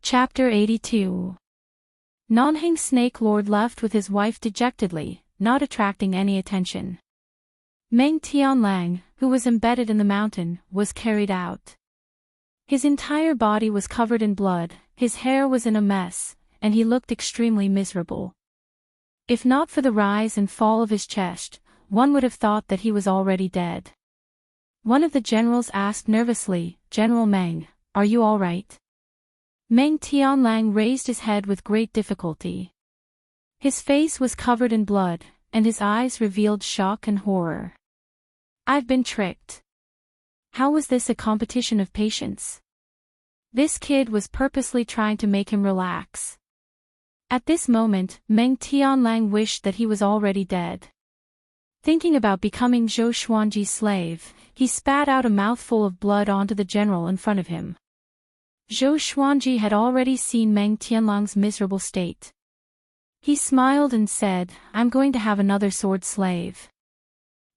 Chapter 82. Nanhing Snake Lord left with his wife dejectedly, not attracting any attention. Meng Tianlang, who was embedded in the mountain, was carried out. His entire body was covered in blood, his hair was in a mess, and he looked extremely miserable. If not for the rise and fall of his chest, one would have thought that he was already dead. One of the generals asked nervously, "General Meng, are you all right?" Meng Tianlang raised his head with great difficulty. His face was covered in blood, and his eyes revealed shock and horror. "I've been tricked. How was this a competition of patience?" This kid was purposely trying to make him relax. At this moment, Meng Tianlang wished that he was already dead. Thinking about becoming Zhou Xuanji's slave, he spat out a mouthful of blood onto the general in front of him. Zhou Xuanji had already seen Meng Tianlang's miserable state. He smiled and said, "I'm going to have another sword slave."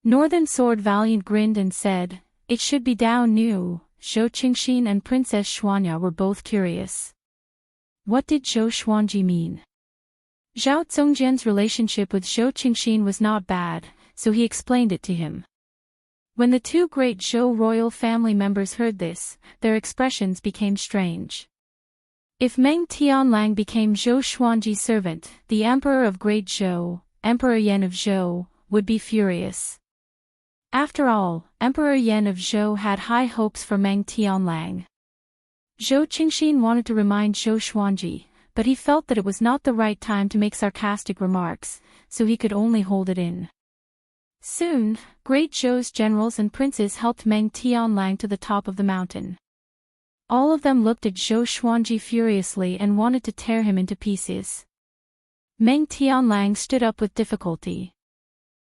Northern Sword Valiant grinned and said, "It should be Dao Nu." Zhou Qingxin and Princess Xuanya were both curious. What did Zhou Xuanji mean? Zhao Zongjian's relationship with Zhou Qingxin was not bad, so he explained it to him. When the two great Zhou royal family members heard this, their expressions became strange. If Meng Tianlang became Zhou Xuanji's servant, the Emperor of Great Zhou, Emperor Yan of Zhou, would be furious. After all, Emperor Yan of Zhou had high hopes for Meng Tianlang. Zhou Qingxin wanted to remind Zhou Xuanji, but he felt that it was not the right time to make sarcastic remarks, so he could only hold it in. Soon, Great Zhou's generals and princes helped Meng Tianlang to the top of the mountain. All of them looked at Zhou Xuanji furiously and wanted to tear him into pieces. Meng Tianlang stood up with difficulty.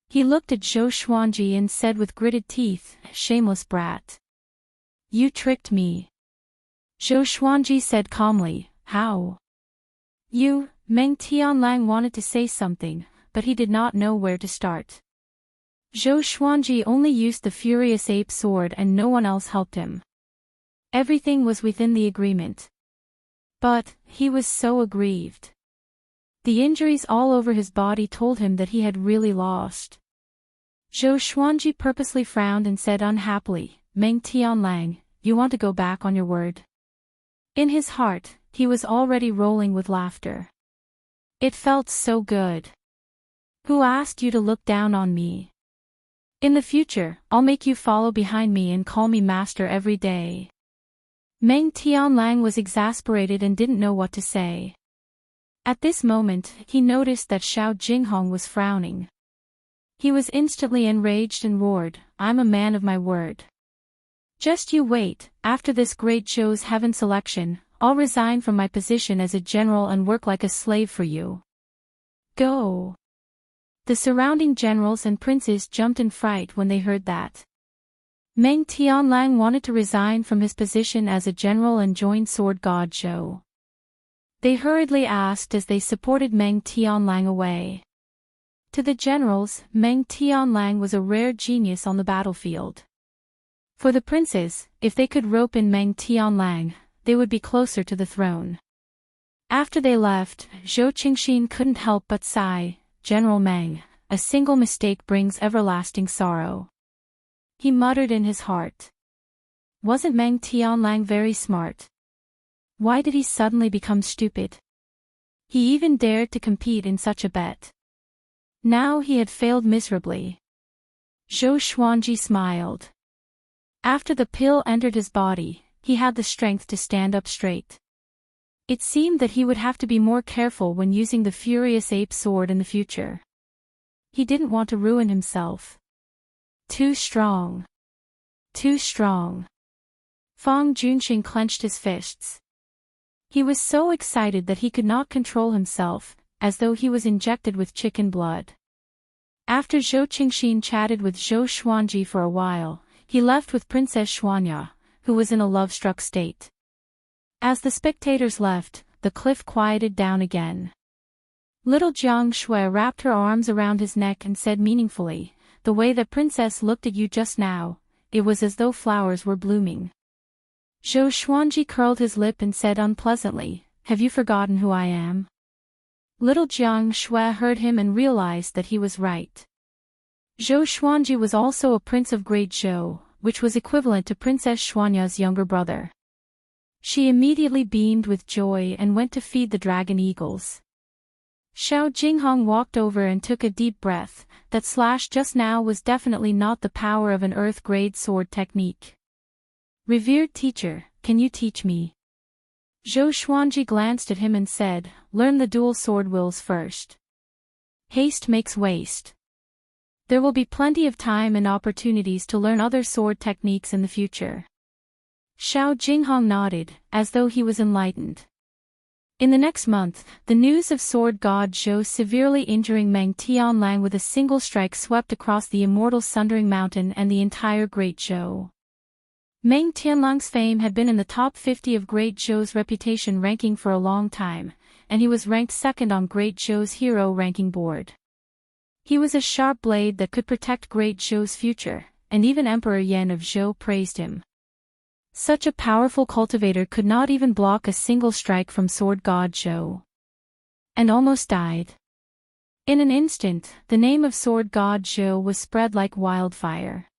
He looked at Zhou Xuanji and said with gritted teeth, "Shameless brat. You tricked me." Zhou Xuanji said calmly, "How?" Meng Tianlang wanted to say something, but he did not know where to start. Zhou Xuanji only used the Furious Ape sword and no one else helped him. Everything was within the agreement. But, he was so aggrieved. The injuries all over his body told him that he had really lost. Zhou Xuanji purposely frowned and said unhappily, "Meng Tianlang, you want to go back on your word?" In his heart, he was already rolling with laughter. It felt so good. "Who asked you to look down on me? In the future, I'll make you follow behind me and call me master every day." Meng Tianlang was exasperated and didn't know what to say. At this moment, he noticed that Xiao Jinghong was frowning. He was instantly enraged and roared, "I'm a man of my word. Just you wait, after this great Zhou's heaven selection, I'll resign from my position as a general and work like a slave for you. Go." The surrounding generals and princes jumped in fright when they heard that. Meng Tianlang wanted to resign from his position as a general and join Sword God Zhou. They hurriedly asked as they supported Meng Tianlang away. To the generals, Meng Tianlang was a rare genius on the battlefield. For the princes, if they could rope in Meng Tianlang, they would be closer to the throne. After they left, Zhou Qingxin couldn't help but sigh, "General Meng, a single mistake brings everlasting sorrow." He muttered in his heart. Wasn't Meng Tianlang very smart? Why did he suddenly become stupid? He even dared to compete in such a bet. Now he had failed miserably. Zhou Xuanji smiled. After the pill entered his body, he had the strength to stand up straight. It seemed that he would have to be more careful when using the Furious Ape sword in the future. He didn't want to ruin himself. Too strong. Too strong. Fang Junxing clenched his fists. He was so excited that he could not control himself, as though he was injected with chicken blood. After Zhou Qingxin chatted with Zhou Xuanji for a while, he left with Princess Xuanya, who was in a love-struck state. As the spectators left, the cliff quieted down again. Little Jiang Shui wrapped her arms around his neck and said meaningfully, "The way the princess looked at you just now, it was as though flowers were blooming." Zhou Xuanji curled his lip and said unpleasantly, "Have you forgotten who I am?" Little Jiang Shui heard him and realized that he was right. Zhou Xuanji was also a prince of Great Zhou, which was equivalent to Princess Xuanya's younger brother. She immediately beamed with joy and went to feed the dragon eagles. Xiao Jinghong walked over and took a deep breath. That slash just now was definitely not the power of an earth-grade sword technique. "Revered teacher, can you teach me?" Zhou Xuanji glanced at him and said, "Learn the dual sword wills first. Haste makes waste. There will be plenty of time and opportunities to learn other sword techniques in the future." Xiao Jinghong nodded, as though he was enlightened. In the next month, the news of sword god Zhou severely injuring Meng Tianlang with a single strike swept across the Immortal Sundering Mountain and the entire Great Zhou. Meng Tianlang's fame had been in the top 50 of Great Zhou's reputation ranking for a long time, and he was ranked second on Great Zhou's hero ranking board. He was a sharp blade that could protect Great Zhou's future, and even Emperor Yan of Zhou praised him. Such a powerful cultivator could not even block a single strike from sword god Zhou. And almost died. In an instant, the name of sword god Zhou was spread like wildfire.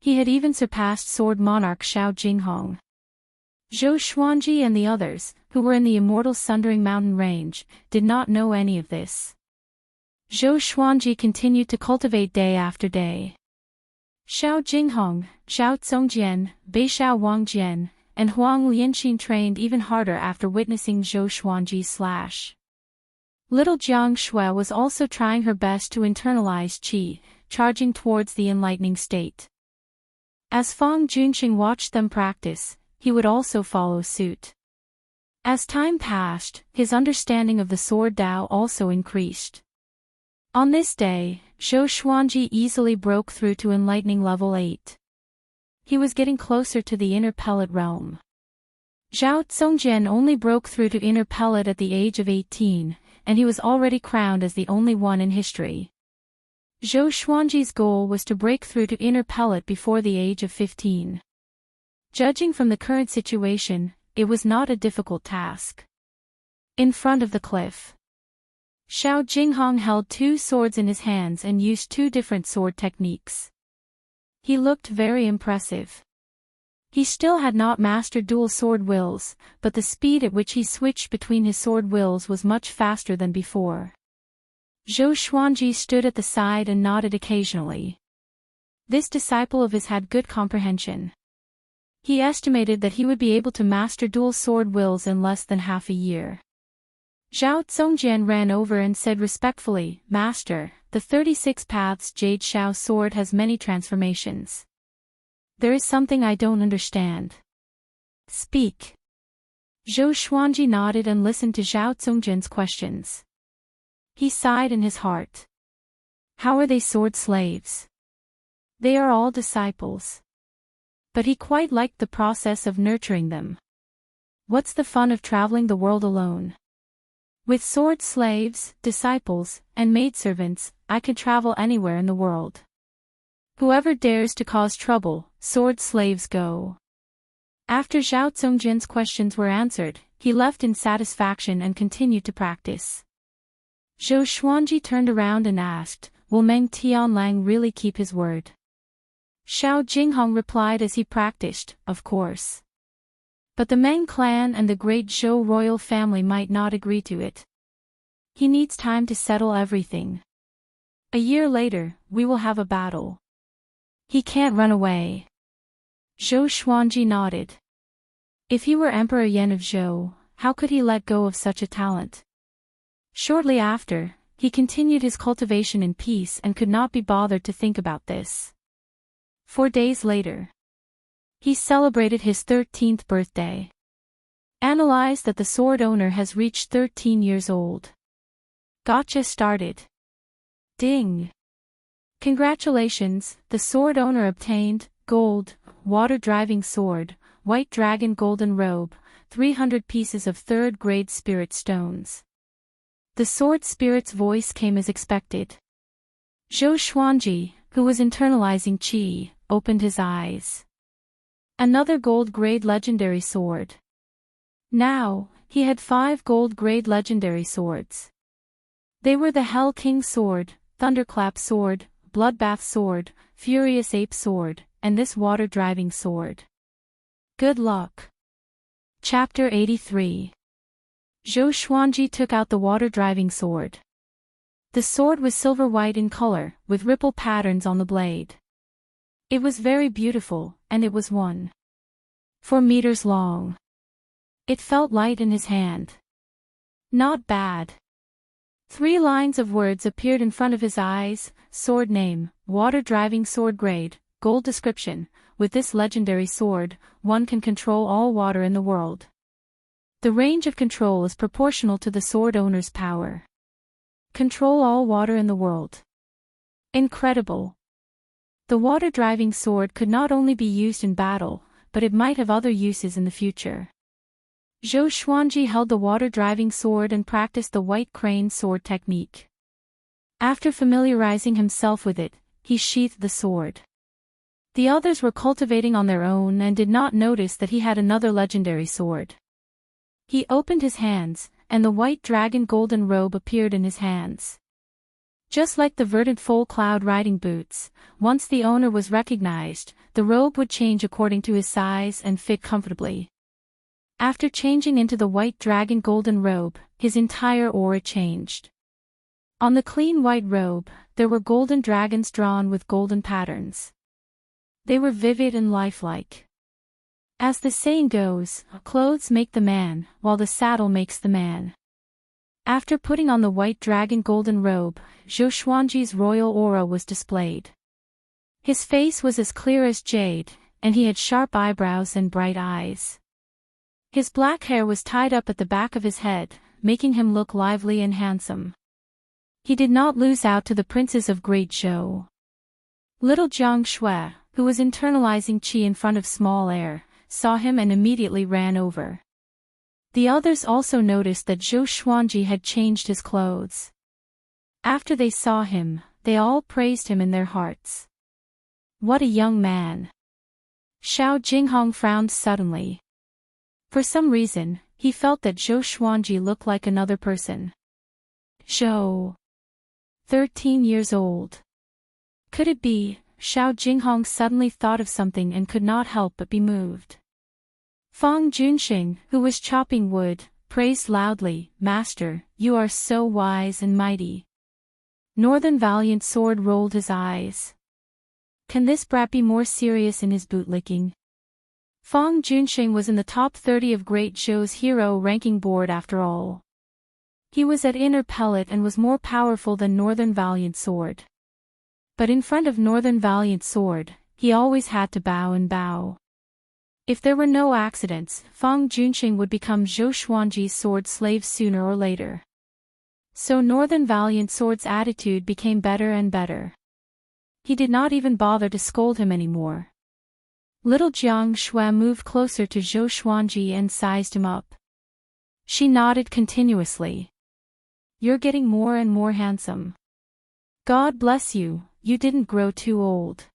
He had even surpassed sword monarch Xiao Jinghong. Zhou Xuanji and the others, who were in the Immortal Sundering Mountain range, did not know any of this. Zhou Xuanji continued to cultivate day after day. Xiao Jinghong, Xiao Zongjian, Beixiao Wangjian, and Huang Lianxin trained even harder after witnessing Zhou Xuanji's slash. Little Jiang Shui was also trying her best to internalize qi, charging towards the enlightening state. As Fang Junxing watched them practice, he would also follow suit. As time passed, his understanding of the sword Dao also increased. On this day, Zhou Xuanji easily broke through to enlightening level 8. He was getting closer to the inner pellet realm. Zhao Zongjian only broke through to inner pellet at the age of 18, and he was already crowned as the only one in history. Zhou Xuanji's goal was to break through to inner pellet before the age of 15. Judging from the current situation, it was not a difficult task. In front of the cliff, Xiao Jinghong held 2 swords in his hands and used 2 different sword techniques. He looked very impressive. He still had not mastered dual sword wills, but the speed at which he switched between his sword wills was much faster than before. Zhou Xuanji stood at the side and nodded occasionally. This disciple of his had good comprehension. He estimated that he would be able to master dual sword wills in less than half a year. Zhao Zongjian ran over and said respectfully, "Master, the 36 Paths Jade Xiao sword has many transformations. There is something I don't understand." "Speak." Zhou Xuanji nodded and listened to Zhao Zongjian's questions. He sighed in his heart. How are they sword slaves? They are all disciples. But he quite liked the process of nurturing them. What's the fun of traveling the world alone? With sword slaves, disciples, and maidservants, I could travel anywhere in the world. Whoever dares to cause trouble, sword slaves go. After Zhao Zongjian's questions were answered, he left in satisfaction and continued to practice. Zhou Xuanji turned around and asked, "Will Meng Tianlang really keep his word?" Xiao Jinghong replied as he practiced, "Of course. But the Meng clan and the great Zhou royal family might not agree to it. He needs time to settle everything. A year later, we will have a battle. He can't run away." Zhou Xuanji nodded. If he were Emperor Yan of Zhou, how could he let go of such a talent? Shortly after, he continued his cultivation in peace and could not be bothered to think about this. 4 days later, he celebrated his 13th birthday. Analyze that the sword owner has reached 13 years old. Gotcha started. Ding! Congratulations, the sword owner obtained, gold, water-driving sword, white dragon golden robe, 300 pieces of 3rd grade spirit stones. The sword spirit's voice came as expected. Zhou Xuanji, who was internalizing qi, opened his eyes. Another gold-grade legendary sword. Now, he had 5 gold-grade legendary swords. They were the Hell King Sword, Thunderclap Sword, Bloodbath Sword, Furious Ape Sword, and this water-driving sword. Good luck. Chapter 83. Zhou Xuanji took out the water-driving sword. The sword was silver-white in color, with ripple patterns on the blade. It was very beautiful, and it was 1.4 meters long. It felt light in his hand. Not bad. 3 lines of words appeared in front of his eyes: sword name, water-driving sword grade, gold description. With this legendary sword, one can control all water in the world. The range of control is proportional to the sword owner's power. Control all water in the world. Incredible. The water-driving sword could not only be used in battle, but it might have other uses in the future. Zhou Xuanji held the water-driving sword and practiced the white crane sword technique. After familiarizing himself with it, he sheathed the sword. The others were cultivating on their own and did not notice that he had another legendary sword. He opened his hands, and the white dragon golden robe appeared in his hands. Just like the verdant full cloud riding boots, once the owner was recognized, the robe would change according to his size and fit comfortably. After changing into the white dragon golden robe, his entire aura changed. On the clean white robe, there were golden dragons drawn with golden patterns. They were vivid and lifelike. As the saying goes, clothes make the man, while the saddle makes the man. After putting on the white dragon golden robe, Zhou Xuanji's royal aura was displayed. His face was as clear as jade, and he had sharp eyebrows and bright eyes. His black hair was tied up at the back of his head, making him look lively and handsome. He did not lose out to the princes of Great Zhou. Little Jiang Shui, who was internalizing qi in front of small air, saw him and immediately ran over. The others also noticed that Zhou Xuanji had changed his clothes. After they saw him, they all praised him in their hearts. What a young man! Xiao Jinghong frowned suddenly. For some reason, he felt that Zhou Xuanji looked like another person. Zhou. 13 years old. Could it be? Xiao Jinghong suddenly thought of something and could not help but be moved. Fang Junxing, who was chopping wood, praised loudly, "Master, you are so wise and mighty." Northern Valiant Sword rolled his eyes. Can this brat be more serious in his bootlicking? Fang Junxing was in the top 30 of Great Zhou's hero ranking board after all. He was at Inner Pellet and was more powerful than Northern Valiant Sword. But in front of Northern Valiant Sword, he always had to bow and bow. If there were no accidents, Fang Junxing would become Zhou Xuanji's sword slave sooner or later. So Northern Valiant Sword's attitude became better and better. He did not even bother to scold him anymore. Little Jiang Shui moved closer to Zhou Xuanji and sized him up. She nodded continuously. You're getting more and more handsome. God bless you, you didn't grow too old.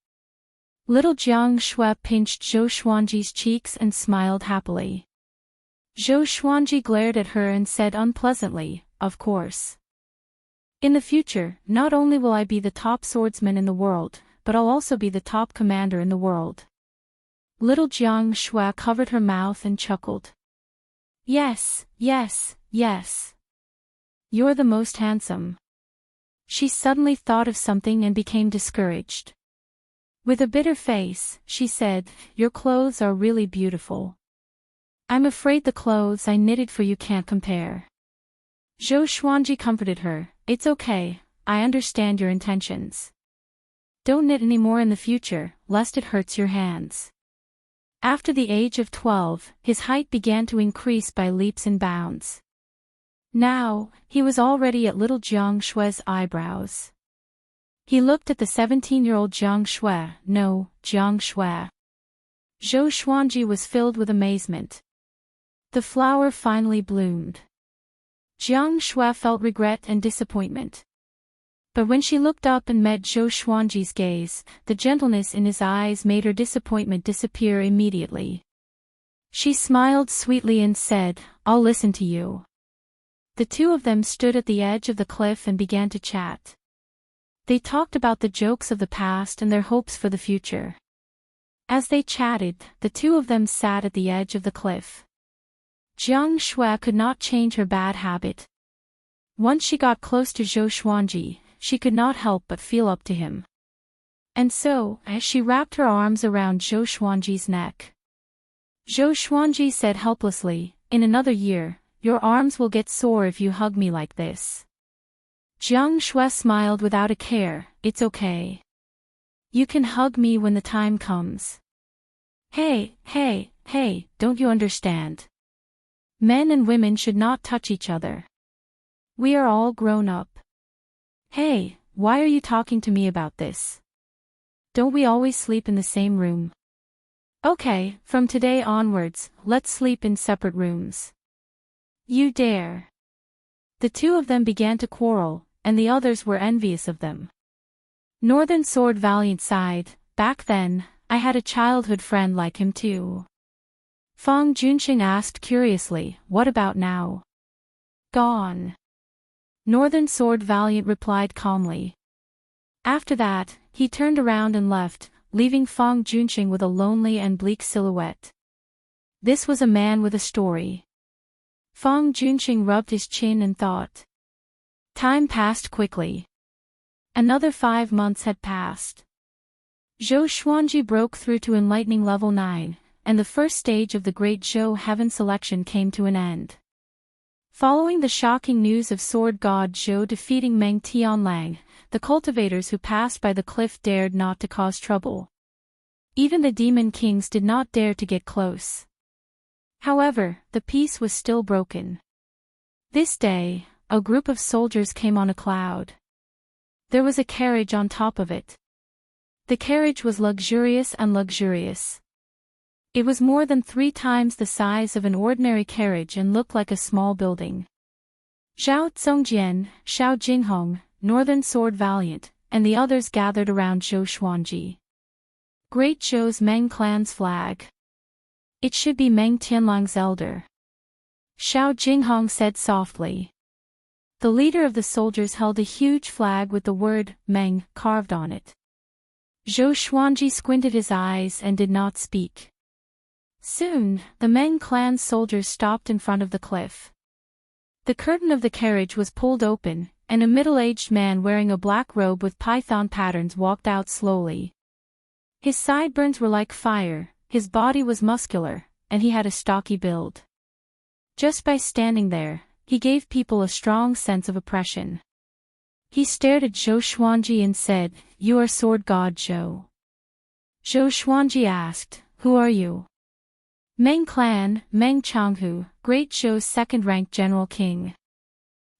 Little Jiang Shui pinched Zhou Xuanji's cheeks and smiled happily. Zhou Xuanji glared at her and said unpleasantly, "Of course. In the future, not only will I be the top swordsman in the world, but I'll also be the top commander in the world." Little Jiang Shui covered her mouth and chuckled. Yes, yes, yes. You're the most handsome. She suddenly thought of something and became discouraged. With a bitter face, she said, "Your clothes are really beautiful. I'm afraid the clothes I knitted for you can't compare." Zhou Xuanji comforted her, "It's okay, I understand your intentions. Don't knit anymore in the future, lest it hurts your hands." After the age of 12, his height began to increase by leaps and bounds. Now, he was already at little Jiang Shui's eyebrows. He looked at the 17-year-old Jiang Shui, no, Jiang Shui. Zhou Xuanji was filled with amazement. The flower finally bloomed. Jiang Shui felt regret and disappointment. But when she looked up and met Zhou Xuanji's gaze, the gentleness in his eyes made her disappointment disappear immediately. She smiled sweetly and said, "I'll listen to you." The two of them stood at the edge of the cliff and began to chat. They talked about the jokes of the past and their hopes for the future. As they chatted, the two of them sat at the edge of the cliff. Jiang Shui could not change her bad habit. Once she got close to Zhou Xuanji, she could not help but feel up to him. And so, as she wrapped her arms around Zhou Xuanji's neck, Zhou Xuanji said helplessly, "In another year, your arms will get sore if you hug me like this." Jiang Shui smiled without a care, "It's okay. You can hug me when the time comes." Hey, don't you understand? Men and women should not touch each other. We are all grown up. Hey, why are you talking to me about this? Don't we always sleep in the same room? Okay, from today onwards, let's sleep in separate rooms. You dare. The two of them began to quarrel, and the others were envious of them. Northern Sword Valiant sighed, "Back then, I had a childhood friend like him too." Fang Junxing asked curiously, "What about now?" "Gone." Northern Sword Valiant replied calmly. After that, he turned around and left, leaving Fang Junxing with a lonely and bleak silhouette. This was a man with a story. Fang Junxing rubbed his chin and thought. Time passed quickly. Another 5 months had passed. Zhou Xuanji broke through to enlightening level 9, and the first stage of the Great Zhou Heaven selection came to an end. Following the shocking news of Sword God Zhou defeating Meng Tianlang, the cultivators who passed by the cliff dared not to cause trouble. Even the demon kings did not dare to get close. However, the peace was still broken. This day, a group of soldiers came on a cloud. There was a carriage on top of it. The carriage was luxurious and luxurious. It was more than 3 times the size of an ordinary carriage and looked like a small building. Zhao Zongjian, Xiao Jinghong, Northern Sword Valiant, and the others gathered around Zhou Xuanji. Great Zhou's Meng clan's flag. It should be Meng Tianlang's elder. Xiao Jinghong said softly. The leader of the soldiers held a huge flag with the word Meng carved on it. Zhou Xuanji squinted his eyes and did not speak. Soon, the Meng clan soldiers stopped in front of the cliff. The curtain of the carriage was pulled open, and a middle-aged man wearing a black robe with python patterns walked out slowly. His sideburns were like fire, his body was muscular, and he had a stocky build. Just by standing there, he gave people a strong sense of oppression. He stared at Zhou Xuanji and said, "You are Sword God Zhou." Zhou Xuanji asked, "Who are you?" Meng Clan, Meng Changhu, Great Zhou's second-ranked general king.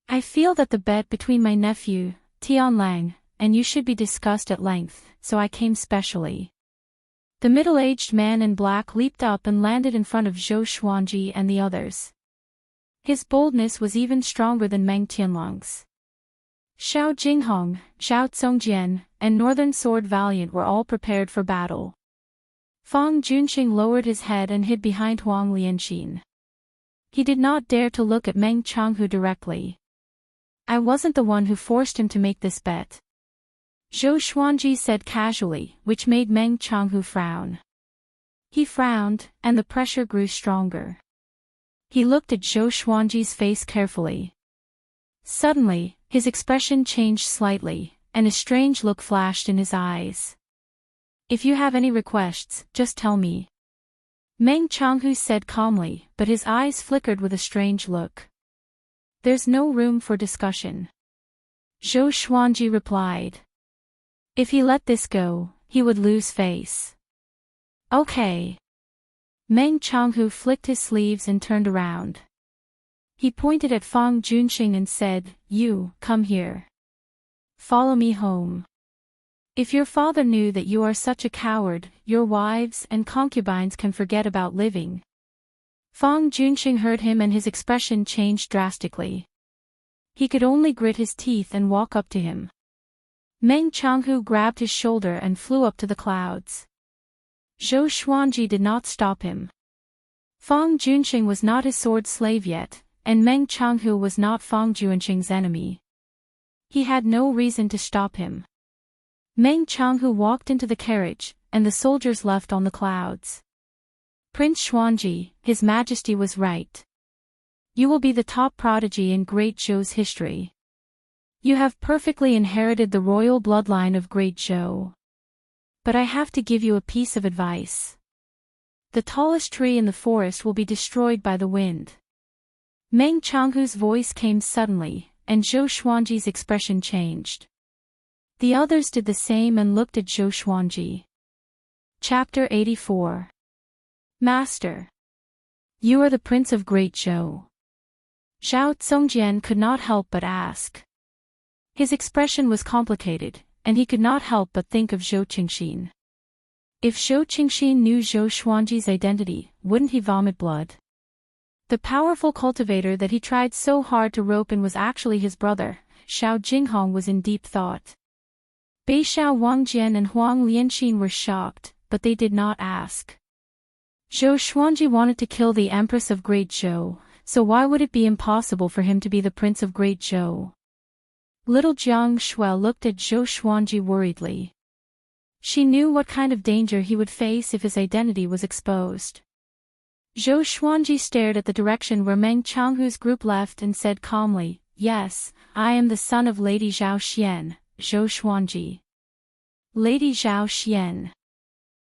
I feel that the bet between my nephew, Tianlang, and you should be discussed at length, so I came specially. The middle-aged man in black leaped up and landed in front of Zhou Xuanji and the others. His boldness was even stronger than Meng Tianlang's. Xiao Jinghong, Zhao Zongjian, and Northern Sword Valiant were all prepared for battle. Fang Junxing lowered his head and hid behind Huang Lianxin. He did not dare to look at Meng Changhu directly. I wasn't the one who forced him to make this bet. Zhou Xuanji said casually, which made Meng Changhu frown. He frowned, and the pressure grew stronger. He looked at Zhou Xuanji's face carefully. Suddenly, his expression changed slightly, and a strange look flashed in his eyes. If you have any requests, just tell me. Meng Changhu said calmly, but his eyes flickered with a strange look. There's no room for discussion. Zhou Xuanji replied. If he let this go, he would lose face. Okay. Meng Changhu flicked his sleeves and turned around. He pointed at Fang Junxing and said, "You, come here. Follow me home. If your father knew that you are such a coward, your wives and concubines can forget about living." Fang Junxing heard him and his expression changed drastically. He could only grit his teeth and walk up to him. Meng Changhu grabbed his shoulder and flew up to the clouds. Zhou Xuanji did not stop him. Fang Junxing was not his sword slave yet, and Meng Changhu was not Fang Junxing's enemy. He had no reason to stop him. Meng Changhu walked into the carriage, and the soldiers left on the clouds. Prince Xuanji, His Majesty was right. You will be the top prodigy in Great Zhou's history. You have perfectly inherited the royal bloodline of Great Zhou. But I have to give you a piece of advice. The tallest tree in the forest will be destroyed by the wind. Meng Changhu's voice came suddenly, and Zhou Xuanji's expression changed. The others did the same and looked at Zhou Xuanji. Chapter 84. Master. You are the Prince of Great Zhou. Zhao Zongjian could not help but ask. His expression was complicated, and he could not help but think of Zhou Qingxin. If Zhou Qingxin knew Zhou Xuanji's identity, wouldn't he vomit blood? The powerful cultivator that he tried so hard to rope in was actually his brother. Xiao Jinghong was in deep thought. Beixiao Wangjian and Huang Lianxin were shocked, but they did not ask. Zhou Xuanji wanted to kill the Empress of Great Zhou, so why would it be impossible for him to be the Prince of Great Zhou? Little Jiang Shuai looked at Zhou Xuanji worriedly. She knew what kind of danger he would face if his identity was exposed. Zhou Xuanji stared at the direction where Meng Changhu's group left and said calmly, "Yes, I am the son of Lady Zhao Xian, Zhou Xuanji." Lady Zhao Xian.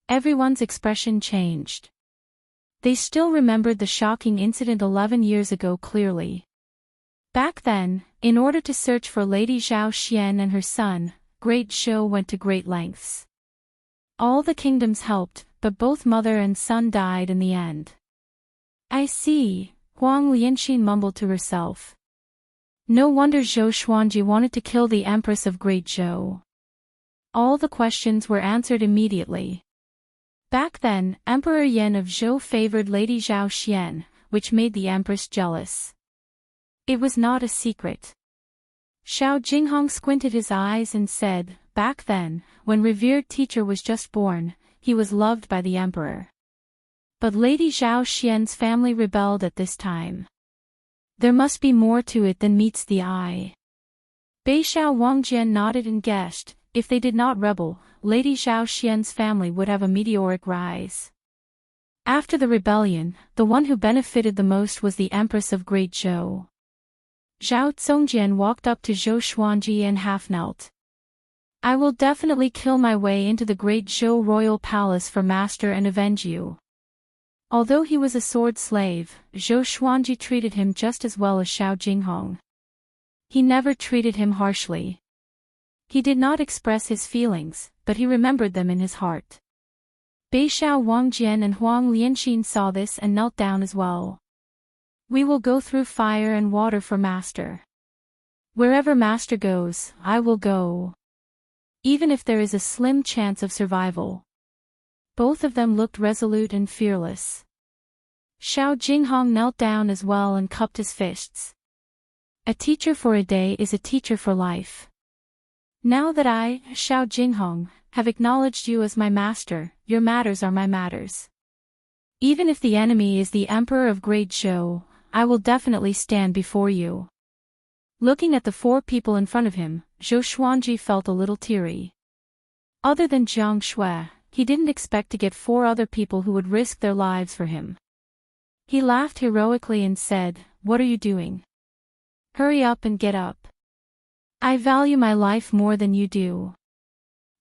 Everyone's expression changed. They still remembered the shocking incident 11 years ago clearly. Back then, in order to search for Lady Zhao Xian and her son, Great Zhou went to great lengths. All the kingdoms helped, but both mother and son died in the end. I see, Huang Lianxin mumbled to herself. No wonder Zhou Xuanji wanted to kill the Empress of Great Zhou. All the questions were answered immediately. Back then, Emperor Yan of Zhou favored Lady Zhao Xian, which made the Empress jealous. It was not a secret. Xiao Jinghong squinted his eyes and said, back then, when revered teacher was just born, he was loved by the emperor. But Lady Zhao Xian's family rebelled at this time. There must be more to it than meets the eye. Beixiao Wangjian nodded and guessed, if they did not rebel, Lady Zhao Xian's family would have a meteoric rise. After the rebellion, the one who benefited the most was the Empress of Great Zhou. Zhao Zongjian walked up to Zhou Xuanji and half-knelt. I will definitely kill my way into the Great Zhou royal palace for master and avenge you. Although he was a sword slave, Zhou Xuanji treated him just as well as Xiao Jinghong. He never treated him harshly. He did not express his feelings, but he remembered them in his heart. Beixiao Wangjian and Huang Lianxin saw this and knelt down as well. We will go through fire and water for master. Wherever master goes, I will go. Even if there is a slim chance of survival. Both of them looked resolute and fearless. Xiao Jinghong knelt down as well and cupped his fists. A teacher for a day is a teacher for life. Now that I, Xiao Jinghong, have acknowledged you as my master, your matters are my matters. Even if the enemy is the Emperor of Great Zhou, I will definitely stand before you. Looking at the four people in front of him, Zhou Xuanji felt a little teary. Other than Jiang Shui, he didn't expect to get four other people who would risk their lives for him. He laughed heroically and said, "What are you doing? Hurry up and get up. I value my life more than you do.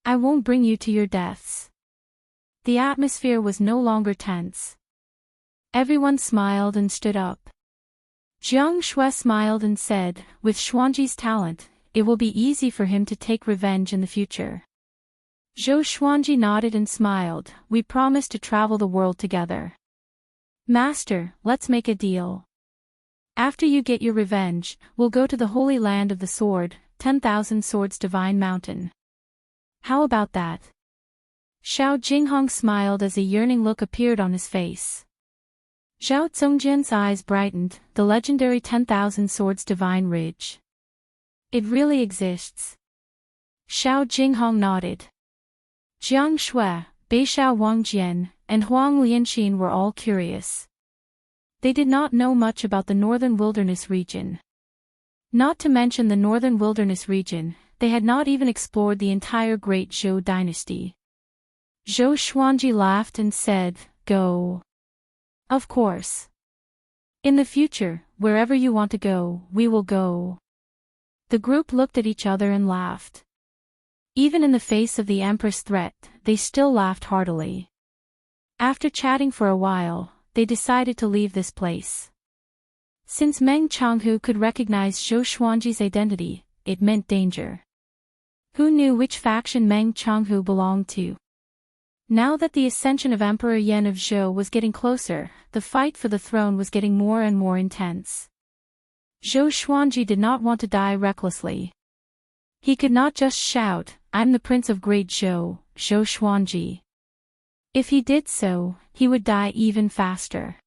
I won't bring you to your deaths." The atmosphere was no longer tense. Everyone smiled and stood up. Jiang Shui smiled and said, with Xuanji's talent, it will be easy for him to take revenge in the future. Zhou Xuanji nodded and smiled, we promise to travel the world together. Master, let's make a deal. After you get your revenge, we'll go to the holy land of the sword, 10,000 Swords Divine Mountain. How about that? Xiao Jinghong smiled as a yearning look appeared on his face. Zhao Zongjian's eyes brightened, the legendary 10,000 Swords Divine Ridge. It really exists. Xiao Jinghong nodded. Jiang Shui, Beishao Wangjian, and Huang Lianxin were all curious. They did not know much about the northern wilderness region. Not to mention the northern wilderness region, they had not even explored the entire Great Zhou dynasty. Zhou Xuanji laughed and said, "Go." Of course. In the future, wherever you want to go, we will go. The group looked at each other and laughed. Even in the face of the Empress' threat, they still laughed heartily. After chatting for a while, they decided to leave this place. Since Meng Changhu could recognize Zhou Xuanji's identity, it meant danger. Who knew which faction Meng Changhu belonged to? Now that the ascension of Emperor Yan of Zhou was getting closer, the fight for the throne was getting more and more intense. Zhou Xuanji did not want to die recklessly. He could not just shout, "I'm the Prince of Great Zhou, Zhou Xuanji." If he did so, he would die even faster.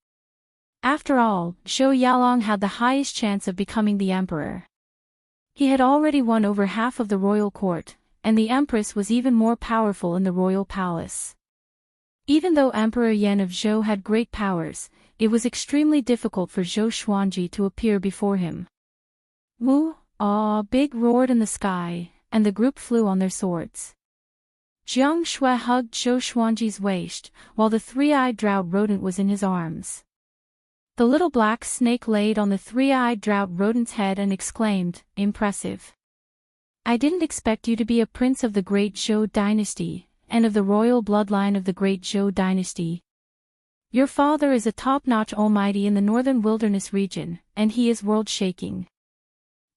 After all, Zhou Yalong had the highest chance of becoming the emperor. He had already won over half of the royal court, and the empress was even more powerful in the royal palace. Even though Emperor Yan of Zhou had great powers, it was extremely difficult for Zhou Xuanji to appear before him. Wu, ah, big roared in the sky, and the group flew on their swords. Jiang Shui hugged Zhou Xuanji's waist, while the three-eyed drought rodent was in his arms. The little black snake laid on the three-eyed drought rodent's head and exclaimed, "Impressive. I didn't expect you to be a prince of the Great Zhou dynasty, and of the royal bloodline of the Great Zhou dynasty. Your father is a top-notch almighty in the northern wilderness region, and he is world-shaking."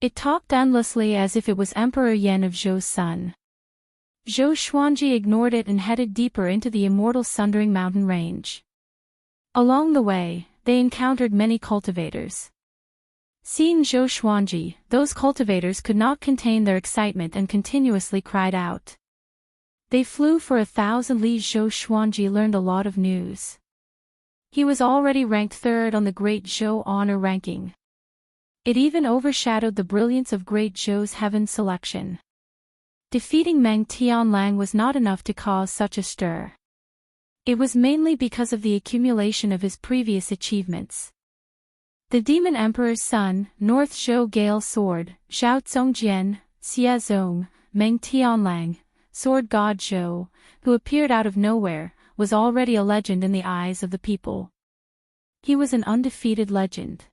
It talked endlessly as if it was Emperor Yan of Zhou's son. Zhou Xuanji ignored it and headed deeper into the Immortal Sundering Mountain range. Along the way, they encountered many cultivators. Seeing Zhou Xuanji, those cultivators could not contain their excitement and continuously cried out. They flew for 1,000 li. Zhou Xuanji learned a lot of news. He was already ranked third on the Great Zhou honor ranking. It even overshadowed the brilliance of Great Zhou's heaven selection. Defeating Meng Tianlang was not enough to cause such a stir. It was mainly because of the accumulation of his previous achievements. The Demon Emperor's son, North Zhou Gale Sword, Zhao Zongjian, Xie Zong, Meng Tianlang, Sword God Zhou, who appeared out of nowhere, was already a legend in the eyes of the people. He was an undefeated legend.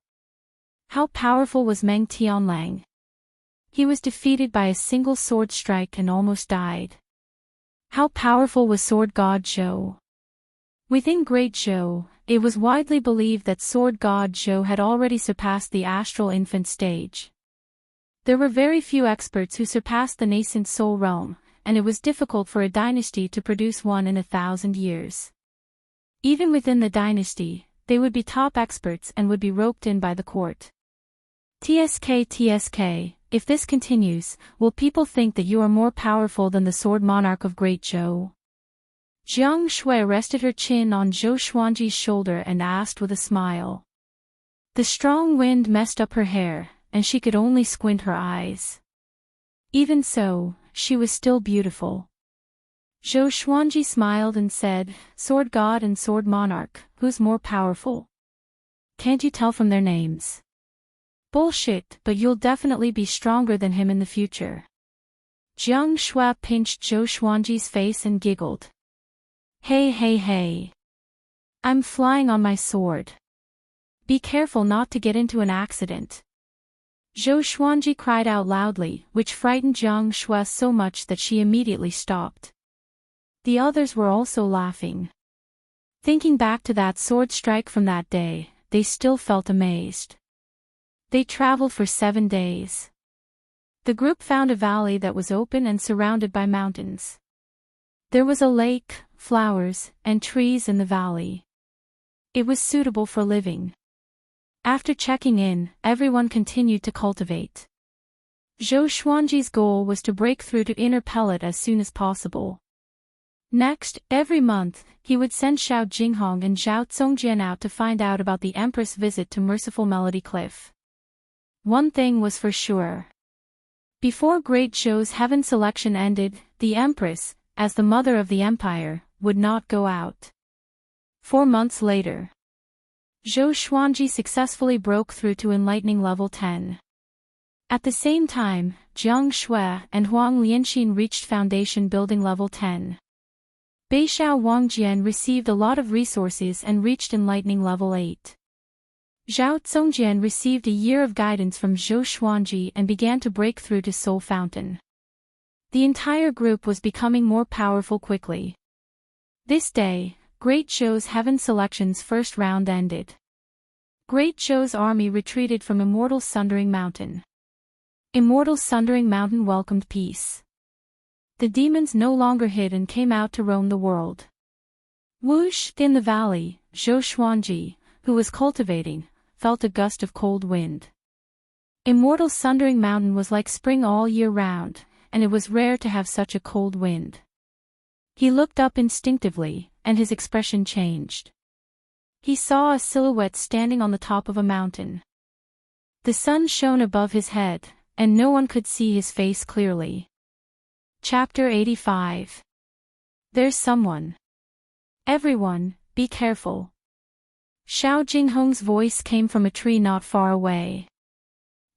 How powerful was Meng Tianlang? He was defeated by a single sword strike and almost died. How powerful was Sword God Zhou? Within Great Zhou, it was widely believed that Sword God Zhou had already surpassed the astral infant stage. There were very few experts who surpassed the nascent soul realm, and it was difficult for a dynasty to produce one in 1,000 years. Even within the dynasty, they would be top experts and would be roped in by the court. TSK, if this continues, will people think that you are more powerful than the Sword Monarch of Great Zhou? Jiang Shui rested her chin on Zhou Xuanji's shoulder and asked with a smile. The strong wind messed up her hair, and she could only squint her eyes. Even so, she was still beautiful. Zhou Xuanji smiled and said, "Sword God and Sword Monarch, who's more powerful? Can't you tell from their names?" "Bullshit, but you'll definitely be stronger than him in the future." Jiang Shui pinched Zhou Xuanji's face and giggled. Hey. I'm flying on my sword. Be careful not to get into an accident." Zhou Xuanji cried out loudly, which frightened Jiang Shui so much that she immediately stopped. The others were also laughing. Thinking back to that sword strike from that day, they still felt amazed. They traveled for 7 days. The group found a valley that was open and surrounded by mountains. There was a lake, flowers, and trees in the valley. It was suitable for living. After checking in, everyone continued to cultivate. Zhou Xuanji's goal was to break through to Inner Pellet as soon as possible. Next, every month, he would send Xiao Jinghong and Zhao Zongjian out to find out about the Empress' visit to Merciful Melody Cliff. One thing was for sure. Before Great Zhou's heaven selection ended, the Empress, as the mother of the empire, would not go out. 4 months later, Zhou Xuanji successfully broke through to enlightening level 10. At the same time, Jiang Shui and Huang Lianxin reached foundation building level 10. Beixiao Wangjian received a lot of resources and reached enlightening level 8. Zhao Zongjian received a year of guidance from Zhou Xuanji and began to break through to Soul Fountain. The entire group was becoming more powerful quickly. This day, Great Zhou's heaven selection's first round ended. Great Zhou's army retreated from Immortal Sundering Mountain. Immortal Sundering Mountain welcomed peace. The demons no longer hid and came out to roam the world. Whoosh! In the valley, Zhou Xuanji, who was cultivating, felt a gust of cold wind. Immortal Sundering Mountain was like spring all year round, and it was rare to have such a cold wind. He looked up instinctively, and his expression changed. He saw a silhouette standing on the top of a mountain. The sun shone above his head, and no one could see his face clearly. Chapter 85. There's someone. Everyone, be careful. Xiao Jinghong's voice came from a tree not far away.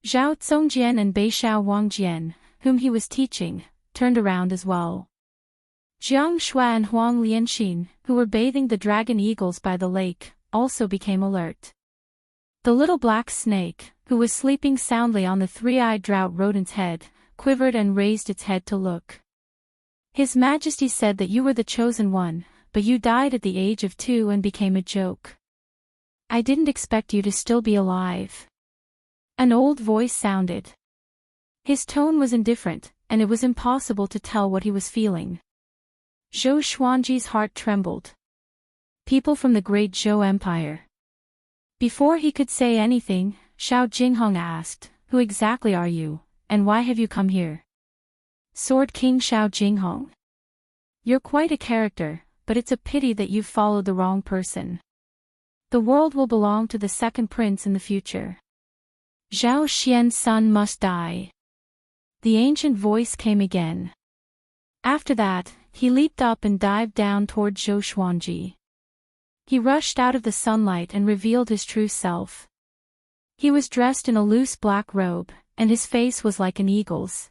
Zhao Zongjian and Beixiao Wangjian, whom he was teaching, turned around as well. Jiang Shui and Huang Lianxin, who were bathing the dragon eagles by the lake, also became alert. The little black snake, who was sleeping soundly on the three-eyed drought rodent's head, quivered and raised its head to look. His Majesty said that you were the chosen one, but you died at the age of 2 and became a joke. I didn't expect you to still be alive. An old voice sounded. His tone was indifferent, and it was impossible to tell what he was feeling. Zhou Xuanji's heart trembled. People from the Great Zhou Empire. Before he could say anything, Xiao Jinghong asked, "Who exactly are you, and why have you come here?" Sword King Xiao Jinghong. You're quite a character, but it's a pity that you've followed the wrong person. The world will belong to the second prince in the future. Zhao Xian's son must die. The ancient voice came again. After that, he leaped up and dived down toward Zhou Xuanji. He rushed out of the sunlight and revealed his true self. He was dressed in a loose black robe, and his face was like an eagle's.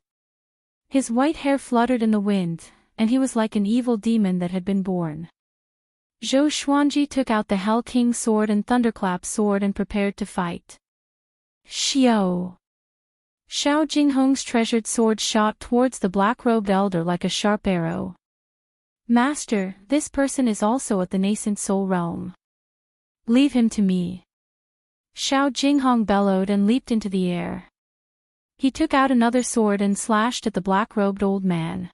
His white hair fluttered in the wind, and he was like an evil demon that had been born. Zhou Xuanji took out the Hell King sword and Thunderclap sword and prepared to fight. Xiao! Xiao Jinghong's treasured sword shot towards the black-robed elder like a sharp arrow. Master, this person is also at the nascent soul realm. Leave him to me. Xiao Jinghong bellowed and leaped into the air. He took out another sword and slashed at the black-robed old man.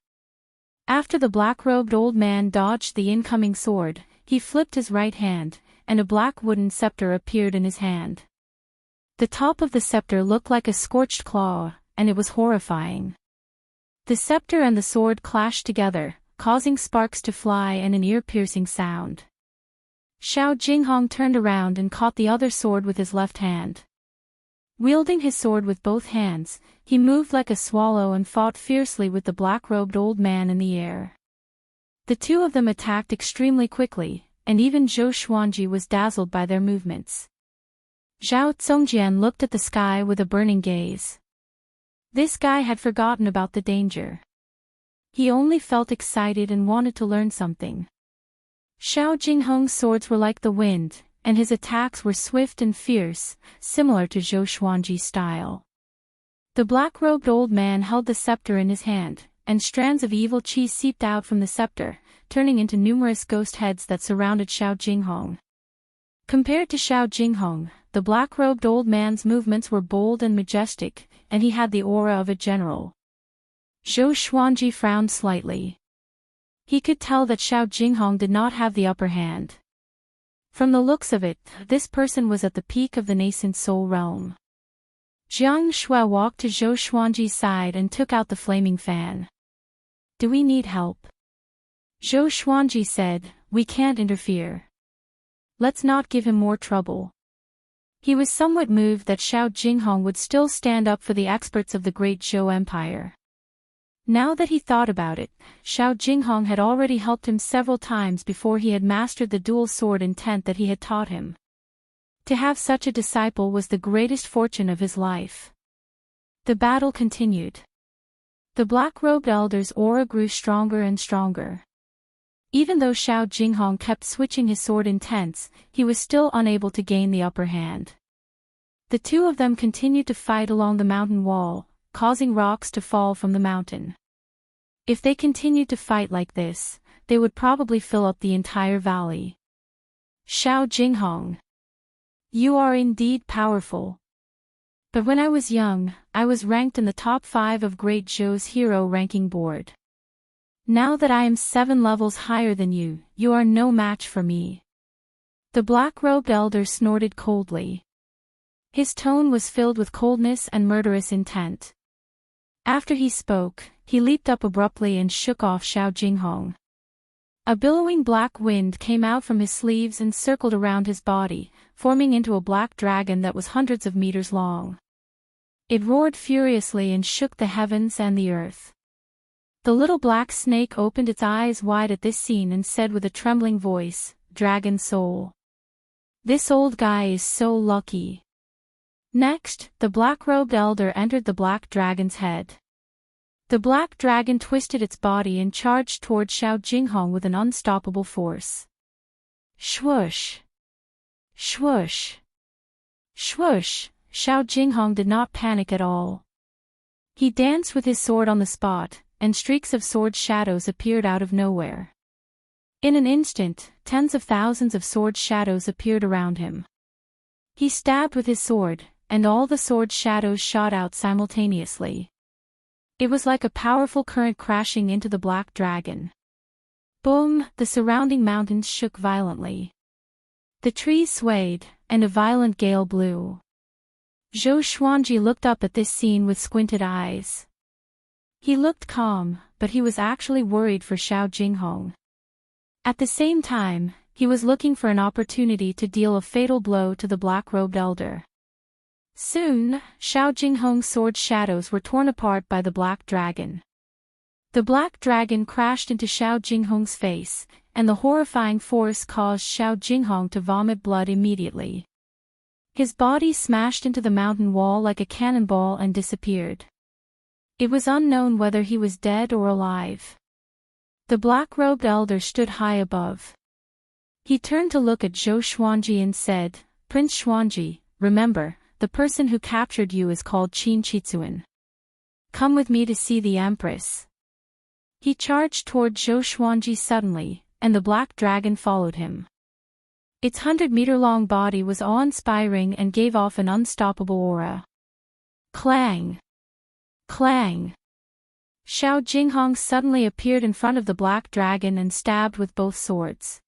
After the black-robed old man dodged the incoming sword, he flipped his right hand, and a black wooden scepter appeared in his hand. The top of the scepter looked like a scorched claw, and it was horrifying. The scepter and the sword clashed together, causing sparks to fly and an ear-piercing sound. Xiao Jinghong turned around and caught the other sword with his left hand. Wielding his sword with both hands, he moved like a swallow and fought fiercely with the black-robed old man in the air. The two of them attacked extremely quickly, and even Zhou Xuanji was dazzled by their movements. Zhao Zongjian looked at the sky with a burning gaze. This guy had forgotten about the danger. He only felt excited and wanted to learn something. Xiao Jinghong's swords were like the wind, and his attacks were swift and fierce, similar to Zhou Xuanji's style. The black-robed old man held the scepter in his hand, and strands of evil chi seeped out from the scepter, turning into numerous ghost heads that surrounded Xiao Jinghong. Compared to Xiao Jinghong, the black-robed old man's movements were bold and majestic, and he had the aura of a general. Zhou Xuanji frowned slightly. He could tell that Xiao Jinghong did not have the upper hand. From the looks of it, this person was at the peak of the nascent soul realm. Jiang Shui walked to Zhou Xuanji's side and took out the flaming fan. Do we need help? Zhou Xuanji said, we can't interfere. Let's not give him more trouble. He was somewhat moved that Xiao Jinghong would still stand up for the experts of the great Zhou Empire. Now that he thought about it, Xiao Jinghong had already helped him several times before he had mastered the dual sword intent that he had taught him. To have such a disciple was the greatest fortune of his life. The battle continued. The black-robed elder's aura grew stronger and stronger. Even though Xiao Jinghong kept switching his sword intents, he was still unable to gain the upper hand. The two of them continued to fight along the mountain wall, causing rocks to fall from the mountain. If they continued to fight like this, they would probably fill up the entire valley. Xiao Jinghong, you are indeed powerful. But when I was young, I was ranked in the top 5 of Great Zhou's hero ranking board. Now that I am 7 levels higher than you, you are no match for me. The black-robed elder snorted coldly. His tone was filled with coldness and murderous intent. After he spoke, he leaped up abruptly and shook off Xiao Jinghong. A billowing black wind came out from his sleeves and circled around his body, forming into a black dragon that was hundreds of meters long. It roared furiously and shook the heavens and the earth. The little black snake opened its eyes wide at this scene and said with a trembling voice, "Dragon soul. This old guy is so lucky." Next, the black-robed elder entered the black dragon's head. The black dragon twisted its body and charged toward Xiao Jinghong with an unstoppable force. Swoosh! Swoosh! Swoosh! Xiao Jinghong did not panic at all. He danced with his sword on the spot, and streaks of sword shadows appeared out of nowhere. In an instant, tens of thousands of sword shadows appeared around him. He stabbed with his sword, and all the sword shadows shot out simultaneously. It was like a powerful current crashing into the black dragon. Boom! The surrounding mountains shook violently. The trees swayed, and a violent gale blew. Zhou Xuanji looked up at this scene with squinted eyes. He looked calm, but he was actually worried for Xiao Jinghong. At the same time, he was looking for an opportunity to deal a fatal blow to the black-robed elder. Soon, Xiao Jinghong's sword shadows were torn apart by the black dragon. The black dragon crashed into Xiao Jinghong's face, and the horrifying force caused Xiao Jinghong to vomit blood immediately. His body smashed into the mountain wall like a cannonball and disappeared. It was unknown whether he was dead or alive. The black-robed elder stood high above. He turned to look at Zhou Xuanji and said, "Prince Xuanji, remember, the person who captured you is called Qin Qitsuan. Come with me to see the Empress." He charged toward Zhou Xuanji suddenly, and the black dragon followed him. Its 100-meter-long body was awe-inspiring and gave off an unstoppable aura. Clang! Clang! Xiao Jinghong suddenly appeared in front of the black dragon and stabbed with both swords.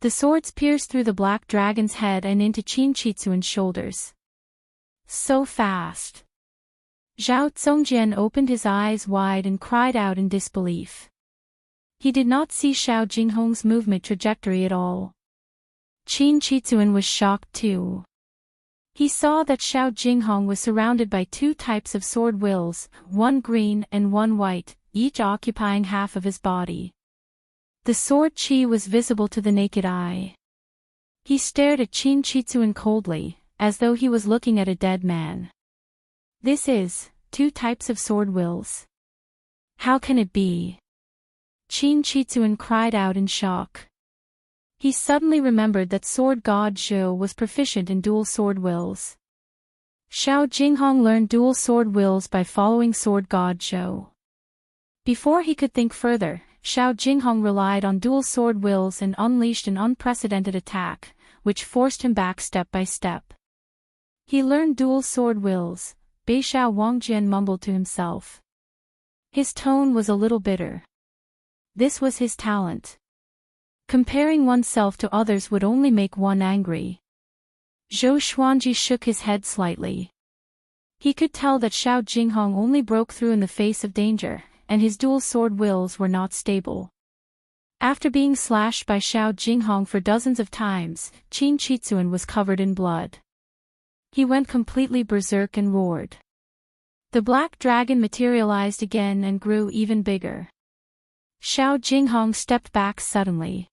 The swords pierced through the black dragon's head and into Qin Qitsuan's shoulders. So fast! Zhao Zongjian opened his eyes wide and cried out in disbelief. He did not see Xiao Jinghong's movement trajectory at all. Qin Qitsuan was shocked too. He saw that Xiao Jinghong was surrounded by 2 types of sword wills, one green and one white, each occupying half of his body. The sword qi was visible to the naked eye. He stared at Qin Qitsuan coldly, as though he was looking at a dead man. This is 2 types of sword wills. How can it be? Qin Qitsuan cried out in shock. He suddenly remembered that sword god Zhou was proficient in dual sword wills. Xiao Jinghong learned dual sword wills by following sword god Zhou. Before he could think further, Xiao Jinghong relied on dual sword wills and unleashed an unprecedented attack, which forced him back step by step. He learned dual sword wills, Beixiao Wangjian mumbled to himself. His tone was a little bitter. This was his talent. Comparing oneself to others would only make one angry. Zhou Xuanji shook his head slightly. He could tell that Xiao Jinghong only broke through in the face of danger, and his dual sword wills were not stable. After being slashed by Xiao Jinghong for dozens of times, Qin Qitsuan was covered in blood. He went completely berserk and roared. The black dragon materialized again and grew even bigger. Xiao Jinghong stepped back suddenly.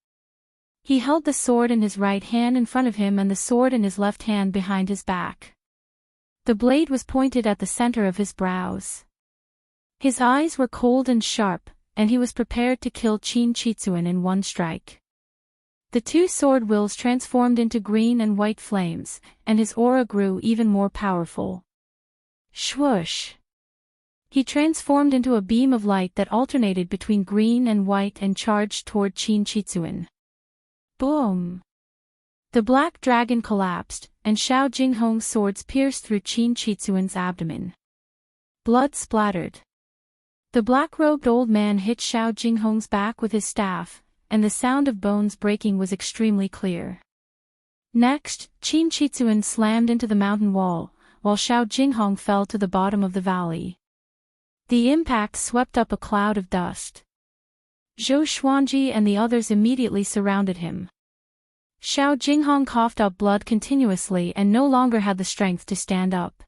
He held the sword in his right hand in front of him and the sword in his left hand behind his back. The blade was pointed at the center of his brows. His eyes were cold and sharp, and he was prepared to kill Qin Chitsuan in one strike. The two sword wills transformed into green and white flames, and his aura grew even more powerful. Swoosh! He transformed into a beam of light that alternated between green and white and charged toward Qin Chitsuan. Boom! The black dragon collapsed, and Xiao Jinghong's swords pierced through Qin Chitsuan's abdomen. Blood splattered. The black-robed old man hit Xiao Jinghong's back with his staff, and the sound of bones breaking was extremely clear. Next, Qin Chitsuan slammed into the mountain wall, while Xiao Jinghong fell to the bottom of the valley. The impact swept up a cloud of dust. Zhou Xuanji and the others immediately surrounded him. Xiao Jinghong coughed up blood continuously and no longer had the strength to stand up.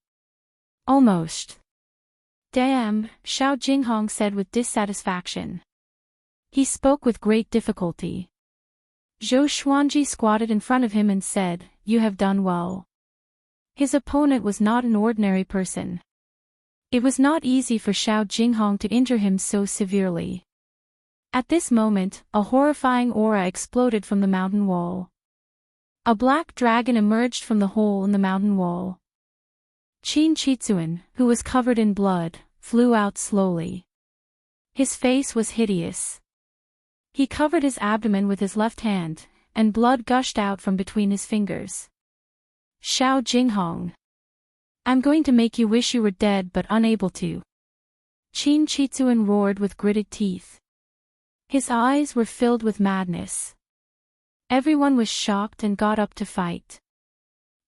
Almost. Damn, Xiao Jinghong said with dissatisfaction. He spoke with great difficulty. Zhou Xuanji squatted in front of him and said, "You have done well." His opponent was not an ordinary person. It was not easy for Xiao Jinghong to injure him so severely. At this moment, a horrifying aura exploded from the mountain wall. A black dragon emerged from the hole in the mountain wall. Qin Chitsuan, who was covered in blood, flew out slowly. His face was hideous. He covered his abdomen with his left hand, and blood gushed out from between his fingers. Xiao Jinghong. I'm going to make you wish you were dead but unable to. Qin Chitsuan roared with gritted teeth. His eyes were filled with madness. Everyone was shocked and got up to fight.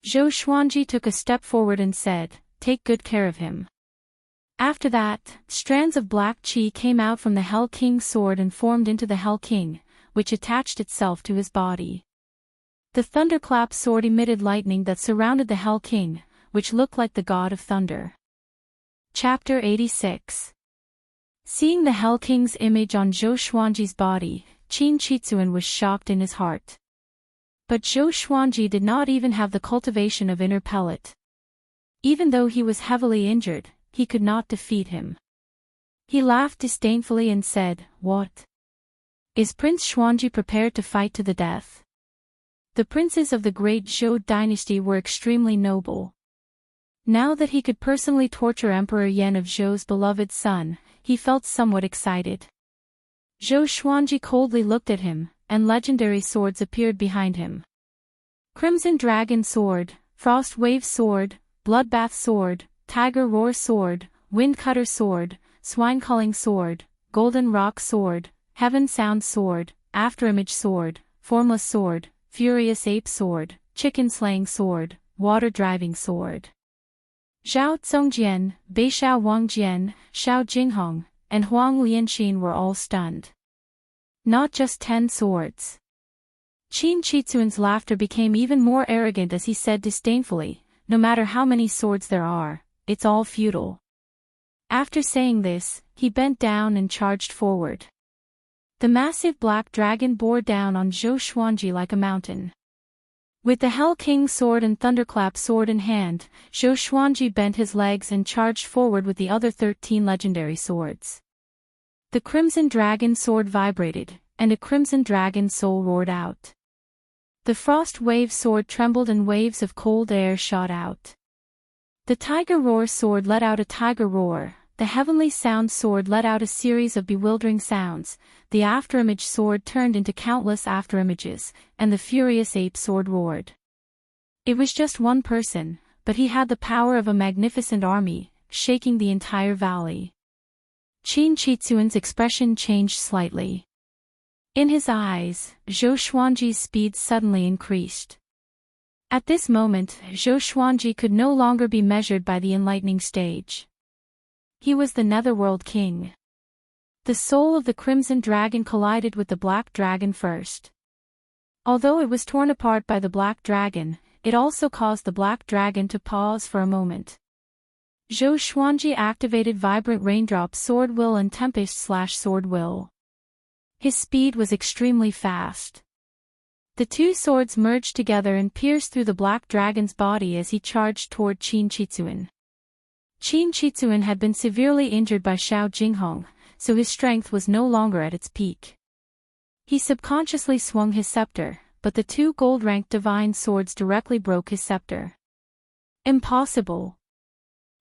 Zhou Xuanji took a step forward and said, "Take good care of him." After that, strands of black qi came out from the Hell King's sword and formed into the Hell King, which attached itself to his body. The thunderclap sword emitted lightning that surrounded the Hell King, which looked like the god of thunder. Chapter 86. Seeing the Hell King's image on Zhou Xuanji's body, Qin Chitsuan was shocked in his heart. But Zhou Xuanji did not even have the cultivation of inner pellet. Even though he was heavily injured, he could not defeat him. He laughed disdainfully and said, "What? Is Prince Xuanji prepared to fight to the death?" The princes of the great Zhou dynasty were extremely noble. Now that he could personally torture Emperor Yan of Zhou's beloved son, he felt somewhat excited. Zhou Xuanji coldly looked at him, and legendary swords appeared behind him. Crimson Dragon Sword, Frost Wave Sword, Bloodbath Sword, Tiger Roar Sword, Wind Cutter Sword, Swine Culling Sword, Golden Rock Sword, Heaven Sound Sword, Afterimage Sword, Formless Sword, Furious Ape Sword, Chicken Slaying Sword, Water Driving Sword. Zhao Zongjian, Beixiao Wangjian, Xiao Jinghong, and Huang Lianxin were all stunned. Not just 10 swords. Qin Chitsuan's laughter became even more arrogant as he said disdainfully, "No matter how many swords there are, it's all futile." After saying this, he bent down and charged forward. The massive black dragon bore down on Zhou Xuanji like a mountain. With the Hell King's sword and Thunderclap sword in hand, Zhou Xuanji bent his legs and charged forward with the other 13 legendary swords. The Crimson Dragon sword vibrated, and a Crimson Dragon soul roared out. The Frost Wave sword trembled and waves of cold air shot out. The Tiger Roar sword let out a tiger roar, the Heavenly Sound sword let out a series of bewildering sounds, the Afterimage sword turned into countless afterimages, and the Furious Ape sword roared. It was just one person, but he had the power of a magnificent army, shaking the entire valley. Qin Chitsuan's expression changed slightly. In his eyes, Zhou Xuanji's speed suddenly increased. At this moment, Zhou Xuanji could no longer be measured by the enlightening stage. He was the Netherworld King. The soul of the Crimson Dragon collided with the Black Dragon first. Although it was torn apart by the Black Dragon, it also caused the black dragon to pause for a moment. Zhou Xuanji activated Vibrant Raindrop Sword Will and Tempest/Sword Will. His speed was extremely fast. The two swords merged together and pierced through the black dragon's body as he charged toward Qin Chitsuan. Qin Chitsuan had been severely injured by Xiao Jinghong, so his strength was no longer at its peak. He subconsciously swung his scepter, but the two gold-ranked divine swords directly broke his scepter. Impossible!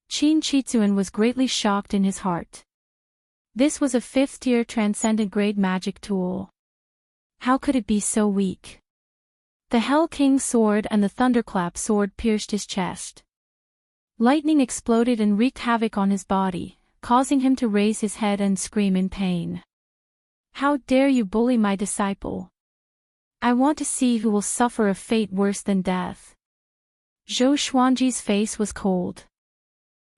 Qin Chitsuan was greatly shocked in his heart. This was a 5th-tier transcendent grade magic tool. How could it be so weak? The Hell King's sword and the Thunderclap sword pierced his chest. Lightning exploded and wreaked havoc on his body, causing him to raise his head and scream in pain. How dare you bully my disciple? I want to see who will suffer a fate worse than death. Zhou Xuanji's face was cold.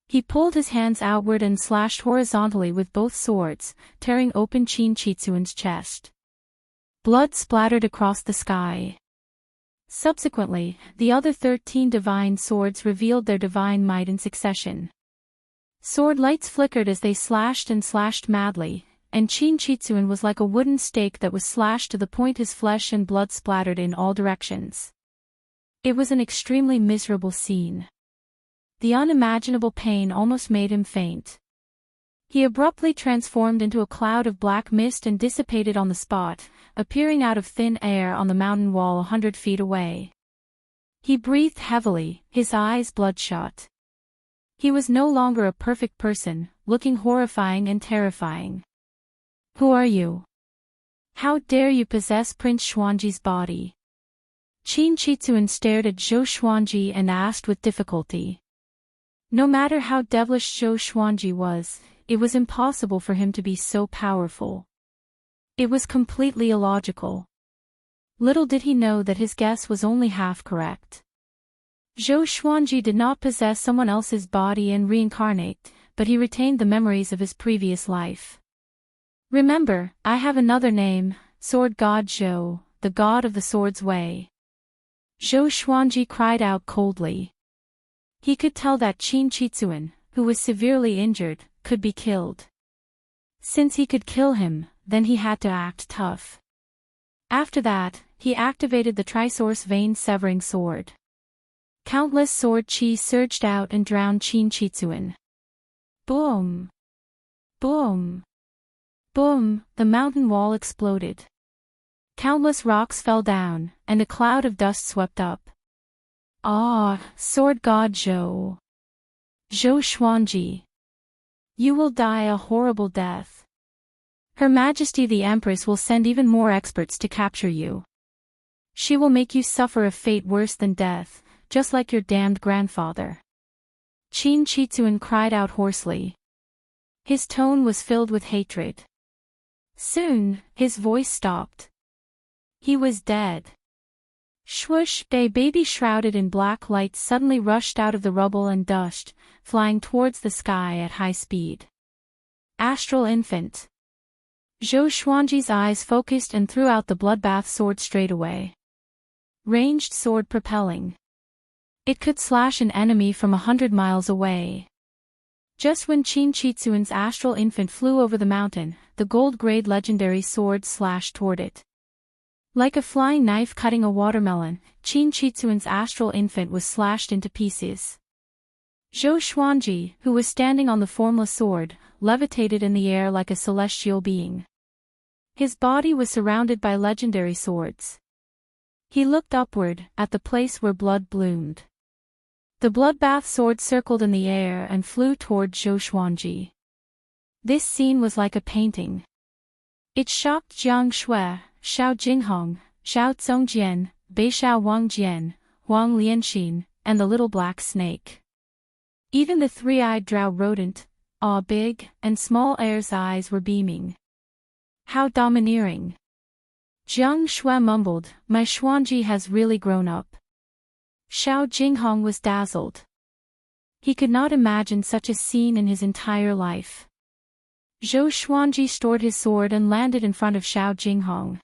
He pulled his hands outward and slashed horizontally with both swords, tearing open Qin Chitsuan's chest. Blood splattered across the sky. Subsequently, the other 13 divine swords revealed their divine might in succession. Sword lights flickered as they slashed and slashed madly, and Qin Chitsuan was like a wooden stake that was slashed to the point his flesh and blood splattered in all directions. It was an extremely miserable scene. The unimaginable pain almost made him faint. He abruptly transformed into a cloud of black mist and dissipated on the spot, appearing out of thin air on the mountain wall 100 feet away. He breathed heavily, his eyes bloodshot. He was no longer a perfect person, looking horrifying and terrifying. Who are you? How dare you possess Prince Xuanji's body? Qin Chitsuan stared at Zhou Xuanji and asked with difficulty. No matter how devilish Zhou Xuanji was, it was impossible for him to be so powerful. It was completely illogical. Little did he know that his guess was only half correct. Zhou Xuanji did not possess someone else's body and reincarnate, but he retained the memories of his previous life. Remember, I have another name, Sword God Zhou, the god of the sword's way. Zhou Xuanji cried out coldly. He could tell that Qin Chitsuan, who was severely injured, could be killed. Since he could kill him, then he had to act tough. After that, he activated the Trisource Vein-Severing Sword. Countless sword chi surged out and drowned Qin Chitsuan. Boom! Boom! Boom! The mountain wall exploded. Countless rocks fell down, and a cloud of dust swept up. Ah, Sword God Zhou! Zhou Xuanji! You will die a horrible death. Her Majesty the Empress will send even more experts to capture you. She will make you suffer a fate worse than death, just like your damned grandfather. Qin Chitsuan cried out hoarsely. His tone was filled with hatred. Soon, his voice stopped. He was dead. Swoosh! A baby shrouded in black light suddenly rushed out of the rubble and dust, flying towards the sky at high speed. Astral infant. Zhou Xuanji's eyes focused and threw out the bloodbath sword straight away. Ranged sword propelling. It could slash an enemy from 100 miles away. Just when Qin Chitsuan's astral infant flew over the mountain, the gold-grade legendary sword slashed toward it. Like a flying knife cutting a watermelon, Qin Chitsuan's astral infant was slashed into pieces. Zhou Xuanji, who was standing on the formless sword, levitated in the air like a celestial being. His body was surrounded by legendary swords. He looked upward, at the place where blood bloomed. The bloodbath sword circled in the air and flew toward Zhou Xuanji. This scene was like a painting. It shocked Jiang Shui, Xiao Jinghong, Xiao Zongjian, Beishao Wangjian, Huang Lianxin, and the little black snake. Even the three-eyed drow rodent, big and small heir's eyes were beaming. How domineering! Jiang Shui mumbled, my Xuanji has really grown up. Xiao Jinghong was dazzled. He could not imagine such a scene in his entire life. Zhou Xuanji stored his sword and landed in front of Xiao Jinghong.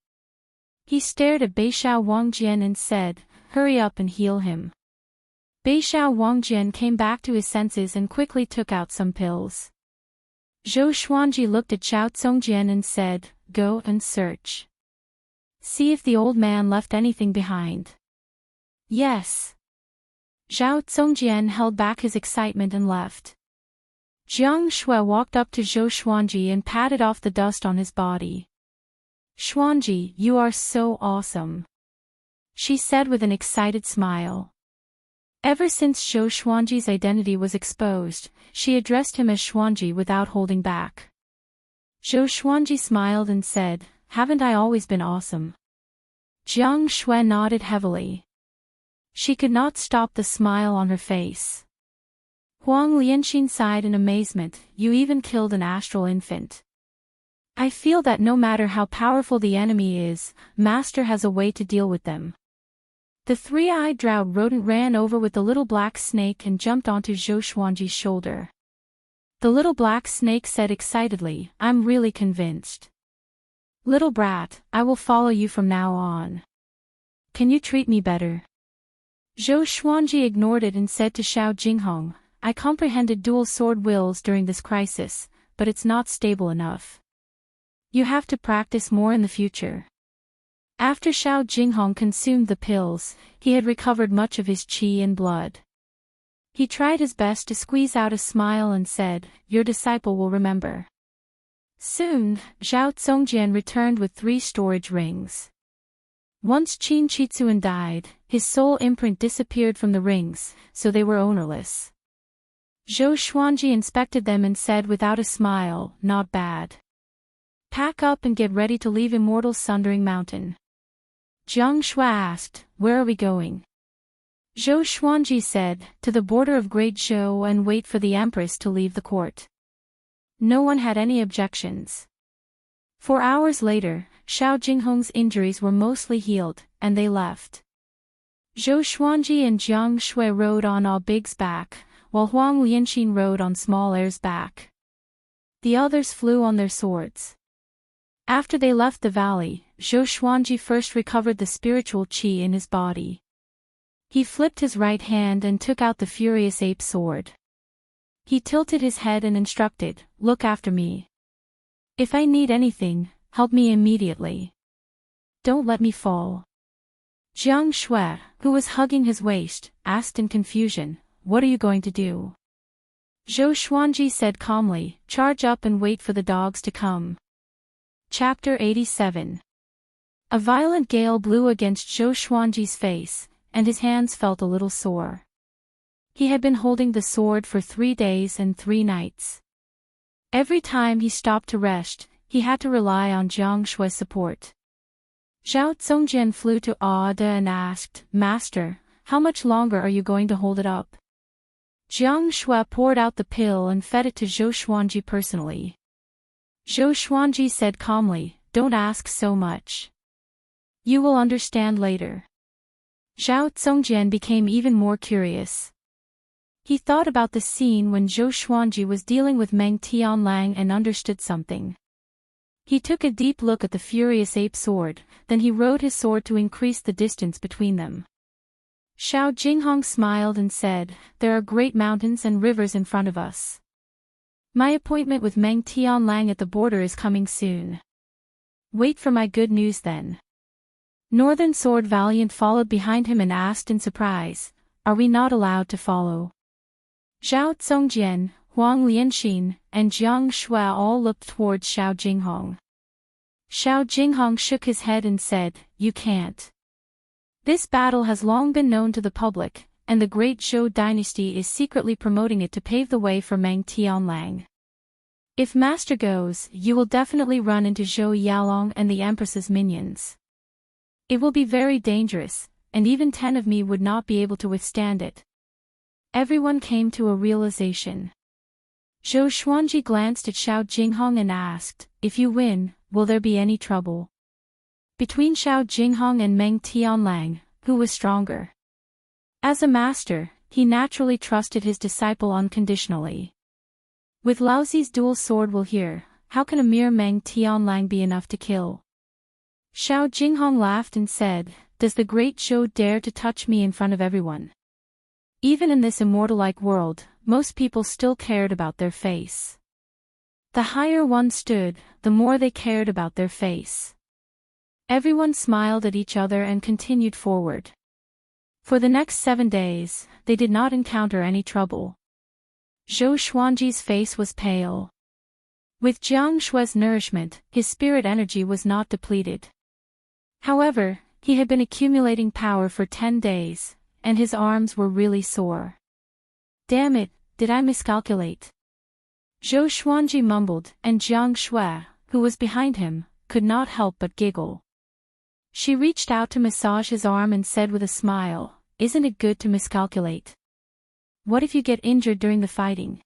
He stared at Beishao Wangjian and said, hurry up and heal him. Beishao Wangjian came back to his senses and quickly took out some pills. Zhou Xuanji looked at Xiao Zongjian and said, "Go and search. See if the old man left anything behind." "Yes." Zhao Zongjian held back his excitement and left. Jiang Shui walked up to Zhou Xuanji and patted off the dust on his body. "Xuanji, you are so awesome," she said with an excited smile. Ever since Zhou Xuanji's identity was exposed, she addressed him as Xuanji without holding back. Zhou Xuanji smiled and said, "Haven't I always been awesome?" Jiang Shui nodded heavily. She could not stop the smile on her face. Huang Lianxin sighed in amazement, "You even killed an astral infant. I feel that no matter how powerful the enemy is, Master has a way to deal with them." The three-eyed drowned rodent ran over with the little black snake and jumped onto Zhou Xuanji's shoulder. The little black snake said excitedly, "I'm really convinced. Little brat, I will follow you from now on. Can you treat me better?" Zhou Xuanji ignored it and said to Xiao Jinghong, "I comprehended dual sword wills during this crisis, but it's not stable enough. You have to practice more in the future." After Xiao Jinghong consumed the pills, he had recovered much of his qi and blood. He tried his best to squeeze out a smile and said, "Your disciple will remember." Soon, Zhao Zongjian returned with 3 storage rings. Once Qin Chitsuan died, his soul imprint disappeared from the rings, so they were ownerless. Zhou Xuanji inspected them and said without a smile, "Not bad. Pack up and get ready to leave Immortal's Sundering Mountain." Jiang Shui asked, "Where are we going?" Zhou Xuanji said, "To the border of Great Zhou and wait for the Empress to leave the court." No one had any objections. 4 hours later, Xiao Jinghong's injuries were mostly healed, and they left. Zhou Xuanji and Jiang Shui rode on Ah Big's back, while Huang Lianxin rode on Small Air's back. The others flew on their swords. After they left the valley, Zhou Xuanji first recovered the spiritual qi in his body. He flipped his right hand and took out the furious ape sword. He tilted his head and instructed, "Look after me. If I need anything, help me immediately. Don't let me fall." Jiang Shui, who was hugging his waist, asked in confusion, "What are you going to do?" Zhou Xuanji said calmly, "Charge up and wait for the dogs to come." Chapter 87. A violent gale blew against Zhou Xuanji's face, and his hands felt a little sore. He had been holding the sword for 3 days and 3 nights. Every time he stopped to rest, he had to rely on Jiang Shui's support. Xiao Zongjian flew to Ada and asked, "Master, how much longer are you going to hold it up?" Jiang Shui poured out the pill and fed it to Zhou Xuanji personally. Zhou Xuanji said calmly, "Don't ask so much. You will understand later." Xiao Zongjian became even more curious. He thought about the scene when Zhou Xuanji was dealing with Meng Tianlang and understood something. He took a deep look at the furious ape sword, then he rode his sword to increase the distance between them. Xiao Jinghong smiled and said, "There are great mountains and rivers in front of us. My appointment with Meng Tianlang at the border is coming soon. Wait for my good news then." Northern Sword Valiant followed behind him and asked in surprise, "Are we not allowed to follow?" Zhao Zongjian, Huang Lianxin, and Jiang Shui all looked towards Xiao Jinghong. Xiao Jinghong shook his head and said, "You can't. This battle has long been known to the public, and the great Zhou dynasty is secretly promoting it to pave the way for Meng Tianlang. If Master goes, you will definitely run into Zhou Yalong and the Empress's minions. It will be very dangerous, and even 10 of me would not be able to withstand it." Everyone came to a realization. Zhou Xuanji glanced at Xiao Jinghong and asked, "If you win, will there be any trouble?" Between Xiao Jinghong and Meng Tianlang, who was stronger? As a master, he naturally trusted his disciple unconditionally. With Laozi's dual sword will here, how can a mere Meng Tianlang be enough to kill? Xiao Jinghong laughed and said, does the great Zhou dare to touch me in front of everyone? Even in this immortal-like world, most people still cared about their face. The higher one stood, the more they cared about their face. Everyone smiled at each other and continued forward. For the next 7 days, they did not encounter any trouble. Zhou Xuanji's face was pale. With Jiang Shue's nourishment, his spirit energy was not depleted. However, he had been accumulating power for 10 days, and his arms were really sore. Damn it, did I miscalculate? Zhou Xuanji mumbled, and Jiang Shui, who was behind him, could not help but giggle. She reached out to massage his arm and said with a smile, "Isn't it good to miscalculate? What if you get injured during the fighting?"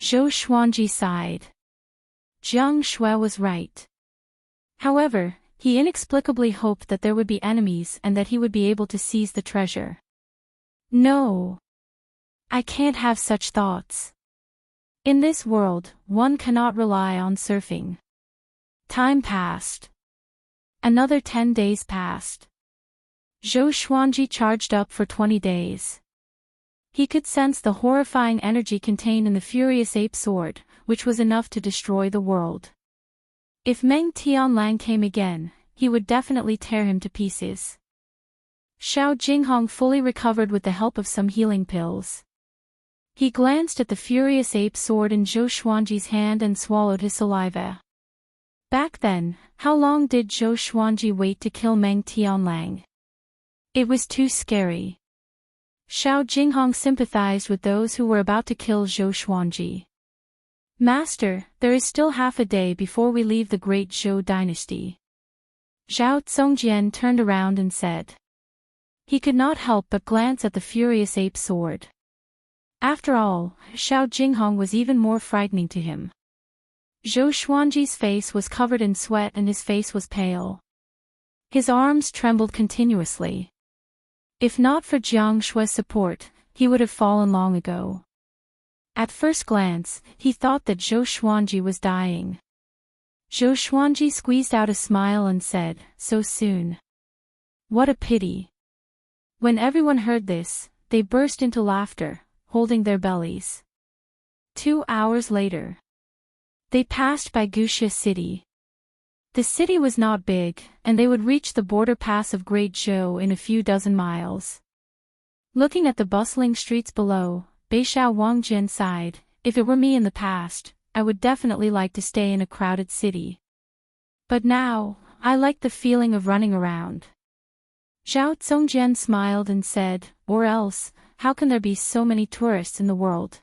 Zhou Xuanji sighed. Jiang Shui was right. However, he inexplicably hoped that there would be enemies and that he would be able to seize the treasure. No. I can't have such thoughts. In this world, one cannot rely on surfing. Time passed. Another 10 days passed. Zhou Xuanji charged up for 20 days. He could sense the horrifying energy contained in the furious ape sword, which was enough to destroy the world. If Meng Tianlang came again, he would definitely tear him to pieces. Xiao Jinghong fully recovered with the help of some healing pills. He glanced at the furious ape sword in Zhou Xuanji's hand and swallowed his saliva. Back then, how long did Zhou Xuanji wait to kill Meng Tianlang? It was too scary. Xiao Jinghong sympathized with those who were about to kill Zhou Xuanji. Master, there is still half a day before we leave the great Zhou dynasty. Zhao Zongjian turned around and said. He could not help but glance at the furious ape sword. After all, Xiao Jinghong was even more frightening to him. Zhou Xuanji's face was covered in sweat and his face was pale. His arms trembled continuously. If not for Jiang Shue's support, he would have fallen long ago. At first glance, he thought that Zhou Xuanji was dying. Zhou Xuanji squeezed out a smile and said, "So soon. What a pity." When everyone heard this, they burst into laughter, holding their bellies. 2 hours later, they passed by Wuxia city. The city was not big, and they would reach the border pass of Great Zhou in a few dozen miles. Looking at the bustling streets below, Beixiao Wangjin sighed, "If it were me in the past, I would definitely like to stay in a crowded city. But now, I like the feeling of running around." Zhao Zongjian smiled and said, "Or else, how can there be so many tourists in the world?"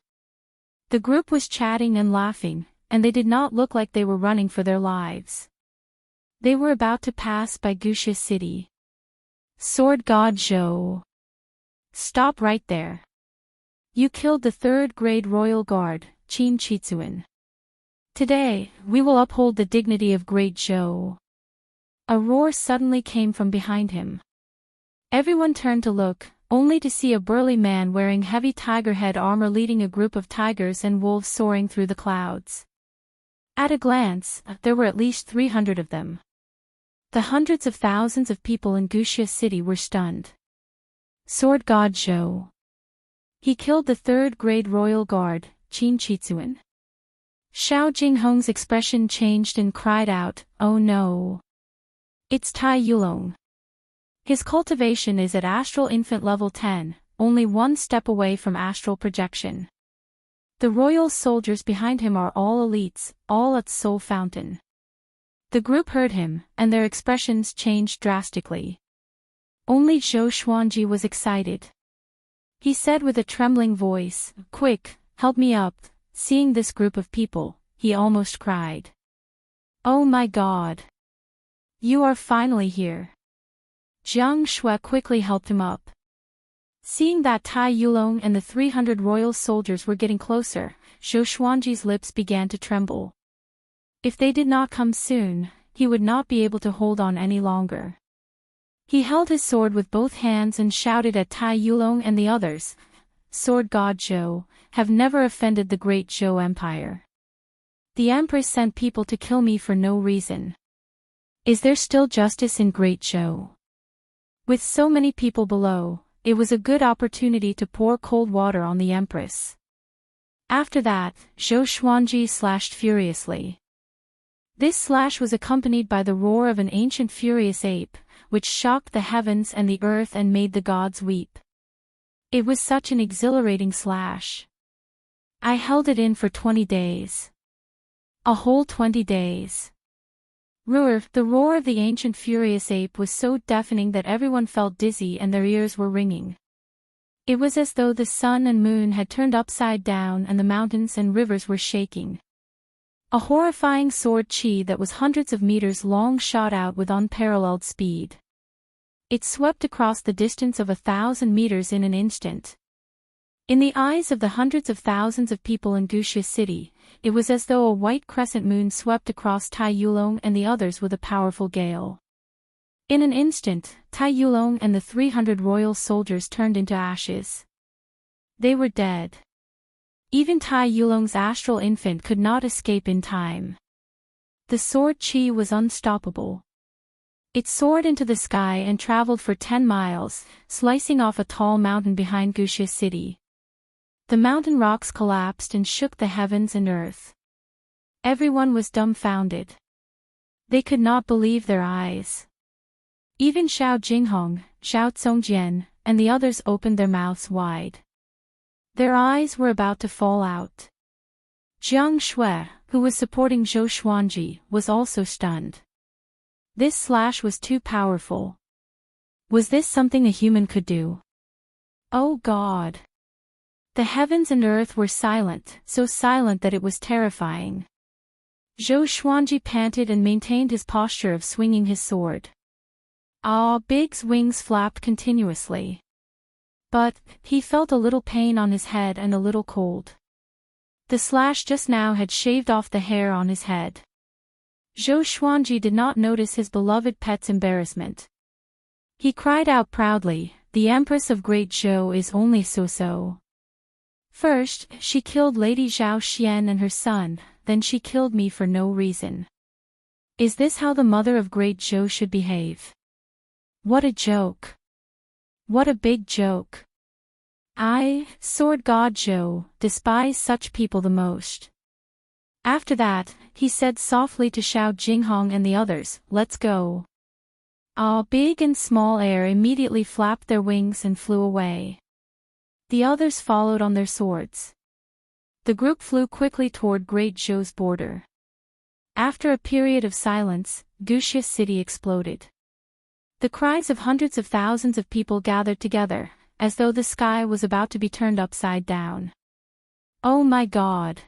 The group was chatting and laughing, and they did not look like they were running for their lives. They were about to pass by Wuxia city. Sword God Zhou. Stop right there. You killed the 3rd grade royal guard, Qin Chitsuan. Today, we will uphold the dignity of Great Zhou. A roar suddenly came from behind him. Everyone turned to look, only to see a burly man wearing heavy tiger head armor leading a group of tigers and wolves soaring through the clouds. At a glance, there were at least 300 of them. The hundreds of thousands of people in Wuxia city were stunned. Sword God Zhou. He killed the 3rd grade royal guard, Qin Chitsuan. Xiao Jinghong's expression changed and cried out, "Oh no! It's Tai Yulong. His cultivation is at astral infant level 10, only 1 step away from astral projection. The royal soldiers behind him are all elites, all at Soul Fountain." The group heard him, and their expressions changed drastically. Only Zhou Xuanji was excited. He said with a trembling voice, "Quick, help me up." Seeing this group of people, he almost cried. "Oh my God! You are finally here." Jiang Shui quickly helped him up. Seeing that Tai Yulong and the 300 royal soldiers were getting closer, Zhou Xuanji's lips began to tremble. If they did not come soon, he would not be able to hold on any longer. He held his sword with both hands and shouted at Tai Yulong and the others, "Sword God Zhou, have never offended the great Zhou Empire. The Empress sent people to kill me for no reason. Is there still justice in Great Zhou?" With so many people below, it was a good opportunity to pour cold water on the empress. After that, Zhou Xuanji slashed furiously. This slash was accompanied by the roar of an ancient furious ape, which shocked the heavens and the earth and made the gods weep. It was such an exhilarating slash. I held it in for 20 days. A whole 20 days. The roar of the ancient furious ape was so deafening that everyone felt dizzy and their ears were ringing. It was as though the sun and moon had turned upside down and the mountains and rivers were shaking. A horrifying sword chi that was hundreds of meters long shot out with unparalleled speed. It swept across the distance of 1,000 meters in an instant. In the eyes of the hundreds of thousands of people in Wuxia City, it was as though a white crescent moon swept across Tai Yulong and the others with a powerful gale. In an instant, Tai Yulong and the 300 royal soldiers turned into ashes. They were dead. Even Tai Yulong's astral infant could not escape in time. The sword chi was unstoppable. It soared into the sky and traveled for 10 miles, slicing off a tall mountain behind Wuxia City. The mountain rocks collapsed and shook the heavens and earth. Everyone was dumbfounded. They could not believe their eyes. Even Xiao Jinghong, Xiao Zongjian, and the others opened their mouths wide. Their eyes were about to fall out. Jiang Shui, who was supporting Zhou Xuanji, was also stunned. This slash was too powerful. Was this something a human could do? Oh God! The heavens and earth were silent, so silent that it was terrifying. Zhou Xuanji panted and maintained his posture of swinging his sword. Big's wings flapped continuously. But, he felt a little pain on his head and a little cold. The slash just now had shaved off the hair on his head. Zhou Xuanji did not notice his beloved pet's embarrassment. He cried out proudly, "The Empress of Great Zhou is only so-so. First, she killed Lady Zhao Xian and her son, then she killed me for no reason. Is this how the mother of Great Zhou should behave? What a joke! What a big joke! I, Sword God Zhou, despise such people the most." After that, he said softly to Xiao Jinghong and the others, "Let's go." Big and small air immediately flapped their wings and flew away. The others followed on their swords. The group flew quickly toward Great Zhou's border. After a period of silence, Wuxia City exploded. The cries of hundreds of thousands of people gathered together, as though the sky was about to be turned upside down. Oh my God!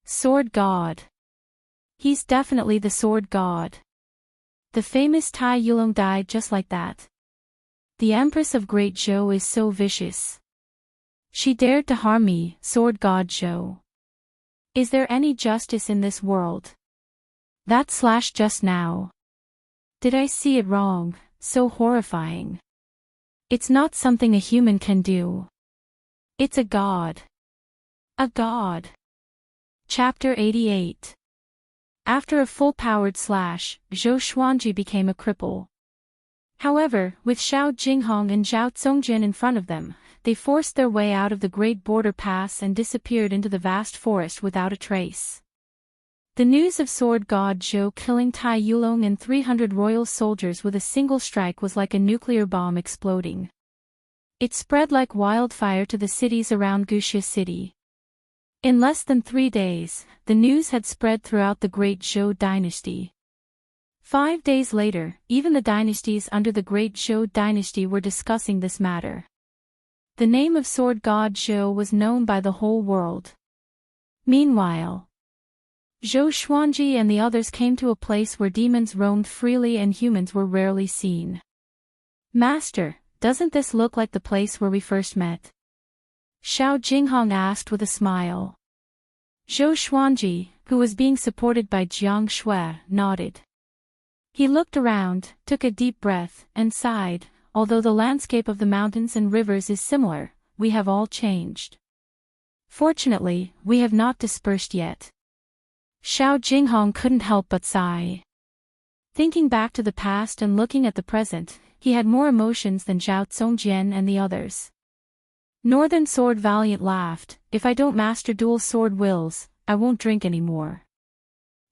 Sword God! He's definitely the Sword God. The famous Tai Yulong died just like that. The Empress of Great Zhou is so vicious. She dared to harm me, Sword God Zhou. Is there any justice in this world? That slash just now. Did I see it wrong? So horrifying. It's not something a human can do. It's a god. A god. Chapter 88. After a full-powered slash, Zhou Xuanji became a cripple. However, with Xiao Jinghong and Zhao Zongjian in front of them, they forced their way out of the Great Border Pass and disappeared into the vast forest without a trace. The news of Sword God Zhou killing Tai Yulong and 300 royal soldiers with a single strike was like a nuclear bomb exploding. It spread like wildfire to the cities around Wuxia City. In less than 3 days, the news had spread throughout the Great Zhou dynasty. 5 days later, even the dynasties under the Great Zhou dynasty were discussing this matter. The name of Sword God Zhou was known by the whole world. Meanwhile, Zhou Xuanji and the others came to a place where demons roamed freely and humans were rarely seen. "Master, doesn't this look like the place where we first met?" Xiao Jinghong asked with a smile. Zhou Xuanji, who was being supported by Jiang Shui, nodded. He looked around, took a deep breath, and sighed, "Although the landscape of the mountains and rivers is similar, we have all changed. Fortunately, we have not dispersed yet." Xiao Jinghong couldn't help but sigh. Thinking back to the past and looking at the present, he had more emotions than Zhao Zongjian and the others. Northern Sword Valiant laughed, "If I don't master dual sword wills, I won't drink anymore."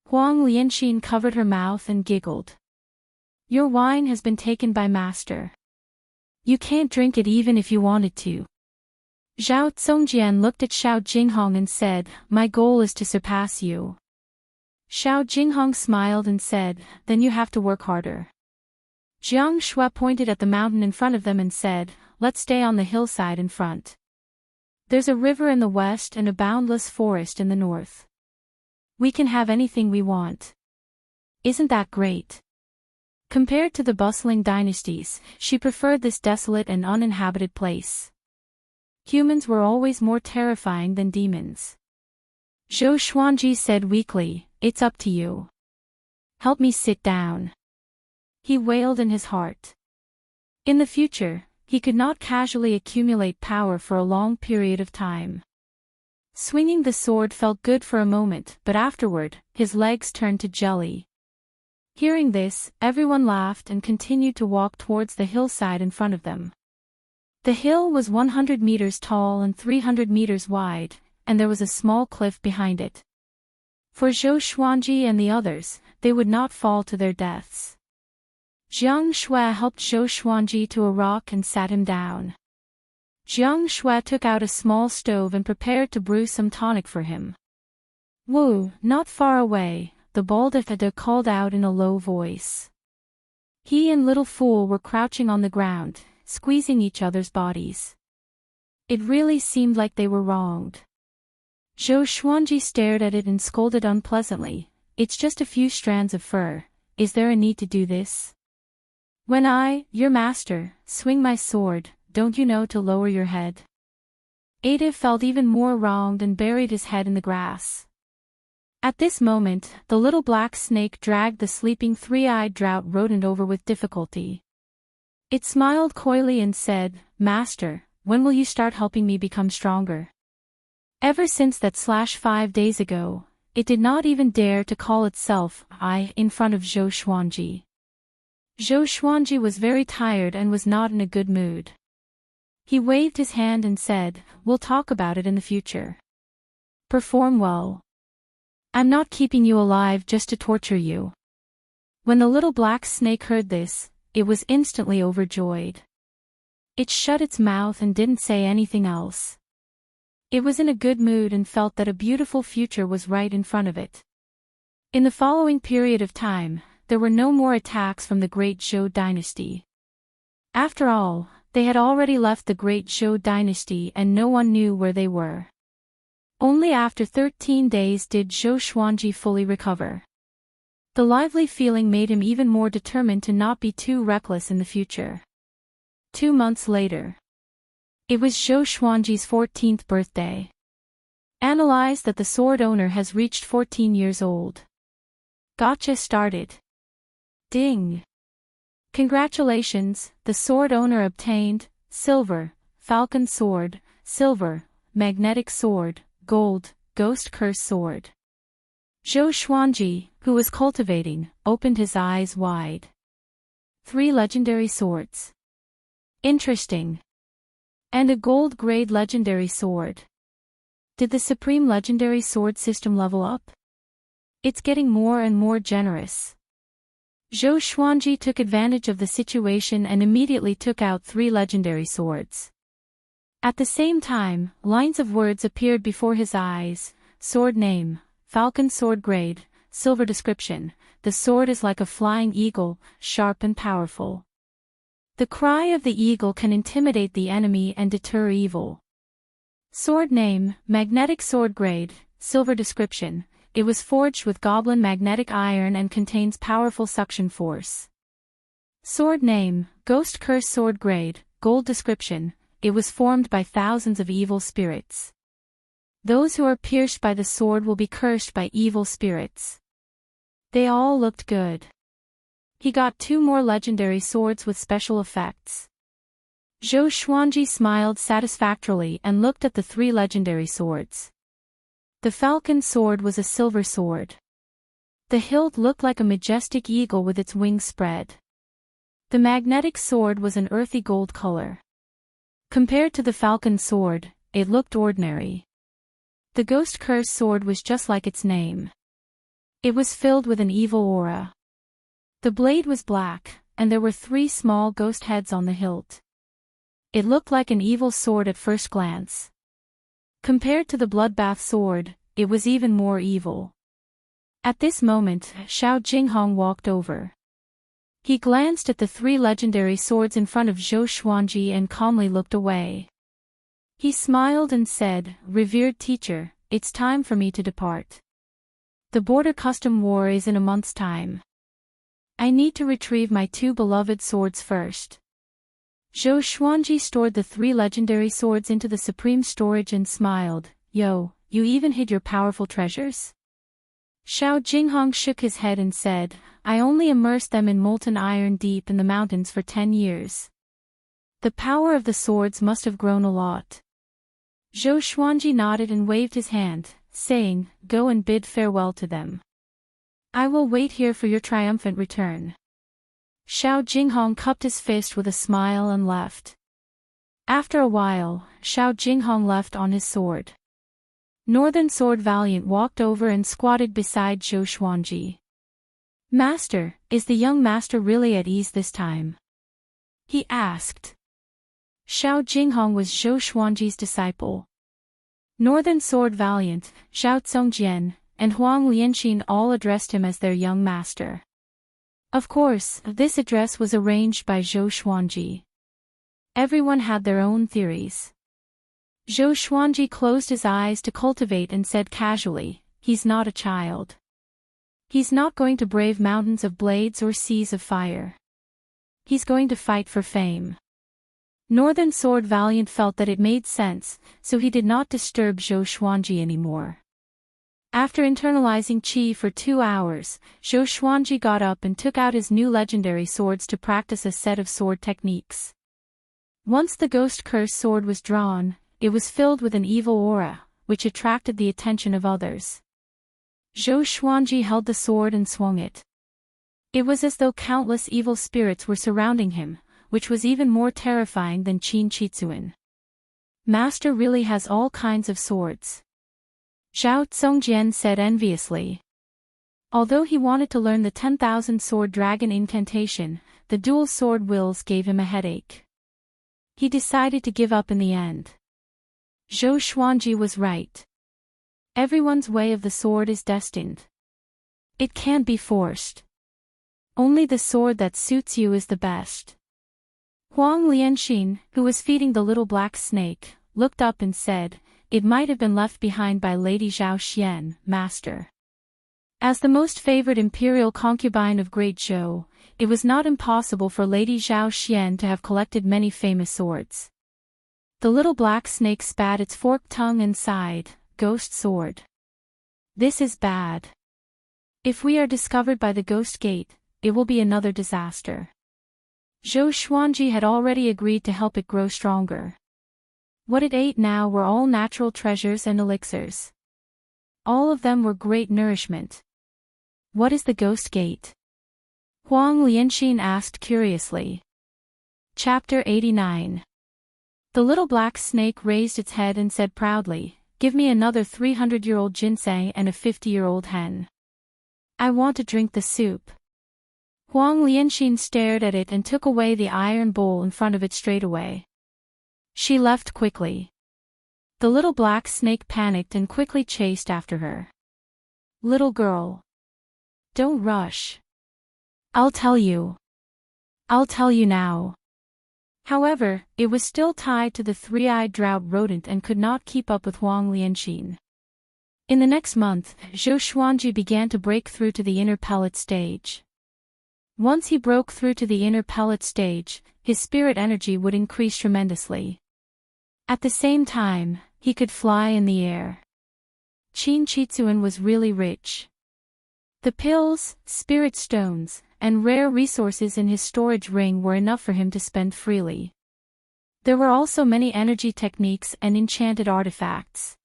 Huang Lianxin covered her mouth and giggled. "Your wine has been taken by master. You can't drink it even if you wanted to." Zhao Zongjian looked at Xiao Jinghong and said, "My goal is to surpass you." Xiao Jinghong smiled and said, "Then you have to work harder." Jiang Shui pointed at the mountain in front of them and said, "Let's stay on the hillside in front. There's a river in the west and a boundless forest in the north. We can have anything we want. Isn't that great?" Compared to the bustling dynasties, she preferred this desolate and uninhabited place. Humans were always more terrifying than demons. Zhou Xuanji said weakly, "It's up to you. Help me sit down." He wailed in his heart. In the future, he could not casually accumulate power for a long period of time. Swinging the sword felt good for a moment, but afterward, his legs turned to jelly. Hearing this, everyone laughed and continued to walk towards the hillside in front of them. The hill was 100 meters tall and 300 meters wide, and there was a small cliff behind it. For Zhou Xuanji and the others, they would not fall to their deaths. Jiang Shui helped Zhou Xuanji to a rock and sat him down. Jiang Shui took out a small stove and prepared to brew some tonic for him. "Wu, not far away," the bald Ifada called out in a low voice. He and Little Fool were crouching on the ground, squeezing each other's bodies. It really seemed like they were wronged. Zhou Xuanji stared at it and scolded unpleasantly, "It's just a few strands of fur, is there a need to do this? When I, your master, swing my sword, don't you know to lower your head?" Ada felt even more wronged and buried his head in the grass. At this moment, the little black snake dragged the sleeping three-eyed drought rodent over with difficulty. It smiled coyly and said, "Master, when will you start helping me become stronger?" Ever since that 5 days ago, it did not even dare to call itself I in front of Zhou Xuanji. Zhou Xuanji was very tired and was not in a good mood. He waved his hand and said, "We'll talk about it in the future. Perform well. I'm not keeping you alive just to torture you." When the little black snake heard this, it was instantly overjoyed. It shut its mouth and didn't say anything else. It was in a good mood and felt that a beautiful future was right in front of it. In the following period of time, there were no more attacks from the Great Zhou dynasty. After all, they had already left the Great Zhou dynasty and no one knew where they were. Only after 13 days did Zhou Xuanji fully recover. The lively feeling made him even more determined to not be too reckless in the future. 2 months later. It was Zhou Xuanji's 14th birthday. Analyze that the sword owner has reached 14 years old. Gotcha started. Ding. Congratulations, the sword owner obtained, silver, falcon sword, silver, magnetic sword, gold, ghost curse sword. Zhou Xuanji, who was cultivating, opened his eyes wide. 3 legendary swords. Interesting. And a gold grade legendary sword. Did the supreme legendary sword system level up? It's getting more and more generous. Zhou Xuanji took advantage of the situation and immediately took out 3 legendary swords. At the same time, lines of words appeared before his eyes. Sword name, falcon sword grade, silver description, the sword is like a flying eagle, sharp and powerful. The cry of the eagle can intimidate the enemy and deter evil. Sword name, magnetic sword grade, silver description, it was forged with goblin magnetic iron and contains powerful suction force. Sword name, ghost curse sword grade, gold description, it was formed by thousands of evil spirits. Those who are pierced by the sword will be cursed by evil spirits. They all looked good. He got 2 more legendary swords with special effects. Zhou Xuanji smiled satisfactorily and looked at the 3 legendary swords. The falcon sword was a silver sword. The hilt looked like a majestic eagle with its wings spread. The magnetic sword was an earthy gold color. Compared to the falcon sword, it looked ordinary. The ghost curse sword was just like its name. It was filled with an evil aura. The blade was black, and there were 3 small ghost heads on the hilt. It looked like an evil sword at first glance. Compared to the bloodbath sword, it was even more evil. At this moment, Xiao Jinghong walked over. He glanced at the 3 legendary swords in front of Zhou Xuanji and calmly looked away. He smiled and said, "Revered teacher, it's time for me to depart. The border custom war is in a month's time. I need to retrieve my 2 beloved swords first." Zhou Xuanji stored the 3 legendary swords into the supreme storage and smiled. "Yo, you even hid your powerful treasures?" Xiao Jinghong shook his head and said, "I only immersed them in molten iron deep in the mountains for 10 years. The power of the swords must have grown a lot." Zhou Xuanji nodded and waved his hand, saying, "Go and bid farewell to them. I will wait here for your triumphant return." Xiao Jinghong cupped his fist with a smile and left. After a while, Xiao Jinghong left on his sword. Northern Sword Valiant walked over and squatted beside Zhou Xuanji. "Master, is the young master really at ease this time?" he asked. Xiao Jinghong was Zhou Xuanji's disciple. Northern Sword Valiant, Zhao Tsongjian, and Huang Lianxin all addressed him as their young master. Of course, this address was arranged by Zhou Xuanji. Everyone had their own theories. Zhou Xuanji closed his eyes to cultivate and said casually, "He's not a child. He's not going to brave mountains of blades or seas of fire. He's going to fight for fame." Northern Sword Valiant felt that it made sense, so he did not disturb Zhou Xuanji anymore. After internalizing qi for 2 hours, Zhou Xuanji got up and took out his new legendary swords to practice a set of sword techniques. Once the ghost curse sword was drawn, it was filled with an evil aura, which attracted the attention of others. Zhou Xuanji held the sword and swung it. It was as though countless evil spirits were surrounding him, which was even more terrifying than Qin Qitsuan. "Master really has all kinds of swords," Zhao Tsongjian said enviously. Although he wanted to learn the 10,000 sword dragon incantation, the dual sword wills gave him a headache. He decided to give up in the end. Zhou Xuanji was right. Everyone's way of the sword is destined. It can't be forced. Only the sword that suits you is the best. Huang Lianxin, who was feeding the little black snake, looked up and said, "It might have been left behind by Lady Zhao Xian, master." As the most favored imperial concubine of Great Zhou, it was not impossible for Lady Zhao Xian to have collected many famous swords. The little black snake spat its forked tongue and sighed, "Ghost sword. This is bad. If we are discovered by the Ghost Gate, it will be another disaster." Zhou Xuanji had already agreed to help it grow stronger. What it ate now were all natural treasures and elixirs. All of them were great nourishment. "What is the Ghost Gate?" Huang Lianxin asked curiously. Chapter 89. The little black snake raised its head and said proudly, "Give me another 300-year-old ginseng and a 50-year-old hen. I want to drink the soup." Huang Lianxin stared at it and took away the iron bowl in front of it straight away. She left quickly. The little black snake panicked and quickly chased after her. "Little girl. Don't rush. I'll tell you. I'll tell you now." However, it was still tied to the 3-eyed drought rodent and could not keep up with Huang Lianxin. In the next month, Zhou Xuanji began to break through to the inner pellet stage. Once he broke through to the inner pellet stage, his spirit energy would increase tremendously. At the same time, he could fly in the air. Qin Qitsuan was really rich. The pills, spirit stones, and rare resources in his storage ring were enough for him to spend freely. There were also many energy techniques and enchanted artifacts.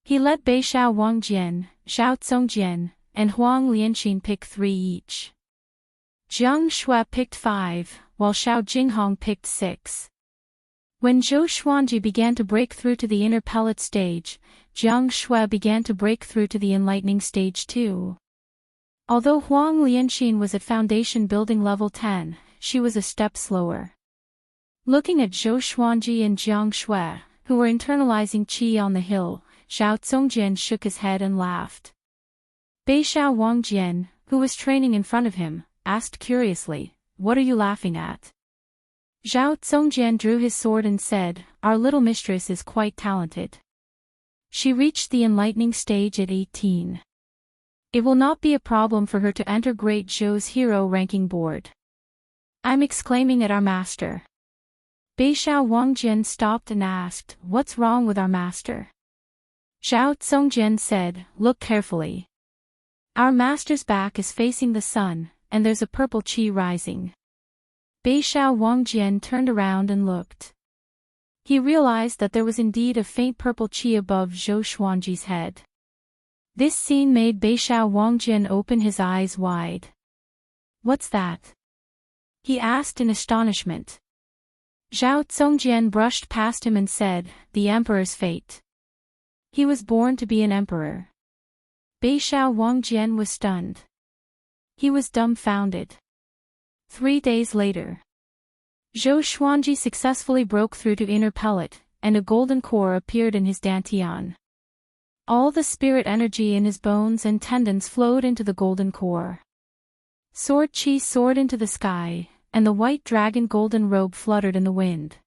He let Beishao Wangjian, Zhao Tsongjian, and Huang Lianxin picked 3 each. Jiang Shui picked 5, while Xiao Jinghong picked 6. When Zhou Xuanji began to break through to the inner pellet stage, Jiang Shui began to break through to the enlightening stage too. Although Huang Lianxin was at foundation building level 10, she was a step slower. Looking at Zhou Xuanji and Jiang Shui, who were internalizing qi on the hill, Xiao Zongjian shook his head and laughed. Beixiao Wangjian, who was training in front of him, asked curiously, "What are you laughing at?" Zhao Zongjian drew his sword and said, "Our little mistress is quite talented. She reached the enlightening stage at 18. It will not be a problem for her to enter Great Zhou's hero ranking board. I'm exclaiming at our master." Beixiao Wangjian stopped and asked, "What's wrong with our master?" Zhao Zongjian said, "Look carefully. Our master's back is facing the sun, and there's a purple qi rising." Beixiao Wangjian turned around and looked. He realized that there was indeed a faint purple qi above Zhou Xuanji's head. This scene made Beixiao Wangjian open his eyes wide. "What's that?" he asked in astonishment. Zhao Zongjian brushed past him and said, "The emperor's fate. He was born to be an emperor." Beixiao Wangjian was stunned. He was dumbfounded. 3 days later, Zhou Xuanji successfully broke through to inner pellet, and a golden core appeared in his dantian. All the spirit energy in his bones and tendons flowed into the golden core. Sword qi soared into the sky, and the white dragon golden robe fluttered in the wind.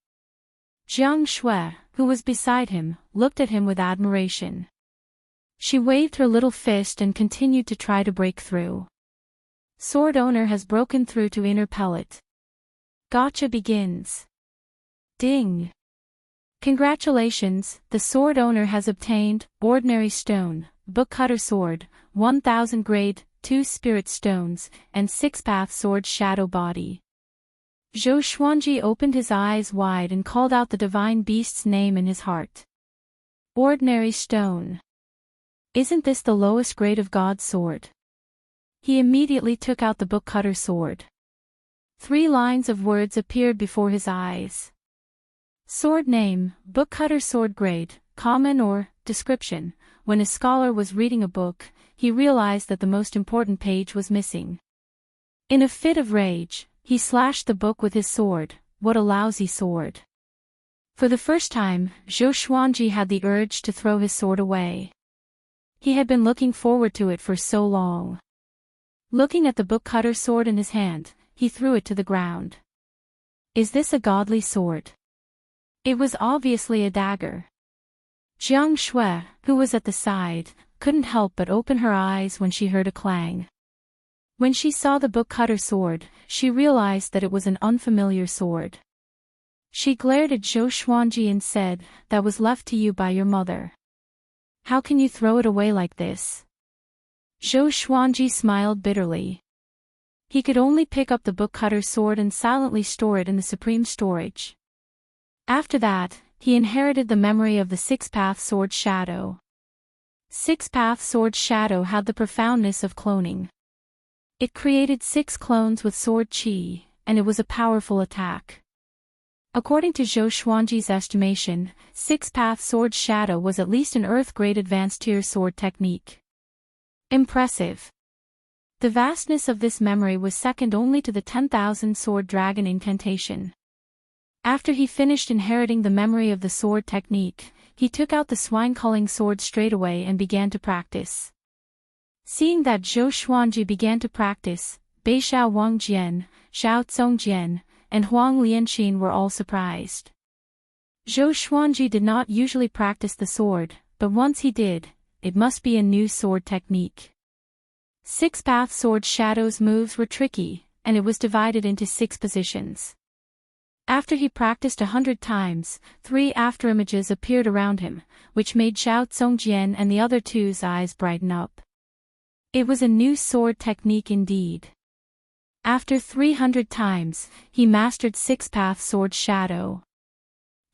Jiang Shui, who was beside him, looked at him with admiration. She waved her little fist and continued to try to break through. Sword owner has broken through to inner pellet. Gotcha begins. Ding! Congratulations, the sword owner has obtained, ordinary stone, book cutter sword, 1000 grade, 2 spirit stones, and 6-path sword shadow body. Zhou Xuanji opened his eyes wide and called out the divine beast's name in his heart. Ordinary stone. Isn't this the lowest grade of God's sword? He immediately took out the book cutter sword. 3 lines of words appeared before his eyes. Sword name, book cutter sword grade, common or, description. When a scholar was reading a book, he realized that the most important page was missing. In a fit of rage, he slashed the book with his sword. What a lousy sword. For the first time, Zhou Xuanji had the urge to throw his sword away. He had been looking forward to it for so long. Looking at the book cutter sword in his hand, he threw it to the ground. Is this a godly sword? It was obviously a dagger. Jiang Shui, who was at the side, couldn't help but open her eyes when she heard a clang. When she saw the book cutter sword, she realized that it was an unfamiliar sword. She glared at Zhou Xuanji and said, "That was left to you by your mother. How can you throw it away like this?" Zhou Xuanji smiled bitterly. He could only pick up the book cutter sword and silently store it in the supreme storage. After that, he inherited the memory of the 6-path sword shadow. 6-path sword shadow had the profoundness of cloning. It created 6 clones with sword qi, and it was a powerful attack. According to Zhou Xuanji's estimation, 6-path sword shadow was at least an earth-grade advanced tier sword technique. Impressive. The vastness of this memory was second only to the 10,000 sword dragon incantation. After he finished inheriting the memory of the sword technique, he took out the swine-culling sword straightaway and began to practice. Seeing that Zhou Xuanji began to practice, Beixiao Wangjian, Xiao Zongjian, and Huang Lianxin were all surprised. Zhou Xuanji did not usually practice the sword, but once he did, it must be a new sword technique. 6-path sword shadow's moves were tricky, and it was divided into 6 positions. After he practiced 100 times, 3 afterimages appeared around him, which made Xiao Zongjian and the other two's eyes brighten up. It was a new sword technique indeed. After 300 times, he mastered 6-path sword shadow.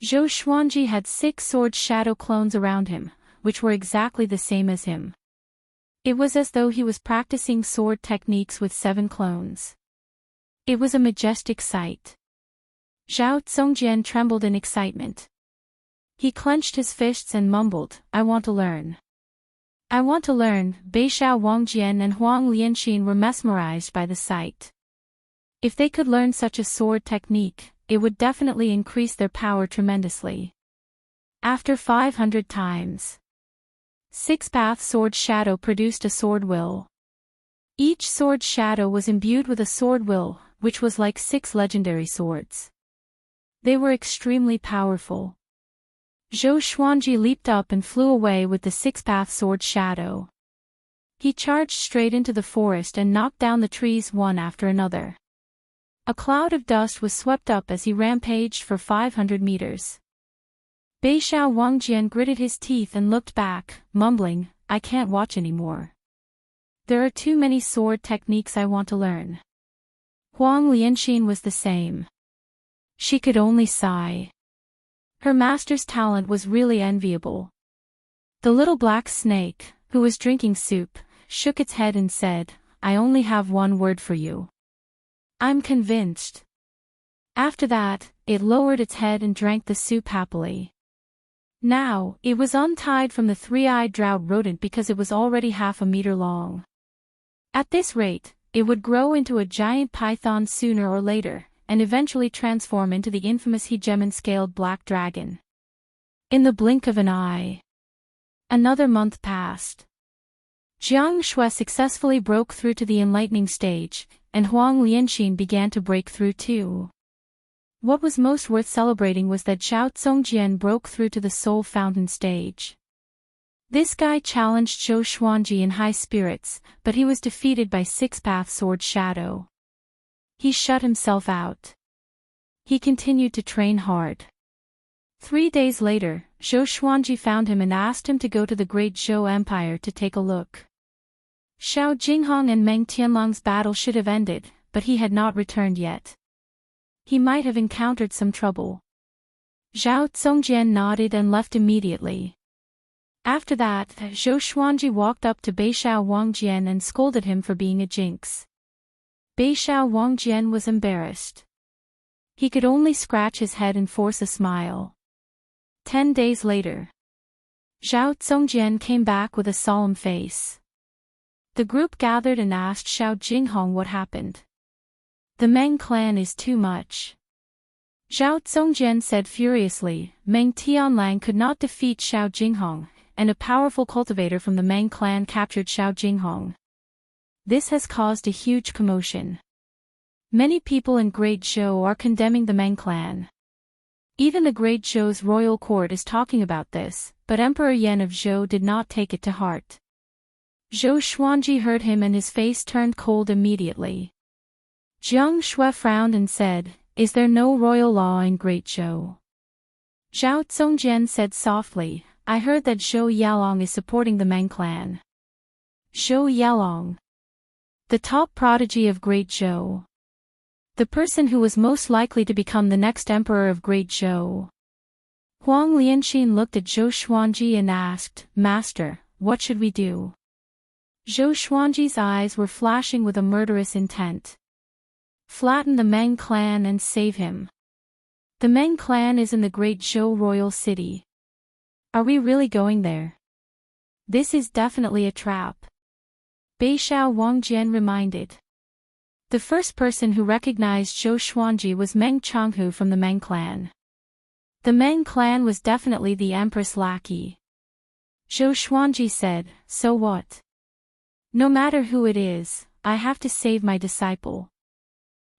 Zhou Xuanji had 6 sword shadow clones around him, which were exactly the same as him. It was as though he was practicing sword techniques with 7 clones. It was a majestic sight. Zhao Zongjian trembled in excitement. He clenched his fists and mumbled, "I want to learn. I want to learn." Beishao Wangjian and Huang Lianxin were mesmerized by the sight. If they could learn such a sword technique, it would definitely increase their power tremendously. After 500 times, 6-path sword shadow produced a sword will. Each sword shadow was imbued with a sword will, which was like 6 legendary swords. They were extremely powerful. Zhou Xuanji leaped up and flew away with the 6-path sword shadow. He charged straight into the forest and knocked down the trees one after another. A cloud of dust was swept up as he rampaged for 500 meters. Beishao Wangjian gritted his teeth and looked back, mumbling, "I can't watch anymore. There are too many sword techniques I want to learn." Huang Lianxin was the same. She could only sigh. Her master's talent was really enviable. The little black snake, who was drinking soup, shook its head and said, "I only have one word for you. I'm convinced." After that, it lowered its head and drank the soup happily. Now, it was untied from the 3-eyed drought rodent because it was already half a meter long. At this rate, it would grow into a giant python sooner or later, and eventually transform into the infamous hegemon-scaled black dragon. In the blink of an eye. Another month passed. Jiang Shui successfully broke through to the enlightening stage, and Huang Lianxin began to break through too. What was most worth celebrating was that Zhao Zongjian broke through to the soul fountain stage. This guy challenged Zhou Xuanji in high spirits, but he was defeated by 6-path sword shadow. He shut himself out. He continued to train hard. 3 days later, Zhou Xuanji found him and asked him to go to the Great Zhou Empire to take a look. Xiao Jinghong and Meng Tianlong's battle should have ended, but he had not returned yet. He might have encountered some trouble. Zhao Zongjian nodded and left immediately. After that, Zhou Xuanji walked up to Beishao Wangjian and scolded him for being a jinx. Beishao Wangjian was embarrassed. He could only scratch his head and force a smile. 10 days later, Zhao Zongjian came back with a solemn face. The group gathered and asked Xiao Jinghong what happened. "The Meng clan is too much." Zhao Zongjian said furiously, "Meng Tianlang could not defeat Xiao Jinghong, and a powerful cultivator from the Meng clan captured Xiao Jinghong. This has caused a huge commotion. Many people in Great Zhou are condemning the Meng clan. Even the Great Zhou's royal court is talking about this, but Emperor Yan of Zhou did not take it to heart." Zhou Xuanji heard him and his face turned cold immediately. Jiang Shui frowned and said, "Is there no royal law in Great Zhou?" Zhao Zongjian said softly, "I heard that Zhou Yalong is supporting the Meng clan." Zhou Yalong, the top prodigy of Great Zhou. The person who was most likely to become the next emperor of Great Zhou. Huang Lianxin looked at Zhou Xuanji and asked, "Master, what should we do?" Zhou Xuanji's eyes were flashing with a murderous intent. "Flatten the Meng clan and save him. The Meng clan is in the Great Zhou royal city. Are we really going there? This is definitely a trap." Beishao Wangjian reminded. The first person who recognized Zhou Xuanji was Meng Changhu from the Meng clan. The Meng clan was definitely the empress lackey. Zhou Xuanji said, "So what? No matter who it is, I have to save my disciple."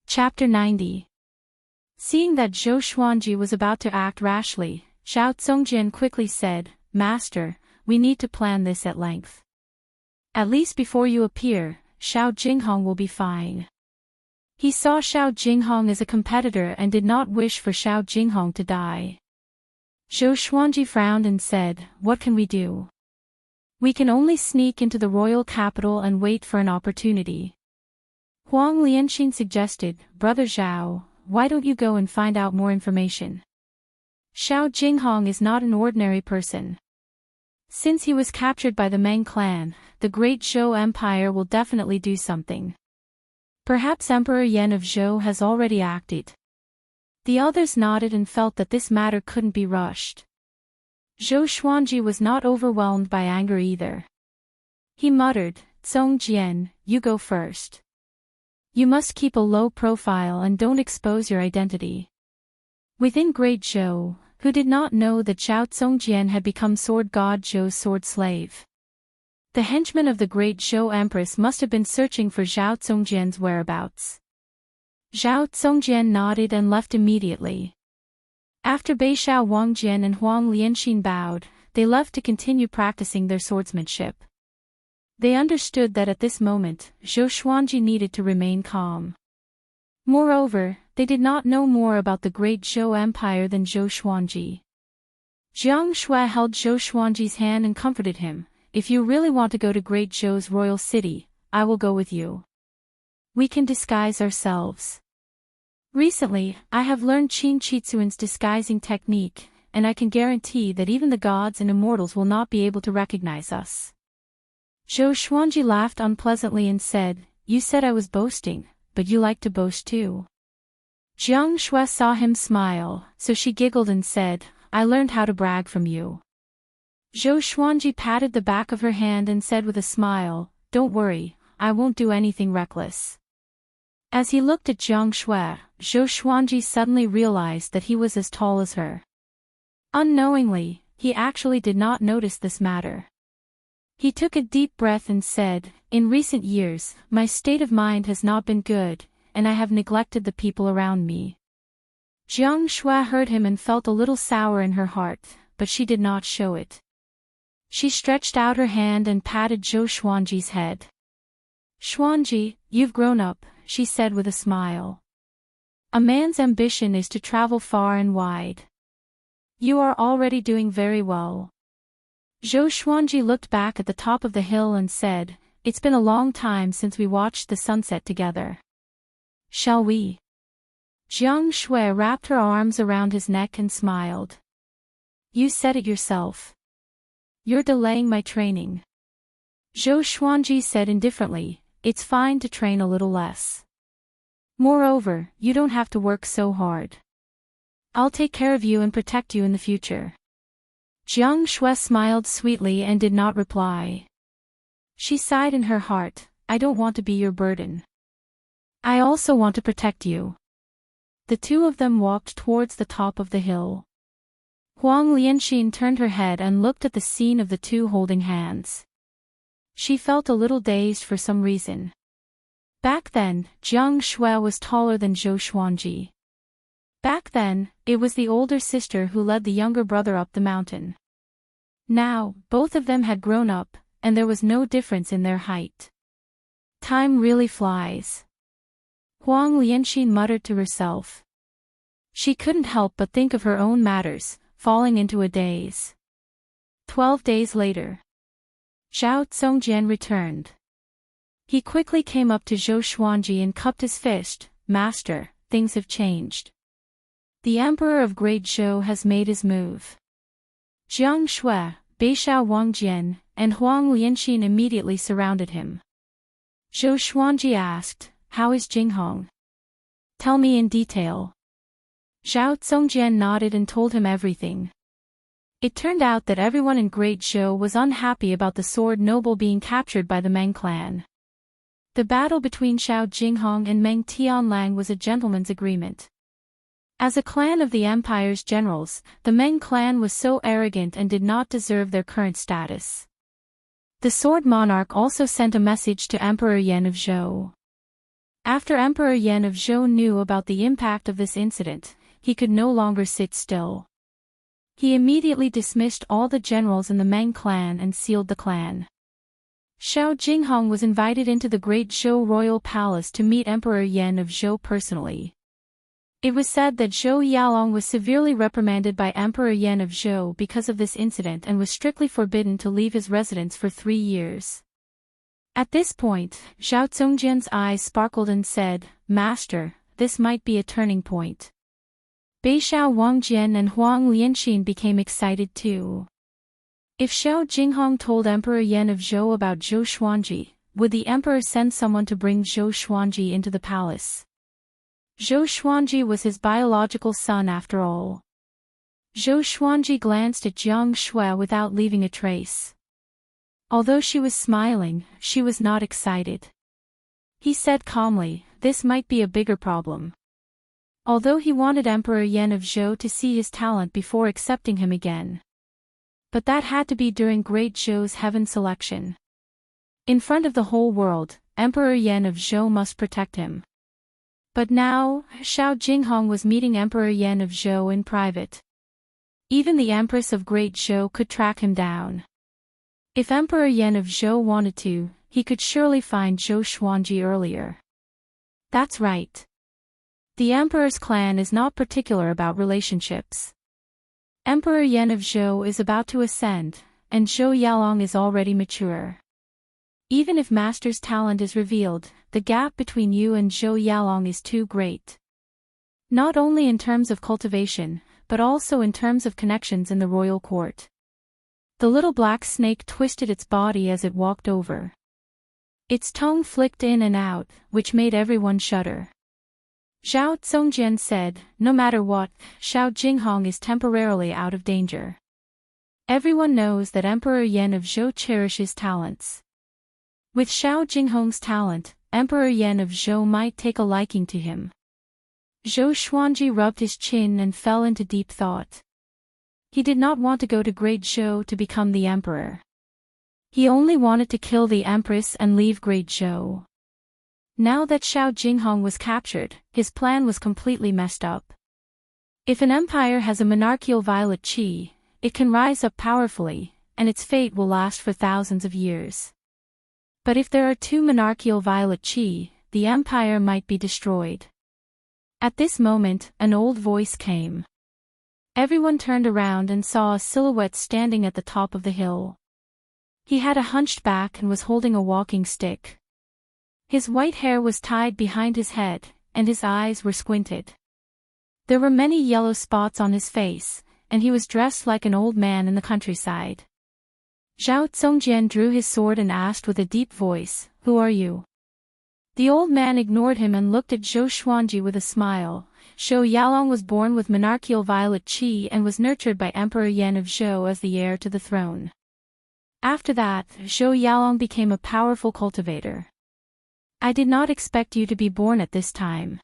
Chapter 90. Seeing that Zhou Xuanji was about to act rashly, Zhao Zongjian quickly said, "Master, we need to plan this at length. At least before you appear, Xiao Jinghong will be fine." He saw Xiao Jinghong as a competitor and did not wish for Xiao Jinghong to die. Zhou Xuanji frowned and said, "What can we do? We can only sneak into the royal capital and wait for an opportunity." Huang Lianxin suggested, "Brother Zhao, why don't you go and find out more information? Xiao Jinghong is not an ordinary person. Since he was captured by the Meng clan, the Great Zhou Empire will definitely do something. Perhaps Emperor Yan of Zhou has already acted. The others nodded and felt that this matter couldn't be rushed. Zhou Xuanji was not overwhelmed by anger either. He muttered, "Song Jian, you go first. You must keep a low profile and don't expose your identity." Within Great Zhou, who did not know that Zhao Tsongjian had become sword god Zhou's sword slave. The henchmen of the Great Zhou Empress must have been searching for Zhao Tsongjian's whereabouts. Zhao Tsongjian nodded and left immediately. After Beishao Wangjian and Huang Lianxin bowed, they left to continue practicing their swordsmanship. They understood that at this moment, Zhou Xuanji needed to remain calm. Moreover, they did not know more about the Great Zhou Empire than Zhou Xuanji. Jiang Shui held Zhou Xuanji's hand and comforted him. "If you really want to go to Great Zhou's royal city, I will go with you. We can disguise ourselves. Recently, I have learned Qin Chitsuan's disguising technique, and I can guarantee that even the gods and immortals will not be able to recognize us." Zhou Xuanji laughed unpleasantly and said, "You said I was boasting, but you like to boast too." Jiang Shui saw him smile, so she giggled and said, "I learned how to brag from you." Zhou Xuanji patted the back of her hand and said with a smile, "Don't worry, I won't do anything reckless." As he looked at Jiang Shui, Zhou Xuanji suddenly realized that he was as tall as her. Unknowingly, he actually did not notice this matter. He took a deep breath and said, "In recent years, my state of mind has not been good, and I have neglected the people around me." Jiang Shui heard him and felt a little sour in her heart, but she did not show it. She stretched out her hand and patted Zhou Xuanji's head. "Xuanji, you've grown up," she said with a smile. "A man's ambition is to travel far and wide. You are already doing very well." Zhou Xuanji looked back at the top of the hill and said, "It's been a long time since we watched the sunset together. Shall we?" Jiang Shui wrapped her arms around his neck and smiled. "You said it yourself. You're delaying my training." Zhou Xuanji said indifferently, "It's fine to train a little less. Moreover, you don't have to work so hard. I'll take care of you and protect you in the future." Jiang Shui smiled sweetly and did not reply. She sighed in her heart, "I don't want to be your burden. I also want to protect you." The two of them walked towards the top of the hill. Huang Lianxin turned her head and looked at the scene of the two holding hands. She felt a little dazed for some reason. Back then, Jiang Shui was taller than Zhou Xuanji. Back then, it was the older sister who led the younger brother up the mountain. Now, both of them had grown up, and there was no difference in their height. Time really flies. Huang Lianxin muttered to herself. She couldn't help but think of her own matters, falling into a daze. 12 days later. Zhao Tsongjian returned. He quickly came up to Zhou Xuanji and cupped his fist. "Master, things have changed. The Emperor of Great Zhou has made his move." Jiang Shui, Beishao Wangjian, and Huang Lianxin immediately surrounded him. Zhou Xuanji asked, "How is Jinghong? Tell me in detail." Zhao Tsongjian nodded and told him everything. It turned out that everyone in Great Zhou was unhappy about the sword noble being captured by the Meng clan. The battle between Xiao Jinghong and Meng Tianlang was a gentleman's agreement. As a clan of the empire's generals, the Meng clan was so arrogant and did not deserve their current status. The sword monarch also sent a message to Emperor Yan of Zhou. After Emperor Yan of Zhou knew about the impact of this incident, he could no longer sit still. He immediately dismissed all the generals in the Meng clan and sealed the clan. Xiao Jinghong was invited into the Great Zhou royal palace to meet Emperor Yan of Zhou personally. It was said that Zhou Yalong was severely reprimanded by Emperor Yan of Zhou because of this incident and was strictly forbidden to leave his residence for 3 years. At this point, Zhao Tsongjian's eyes sparkled and said, "Master, this might be a turning point." Beishao Wangjian and Huang Lianxin became excited too. If Xiao Jinghong told Emperor Yan of Zhou about Zhou Xuanji, would the emperor send someone to bring Zhou Xuanji into the palace? Zhou Xuanji was his biological son after all. Zhou Xuanji glanced at Jiang Shui without leaving a trace. Although she was smiling, she was not excited. He said calmly, this might be a bigger problem. Although he wanted Emperor Yan of Zhou to see his talent before accepting him again. But that had to be during Great Zhou's heaven selection. In front of the whole world, Emperor Yan of Zhou must protect him. But now, Xiao Jinghong was meeting Emperor Yan of Zhou in private. Even the Empress of Great Zhou could track him down. If Emperor Yan of Zhou wanted to, he could surely find Zhou Xuanji earlier. That's right. The Emperor's clan is not particular about relationships. Emperor Yan of Zhou is about to ascend, and Zhou Yalong is already mature. Even if Master's talent is revealed, the gap between you and Zhou Yalong is too great. Not only in terms of cultivation, but also in terms of connections in the royal court. The little black snake twisted its body as it walked over. Its tongue flicked in and out, which made everyone shudder. Zhao Zongjian said, no matter what, Xiao Jinghong is temporarily out of danger. Everyone knows that Emperor Yan of Zhou cherishes talents. With Xiao Jinghong's talent, Emperor Yan of Zhou might take a liking to him. Zhou Xuanji rubbed his chin and fell into deep thought. He did not want to go to Great Zhou to become the emperor. He only wanted to kill the empress and leave Great Zhou. Now that Xiao Jinghong was captured, his plan was completely messed up. If an empire has a monarchical violet qi, it can rise up powerfully, and its fate will last for thousands of years. But if there are two monarchical violet qi, the empire might be destroyed. At this moment, an old voice came. Everyone turned around and saw a silhouette standing at the top of the hill. He had a hunched back and was holding a walking stick. His white hair was tied behind his head, and his eyes were squinted. There were many yellow spots on his face, and he was dressed like an old man in the countryside. Zhao Zongjian drew his sword and asked with a deep voice, "Who are you?" The old man ignored him and looked at Zhou Xuanji with a smile. Zhou Yalong was born with monarchical violet qi and was nurtured by Emperor Yan of Zhou as the heir to the throne. After that, Zhou Yalong became a powerful cultivator. I did not expect you to be born at this time.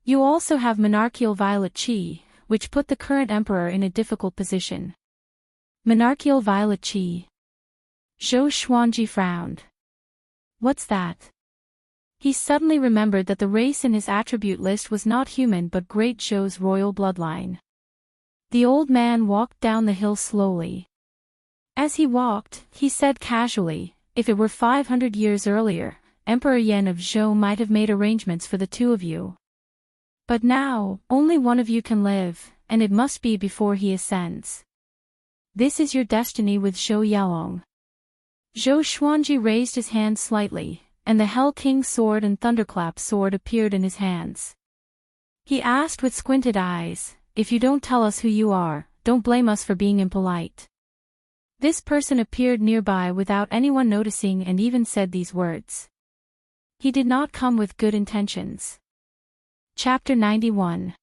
You also have monarchical violet qi, which put the current emperor in a difficult position. Monarchical violet qi. Zhou Xuanji frowned. What's that? He suddenly remembered that the race in his attribute list was not human but Great Zhou's royal bloodline. The old man walked down the hill slowly. As he walked, he said casually, if it were 500 years earlier, Emperor Yan of Zhou might have made arrangements for the two of you. But now, only one of you can live, and it must be before he ascends. This is your destiny with Zhou Yalong. Zhou Xuanji raised his hand slightly, and the Hell King's sword and Thunderclap sword appeared in his hands. He asked with squinted eyes, if you don't tell us who you are, don't blame us for being impolite. This person appeared nearby without anyone noticing and even said these words. He did not come with good intentions. Chapter 91.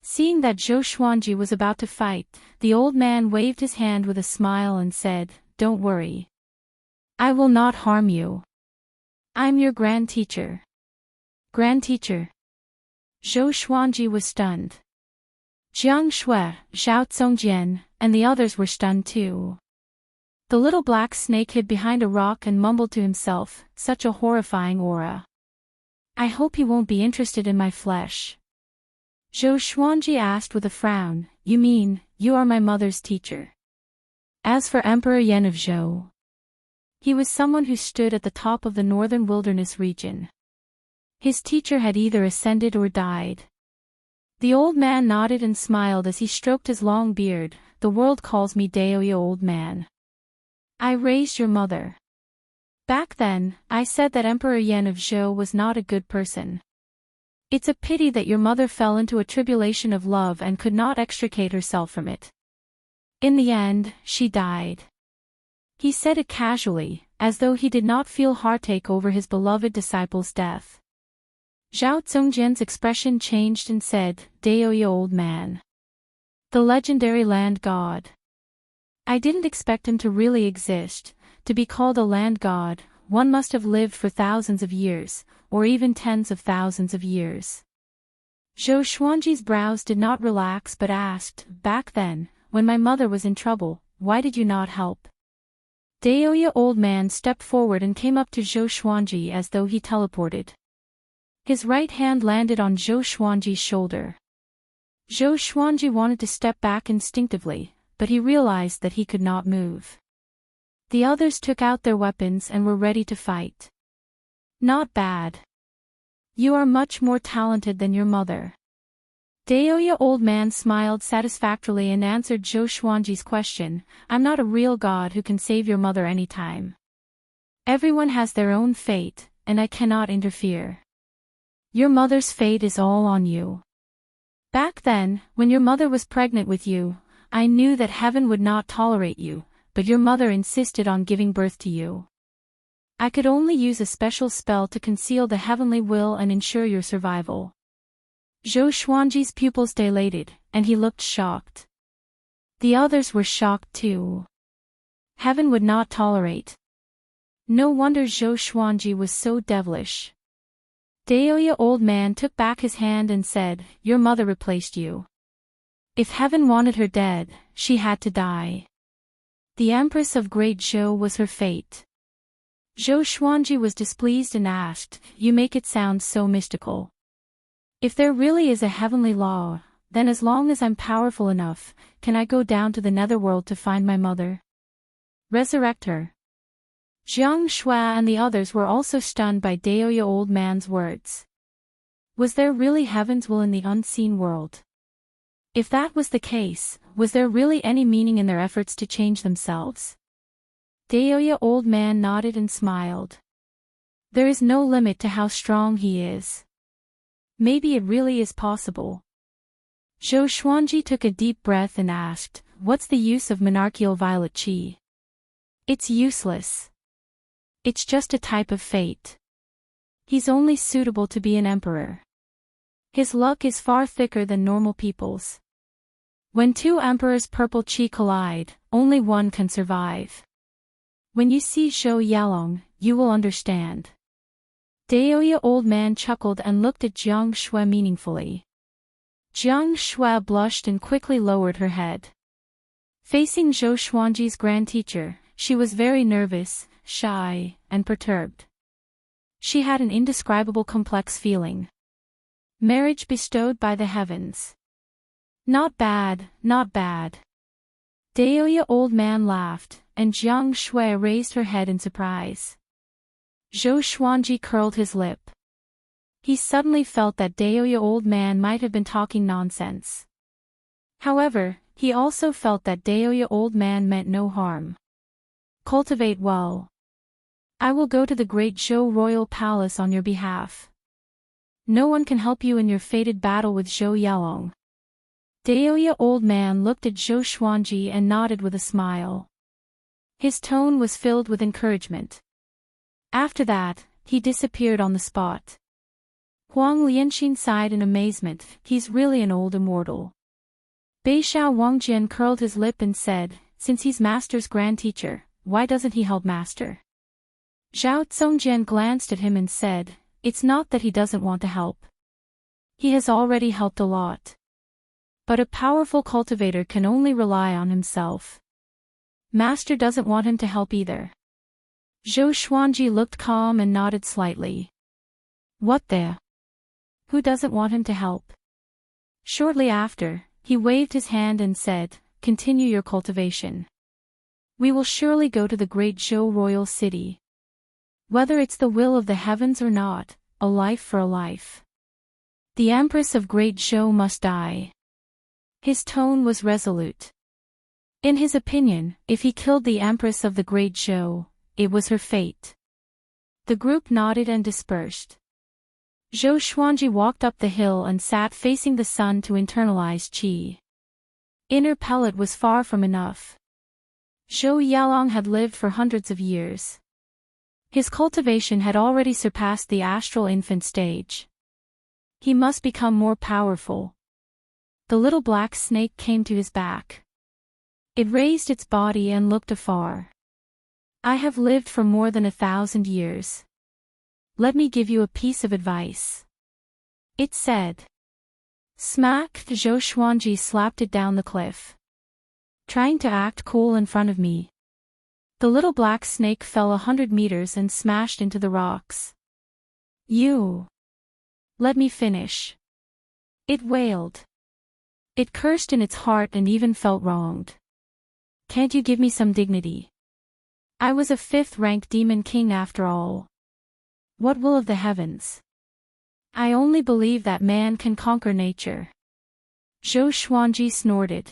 Seeing that Zhou Xuanji was about to fight, the old man waved his hand with a smile and said, "Don't worry. I will not harm you. I'm your grand teacher." Grand teacher? Zhou Xuanji was stunned. Jiang Shui, Zhao Zongjian, and the others were stunned too. The little black snake hid behind a rock and mumbled to himself, such a horrifying aura. I hope he won't be interested in my flesh. Zhou Xuanji asked with a frown, you mean, you are my mother's teacher? As for Emperor Yan of Zhou, he was someone who stood at the top of the northern wilderness region. His teacher had either ascended or died. The old man nodded and smiled as he stroked his long beard. The world calls me Daoya old man. I raised your mother. Back then, I said that Emperor Yan of Zhou was not a good person. It's a pity that your mother fell into a tribulation of love and could not extricate herself from it. In the end, she died. He said it casually, as though he did not feel heartache over his beloved disciple's death. Zhao Zongjian's expression changed and said, Daoya old man. The legendary land god. I didn't expect him to really exist. To be called a land god, one must have lived for thousands of years, or even tens of thousands of years. Zhou Xuanji's brows did not relax but asked, back then, when my mother was in trouble, why did you not help? Daoya old man stepped forward and came up to Zhou Xuanji as though he teleported. His right hand landed on Zhou Xuanji's shoulder. Zhou Xuanji wanted to step back instinctively, but he realized that he could not move. The others took out their weapons and were ready to fight. Not bad. You are much more talented than your mother. Daoya old man smiled satisfactorily and answered Zhou Xuanji's question, I'm not a real god who can save your mother anytime. Everyone has their own fate, and I cannot interfere. Your mother's fate is all on you. Back then, when your mother was pregnant with you, I knew that heaven would not tolerate you, but your mother insisted on giving birth to you. I could only use a special spell to conceal the heavenly will and ensure your survival. Zhou Xuanji's pupils dilated, and he looked shocked. The others were shocked too. Heaven would not tolerate. No wonder Zhou Xuanji was so devilish. Daoya old man took back his hand and said, your mother replaced you. If heaven wanted her dead, she had to die. The Empress of Great Zhou was her fate. Zhou Xuanji was displeased and asked, you make it sound so mystical. If there really is a heavenly law, then as long as I'm powerful enough, can I go down to the netherworld to find my mother? Resurrect her. Jiang Shua and the others were also stunned by Daoya old man's words. Was there really heaven's will in the unseen world? If that was the case, was there really any meaning in their efforts to change themselves? Daoya old man nodded and smiled. There is no limit to how strong he is. Maybe it really is possible. Zhou Xuanji took a deep breath and asked, what's the use of monarchical violet qi? It's useless. It's just a type of fate. He's only suitable to be an emperor. His luck is far thicker than normal people's. When two emperors' purple qi collide, only one can survive. When you see Zhou Yalong, you will understand. Daoya old man chuckled and looked at Jiang Shua meaningfully. Jiang Shua blushed and quickly lowered her head. Facing Zhou Xuanji's grand teacher, she was very nervous, shy, and perturbed. She had an indescribable complex feeling. Marriage bestowed by the heavens. Not bad, not bad. Daoya old man laughed, and Jiang Shua raised her head in surprise. Zhou Xuanji curled his lip. He suddenly felt that Daoya old man might have been talking nonsense. However, he also felt that Daoya old man meant no harm. Cultivate well. I will go to the great Zhou royal palace on your behalf. No one can help you in your fated battle with Zhou Yalong. Daoya old man looked at Zhou Xuanji and nodded with a smile. His tone was filled with encouragement. After that, he disappeared on the spot. Huang Lianxin sighed in amazement, he's really an old immortal. Beixiao Wangjian curled his lip and said, since he's Master's grand teacher, why doesn't he help Master? Zhao Zongjian glanced at him and said, it's not that he doesn't want to help. He has already helped a lot. But a powerful cultivator can only rely on himself. Master doesn't want him to help either. Zhou Xuanji looked calm and nodded slightly. What the? Who doesn't want him to help? Shortly after, he waved his hand and said, continue your cultivation. We will surely go to the great Zhou royal city. Whether it's the will of the heavens or not, a life for a life. The Empress of Great Zhou must die. His tone was resolute. In his opinion, if he killed the Empress of the Great Zhou, it was her fate. The group nodded and dispersed. Zhou Xuanji walked up the hill and sat facing the sun to internalize qi. Inner pellet was far from enough. Zhou Yalong had lived for hundreds of years. His cultivation had already surpassed the astral infant stage. He must become more powerful. The little black snake came to his back. It raised its body and looked afar. I have lived for more than 1,000 years. Let me give you a piece of advice. It said. Smack! Zhou Xuanji slapped it down the cliff. Trying to act cool in front of me. The little black snake fell 100 meters and smashed into the rocks. You. Let me finish. It wailed. It cursed in its heart and even felt wronged. Can't you give me some dignity? I was a 5th-rank demon king after all. What will of the heavens? I only believe that man can conquer nature. Zhou Xuanji snorted.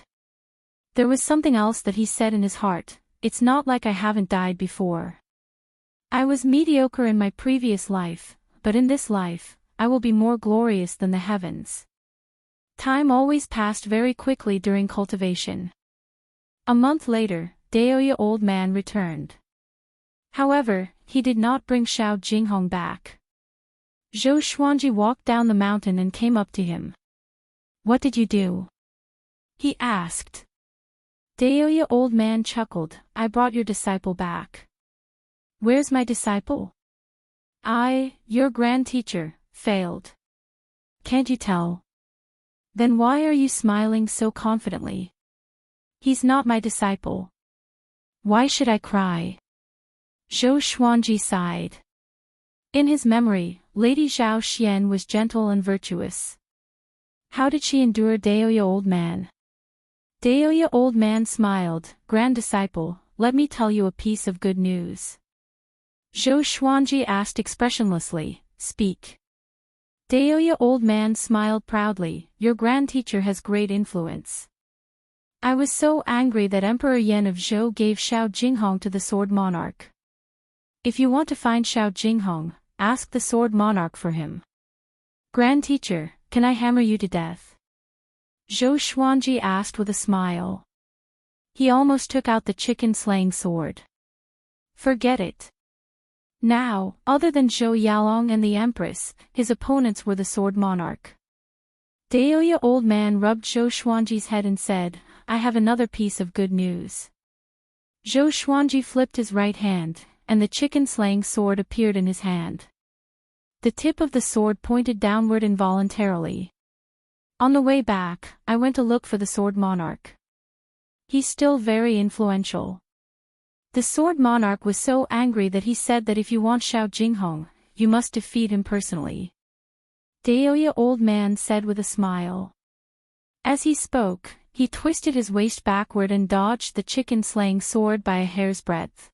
There was something else that he said in his heart. It's not like I haven't died before. I was mediocre in my previous life, but in this life, I will be more glorious than the heavens. Time always passed very quickly during cultivation. A month later, Daoya old man returned. However, he did not bring Xiao Jinghong back. Zhou Xuanji walked down the mountain and came up to him. What did you do? He asked. Daoya old man chuckled. I brought your disciple back. Where's my disciple? Your grand teacher, failed. Can't you tell? Then why are you smiling so confidently? He's not my disciple. Why should I cry? Zhou Xuanji sighed. In his memory, Lady Zhao Xian was gentle and virtuous. How did she endure Daoya old man? Daoya old man smiled. Grand disciple, let me tell you a piece of good news. Zhou Xuanji asked expressionlessly, speak. Daoya old man smiled proudly. Your grand teacher has great influence. I was so angry that Emperor Yan of Zhou gave Xiao Jinghong to the Sword Monarch. If you want to find Xiao Jinghong, ask the Sword Monarch for him. Grand teacher, can I hammer you to death? Zhou Xuanji asked with a smile. He almost took out the chicken-slaying sword. Forget it. Now, other than Zhou Yalong and the Empress, his opponents were the Sword Monarch. Daoya old man rubbed Zhou Xuanji's head and said, I have another piece of good news. Zhou Xuanji flipped his right hand, and the chicken-slaying sword appeared in his hand. The tip of the sword pointed downward involuntarily. On the way back, I went to look for the Sword Monarch. He's still very influential. The Sword Monarch was so angry that he said that if you want Xiao Jinghong, you must defeat him personally. Daoya old man said with a smile. As he spoke, he twisted his waist backward and dodged the chicken-slaying sword by a hair's breadth.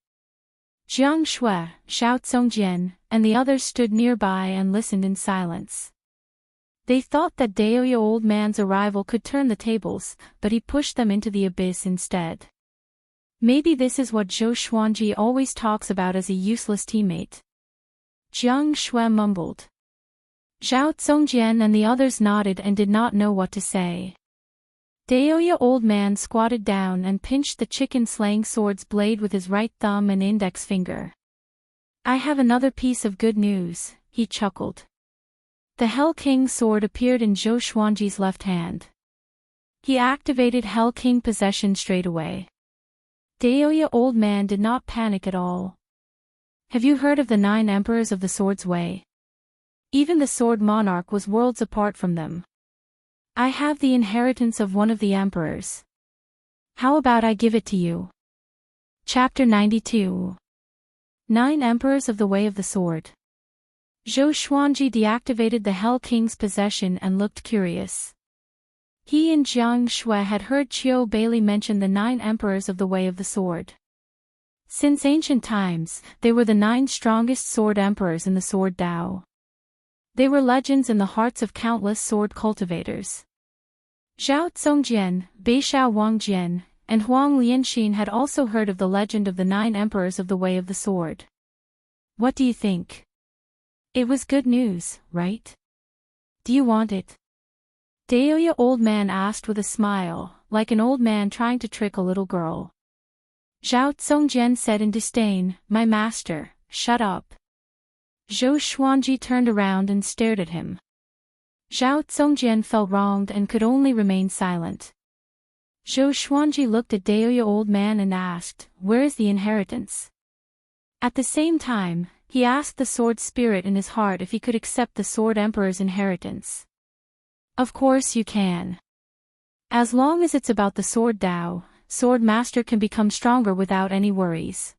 Jiang Shui, Xiao Zongjian, and the others stood nearby and listened in silence. They thought that Daoya old man's arrival could turn the tables, but he pushed them into the abyss instead. Maybe this is what Zhou Xuanji always talks about as a useless teammate. Jiang Shui mumbled. Xiao Zongjian and the others nodded and did not know what to say. Daoya old man squatted down and pinched the chicken-slaying sword's blade with his right thumb and index finger. I have another piece of good news, he chuckled. The Hell King sword appeared in Zhou Xuanji's left hand. He activated Hell King possession straight away. Daoya old man did not panic at all. Have you heard of the 9 emperors of the Sword's Way? Even the Sword Monarch was worlds apart from them. I have the inheritance of one of the emperors. How about I give it to you? Chapter 92. 9 Emperors of the Way of the Sword. Zhou Xuanji deactivated the Hell King's possession and looked curious. He and Jiang Shui had heard Qiu Bailey mention the 9 emperors of the Way of the Sword. Since ancient times, they were the 9 strongest sword emperors in the Sword Dao. They were legends in the hearts of countless sword cultivators. Zhao Zongjian, Beishao Wangjian, and Huang Lianxin had also heard of the legend of the 9 emperors of the Way of the Sword. What do you think? It was good news, right? Do you want it? Daoya old man asked with a smile. like an old man trying to trick a little girl. Zhao Zongjian said in disdain, "My master, shut up." Zhou Xuanji turned around and stared at him. Zhao Zongjian felt wronged and could only remain silent. Zhou Xuanji looked at Daoya old man and asked, "Where is the inheritance?" At the same time, he asked the sword spirit in his heart if he could accept the sword emperor's inheritance. "Of course you can. As long as it's about the sword Dao, sword master can become stronger without any worries.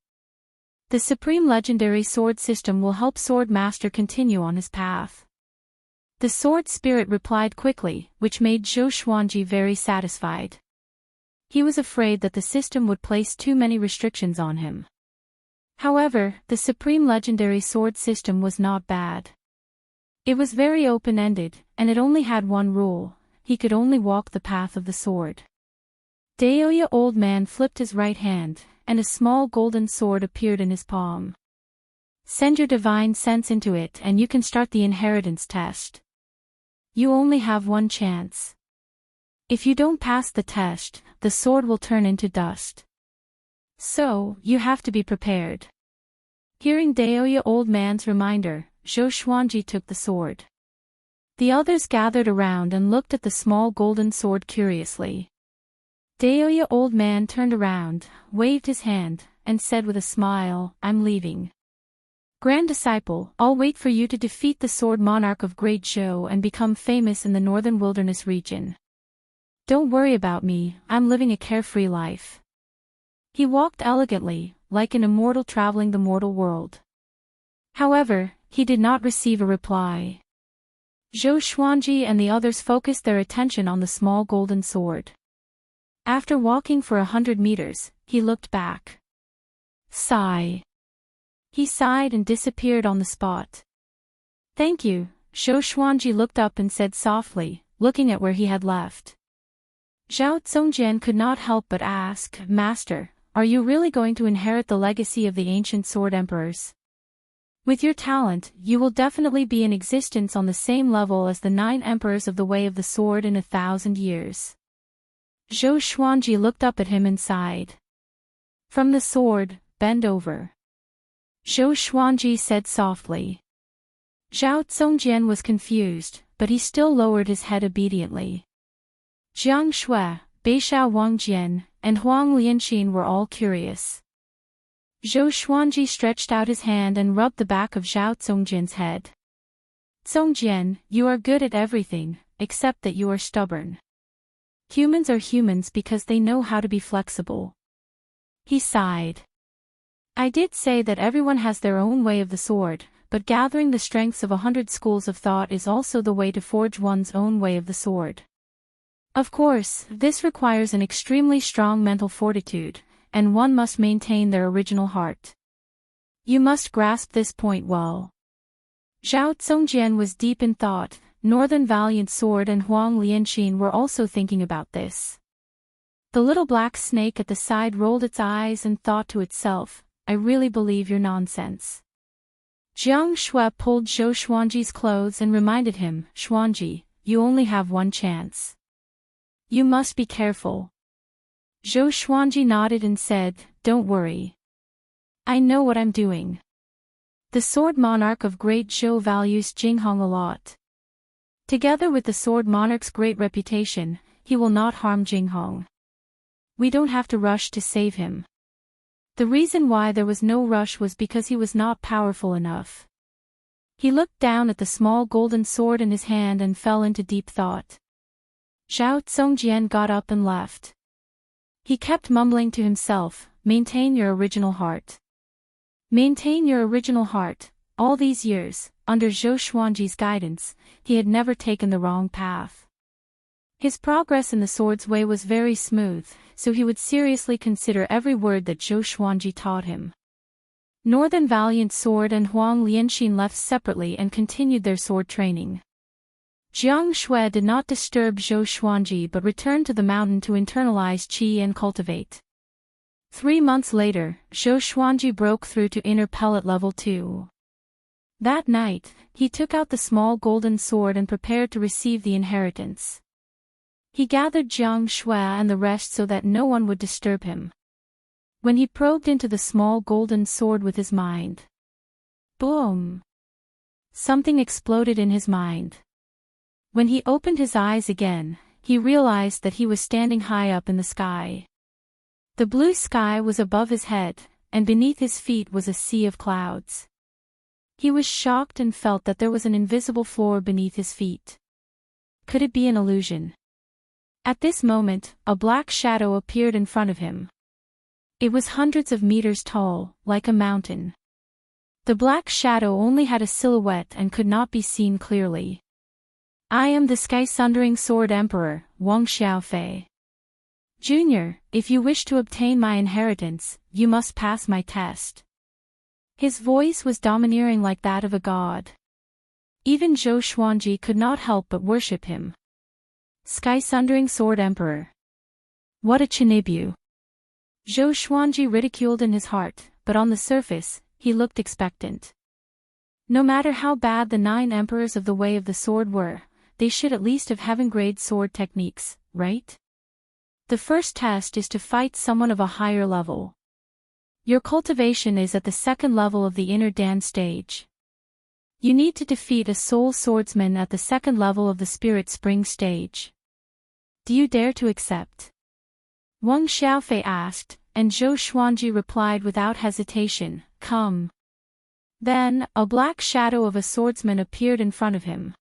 The supreme legendary sword system will help sword master continue on his path." The sword spirit replied quickly, which made Zhou Xuanji very satisfied. He was afraid that the system would place too many restrictions on him. However, the supreme legendary sword system was not bad. It was very open-ended, and it only had one rule: he could only walk the path of the sword. Daoya old man flipped his right hand, and a small golden sword appeared in his palm. "Send your divine sense into it and you can start the inheritance test. You only have one chance. If you don't pass the test, the sword will turn into dust. So, you have to be prepared." Hearing Daoya old man's reminder, Zhou Xuanji took the sword. The others gathered around and looked at the small golden sword curiously. Daoya old man turned around, waved his hand, and said with a smile, "I'm leaving. Grand disciple, I'll wait for you to defeat the sword monarch of Great Zhou and become famous in the northern wilderness region. Don't worry about me, I'm living a carefree life." He walked elegantly, like an immortal traveling the mortal world. However, he did not receive a reply. Zhou Xuanji and the others focused their attention on the small golden sword. After walking for 100 meters, he looked back. Sigh. He sighed and disappeared on the spot. "Thank you," Zhou Xuanji looked up and said softly, looking at where he had left. Zhao Zongjian could not help but ask, "Master, are you really going to inherit the legacy of the ancient sword emperors? With your talent, you will definitely be in existence on the same level as the 9 emperors of the Way of the Sword in 1,000 years. Zhou Xuanji looked up at him and sighed. "From the sword, bend over," Zhou Xuanji said softly. Zhao Zongjian was confused, but he still lowered his head obediently. Jiang Shui, Beishao Wangjian, and Huang Lianxin were all curious. Zhou Xuanji stretched out his hand and rubbed the back of Zhao Zongjian's head. "Zongjian, you are good at everything, except that you are stubborn. Humans are humans because they know how to be flexible." He sighed. "I did say that everyone has their own way of the sword, but gathering the strengths of 100 schools of thought is also the way to forge one's own way of the sword. Of course, this requires an extremely strong mental fortitude, and one must maintain their original heart. You must grasp this point well." Zhao Zongjian was deep in thought. Northern Valiant Sword and Huang Lianxin were also thinking about this. The little black snake at the side rolled its eyes and thought to itself, "I really believe your nonsense." Jiang Shui pulled Zhou Xuanji's clothes and reminded him, "Xuanji, you only have one chance. You must be careful." Zhou Xuanji nodded and said, "Don't worry. I know what I'm doing. The sword monarch of Great Zhou values Jinghong a lot. Together with the sword monarch's great reputation, he will not harm Jinghong. We don't have to rush to save him." The reason why there was no rush was because he was not powerful enough. He looked down at the small golden sword in his hand and fell into deep thought. Zhao Zongjian got up and left. He kept mumbling to himself, "Maintain your original heart. Maintain your original heart." All these years, under Zhou Xuanji's guidance, he had never taken the wrong path. His progress in the sword's way was very smooth, so he would seriously consider every word that Zhou Xuanji taught him. Northern Valiant Sword and Huang Lianxin left separately and continued their sword training. Jiang Shui did not disturb Zhou Xuanji but returned to the mountain to internalize qi and cultivate. 3 months later, Zhou Xuanji broke through to inner pellet level 2. That night, he took out the small golden sword and prepared to receive the inheritance. He gathered Jiang Shui and the rest so that no one would disturb him. When he probed into the small golden sword with his mind. Boom! Something exploded in his mind. When he opened his eyes again, he realized that he was standing high up in the sky. The blue sky was above his head, and beneath his feet was a sea of clouds. He was shocked and felt that there was an invisible floor beneath his feet. Could it be an illusion? At this moment, a black shadow appeared in front of him. It was hundreds of meters tall, like a mountain. The black shadow only had a silhouette and could not be seen clearly. I am the sky-sundering sword emperor, Wang Xiaofei. Junior, if you wish to obtain my inheritance, you must pass my test. His voice was domineering like that of a god. Even Zhou Xuanji could not help but worship him. Sky-sundering sword emperor. What a chinibyu. Zhou Xuanji ridiculed in his heart, but on the surface, he looked expectant. No matter how bad the 9 emperors of the Way of the Sword were, they should at least have heaven-grade sword techniques, right? The first test is to fight someone of a higher level. Your cultivation is at the 2nd level of the inner Dan stage. You need to defeat a soul swordsman at the 2nd level of the spirit spring stage. Do you dare to accept? Wang Xiaofei asked, and Zhou Xuanji replied without hesitation, come. Then, a black shadow of a swordsman appeared in front of him.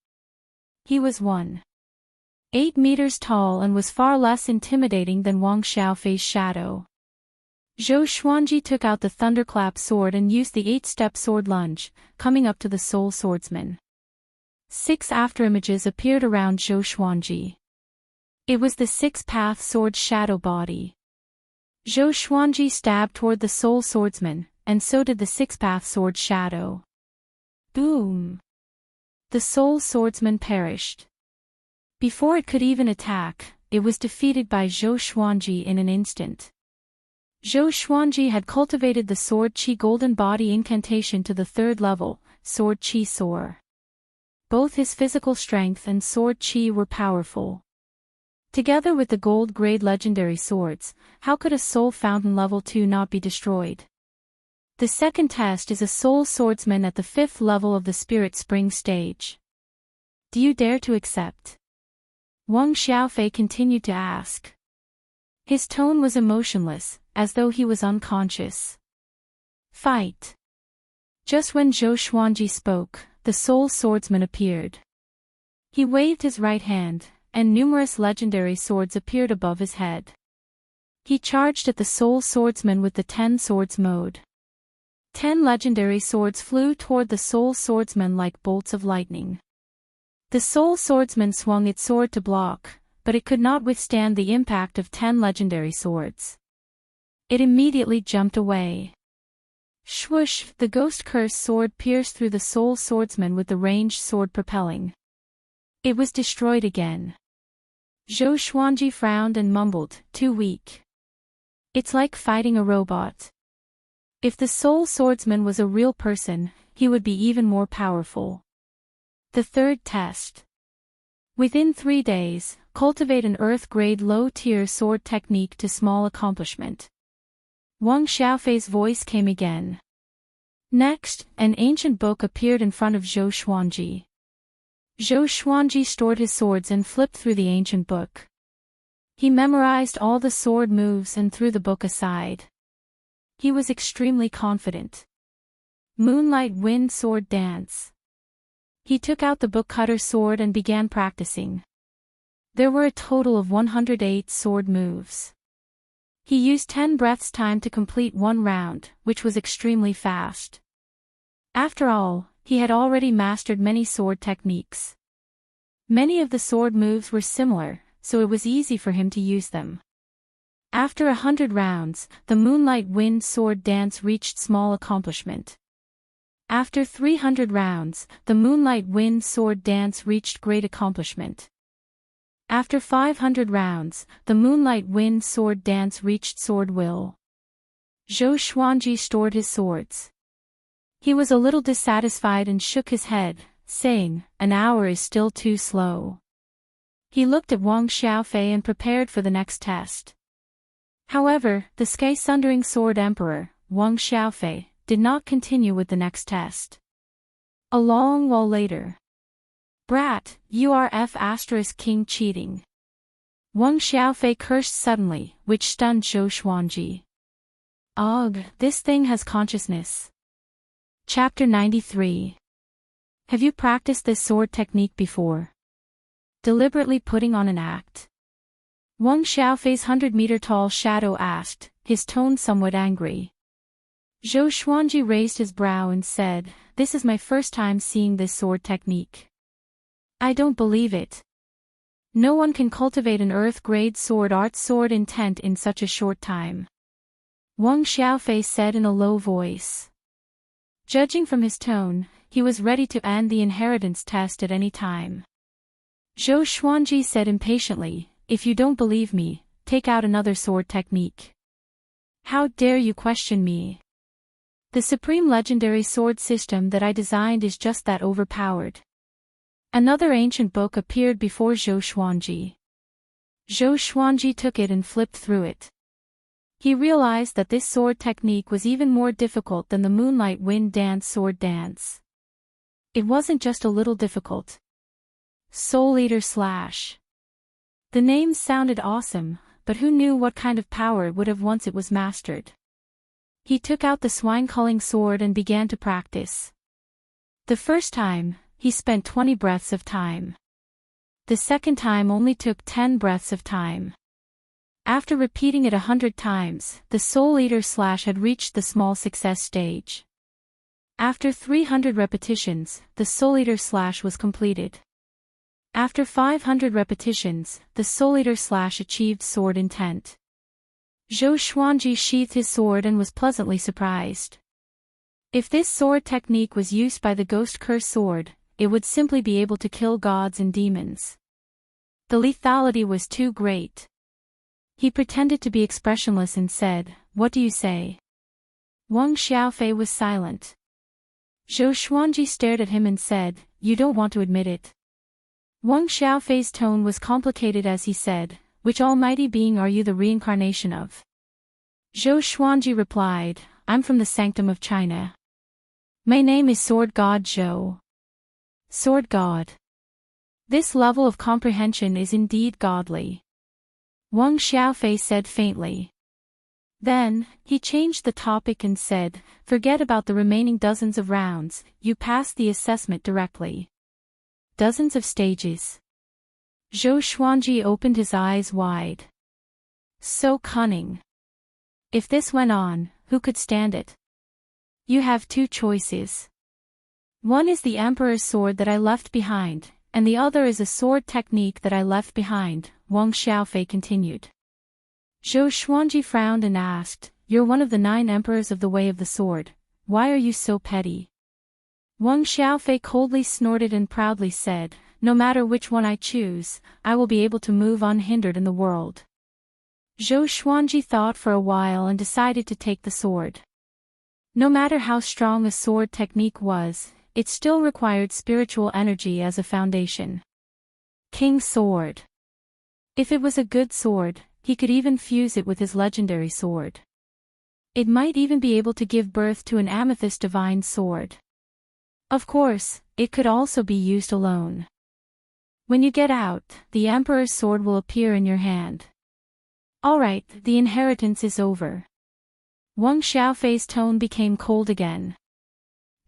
He was 1.8 meters tall and was far less intimidating than Wang Xiaofei's shadow. Zhou Xuanji took out the thunderclap sword and used the 8-step sword lunge, coming up to the soul swordsman. 6 afterimages appeared around Zhou Xuanji. It was the 6-path sword shadow body. Zhou Xuanji stabbed toward the soul swordsman, and so did the 6-path sword shadow. Boom! The soul swordsman perished. Before it could even attack, it was defeated by Zhou Xuanji in an instant. Zhou Xuanji had cultivated the Sword Qi Golden Body incantation to the 3rd level, Sword Qi Soar. Both his physical strength and Sword Qi were powerful. Together with the gold-grade legendary swords, how could a Soul Fountain level 2 not be destroyed? The second test is a Soul Swordsman at the 5th level of the Spirit Spring stage. Do you dare to accept? Wang Xiaofei continued to ask. His tone was emotionless, as though he was unconscious. Fight! Just when Zhou Xuanji spoke, the Soul Swordsman appeared. He waved his right hand, and numerous legendary swords appeared above his head. He charged at the Soul Swordsman with the 10 swords mode. 10 legendary swords flew toward the Soul Swordsman like bolts of lightning. The Soul Swordsman swung its sword to block, but it could not withstand the impact of 10 legendary swords. It immediately jumped away. Swoosh! The Ghost Curse sword pierced through the Soul Swordsman with the ranged sword propelling. It was destroyed again. Zhou Xuanji frowned and mumbled, too weak. It's like fighting a robot. If the Soul Swordsman was a real person, he would be even more powerful. The third test. Within 3 days, cultivate an Earth-grade low-tier sword technique to small accomplishment. Wang Xiaofei's voice came again. Next, an ancient book appeared in front of Zhou Xuanji. Zhou Xuanji stored his swords and flipped through the ancient book. He memorized all the sword moves and threw the book aside. He was extremely confident. Moonlight Wind Sword Dance. He took out the book cutter sword and began practicing. There were a total of 108 sword moves. He used 10 breaths time to complete 1 round, which was extremely fast. After all, he had already mastered many sword techniques. Many of the sword moves were similar, so it was easy for him to use them. After 100 rounds, the Moonlight Wind Sword Dance reached small accomplishment. After 300 rounds, the Moonlight Wind Sword Dance reached great accomplishment. After 500 rounds, the Moonlight Wind Sword Dance reached Sword Will. Zhou Xuanji stored his swords. He was a little dissatisfied and shook his head, saying, "An hour is still too slow." He looked at Wang Xiaofei and prepared for the next test. However, the sky-sundering sword emperor, Wang Xiaofei, did not continue with the next test. A long while later. Brat, you are King cheating. Wang Xiaofei cursed suddenly, which stunned Zhou Xuanji. Ugh, this thing has consciousness. Chapter 93. Have you practiced this sword technique before? Deliberately putting on an act. Wang Xiaofei's 100-meter-tall shadow asked, his tone somewhat angry. Zhou Xuanji raised his brow and said, "This is my first time seeing this sword technique. I don't believe it. No one can cultivate an earth-grade sword intent in such a short time." Wang Xiaofei said in a low voice. Judging from his tone, he was ready to end the inheritance test at any time. Zhou Xuanji said impatiently, "If you don't believe me, take out another sword technique. How dare you question me? The supreme legendary sword system that I designed is just that overpowered." Another ancient book appeared before Zhou Xuanji. Zhou Xuanji took it and flipped through it. He realized that this sword technique was even more difficult than the Moonlight Wind Dance sword dance. It wasn't just a little difficult. Soul Eater Slash. The name sounded awesome, but who knew what kind of power it would have once it was mastered? He took out the swine-culling sword and began to practice. The first time, he spent 20 breaths of time. The second time only took 10 breaths of time. After repeating it 100 times, the Soul Eater Slash had reached the small success stage. After 300 repetitions, the Soul Eater Slash was completed. After 500 repetitions, the Soul Eater Slash achieved sword intent. Zhou Xuanji sheathed his sword and was pleasantly surprised. If this sword technique was used by the Ghost Curse sword, it would simply be able to kill gods and demons. The lethality was too great. He pretended to be expressionless and said, "What do you say?" Wang Xiaofei was silent. Zhou Xuanji stared at him and said, "You don't want to admit it." Wang Xiaofei's tone was complicated as he said, "Which almighty being are you the reincarnation of?" Zhou Xuanji replied, "I'm from the sanctum of China. My name is Sword God Zhou." Sword God. This level of comprehension is indeed godly. Wang Xiaofei said faintly. Then, he changed the topic and said, "Forget about the remaining dozens of rounds, you passed the assessment directly." Dozens of stages. Zhou Xuanji opened his eyes wide. So cunning. If this went on, who could stand it? You have two choices. One is the Emperor's sword that I left behind, and the other is a sword technique that I left behind, Wang Xiaofei continued. Zhou Xuanji frowned and asked, "You're one of the 9 emperors of the Way of the Sword, why are you so petty?" Wang Xiaofei coldly snorted and proudly said, "No matter which one I choose, I will be able to move unhindered in the world." Zhou Xuanji thought for a while and decided to take the sword. No matter how strong a sword technique was, it still required spiritual energy as a foundation. King's Sword. If it was a good sword, he could even fuse it with his legendary sword. It might even be able to give birth to an amethyst divine sword. Of course, it could also be used alone. When you get out, the Emperor's sword will appear in your hand. Alright, the inheritance is over. Wang Xiaofei's tone became cold again.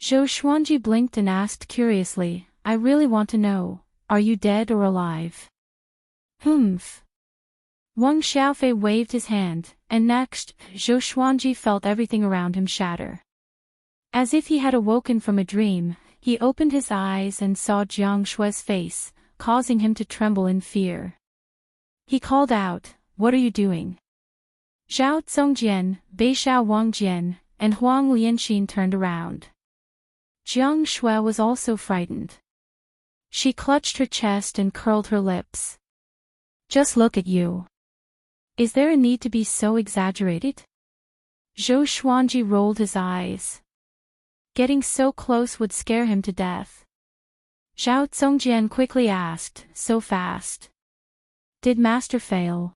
Zhou Xuanji blinked and asked curiously, "I really want to know, are you dead or alive?" Humph. Wang Xiaofei waved his hand, and next, Zhou Xuanji felt everything around him shatter. As if he had awoken from a dream, he opened his eyes and saw Jiang Shue's face, causing him to tremble in fear. He called out, "What are you doing?" Zhao Zongjian, Beishao Wangjian, and Huang Lianxin turned around. Jiang Shui was also frightened. She clutched her chest and curled her lips. "Just look at you. Is there a need to be so exaggerated?" Zhou Xuanji rolled his eyes. Getting so close would scare him to death. Zhao Zongjian quickly asked, "So fast? Did Master fail?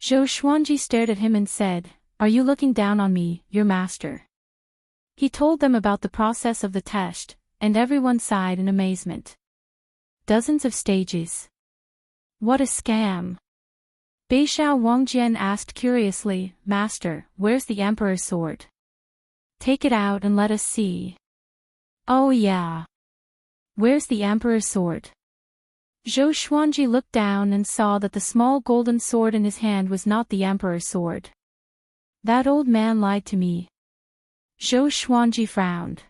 Zhou Xuanji stared at him and said, "Are you looking down on me, your master?" He told them about the process of the test, and everyone sighed in amazement. Dozens of stages. What a scam. Beixiao Wangjian asked curiously, "Master, where's the Emperor's sword? Take it out and let us see." "Oh yeah. Where's the Emperor's sword?" Zhou Xuanji looked down and saw that the small golden sword in his hand was not the Emperor's sword. "That old man lied to me." Zhou Xuanji frowned.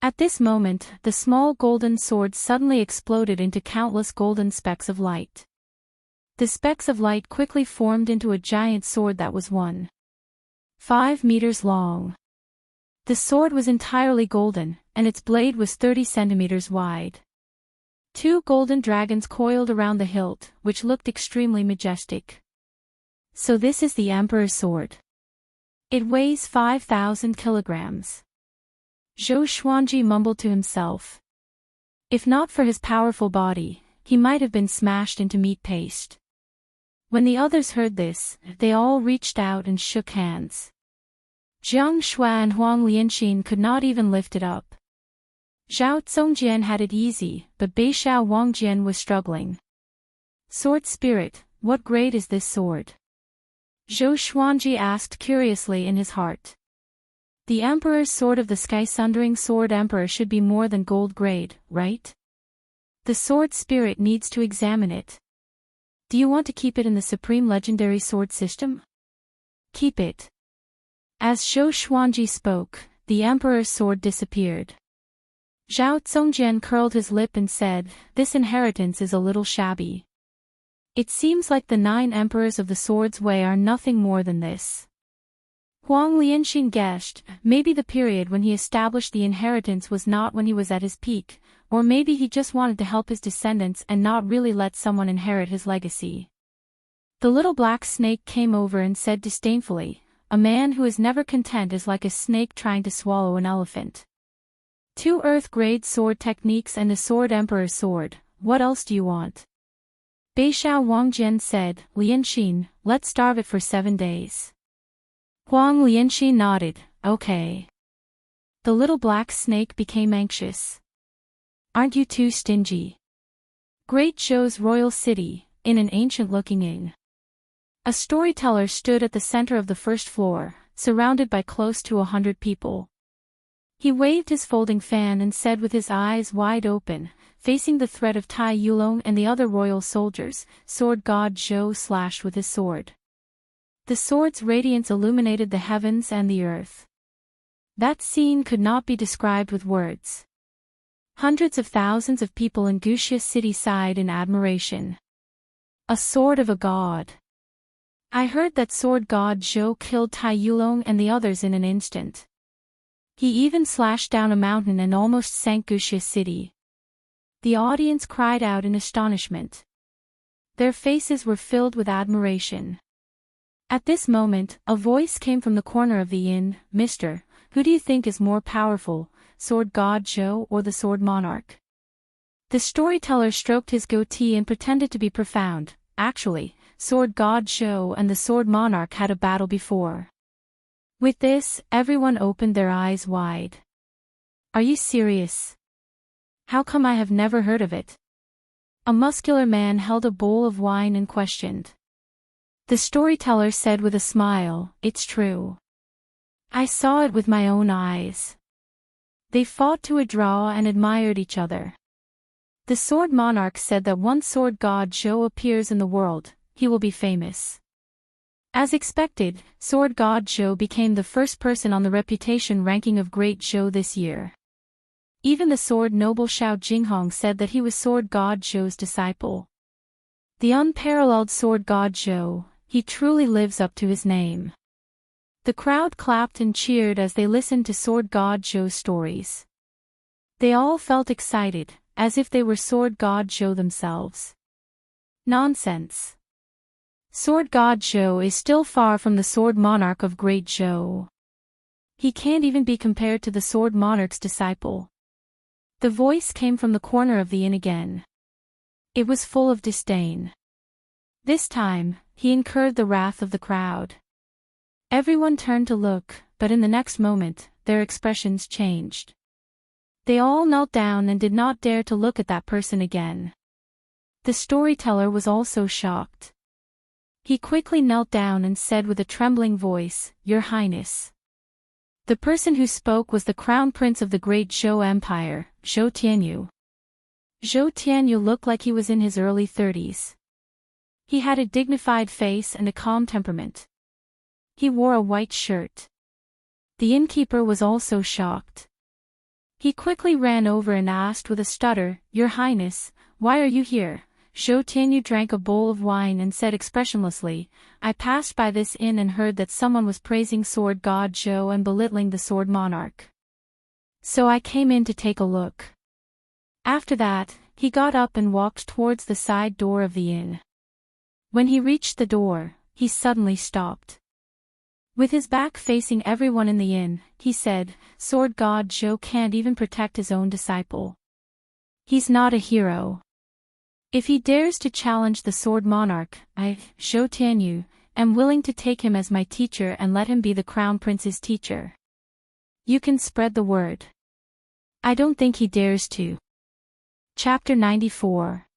At this moment, the small golden sword suddenly exploded into countless golden specks of light. The specks of light quickly formed into a giant sword that was 1.5 meters long. The sword was entirely golden, and its blade was 30 centimeters wide. 2 golden dragons coiled around the hilt, which looked extremely majestic. So this is the Emperor's sword. It weighs 5,000 kilograms. Zhou Xuanji mumbled to himself. If not for his powerful body, he might have been smashed into meat paste. When the others heard this, they all reached out and shook hands. Jiang Shua and Huang Lianxin could not even lift it up. Zhao Zongjian had it easy, but Beixiao Wangjian was struggling. "Sword spirit, what grade is this sword?" Zhou Xuanji asked curiously in his heart. The Emperor's sword of the Sky-Sundering Sword Emperor should be more than gold grade, right? The sword spirit needs to examine it. Do you want to keep it in the Supreme Legendary Sword system? Keep it. As Zhou Xuanji spoke, the Emperor's sword disappeared. Zhao Zongjian curled his lip and said, "This inheritance is a little shabby. It seems like the 9 emperors of the sword's way are nothing more than this." Huang Lianxin guessed, maybe the period when he established the inheritance was not when he was at his peak, or maybe he just wanted to help his descendants and not really let someone inherit his legacy. The little black snake came over and said disdainfully, "A man who is never content is like a snake trying to swallow an elephant. 2 earth-grade sword techniques and a sword emperor's sword, what else do you want?" Beixiao Wangjian said, "Lianxin, let's starve it for 7 days." Huang Lianxin nodded, "Okay." The little black snake became anxious. "Aren't you too stingy?" Great Zhou's royal city, in an ancient-looking inn. A storyteller stood at the center of the first floor, surrounded by close to 100 people. He waved his folding fan and said with his eyes wide open, facing the threat of Tai Yulong and the other royal soldiers, "Sword God Zhou slashed with his sword." The sword's radiance illuminated the heavens and the earth. That scene could not be described with words. Hundreds of thousands of people in Wuxia city sighed in admiration. A sword of a god. I heard that sword god Zhou killed Tai Yulong and the others in an instant. He even slashed down a mountain and almost sank Wuxia city. The audience cried out in astonishment. Their faces were filled with admiration. At this moment, a voice came from the corner of the inn, "Mister, who do you think is more powerful, Sword God Zhou or the Sword Monarch?" The storyteller stroked his goatee and pretended to be profound. Actually, Sword God Zhou and the Sword Monarch had a battle before. With this, everyone opened their eyes wide. Are you serious? How come I have never heard of it? A muscular man held a bowl of wine and questioned. The storyteller said with a smile, "It's true. I saw it with my own eyes." They fought to a draw and admired each other. The Sword Monarch said that once Sword God Zhou appears in the world, he will be famous. As expected, Sword God Zhou became the first person on the reputation ranking of Great Zhou this year. Even the Sword Noble Xiao Jinghong said that he was Sword God Zhou's disciple. The unparalleled Sword God Zhou, he truly lives up to his name. The crowd clapped and cheered as they listened to Sword God Zhou's stories. They all felt excited, as if they were Sword God Zhou themselves. Nonsense. Sword God Zhou is still far from the Sword Monarch of Great Zhou. He can't even be compared to the Sword Monarch's disciple. The voice came from the corner of the inn again. It was full of disdain. This time, he incurred the wrath of the crowd. Everyone turned to look, but in the next moment, their expressions changed. They all knelt down and did not dare to look at that person again. The storyteller was also shocked. He quickly knelt down and said with a trembling voice, "Your Highness." The person who spoke was the crown prince of the great Zhou Empire, Zhou Tianyu. Zhou Tianyu looked like he was in his early 30s. He had a dignified face and a calm temperament. He wore a white shirt. The innkeeper was also shocked. He quickly ran over and asked with a stutter, "Your Highness, why are you here?" Zhou Tianyu drank a bowl of wine and said expressionlessly, "I passed by this inn and heard that someone was praising sword god Zhou and belittling the sword monarch. So I came in to take a look." After that, he got up and walked towards the side door of the inn. When he reached the door, he suddenly stopped. With his back facing everyone in the inn, he said, "Sword god Zhou can't even protect his own disciple. He's not a hero. If he dares to challenge the sword monarch, I, Zhou Tianyu, am willing to take him as my teacher and let him be the crown prince's teacher. You can spread the word." "I don't think he dares to." Chapter 94.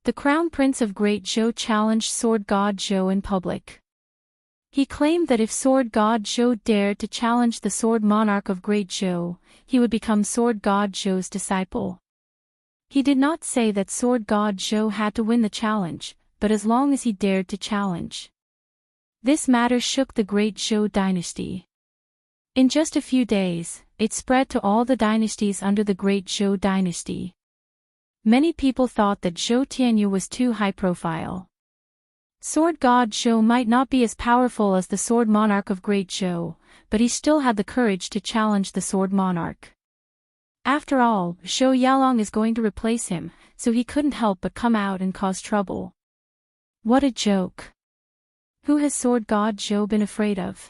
The crown prince of Great Zhou challenged sword god Zhou in public. He claimed that if sword god Zhou dared to challenge the sword monarch of Great Zhou, he would become sword god Zhou's disciple. He did not say that sword god Zhou had to win the challenge, but as long as he dared to challenge. This matter shook the Great Zhou dynasty. In just a few days, it spread to all the dynasties under the Great Zhou dynasty. Many people thought that Zhou Tianyu was too high profile. Sword god Zhou might not be as powerful as the sword monarch of Great Zhou, but he still had the courage to challenge the sword monarch. After all, Zhou Yalong is going to replace him, so he couldn't help but come out and cause trouble. What a joke. Who has sword god Zhou been afraid of?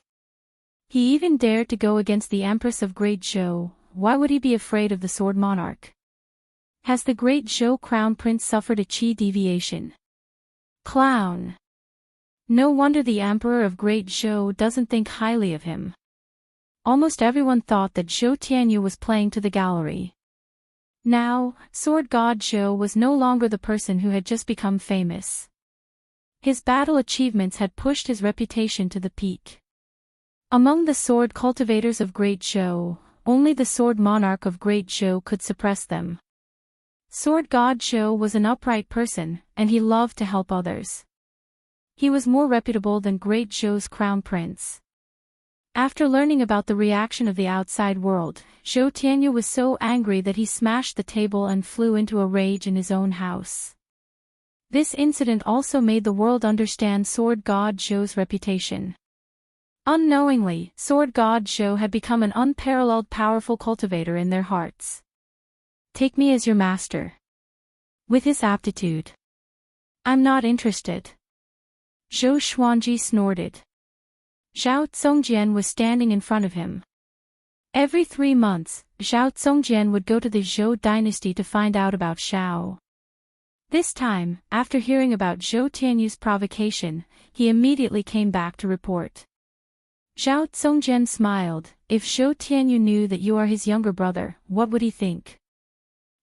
He even dared to go against the Empress of Great Zhou. Why would he be afraid of the sword monarch? Has the Great Zhou crown prince suffered a chi deviation? Clown. No wonder the Emperor of Great Zhou doesn't think highly of him. Almost everyone thought that Zhou Tianyu was playing to the gallery. Now, sword god Zhou was no longer the person who had just become famous. His battle achievements had pushed his reputation to the peak. Among the sword cultivators of Great Zhou, only the sword monarch of Great Zhou could suppress them. Sword god Zhou was an upright person, and he loved to help others. He was more reputable than Great Zhou's crown prince. After learning about the reaction of the outside world, Zhou Tianyu was so angry that he smashed the table and flew into a rage in his own house. This incident also made the world understand sword god Zhou's reputation. Unknowingly, sword god Zhou had become an unparalleled powerful cultivator in their hearts. Take me as your master. With his aptitude. I'm not interested. Zhou Xuanji snorted. Zhao Zongjian was standing in front of him. Every 3 months, Zhao Zongjian would go to the Zhou dynasty to find out about Xiao. This time, after hearing about Zhou Tianyu's provocation, he immediately came back to report. Zhao Zongjian smiled. If Zhou Tianyu knew that you are his younger brother, what would he think?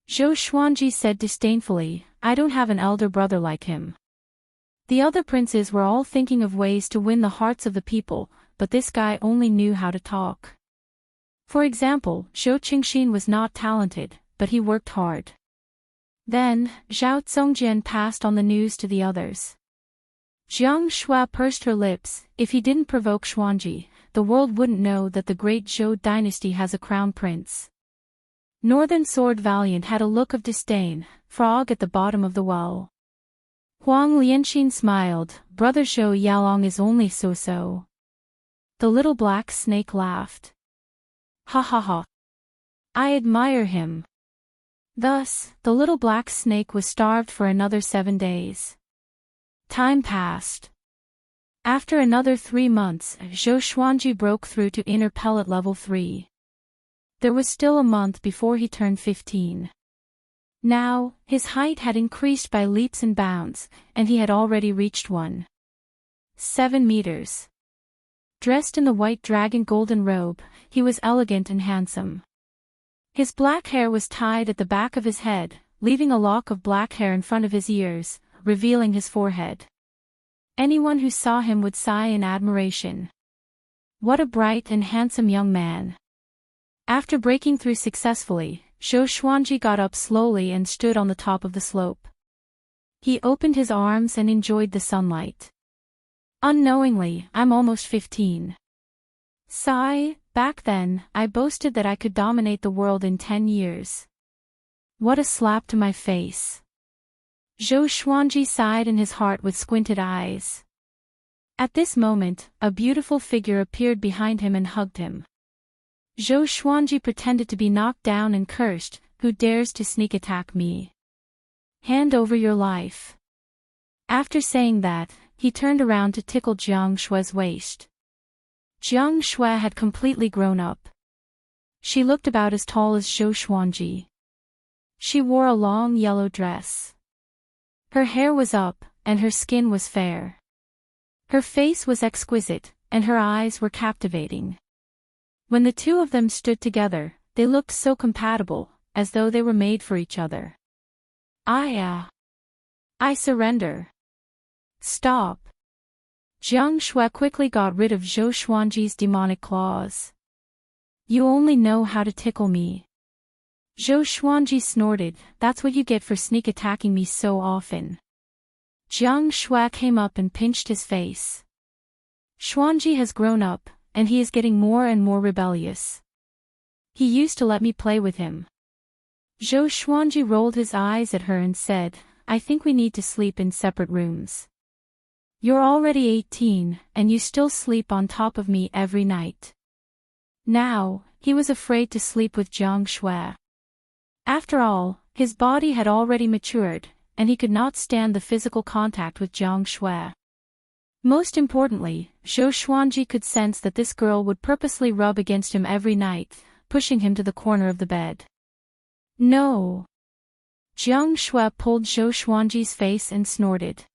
Zhou Xuanji said disdainfully, I don't have an elder brother like him. The other princes were all thinking of ways to win the hearts of the people, but this guy only knew how to talk. For example, Zhou Qingxin was not talented, but he worked hard. Then, Zhao Zongjian passed on the news to the others. Jiang Shua pursed her lips. If he didn't provoke Xuanji, the world wouldn't know that the great Zhou dynasty has a crown prince. Northern Sword Valiant had a look of disdain, frog at the bottom of the well. Huang Lianxin smiled, brother Zhou Yalong is only so-so. The little black snake laughed. Ha ha ha. I admire him. Thus, the little black snake was starved for another 7 days. Time passed. After another 3 months, Zhou Xuanji broke through to inner pellet level 3. There was still a month before he turned 15. Now, his height had increased by leaps and bounds, and he had already reached 1.7 meters. Dressed in the white dragon golden robe, he was elegant and handsome. His black hair was tied at the back of his head, leaving a lock of black hair in front of his ears, revealing his forehead. Anyone who saw him would sigh in admiration. What a bright and handsome young man. After breaking through successfully, Zhou Xuanji got up slowly and stood on the top of the slope. He opened his arms and enjoyed the sunlight. Unknowingly, I'm almost 15. Sigh, back then, I boasted that I could dominate the world in 10 years. What a slap to my face. Zhou Xuanji sighed in his heart with squinted eyes. At this moment, a beautiful figure appeared behind him and hugged him. Zhou Xuanji pretended to be knocked down and cursed, "Who dares to sneak attack me? Hand over your life." After saying that, he turned around to tickle Jiang Shue's waist. Jiang Shue had completely grown up. She looked about as tall as Zhou Xuanji. She wore a long yellow dress. Her hair was up, and her skin was fair. Her face was exquisite, and her eyes were captivating. When the two of them stood together, they looked so compatible, as though they were made for each other. I surrender. Stop. Jiang Shui quickly got rid of Zhou Xuanji's demonic claws. You only know how to tickle me. Zhou Xuanji snorted, that's what you get for sneak attacking me so often. Jiang Shui came up and pinched his face. Xuanji has grown up, and he is getting more and more rebellious. He used to let me play with him. Zhou Xuanji rolled his eyes at her and said, I think we need to sleep in separate rooms. You're already 18, and you still sleep on top of me every night. Now, he was afraid to sleep with Jiang Shui. After all, his body had already matured, and he could not stand the physical contact with Jiang Shui. Most importantly, Zhou Xuanji could sense that this girl would purposely rub against him every night, pushing him to the corner of the bed. No. Jiang Shui pulled Zhou Xuanji's face and snorted.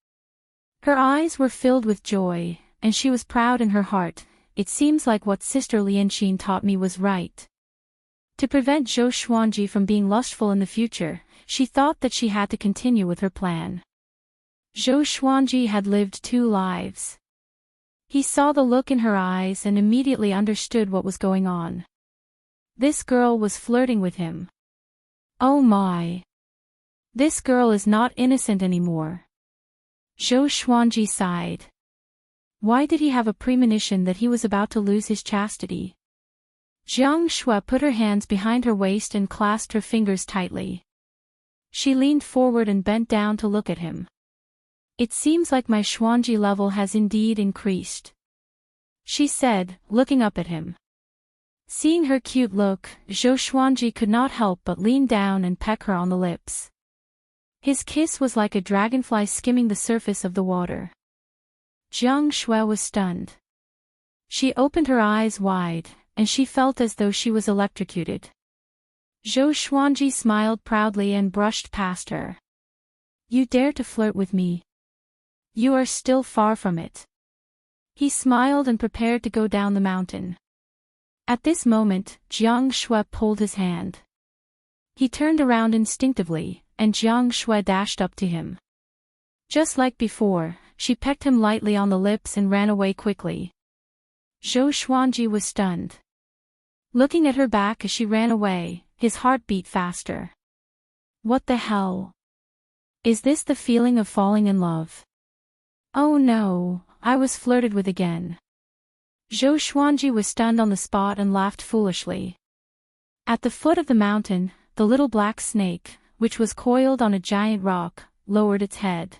Her eyes were filled with joy, and she was proud in her heart. It seems like what Sister Lianqin taught me was right. To prevent Zhou Xuanji from being lustful in the future, she thought that she had to continue with her plan. Zhou Xuanji had lived 2 lives. He saw the look in her eyes and immediately understood what was going on. This girl was flirting with him. Oh my! This girl is not innocent anymore. Zhou Xuanji sighed. Why did he have a premonition that he was about to lose his chastity? Jiang Shui put her hands behind her waist and clasped her fingers tightly. She leaned forward and bent down to look at him. It seems like my Xuanji level has indeed increased, she said, looking up at him. Seeing her cute look, Zhou Xuanji could not help but lean down and peck her on the lips. His kiss was like a dragonfly skimming the surface of the water. Jiang Shui was stunned. She opened her eyes wide, and she felt as though she was electrocuted. Zhou Xuanji smiled proudly and brushed past her. You dare to flirt with me? You are still far from it. He smiled and prepared to go down the mountain. At this moment, Jiang Shui pulled his hand. He turned around instinctively, and Jiang Shui dashed up to him. Just like before, she pecked him lightly on the lips and ran away quickly. Zhou Xuanji was stunned. Looking at her back as she ran away, his heart beat faster. What the hell? Is this the feeling of falling in love? Oh no, I was flirted with again. Zhou Xuanji was stunned on the spot and laughed foolishly. At the foot of the mountain, the little black snake, which was coiled on a giant rock, lowered its head.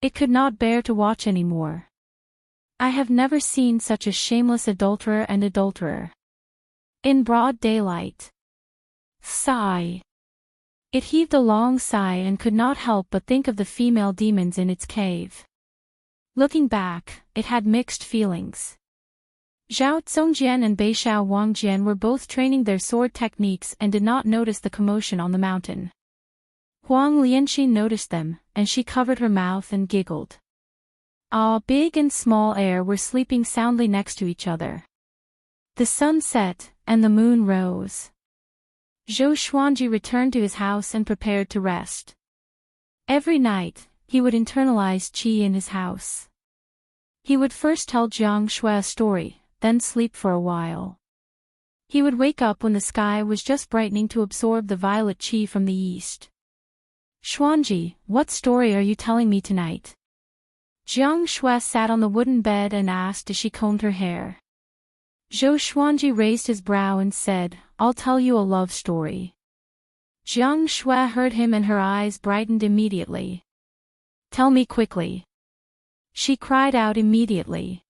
It could not bear to watch any more. I have never seen such a shameless adulterer and adulterer. In broad daylight. Sigh. It heaved a long sigh and could not help but think of the female demons in its cave. Looking back, it had mixed feelings. Zhao Zongjian and Beishao Wangjian were both training their sword techniques and did not notice the commotion on the mountain. Huang Lianxin noticed them, and she covered her mouth and giggled. Big and small air were sleeping soundly next to each other. The sun set, and the moon rose. Zhou Xuanji returned to his house and prepared to rest. Every night, he would internalize qi in his house. He would first tell Jiang Shui a story, then sleep for a while. He would wake up when the sky was just brightening to absorb the violet qi from the east. Xuanji, what story are you telling me tonight? Jiang Shui sat on the wooden bed and asked as she combed her hair. Zhou Xuanji raised his brow and said, I'll tell you a love story. Jiang Shui heard him and her eyes brightened immediately. Tell me quickly. She cried out immediately.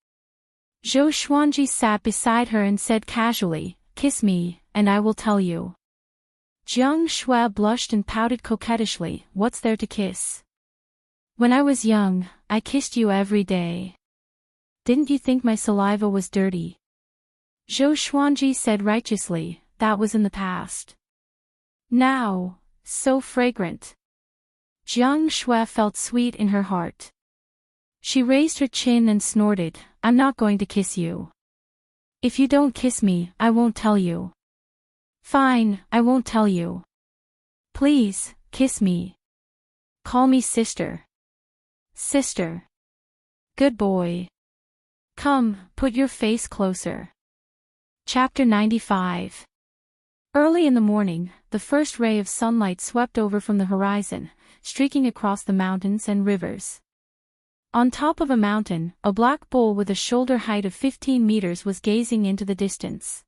Zhou Xuanji sat beside her and said casually, Kiss me, and I will tell you. Jiang Shui blushed and pouted coquettishly, What's there to kiss? When I was young, I kissed you every day. Didn't you think my saliva was dirty? Zhou Xuanji said righteously, That was in the past. Now, so fragrant. Jiang Shui felt sweet in her heart. She raised her chin and snorted, I'm not going to kiss you. If you don't kiss me, I won't tell you. Fine, I won't tell you. Please, kiss me. Call me sister. Sister. Good boy. Come, put your face closer. Chapter 95. Early in the morning, the first ray of sunlight swept over from the horizon, streaking across the mountains and rivers. On top of a mountain, a black bull with a shoulder height of 15 meters was gazing into the distance.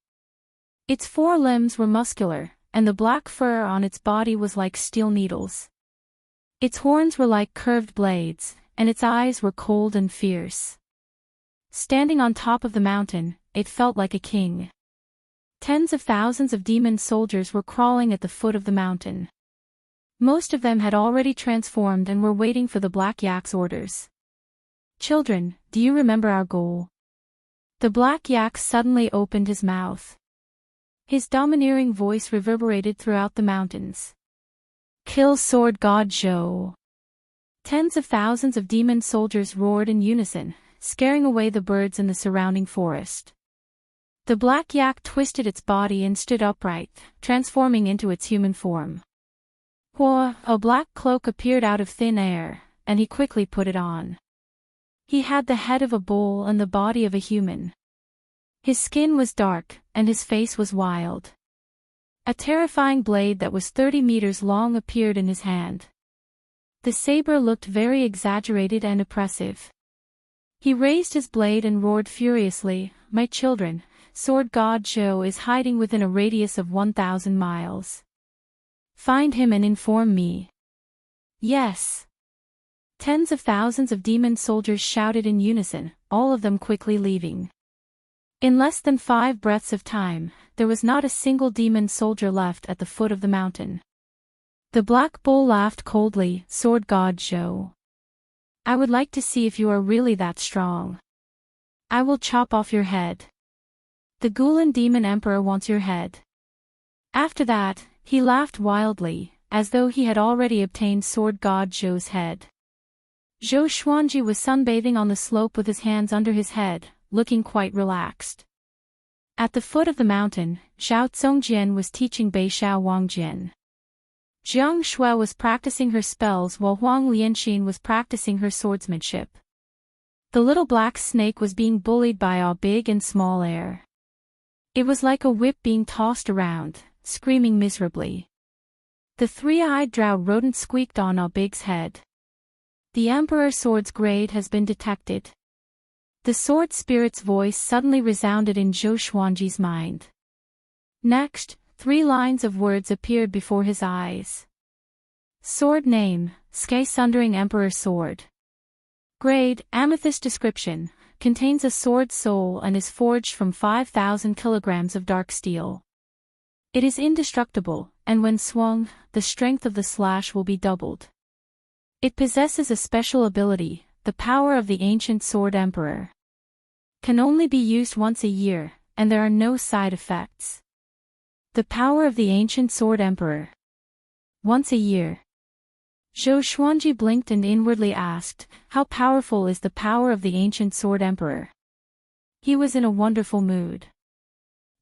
Its four limbs were muscular, and the black fur on its body was like steel needles. Its horns were like curved blades, and its eyes were cold and fierce. Standing on top of the mountain, it felt like a king. Tens of thousands of demon soldiers were crawling at the foot of the mountain. Most of them had already transformed and were waiting for the Black Yak's orders. Children, do you remember our goal? The Black Yak suddenly opened his mouth. His domineering voice reverberated throughout the mountains. Kill Sword God Zhou. Tens of thousands of demon soldiers roared in unison, scaring away the birds in the surrounding forest. The Black Yak twisted its body and stood upright, transforming into its human form. Whoa! A black cloak appeared out of thin air, and he quickly put it on. He had the head of a bull and the body of a human. His skin was dark, and his face was wild. A terrifying blade that was 30 meters long appeared in his hand. The saber looked very exaggerated and oppressive. He raised his blade and roared furiously, My children, Sword God Zhou is hiding within a radius of 1,000 miles. Find him and inform me. Yes. Tens of thousands of demon soldiers shouted in unison, all of them quickly leaving. In less than 5 breaths of time, there was not a single demon soldier left at the foot of the mountain. The Black Bull laughed coldly, Sword God Zhou. I would like to see if you are really that strong. I will chop off your head. The Gulan Demon Emperor wants your head. After that, he laughed wildly, as though he had already obtained Sword God Zhou's head. Zhou Xuanji was sunbathing on the slope with his hands under his head, looking quite relaxed. At the foot of the mountain, Zhao Zongjian was teaching Beishao Wangjian. Jiang Shui was practicing her spells while Huang Lianxin was practicing her swordsmanship. The little black snake was being bullied by all big and small air. It was like a whip being tossed around, screaming miserably. The three-eyed drow rodent squeaked on all big's head. The Emperor Sword's grade has been detected. The sword spirit's voice suddenly resounded in Zhou Xuanji's mind. Next, 3 lines of words appeared before his eyes. Sword name, Sky Sundering Emperor Sword. Grade, Amethyst. Description, contains a sword soul and is forged from 5,000 kilograms of dark steel. It is indestructible, and when swung, the strength of the slash will be doubled. It possesses a special ability, the power of the ancient Sword Emperor. Can only be used once a year, and there are no side effects. The power of the ancient Sword Emperor. Once a year. Zhou Xuanji blinked and inwardly asked, how powerful is the power of the ancient sword emperor? He was in a wonderful mood.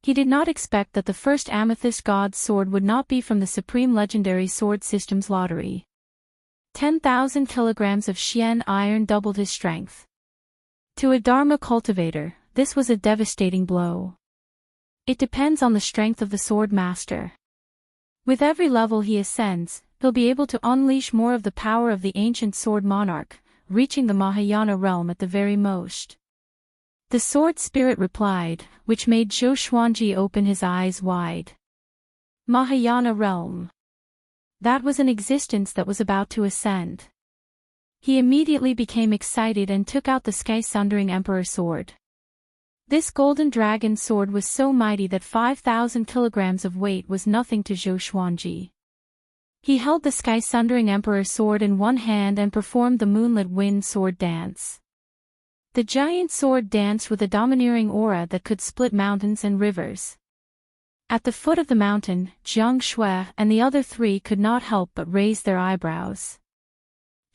He did not expect that the first amethyst god's sword would not be from the supreme legendary sword system's lottery. 10,000 kilograms of Xian iron doubled his strength. To a Dharma cultivator, this was a devastating blow. It depends on the strength of the sword master. With every level he ascends, he'll be able to unleash more of the power of the ancient sword monarch, reaching the Mahayana realm at the very most. The sword spirit replied, which made Zhou Xuanji open his eyes wide. Mahayana realm. That was an existence that was about to ascend. He immediately became excited and took out the sky-sundering emperor sword. This golden dragon sword was so mighty that 5,000 kilograms of weight was nothing to Zhou Xuanji. He held the sky-sundering emperor sword in one hand and performed the moonlit wind sword dance. The giant sword danced with a domineering aura that could split mountains and rivers. At the foot of the mountain, Jiang Shui and the other three could not help but raise their eyebrows.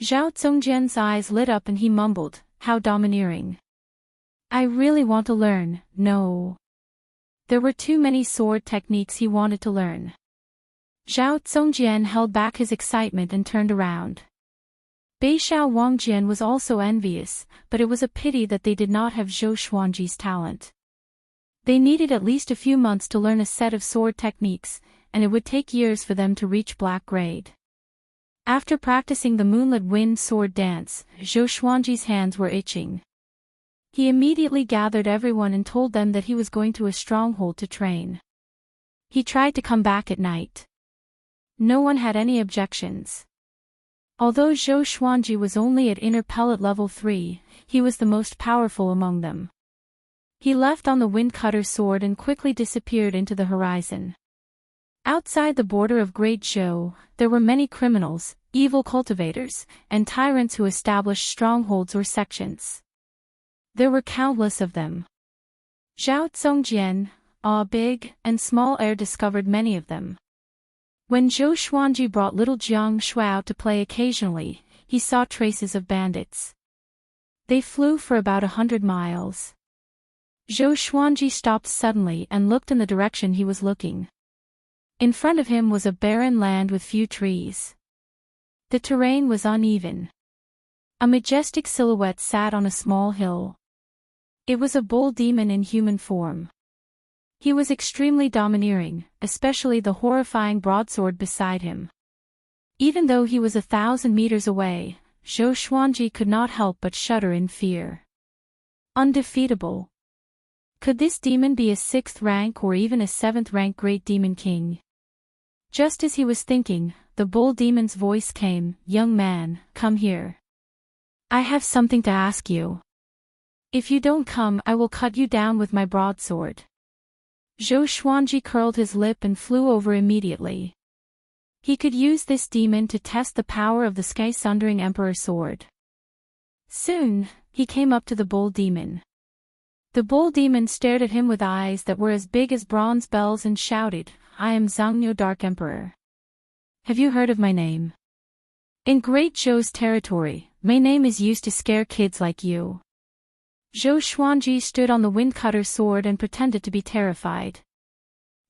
Zhao Zongjian's eyes lit up and he mumbled, how domineering. I really want to learn, no. There were too many sword techniques he wanted to learn. Zhao Zongjian held back his excitement and turned around. Beixiao Wangjian was also envious, but it was a pity that they did not have Zhou Xuanji's talent. They needed at least a few months to learn a set of sword techniques, and it would take years for them to reach black grade. After practicing the moonlit wind sword dance, Zhou Xuanji's hands were itching. He immediately gathered everyone and told them that he was going to a stronghold to train. He tried to come back at night. No one had any objections. Although Zhou Xuanji was only at inner pellet level 3, he was the most powerful among them. He left on the wind cutter sword and quickly disappeared into the horizon. Outside the border of Great Zhou, there were many criminals, evil cultivators, and tyrants who established strongholds or sections. There were countless of them. Zhao Zongjian, big and small heir discovered many of them. When Zhou Xuanji brought little Jiang Shui out to play occasionally, he saw traces of bandits. They flew for about 100 miles. Zhou Xuanji stopped suddenly and looked in the direction he was looking. In front of him was a barren land with few trees. The terrain was uneven. A majestic silhouette sat on a small hill. It was a bull demon in human form. He was extremely domineering, especially the horrifying broadsword beside him. Even though he was 1,000 meters away, Zhou Xuanji could not help but shudder in fear. Undefeatable. Could this demon be a 6th rank or even a 7th rank great demon king? Just as he was thinking, the bull demon's voice came, young man, come here. I have something to ask you. If you don't come, I will cut you down with my broadsword. Zhou Xuanji curled his lip and flew over immediately. He could use this demon to test the power of the sky-sundering emperor sword. Soon, he came up to the bull demon. The bull demon stared at him with eyes that were as big as bronze bells and shouted, I am Zhangniu Dark Emperor. Have you heard of my name? In Great Zhou's territory, my name is used to scare kids like you. Zhou Xuanji stood on the wind-cutter sword and pretended to be terrified.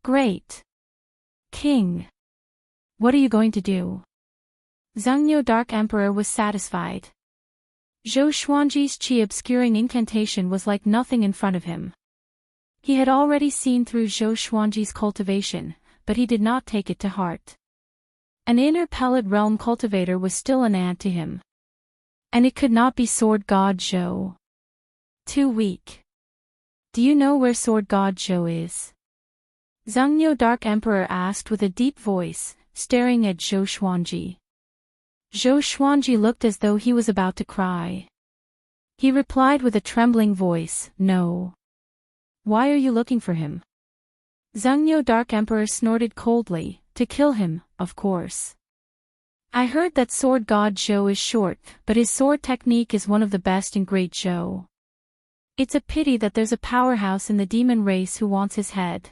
Great King! What are you going to do? Zhangniu Dark Emperor was satisfied. Zhou Xuanji's chi-obscuring incantation was like nothing in front of him. He had already seen through Zhou Xuanji's cultivation, but he did not take it to heart. An inner pellet realm cultivator was still an ant to him. And it could not be Sword God Zhou. Too weak. Do you know where Sword God Zhou is? Zhangniu Dark Emperor asked with a deep voice, staring at Zhou Xuanji. Zhou Xuanji looked as though he was about to cry. He replied with a trembling voice, no. Why are you looking for him? Zhangniu Dark Emperor snorted coldly, to kill him, of course. I heard that Sword God Zhou is short, but his sword technique is one of the best in Great Zhou. It's a pity that there's a powerhouse in the demon race who wants his head.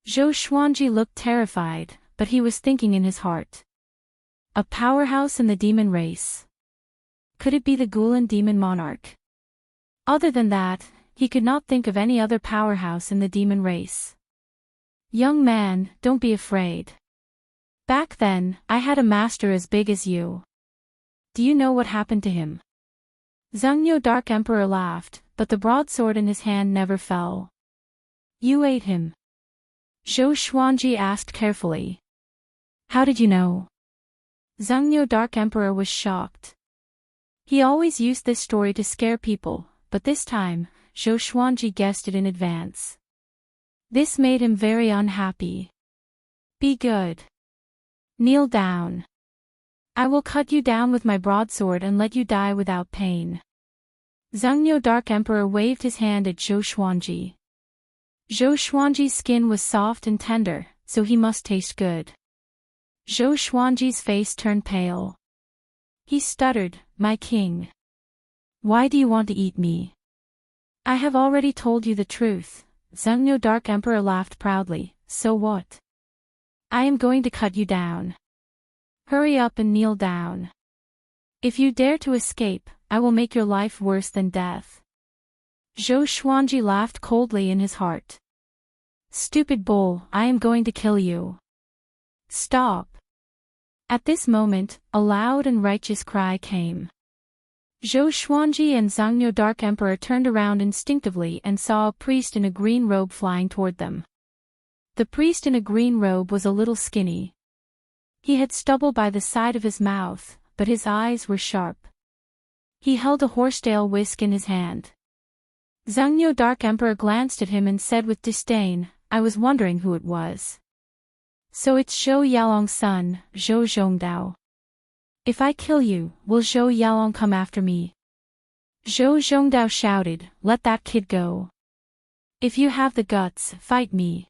Zhou Xuanji looked terrified, but he was thinking in his heart. A powerhouse in the demon race. Could it be the Gulen demon monarch? Other than that, he could not think of any other powerhouse in the demon race. Young man, don't be afraid. Back then, I had a master as big as you. Do you know what happened to him? Zhengniu Dark Emperor laughed, but the broadsword in his hand never fell. You ate him. Zhou Xuanji asked carefully. How did you know? Zhengniu Dark Emperor was shocked. He always used this story to scare people, but this time, Zhou Xuanji guessed it in advance. This made him very unhappy. Be good. Kneel down. I will cut you down with my broadsword and let you die without pain. Zhengniu Dark Emperor waved his hand at Zhou Xuanji. Zhou Xuanji's skin was soft and tender, so he must taste good. Zhou Xuanji's face turned pale. He stuttered, My king. Why do you want to eat me? I have already told you the truth. Zhengniu Dark Emperor laughed proudly, so what? I am going to cut you down. Hurry up and kneel down. If you dare to escape, I will make your life worse than death. Zhou Xuanji laughed coldly in his heart. Stupid bull, I am going to kill you. Stop. At this moment, a loud and righteous cry came. Zhou Xuanji and Zhengniu Dark Emperor turned around instinctively and saw a priest in a green robe flying toward them. The priest in a green robe was a little skinny. He had stubble by the side of his mouth, but his eyes were sharp. He held a horsetail whisk in his hand. Zhengniu Dark Emperor glanced at him and said with disdain, I was wondering who it was. So it's Zhou Yalong's son, Zhou Zhongdao. If I kill you, will Zhou Yalong come after me? Zhou Zhongdao shouted, Let that kid go. If you have the guts, fight me.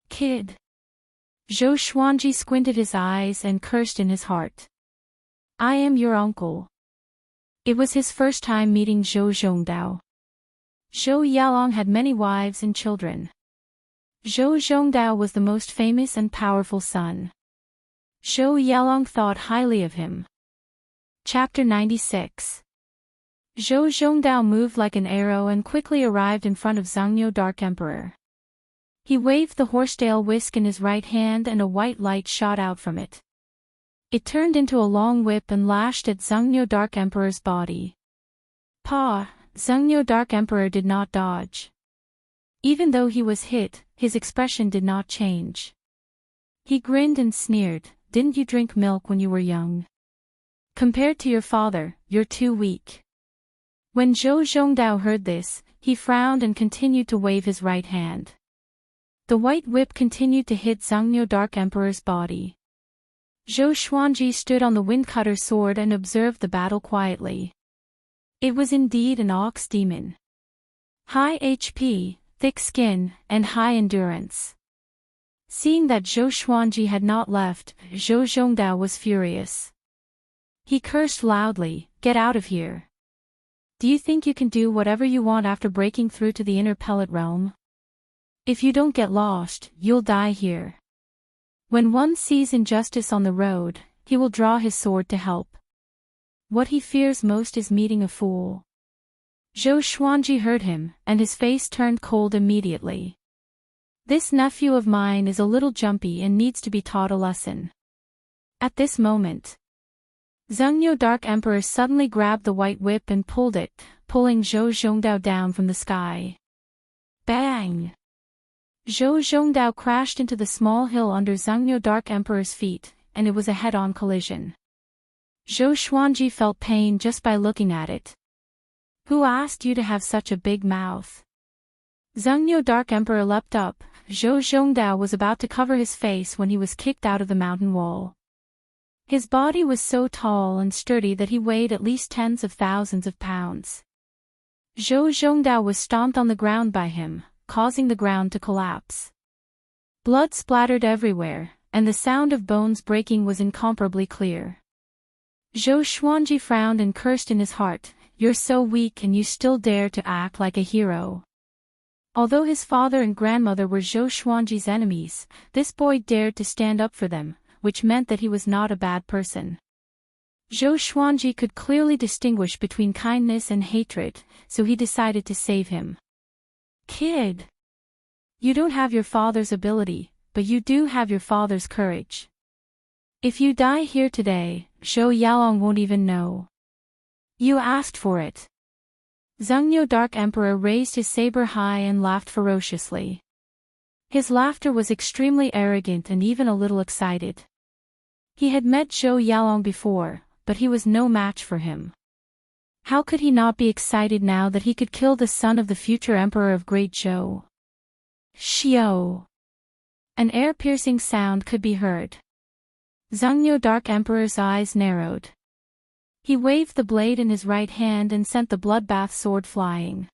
Kid. Zhou Xuanji squinted his eyes and cursed in his heart. I am your uncle. It was his first time meeting Zhou Zhongdao. Zhou Yalong had many wives and children. Zhou Zhongdao was the most famous and powerful son. Zhou Yalong thought highly of him. Chapter 96. Zhou Zhongdao moved like an arrow and quickly arrived in front of Zhengniu Dark Emperor. He waved the horsetail whisk in his right hand and a white light shot out from it. It turned into a long whip and lashed at Zhengniu Dark Emperor's body. Pa! Zhengniu Dark Emperor did not dodge. Even though he was hit, his expression did not change. He grinned and sneered, Didn't you drink milk when you were young? Compared to your father, you're too weak. When Zhou Zhongdao heard this, he frowned and continued to wave his right hand. The white whip continued to hit Zhengniu Dark Emperor's body. Zhou Xuanji stood on the windcutter sword and observed the battle quietly. It was indeed an ox demon. High HP, thick skin, and high endurance. Seeing that Zhou Xuanji had not left, Zhou Zhongdao was furious. He cursed loudly, Get out of here. Do you think you can do whatever you want after breaking through to the inner pellet realm? If you don't get lost, you'll die here. When one sees injustice on the road, he will draw his sword to help. What he fears most is meeting a fool. Zhou Xuanji heard him, and his face turned cold immediately. This nephew of mine is a little jumpy and needs to be taught a lesson. At this moment, Zhengniu Dark Emperor suddenly grabbed the white whip and pulled it, pulling Zhou Zhongdao down from the sky. Bang! Zhou Zhongdao crashed into the small hill under Zhengniu Dark Emperor's feet, and it was a head-on collision. Zhou Xuanji felt pain just by looking at it. Who asked you to have such a big mouth? Zhengniu Dark Emperor leapt up. Zhou Zhongdao was about to cover his face when he was kicked out of the mountain wall. His body was so tall and sturdy that he weighed at least tens of thousands of pounds. Zhou Zhongdao was stomped on the ground by him, causing the ground to collapse. Blood splattered everywhere, and the sound of bones breaking was incomparably clear. Zhou Xuanji frowned and cursed in his heart, You're so weak and you still dare to act like a hero. Although his father and grandmother were Zhou Xuanji's enemies, this boy dared to stand up for them, which meant that he was not a bad person. Zhou Xuanji could clearly distinguish between kindness and hatred, so he decided to save him. Kid. You don't have your father's ability, but you do have your father's courage. If you die here today, Zhou Yaolong won't even know. You asked for it. Zhengniu Dark Emperor raised his saber high and laughed ferociously. His laughter was extremely arrogant and even a little excited. He had met Zhou Yaolong before, but he was no match for him. How could he not be excited now that he could kill the son of the future emperor of Great Zhou? Xiao! An ear-piercing sound could be heard. Zhengniu Dark Emperor's eyes narrowed. He waved the blade in his right hand and sent the bloodbath sword flying.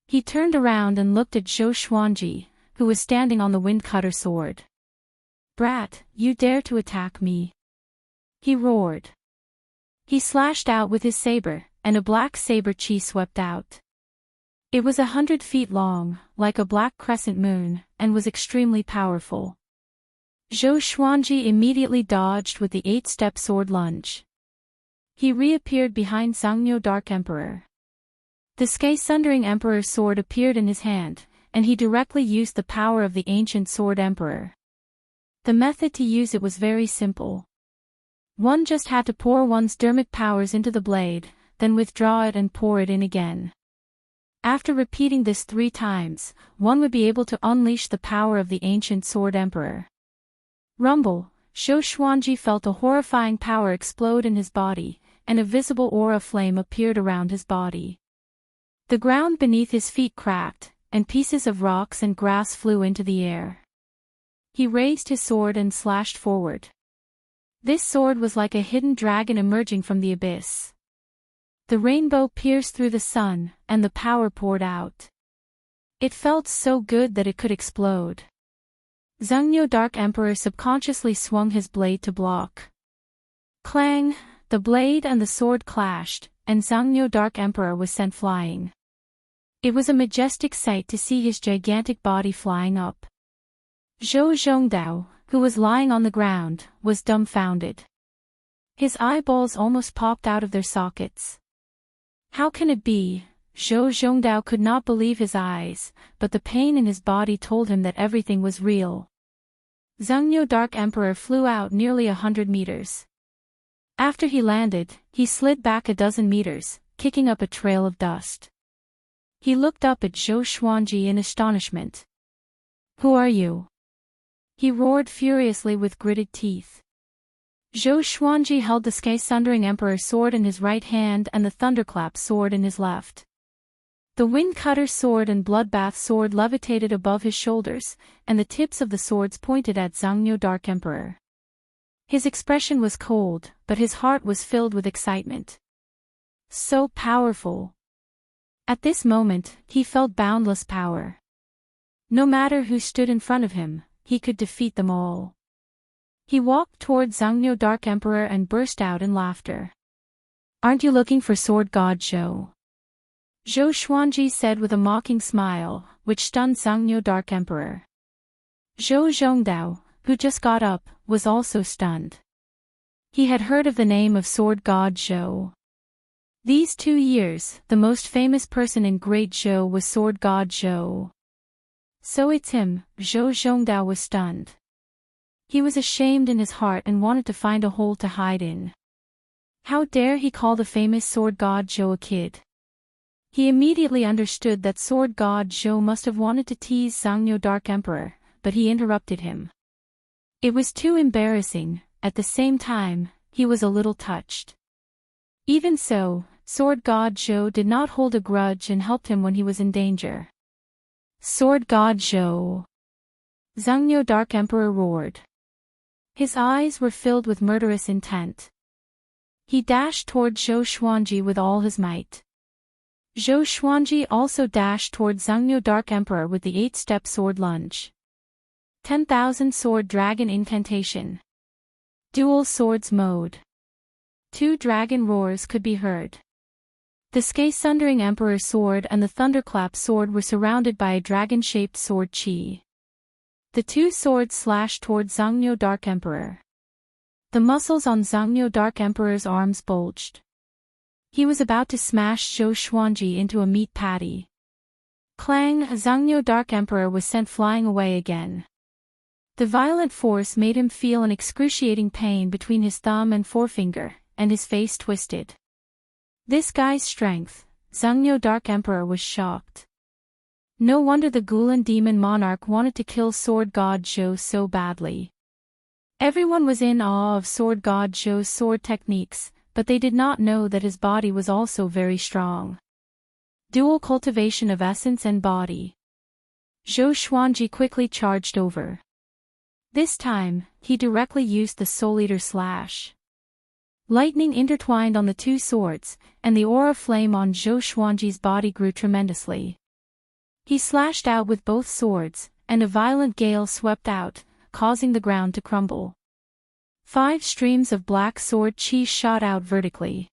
He turned around and looked at Zhou Xuanji, who was standing on the wind-cutter sword. Brat, you dare to attack me? He roared. He slashed out with his saber, and a black saber chi swept out. It was 100 feet long, like a black crescent moon, and was extremely powerful. Zhou Xuanji immediately dodged with the 8-step sword lunge. He reappeared behind Zhengniu Dark Emperor. The Sky-Sundering Emperor's sword appeared in his hand, and he directly used the power of the ancient Sword Emperor. The method to use it was very simple. One just had to pour one's dermic powers into the blade, then withdraw it and pour it in again. After repeating this 3 times, one would be able to unleash the power of the ancient Sword Emperor. Rumble, Zhou Xuanji felt a horrifying power explode in his body, and a visible aura flame appeared around his body. The ground beneath his feet cracked, and pieces of rocks and grass flew into the air. He raised his sword and slashed forward. This sword was like a hidden dragon emerging from the abyss. The rainbow pierced through the sun, and the power poured out. It felt so good that it could explode. Zhengniu Dark Emperor subconsciously swung his blade to block. Clang! The blade and the sword clashed, and Zhengniu Dark Emperor was sent flying. It was a majestic sight to see his gigantic body flying up. Zhou Zhongdao, who was lying on the ground, was dumbfounded. His eyeballs almost popped out of their sockets. How can it be? Zhou Zhongdao could not believe his eyes, but the pain in his body told him that everything was real. Zhengniu Dark Emperor flew out nearly 100 meters. After he landed, he slid back a dozen meters, kicking up a trail of dust. He looked up at Zhou Xuanji in astonishment. Who are you? He roared furiously with gritted teeth. Zhou Xuanji held the Sky-Sundering Emperor's sword in his right hand and the Thunderclap sword in his left. The Wind-Cutter sword and Bloodbath sword levitated above his shoulders, and the tips of the swords pointed at Zhengniu Dark Emperor. His expression was cold, but his heart was filled with excitement. So powerful. At this moment, he felt boundless power. No matter who stood in front of him, he could defeat them all. He walked toward Zhengniu Dark Emperor and burst out in laughter. Aren't you looking for Sword God Zhou? Zhou Xuanji said with a mocking smile, which stunned Zhengniu Dark Emperor. Zhou Zhongdao, who just got up, was also stunned. He had heard of the name of Sword God Zhou. These 2 years, the most famous person in Great Zhou was Sword God Zhou. So it's him. Zhou Zhongdao was stunned. He was ashamed in his heart and wanted to find a hole to hide in. How dare he call the famous Sword God Zhou a kid? He immediately understood that Sword God Zhou must have wanted to tease Zhengniu Dark Emperor, but he interrupted him. It was too embarrassing. At the same time, he was a little touched. Even so, Sword God Zhou did not hold a grudge and helped him when he was in danger. Sword God Zhou! Zhengniu Dark Emperor roared. His eyes were filled with murderous intent. He dashed toward Zhou Xuanji with all his might. Zhou Xuanji also dashed toward Zhengniu Dark Emperor with the 8-step sword lunge. 10,000 Sword Dragon Incantation. Dual Swords Mode. 2 dragon roars could be heard. The Sky-Sundering Emperor's sword and the Thunderclap sword were surrounded by a dragon-shaped sword chi. The 2 swords slashed toward Zhengniu Dark Emperor. The muscles on Zhongnyo Dark Emperor's arms bulged. He was about to smash Zhou Xuanji into a meat patty. Clang! Zhongnyo Dark Emperor was sent flying away again. The violent force made him feel an excruciating pain between his thumb and forefinger, and his face twisted. This guy's strength, Zhongnyo Dark Emperor was shocked. No wonder the Gulan demon monarch wanted to kill Sword God Zhou so badly. Everyone was in awe of Sword God Zhou's sword techniques, but they did not know that his body was also very strong. Dual cultivation of essence and body. Zhou Xuanji quickly charged over. This time, he directly used the Soul Eater slash. Lightning intertwined on the two swords, and the aura flame on Zhou Xuanji's body grew tremendously. He slashed out with both swords, and a violent gale swept out, causing the ground to crumble. 5 streams of black sword chi shot out vertically.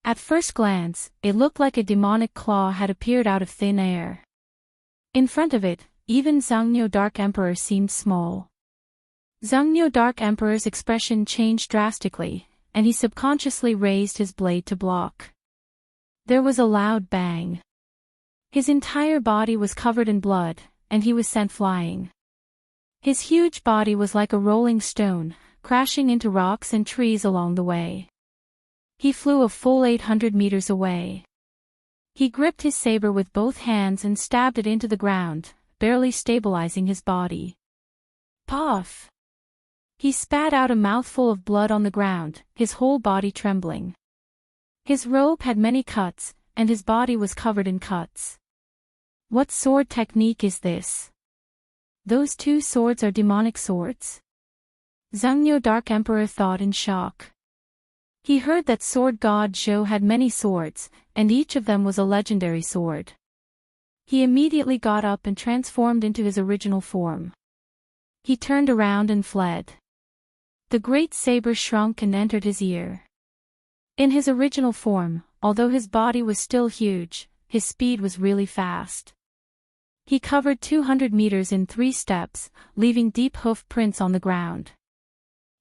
At first glance, it looked like a demonic claw had appeared out of thin air. In front of it, even Zhongnyo Dark Emperor seemed small. Zhongnyo Dark Emperor's expression changed drastically, and he subconsciously raised his blade to block. There was a loud bang. His entire body was covered in blood, and he was sent flying. His huge body was like a rolling stone, crashing into rocks and trees along the way. He flew a full 800 meters away. He gripped his saber with both hands and stabbed it into the ground, barely stabilizing his body. Puff! He spat out a mouthful of blood on the ground, his whole body trembling. His robe had many cuts, and his body was covered in cuts. What sword technique is this? Those 2 swords are demonic swords? Zhongnyo Dark Emperor thought in shock. He heard that Sword God Zhou had many swords, and each of them was a legendary sword. He immediately got up and transformed into his original form. He turned around and fled. The great saber shrunk and entered his ear. In his original form, although his body was still huge, his speed was really fast. He covered 200 meters in 3 steps, leaving deep hoof prints on the ground.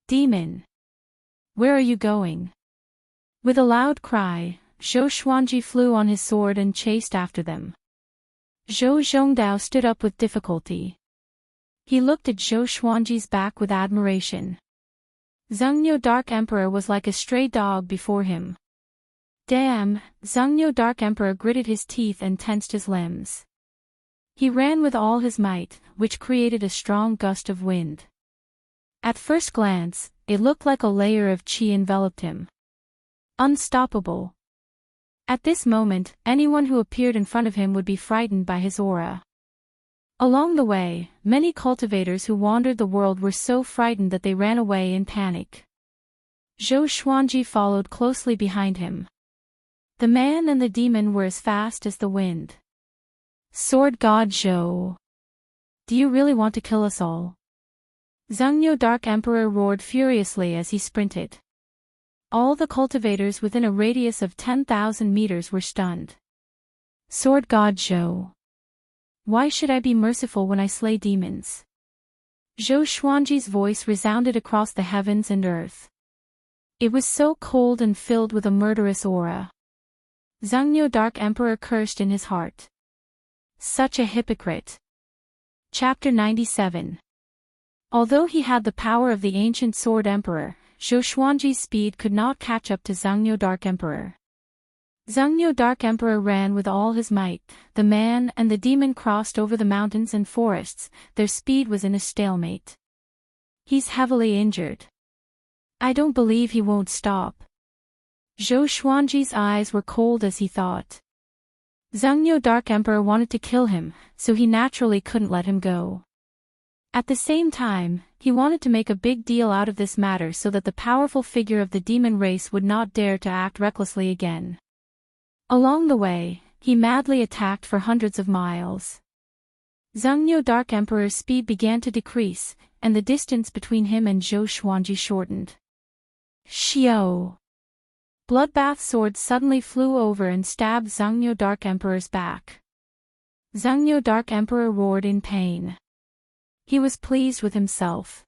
Demon! Where are you going? With a loud cry, Zhou Xuanji flew on his sword and chased after them. Zhou Zhongdao stood up with difficulty. He looked at Zhou Xuanji's back with admiration. Zhongnyo Dark Emperor was like a stray dog before him. Damn! Zhongnyo Dark Emperor gritted his teeth and tensed his limbs. He ran with all his might, which created a strong gust of wind. At first glance, it looked like a layer of chi enveloped him. Unstoppable. At this moment, anyone who appeared in front of him would be frightened by his aura. Along the way, many cultivators who wandered the world were so frightened that they ran away in panic. Zhou Xuanji followed closely behind him. The man and the demon were as fast as the wind. Sword God Zhou! Do you really want to kill us all? Zhongnyo Dark Emperor roared furiously as he sprinted. All the cultivators within a radius of 10,000 meters were stunned. Sword God Zhou! Why should I be merciful when I slay demons? Zhou Xuanji's voice resounded across the heavens and earth. It was so cold and filled with a murderous aura. Zhongnyo Dark Emperor cursed in his heart. Such a hypocrite. Chapter 97. Although he had the power of the ancient Sword Emperor, Zhou Xuanji's speed could not catch up to Zhongnyo Dark Emperor. Zhongnyo Dark Emperor ran with all his might. The man and the demon crossed over the mountains and forests, their speed was in a stalemate. He's heavily injured. I don't believe he won't stop. Zhou Xuanji's eyes were cold as he thought. Zhongnyo Dark Emperor wanted to kill him, so he naturally couldn't let him go. At the same time, he wanted to make a big deal out of this matter so that the powerful figure of the demon race would not dare to act recklessly again. Along the way, he madly attacked for hundreds of miles. Zhongnyo Dark Emperor's speed began to decrease, and the distance between him and Zhou Xuanji shortened. Xiao! Bloodbath swords suddenly flew over and stabbed Zhongnyo Dark Emperor's back. Zhongnyo Dark Emperor roared in pain. He was pleased with himself.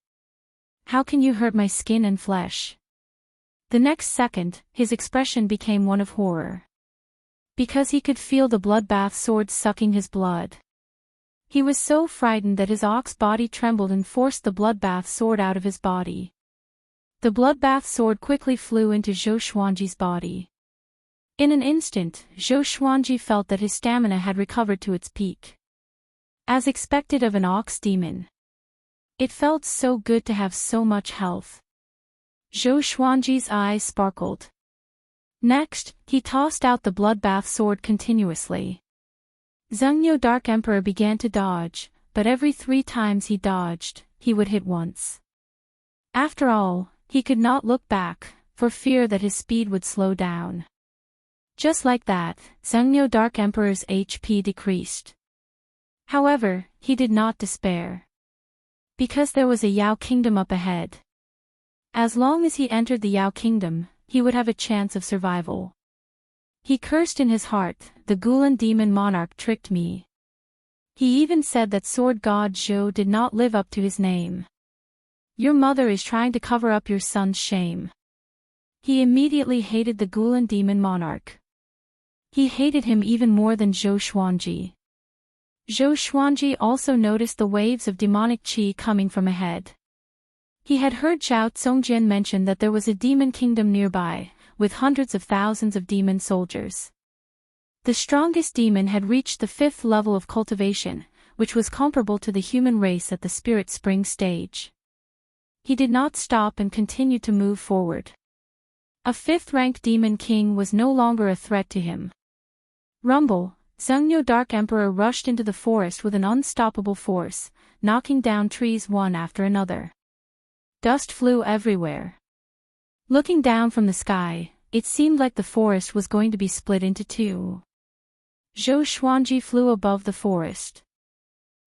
How can you hurt my skin and flesh? The next second, his expression became one of horror. Because he could feel the bloodbath sword sucking his blood. He was so frightened that his ox body trembled and forced the bloodbath sword out of his body. The bloodbath sword quickly flew into Zhou Xuanji's body. In an instant, Zhou Xuanji felt that his stamina had recovered to its peak. As expected of an ox demon. It felt so good to have so much health. Zhou Xuanji's eyes sparkled. Next, he tossed out the bloodbath sword continuously. Zhengniu Dark Emperor began to dodge, but every 3 times he dodged, he would hit once. After all, he could not look back, for fear that his speed would slow down. Just like that, Zhengniu Dark Emperor's HP decreased. However, he did not despair. Because there was a Yao Kingdom up ahead. As long as he entered the Yao Kingdom, he would have a chance of survival. He cursed in his heart, the Gulan demon monarch tricked me. He even said that sword god Zhou did not live up to his name. Your mother is trying to cover up your son's shame. He immediately hated the Gulan demon monarch. He hated him even more than Zhou Xuanji. Zhou Xuanji also noticed the waves of demonic qi coming from ahead. He had heard Zhao Zongjian mention that there was a demon kingdom nearby, with hundreds of thousands of demon soldiers. The strongest demon had reached the 5th level of cultivation, which was comparable to the human race at the spirit spring stage. He did not stop and continued to move forward. A 5th-ranked demon king was no longer a threat to him. Rumble, Zhengniu Dark Emperor rushed into the forest with an unstoppable force, knocking down trees one after another. Dust flew everywhere. Looking down from the sky, it seemed like the forest was going to be split into 2. Zhou Xuanji flew above the forest.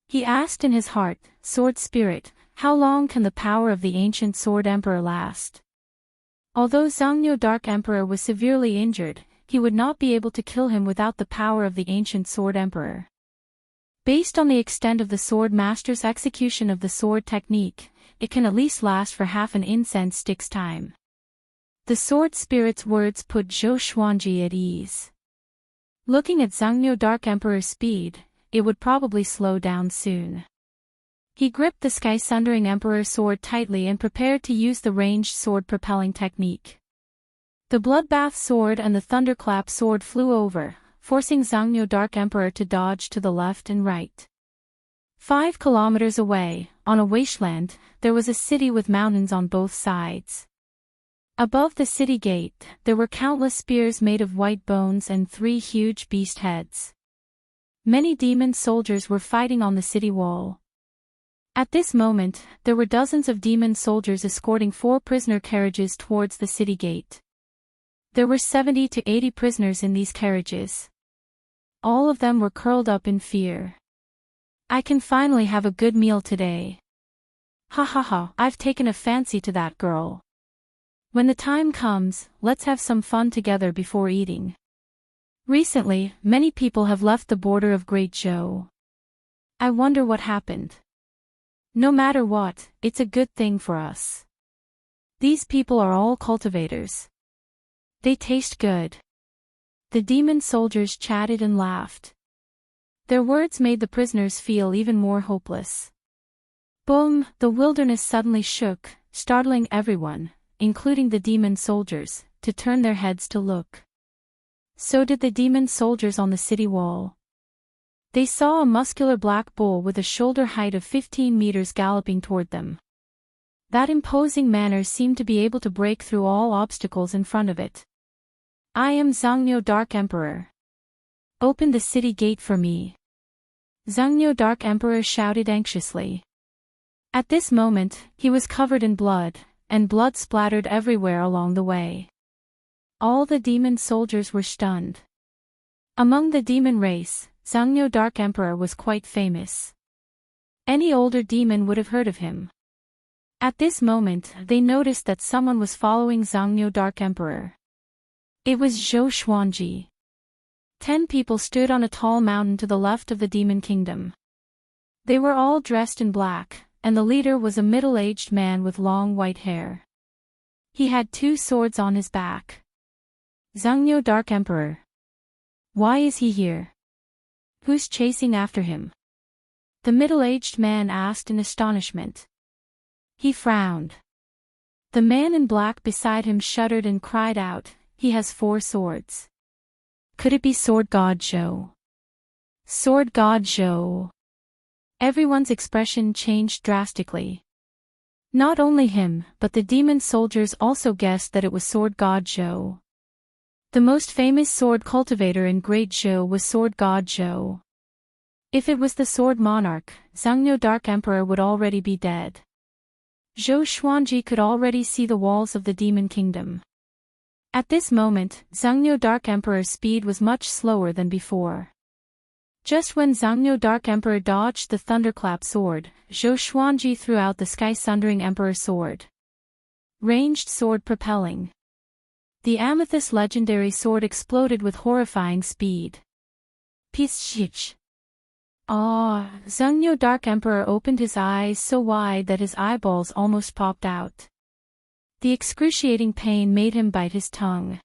He asked in his heart, Sword Spirit, how long can the power of the ancient Sword Emperor last? Although Zhengniu Dark Emperor was severely injured, he would not be able to kill him without the power of the ancient Sword Emperor. Based on the extent of the Sword Master's execution of the sword technique, it can at least last for half an incense stick's time. The Sword Spirit's words put Zhou Xuanji at ease. Looking at Zhengniu Dark Emperor's speed, it would probably slow down soon. He gripped the Sky-Sundering Emperor's sword tightly and prepared to use the ranged sword propelling technique. The Bloodbath sword and the Thunderclap sword flew over, forcing Zhengniu Dark Emperor to dodge to the left and right. 5 kilometers away, on a wasteland, there was a city with mountains on both sides. Above the city gate, there were countless spears made of white bones and 3 huge beast heads. Many demon soldiers were fighting on the city wall. At this moment, there were dozens of demon soldiers escorting 4 prisoner carriages towards the city gate. There were 70 to 80 prisoners in these carriages. All of them were curled up in fear. I can finally have a good meal today. Ha ha ha, I've taken a fancy to that girl. When the time comes, let's have some fun together before eating. Recently, many people have left the border of Great Zhou. I wonder what happened. No matter what, it's a good thing for us. These people are all cultivators. They taste good. The demon soldiers chatted and laughed. Their words made the prisoners feel even more hopeless. Boom! The wilderness suddenly shook, startling everyone, including the demon soldiers, to turn their heads to look. So did the demon soldiers on the city wall. They saw a muscular black bull with a shoulder height of 15 meters galloping toward them. That imposing manner seemed to be able to break through all obstacles in front of it. I am Zhengniu Dark Emperor. Open the city gate for me. Zhengniu Dark Emperor shouted anxiously. At this moment, he was covered in blood, and blood splattered everywhere along the way. All the demon soldiers were stunned. Among the demon race, Zhengniu Dark Emperor was quite famous. Any older demon would have heard of him. At this moment, they noticed that someone was following Zhengniu Dark Emperor. It was Zhou Xuanji. 10 people stood on a tall mountain to the left of the demon kingdom. They were all dressed in black, and the leader was a middle-aged man with long white hair. He had 2 swords on his back. Zhangyo Dark Emperor. Why is he here? Who's chasing after him? The middle-aged man asked in astonishment. He frowned. The man in black beside him shuddered and cried out, "He has 4 swords. Could it be Sword God Zhou? Sword God Zhou." Everyone's expression changed drastically. Not only him, but the demon soldiers also guessed that it was Sword God Zhou. The most famous sword cultivator in Great Zhou was Sword God Zhou. If it was the Sword Monarch, Zhangyo Dark Emperor would already be dead. Zhou Xuanji could already see the walls of the Demon Kingdom. At this moment, Zhangyo Dark Emperor's speed was much slower than before. Just when Zhangyo Dark Emperor dodged the Thunderclap sword, Zhou Xuanji threw out the Sky-Sundering Emperor sword. Ranged sword propelling. The Amethyst legendary sword exploded with horrifying speed. Peace. Zhangyo Dark Emperor opened his eyes so wide that his eyeballs almost popped out. The excruciating pain made him bite his tongue.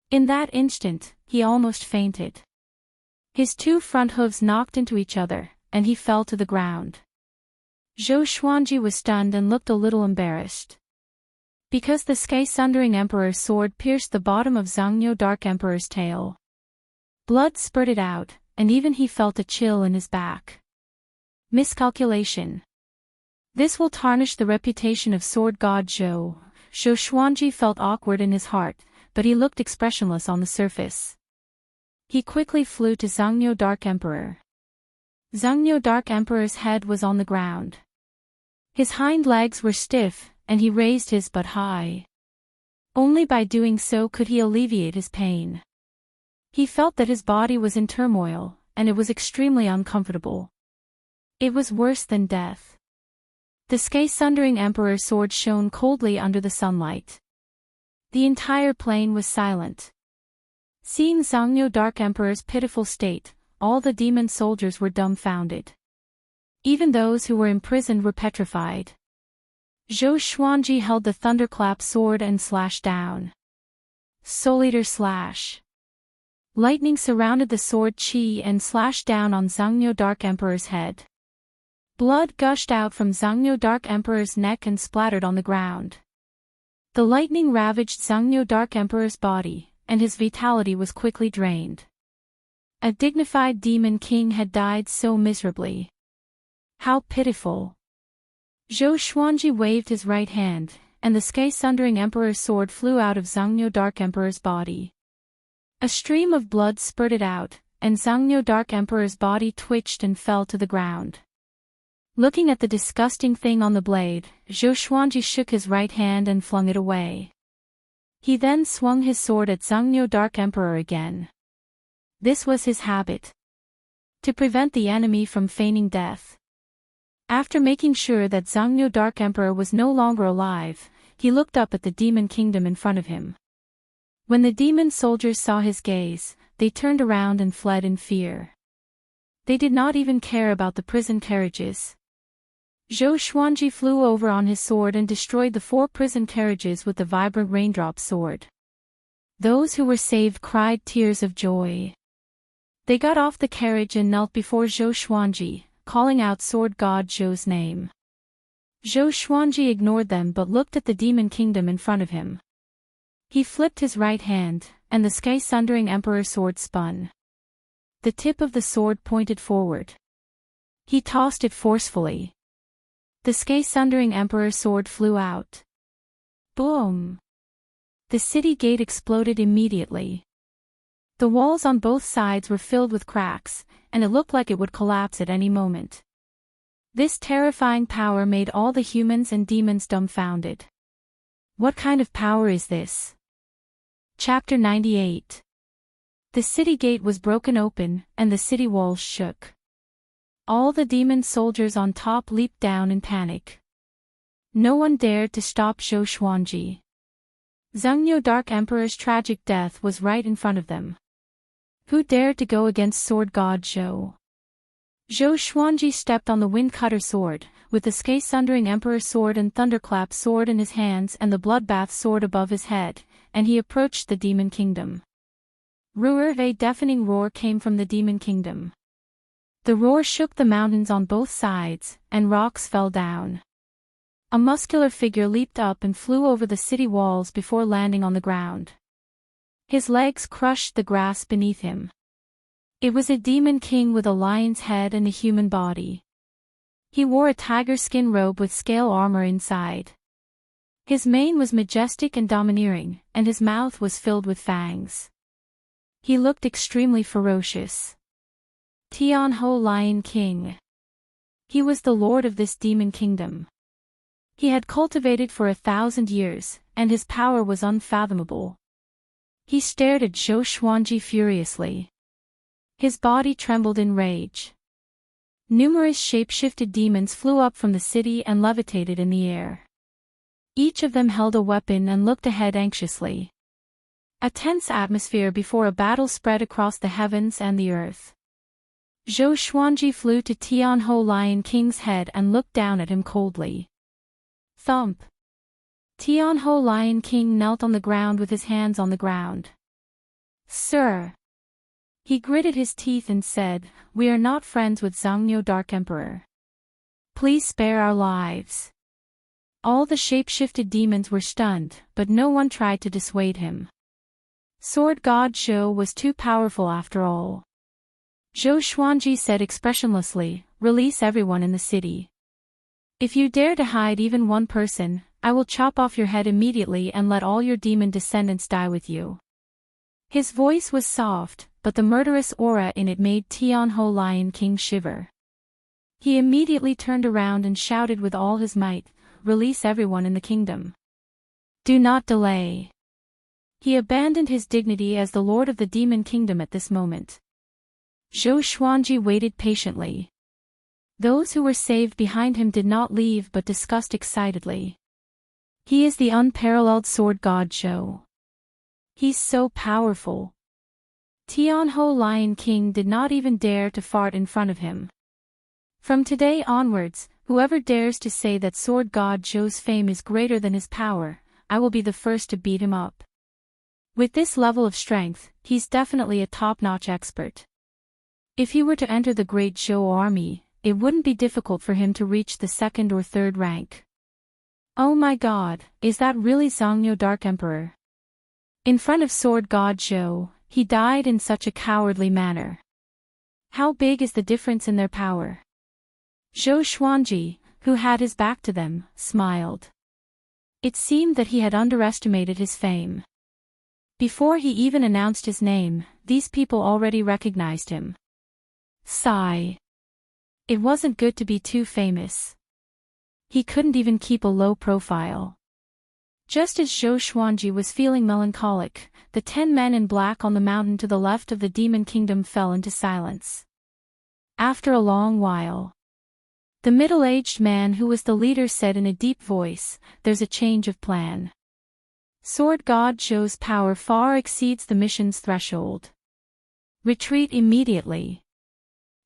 In that instant, he almost fainted. His 2 front hooves knocked into each other, and he fell to the ground. Zhou Xuanji was stunned and looked a little embarrassed. Because the Sky-Sundering Emperor's sword pierced the bottom of Zhangyo Dark Emperor's tail. Blood spurted out, and even he felt a chill in his back. Miscalculation. This will tarnish the reputation of Sword God Zhou. Zhou Xuanji felt awkward in his heart, but he looked expressionless on the surface. He quickly flew to Zhangyo Dark Emperor. Zhangyo Dark Emperor's head was on the ground. His hind legs were stiff, and he raised his butt high. Only by doing so could he alleviate his pain. He felt that his body was in turmoil, and it was extremely uncomfortable. It was worse than death. The Sky-Sundering Emperor's sword shone coldly under the sunlight. The entire plain was silent. Seeing Zhangyo Dark Emperor's pitiful state, all the demon soldiers were dumbfounded. Even those who were imprisoned were petrified. Zhou Xuanji held the Thunderclap sword and slashed down. Soul Eater slash. Lightning surrounded the sword chi and slashed down on Zhangyo Dark Emperor's head. Blood gushed out from Zhangyo Dark Emperor's neck and splattered on the ground. The lightning ravaged Zhangyo Dark Emperor's body, and his vitality was quickly drained. A dignified demon king had died so miserably. How pitiful. Zhou Xuanji waved his right hand, and the Sky-Sundering Emperor's sword flew out of Zhangyo Dark Emperor's body. A stream of blood spurted out, and Zhangyo Dark Emperor's body twitched and fell to the ground. Looking at the disgusting thing on the blade, Zhou Xuanji shook his right hand and flung it away. He then swung his sword at Zhangyo Dark Emperor again. This was his habit. To prevent the enemy from feigning death. After making sure that Zhangyo Dark Emperor was no longer alive, he looked up at the demon kingdom in front of him. When the demon soldiers saw his gaze, they turned around and fled in fear. They did not even care about the prison carriages. Zhou Xuanji flew over on his sword and destroyed the 4 prison carriages with the vibrant raindrop sword. Those who were saved cried tears of joy. They got off the carriage and knelt before Zhou Xuanji, calling out Sword God Zhou's name. Zhou Xuanji ignored them but looked at the demon kingdom in front of him. He flipped his right hand, and the Sky-Sundering Emperor's sword spun. The tip of the sword pointed forward. He tossed it forcefully. The Sky-Sundering Emperor's sword flew out. Boom! The city gate exploded immediately. The walls on both sides were filled with cracks, and it looked like it would collapse at any moment. This terrifying power made all the humans and demons dumbfounded. What kind of power is this? Chapter 98. The city gate was broken open, and the city walls shook. All the demon soldiers on top leaped down in panic. No one dared to stop Zhou Xuanji. Zhangyo Dark Emperor's tragic death was right in front of them. Who dared to go against Sword God Zhou? Zhou Xuanji stepped on the wind-cutter sword, with the sky-sundering emperor sword and thunderclap sword in his hands and the bloodbath sword above his head, and he approached the demon kingdom. A deafening roar came from the demon kingdom. The roar shook the mountains on both sides, and rocks fell down. A muscular figure leaped up and flew over the city walls before landing on the ground. His legs crushed the grass beneath him. It was a demon king with a lion's head and a human body. He wore a tiger skin robe with scale armor inside. His mane was majestic and domineering, and his mouth was filled with fangs. He looked extremely ferocious. Tianhou Lion King. He was the lord of this demon kingdom. He had cultivated for 1,000 years, and his power was unfathomable. He stared at Zhou Xuanji furiously. His body trembled in rage. Numerous shape-shifted demons flew up from the city and levitated in the air. Each of them held a weapon and looked ahead anxiously. A tense atmosphere before a battle spread across the heavens and the earth. Zhou Xuanji flew to Tianhou Lion King's head and looked down at him coldly. Thump. Tianhou Lion King knelt on the ground with his hands on the ground. Sir. He gritted his teeth and said, "We are not friends with Zhongnyo Dark Emperor. Please spare our lives." All the shape-shifted demons were stunned, but no one tried to dissuade him. Sword God Zhou was too powerful after all. Zhou Xuanji said expressionlessly, "Release everyone in the city. If you dare to hide even one person, I will chop off your head immediately and let all your demon descendants die with you." His voice was soft, but the murderous aura in it made Tianhou Lion King shiver. He immediately turned around and shouted with all his might, "Release everyone in the kingdom. Do not delay." He abandoned his dignity as the lord of the demon kingdom at this moment. Zhou Xuanji waited patiently. Those who were saved behind him did not leave but discussed excitedly. He is the unparalleled sword god Zhou. He's so powerful. Tianhou Lion King did not even dare to fart in front of him. From today onwards, whoever dares to say that sword god Zhou's fame is greater than his power, I will be the first to beat him up. With this level of strength, he's definitely a top-notch expert. If he were to enter the great Zhou army, it wouldn't be difficult for him to reach the 2nd or 3rd rank. Oh my god, is that really Zhongnyo Dark Emperor? In front of sword god Zhou, he died in such a cowardly manner. How big is the difference in their power? Zhou Xuanji, who had his back to them, smiled. It seemed that he had underestimated his fame. Before he even announced his name, these people already recognized him. Sigh. It wasn't good to be too famous. He couldn't even keep a low profile. Just as Zhou Xuanji was feeling melancholic, the 10 men in black on the mountain to the left of the demon kingdom fell into silence. After a long while, the middle-aged man who was the leader said in a deep voice, "There's a change of plan. Sword God Zhou's power far exceeds the mission's threshold. Retreat immediately.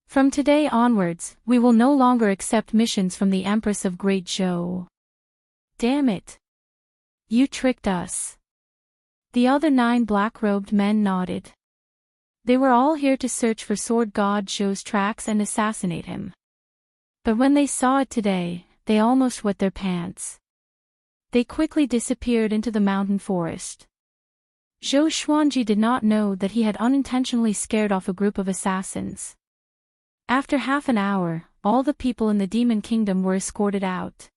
From today onwards, we will no longer accept missions from the Empress of Great Zhou." Damn it. You tricked us. The other 9 black-robed men nodded. They were all here to search for Sword God Zhou's tracks and assassinate him. But when they saw it today, they almost wet their pants. They quickly disappeared into the mountain forest. Zhou Xuanji did not know that he had unintentionally scared off a group of assassins. After half an hour, all the people in the demon kingdom were escorted out.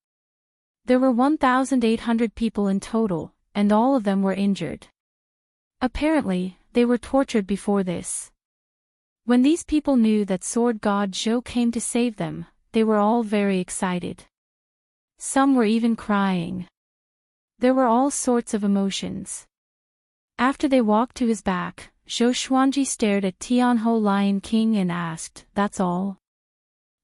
There were 1,800 people in total, and all of them were injured. Apparently, they were tortured before this. When these people knew that Sword God Zhou came to save them, they were all very excited. Some were even crying. There were all sorts of emotions. After they walked to his back, Zhou Xuanji stared at Tianhou Lion King and asked, "That's all?"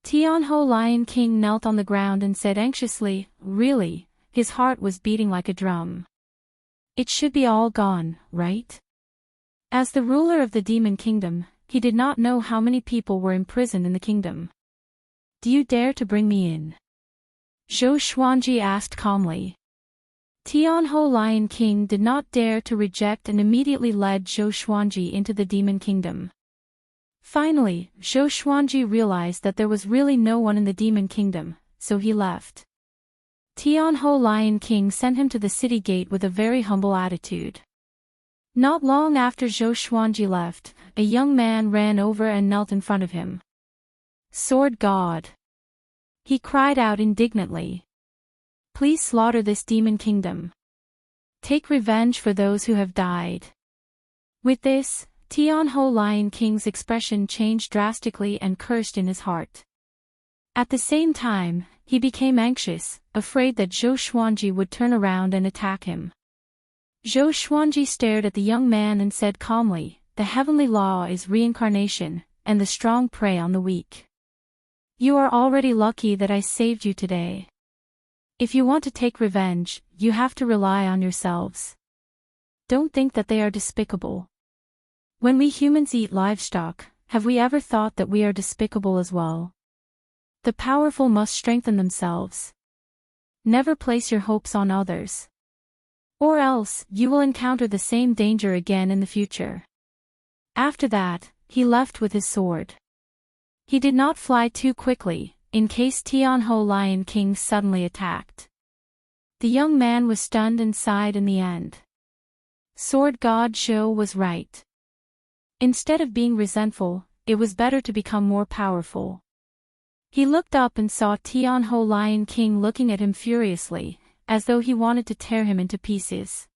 Tianhou Lion King knelt on the ground and said anxiously, "Really?" His heart was beating like a drum. "It should be all gone, right?" As the ruler of the demon kingdom, he did not know how many people were imprisoned in the kingdom. do you dare to bring me in? Zhou Xuanji asked calmly. Tianhou Lion King did not dare to reject and immediately led Zhou Xuanji into the demon kingdom. Finally, Zhou Xuanji realized that there was really no one in the demon kingdom, so he left. Tianhou Lion King sent him to the city gate with a very humble attitude. Not long after Zhou Xuanji left, a young man ran over and knelt in front of him. Sword God! He cried out indignantly. Please slaughter this demon kingdom. Take revenge for those who have died. With this, Tianhou Lion King's expression changed drastically and cursed in his heart. At the same time, he became anxious, afraid that Zhou Xuanji would turn around and attack him. Zhou Xuanji stared at the young man and said calmly, "The heavenly law is reincarnation, and the strong prey on the weak. You are already lucky that I saved you today. If you want to take revenge, you have to rely on yourselves. Don't think that they are despicable. When we humans eat livestock, have we ever thought that we are despicable as well? The powerful must strengthen themselves. Never place your hopes on others. Or else, you will encounter the same danger again in the future." After that, he left with his sword. He did not fly too quickly, in case Tianhou Lion King suddenly attacked. The young man was stunned and sighed in the end. Sword God Zhou was right. Instead of being resentful, it was better to become more powerful. He looked up and saw Tianhou Lion King looking at him furiously, as though he wanted to tear him into pieces.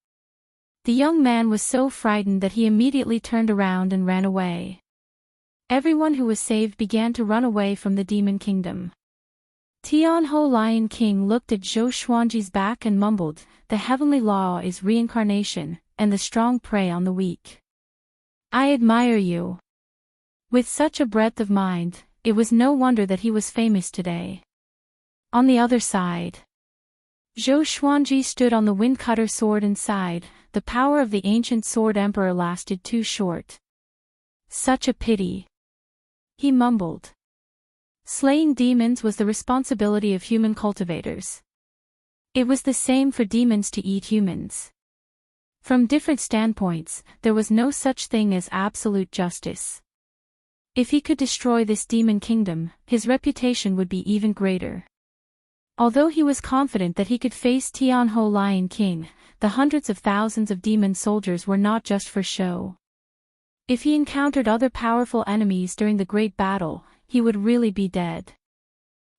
The young man was so frightened that he immediately turned around and ran away. Everyone who was saved began to run away from the demon kingdom. Tianhou Lion King looked at Zhou Xuanji's back and mumbled, "The heavenly law is reincarnation, and the strong prey on the weak. I admire you." With such a breadth of mind, it was no wonder that he was famous today. On the other side, Zhou Xuanji stood on the wind-cutter sword and sighed, the power of the ancient sword emperor lasted too short. Such a pity. He mumbled. Slaying demons was the responsibility of human cultivators. It was the same for demons to eat humans. From different standpoints, there was no such thing as absolute justice. If he could destroy this demon kingdom, his reputation would be even greater. Although he was confident that he could face Tianhou Lion King, the hundreds of thousands of demon soldiers were not just for show. If he encountered other powerful enemies during the great battle, he would really be dead.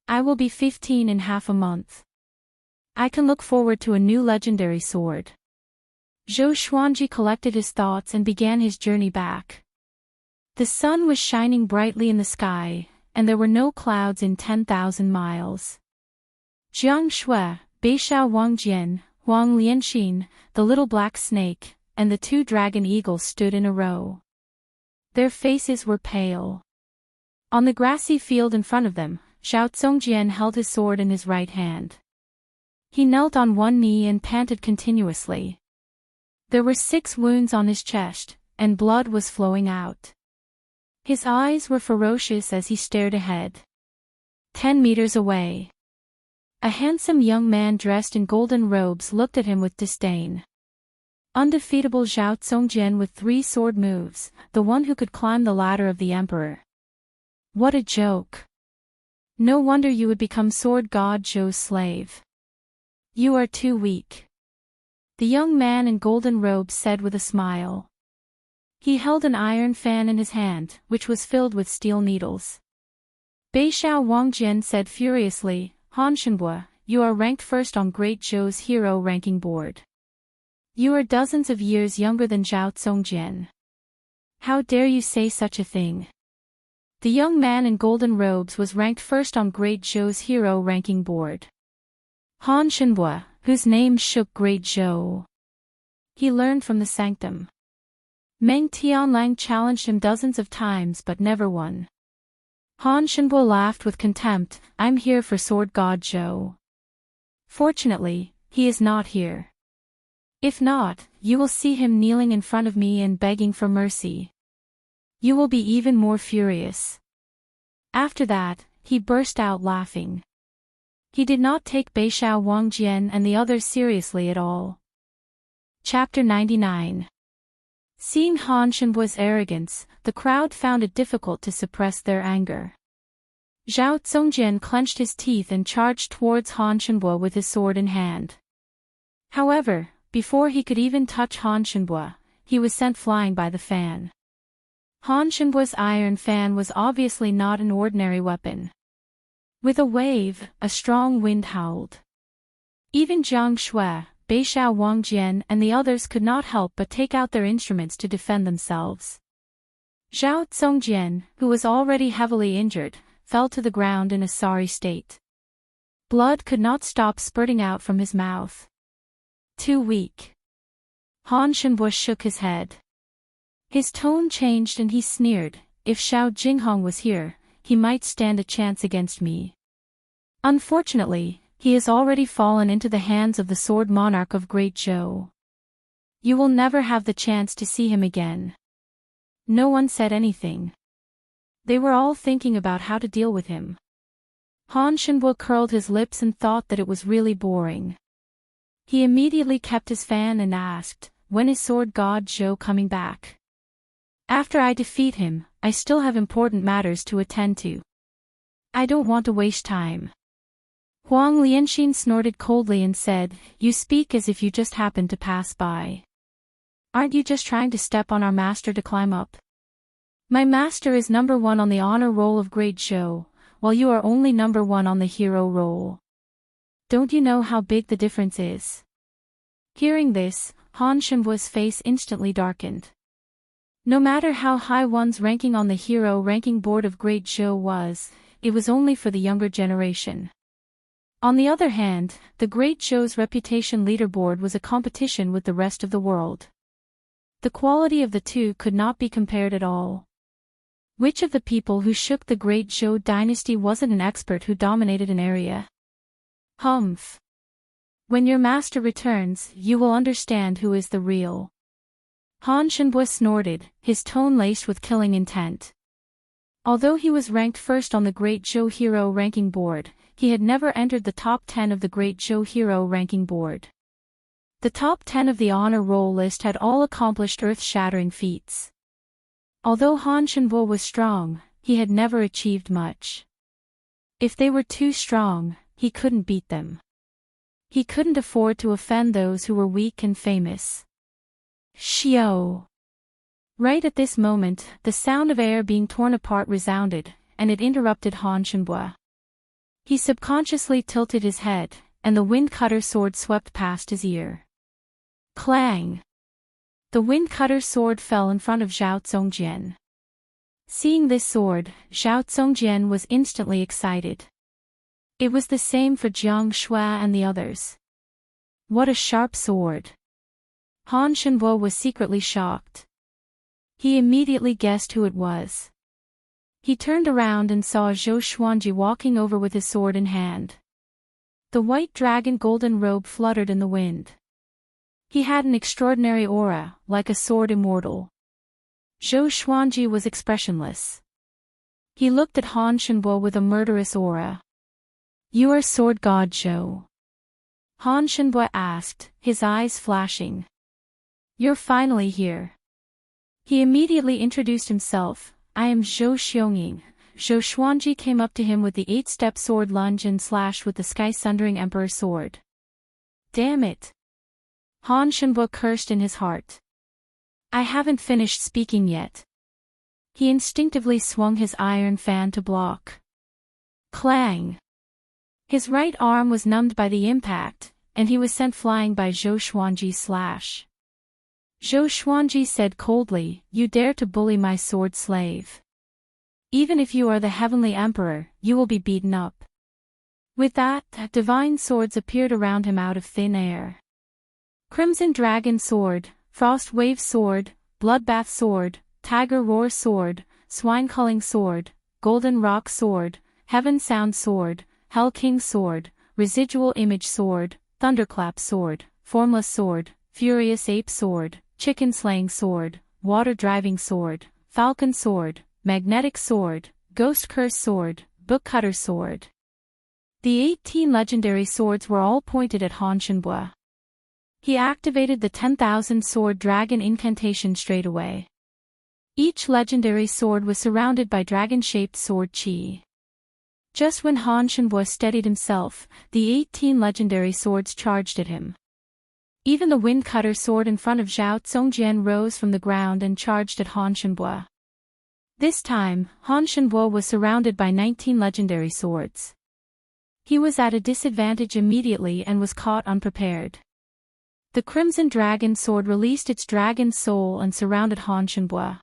I will be 15 in half a month. I can look forward to a new legendary sword. Zhou Xuanji collected his thoughts and began his journey back. The sun was shining brightly in the sky, and there were no clouds in 10,000 miles. Jiang Shui, Beishao Wangjian, Huang Lianxin, the little black snake, and the two dragon eagles stood in a row. Their faces were pale. On the grassy field in front of them, Zhao Zongjian held his sword in his right hand. He knelt on one knee and panted continuously. There were 6 wounds on his chest, and blood was flowing out. His eyes were ferocious as he stared ahead. 10 meters away, a handsome young man dressed in golden robes looked at him with disdain. Undefeatable Zhao Zongjian with 3 sword moves, the one who could climb the ladder of the emperor. What a joke. No wonder you would become Sword God Zhou's slave. You are too weak. The young man in golden robes said with a smile. He held an iron fan in his hand, which was filled with steel needles. Beishao Wangjian said furiously, Han Shenbua, you are ranked first on Great Zhou's hero ranking board. You are dozens of years younger than Zhao Zongjian. How dare you say such a thing? The young man in golden robes was ranked first on Great Zhou's hero ranking board. Han Shenbua, whose name shook Great Zhou. He learned from the sanctum. Meng Tianlang challenged him dozens of times but never won. Han Shenbua laughed with contempt, I'm here for Sword God Zhou. Fortunately, he is not here. If not, you will see him kneeling in front of me and begging for mercy. You will be even more furious. After that, he burst out laughing. He did not take Beishao Wangjian and the others seriously at all. Chapter 99. Seeing Han Shenbua's arrogance, the crowd found it difficult to suppress their anger. Zhao Zongjian clenched his teeth and charged towards Han Shenbua with his sword in hand. However, before he could even touch Han Shenbua, he was sent flying by the fan. Han Shenbua's iron fan was obviously not an ordinary weapon. With a wave, a strong wind howled. Even Jiang Shui, Beishao Wangjian and the others could not help but take out their instruments to defend themselves. Zhao Zongjian, who was already heavily injured, fell to the ground in a sorry state. Blood could not stop spurting out from his mouth. Too weak. Han Shenbua shook his head. His tone changed and he sneered, if Xiao Jinghong was here, he might stand a chance against me. Unfortunately, he has already fallen into the hands of the sword monarch of Great Zhou. You will never have the chance to see him again. No one said anything. They were all thinking about how to deal with him. Han Shenbua curled his lips and thought that it was really boring. He immediately kept his fan and asked, when is Sword God Zhou coming back? After I defeat him, I still have important matters to attend to. I don't want to waste time. Huang Lianxin snorted coldly and said, you speak as if you just happened to pass by. Aren't you just trying to step on our master to climb up? My master is number 1 on the honor roll of Great Zhou, while you are only number 1 on the hero roll. Don't you know how big the difference is? Hearing this, Han Shenbua's face instantly darkened. No matter how high one's ranking on the hero ranking board of Great Zhou was, it was only for the younger generation. On the other hand, the Great Zhou's reputation leaderboard was a competition with the rest of the world. The quality of the two could not be compared at all. Which of the people who shook the Great Zhou dynasty wasn't an expert who dominated an area? Humph. When your master returns, you will understand who is the real. Han Shenbua snorted, his tone laced with killing intent. Although he was ranked first on the Great Zhou hero ranking board, he had never entered the top 10 of the Great Zhou hero ranking board. The top 10 of the honor roll list had all accomplished earth-shattering feats. Although Han Shenbua was strong, he had never achieved much. If they were too strong, he couldn't beat them. He couldn't afford to offend those who were weak and famous. Xiao. Right at this moment, the sound of air being torn apart resounded, and it interrupted Han Shenbua. He subconsciously tilted his head, and the wind-cutter sword swept past his ear. Clang! The wind-cutter sword fell in front of Zhao Zongjian. Seeing this sword, Zhao Zongjian was instantly excited. It was the same for Jiang Shui and the others. What a sharp sword! Han Shenbua was secretly shocked. He immediately guessed who it was. He turned around and saw Zhou Xuanji walking over with his sword in hand. The white dragon golden robe fluttered in the wind. He had an extraordinary aura, like a sword immortal. Zhou Xuanji was expressionless. He looked at Han Shenbua with a murderous aura. You are Sword God Zhou? Han Shenbua asked, his eyes flashing. You're finally here. He immediately introduced himself. I am Zhou Xionging. Zhou Xuanji came up to him with the 8-step sword lunge and slashed with the sky-sundering emperor sword. Damn it! Han Shenbua cursed in his heart. I haven't finished speaking yet. He instinctively swung his iron fan to block. Clang! His right arm was numbed by the impact, and he was sent flying by Zhou Xuanji's slash. Zhou Xuanji said coldly, you dare to bully my sword slave. Even if you are the heavenly emperor, you will be beaten up. With that, divine swords appeared around him out of thin air. Crimson Dragon Sword, Frost Wave Sword, Bloodbath Sword, Tiger Roar Sword, Swine Culling Sword, Golden Rock Sword, Heaven Sound Sword, Hell King Sword, Residual Image Sword, Thunderclap Sword, Formless Sword, Furious Ape Sword, Chicken Slaying Sword, Water Driving Sword, Falcon Sword, Magnetic Sword, Ghost Curse Sword, Bookcutter Sword. The 18 legendary swords were all pointed at Han Shenbue. He activated the 10,000 sword dragon incantation straight away. Each legendary sword was surrounded by dragon-shaped sword chi. Just when Han Shenbue steadied himself, the 18 legendary swords charged at him. Even the wind cutter sword in front of Zhao Zongjian rose from the ground and charged at Han Shenbue. This time, Han Shenbue was surrounded by 19 legendary swords. He was at a disadvantage immediately and was caught unprepared. The Crimson Dragon Sword released its dragon soul and surrounded Han Shenbue.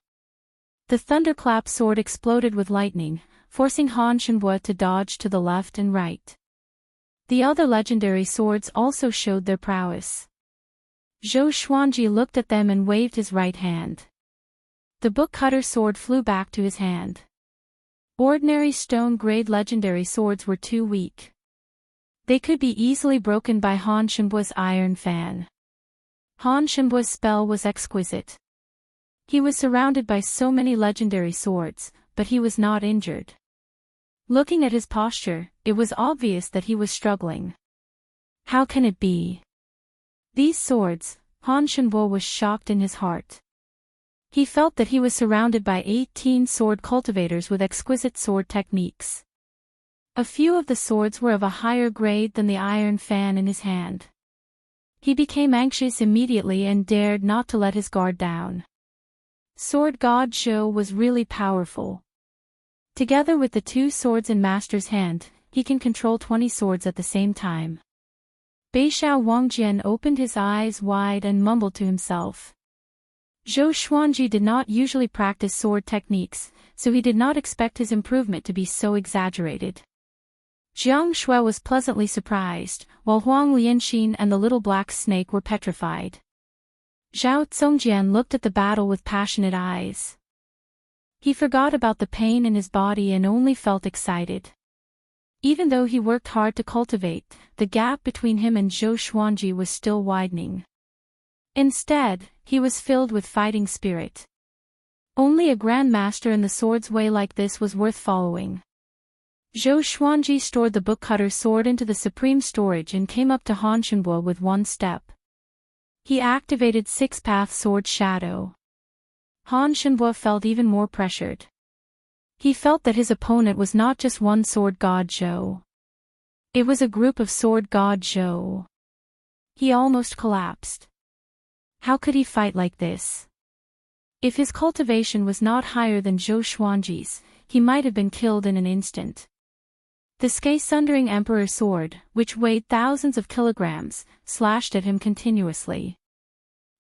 The Thunderclap Sword exploded with lightning, forcing Han Shenbue to dodge to the left and right. The other legendary swords also showed their prowess. Zhou Xuanji looked at them and waved his right hand. The Bookcutter Sword flew back to his hand. Ordinary stone-grade legendary swords were too weak. They could be easily broken by Han Shenbue's iron fan. Han Shenbue's spell was exquisite. He was surrounded by so many legendary swords, but he was not injured. Looking at his posture, it was obvious that he was struggling. How can it be? These swords, Han Shenbue was shocked in his heart. He felt that he was surrounded by 18 sword cultivators with exquisite sword techniques. A few of the swords were of a higher grade than the iron fan in his hand. He became anxious immediately and dared not to let his guard down. Sword God Zhou was really powerful. Together with the 2 swords in Master's hand, he can control 20 swords at the same time. Beixiao Wangjian opened his eyes wide and mumbled to himself. Zhou Xuanji did not usually practice sword techniques, so he did not expect his improvement to be so exaggerated. Jiang Shui was pleasantly surprised, while Huang Lianxin and the little black snake were petrified. Zhao Zongjian looked at the battle with passionate eyes. He forgot about the pain in his body and only felt excited. Even though he worked hard to cultivate, the gap between him and Zhou Xuanji was still widening. Instead, he was filled with fighting spirit. Only a grandmaster in the sword's way like this was worth following. Zhou Xuanji stored the Bookcutter Sword into the supreme storage and came up to Han Shenbue with one step. He activated 6-path sword shadow. Han Shenbue felt even more pressured. He felt that his opponent was not just one sword god Zhou. It was a group of sword god Zhou. He almost collapsed. How could he fight like this? If his cultivation was not higher than Zhou Xuanji's, he might have been killed in an instant. The sky-sundering Emperor Sword, which weighed thousands of kilograms, slashed at him continuously.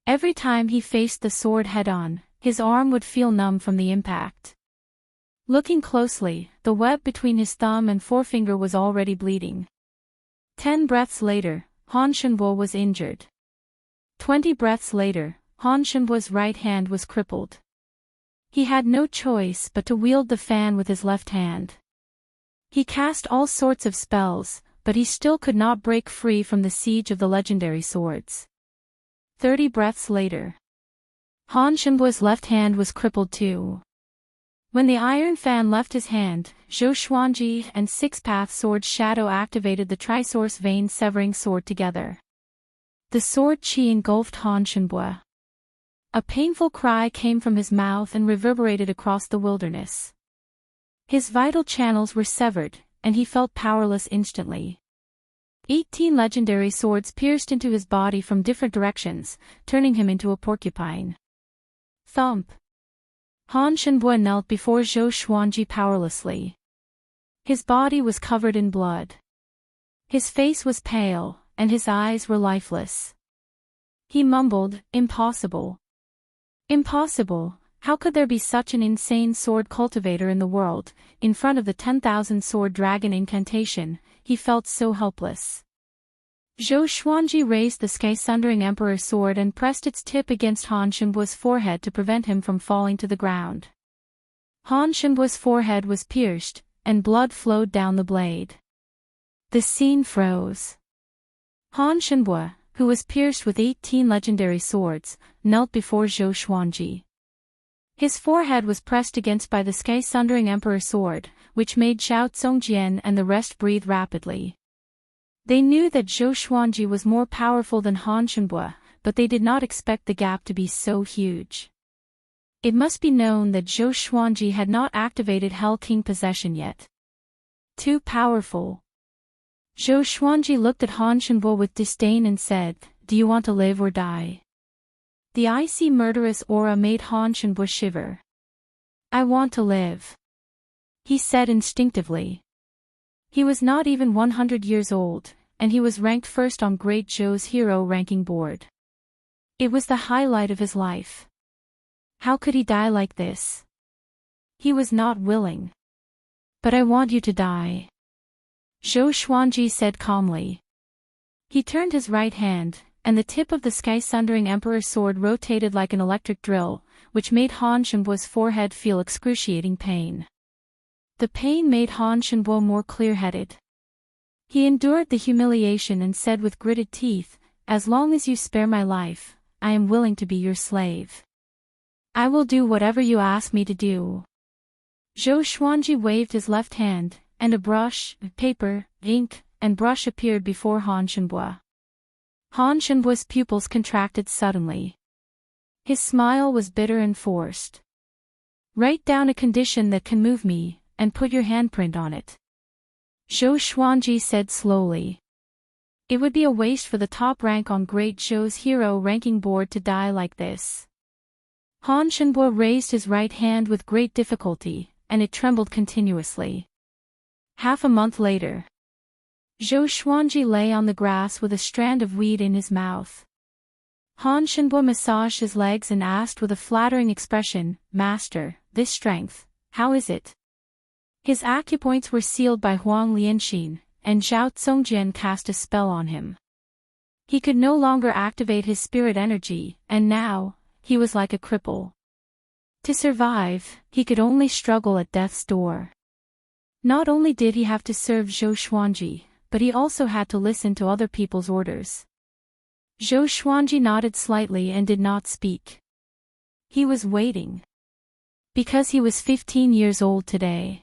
Every time he faced the sword head-on, his arm would feel numb from the impact. Looking closely, the web between his thumb and forefinger was already bleeding. 10 breaths later, Han Shenbue was injured. 20 breaths later, Han Shenbue's right hand was crippled. He had no choice but to wield the fan with his left hand. He cast all sorts of spells, but he still could not break free from the siege of the legendary swords. 30 breaths later, Han Shenbue's left hand was crippled too. When the iron fan left his hand, Zhou Xuanji and 6-path sword shadow activated the Trisource vein severing sword together. The sword chi engulfed Han Shenbue. A painful cry came from his mouth and reverberated across the wilderness. His vital channels were severed, and he felt powerless instantly. 18 legendary swords pierced into his body from different directions, turning him into a porcupine. Thump! Han Shenbue knelt before Zhou Xuanji powerlessly. His body was covered in blood. His face was pale, and his eyes were lifeless. He mumbled, "Impossible. Impossible. How could there be such an insane sword cultivator in the world?" In front of the 10,000 sword dragon incantation, he felt so helpless. Zhou Xuanji raised the sky-sundering Emperor Sword and pressed its tip against Han Shenbue's forehead to prevent him from falling to the ground. Han Shenbue's forehead was pierced, and blood flowed down the blade. The scene froze. Han Shenbue, who was pierced with 18 legendary swords, knelt before Zhou Xuanji. His forehead was pressed against by the sky-sundering Emperor Sword, which made Zhao Zongjian and the rest breathe rapidly. They knew that Zhou Xuanji was more powerful than Han Shenbue, but they did not expect the gap to be so huge. It must be known that Zhou Xuanji had not activated Hell King possession yet. Too powerful. Zhou Xuanji looked at Han Shenbue with disdain and said, "Do you want to live or die?" The icy murderous aura made Han Shenbue shiver. "I want to live," he said instinctively. He was not even 100 years old, and he was ranked first on Great Zhou's hero ranking board. It was the highlight of his life. How could he die like this? He was not willing. "But I want you to die," Zhou Xuanji said calmly. He turned his right hand, and the tip of the sky-sundering Emperor's sword rotated like an electric drill, which made Han Shenbue's forehead feel excruciating pain. The pain made Han Shenbue more clear-headed. He endured the humiliation and said with gritted teeth, "As long as you spare my life, I am willing to be your slave. I will do whatever you ask me to do." Zhou Xuanji waved his left hand, and a brush, paper, ink, and brush appeared before Han Shenbue. Han Shenbue's pupils contracted suddenly. His smile was bitter and forced. "Write down a condition that can move me, and put your handprint on it," Zhou Xuanji said slowly. It would be a waste for the top rank on Great Zhou's hero ranking board to die like this. Han Shenbue raised his right hand with great difficulty, and it trembled continuously. Half a month later, Zhou Xuanji lay on the grass with a strand of weed in his mouth. Han Shenbue massaged his legs and asked with a flattering expression, "Master, this strength, how is it?" His acupoints were sealed by Huang Lianxin, and Zhao Zongjian cast a spell on him. He could no longer activate his spirit energy, and now, he was like a cripple. To survive, he could only struggle at death's door. Not only did he have to serve Zhou Xuanji, but he also had to listen to other people's orders. Zhou Xuanji nodded slightly and did not speak. He was waiting. Because he was 15 years old today.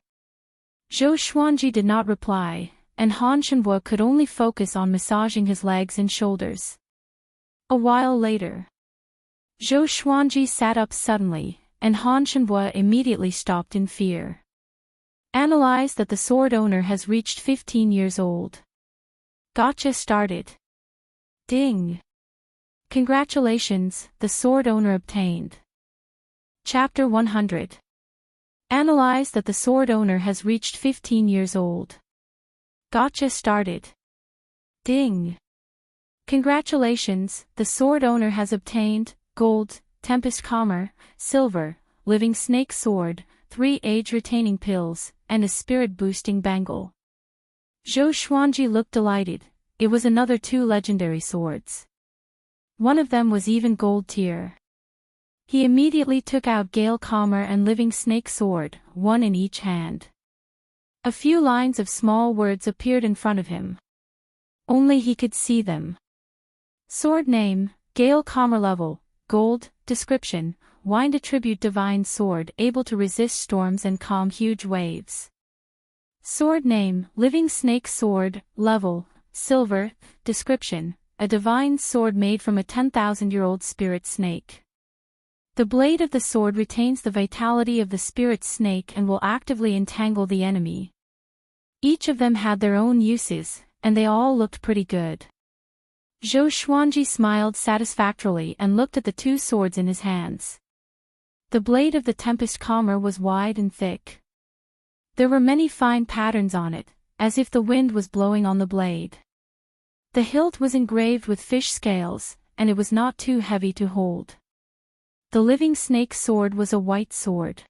Zhou Xuanji did not reply, and Han Shenbue could only focus on massaging his legs and shoulders. A while later, Zhou Xuanji sat up suddenly, and Han Shenbue immediately stopped in fear. Analyze that the sword owner has reached 15 years old. Gotcha started. Ding. Congratulations, the sword owner obtained. Chapter 100. Analyze that the sword owner has reached 15 years old. Gotcha started. Ding. Congratulations, the sword owner has obtained gold, tempest calmer, silver, living snake sword, 3 age-retaining pills, and a spirit-boosting bangle. Zhou Xuanji looked delighted. It was another 2 legendary swords. One of them was even gold tier. He immediately took out Gale Calmer and Living Snake Sword, one in each hand. A few lines of small words appeared in front of him. Only he could see them. Sword name, Gale Calmer level, gold, description, wind attribute divine sword able to resist storms and calm huge waves. Sword name, Living Snake Sword, level, silver, description, a divine sword made from a 10,000-year-old spirit snake. The blade of the sword retains the vitality of the spirit snake and will actively entangle the enemy. Each of them had their own uses, and they all looked pretty good. Zhou Xuanji smiled satisfactorily and looked at the 2 swords in his hands. The blade of the Tempest Calmer was wide and thick. There were many fine patterns on it, as if the wind was blowing on the blade. The hilt was engraved with fish scales, and it was not too heavy to hold. The Living Snake Sword was a white sword.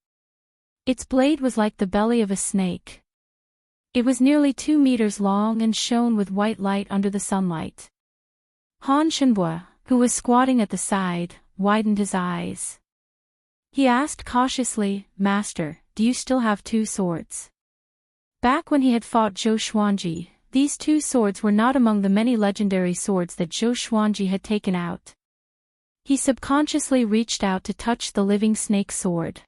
Its blade was like the belly of a snake. It was nearly 2 meters long and shone with white light under the sunlight. Han Shenbue, who was squatting at the side, widened his eyes. He asked cautiously, "Master, do you still have 2 swords?" Back when he had fought Zhou Xuanji, these 2 swords were not among the many legendary swords that Zhou Xuanji had taken out. He subconsciously reached out to touch the Living Snake Sword.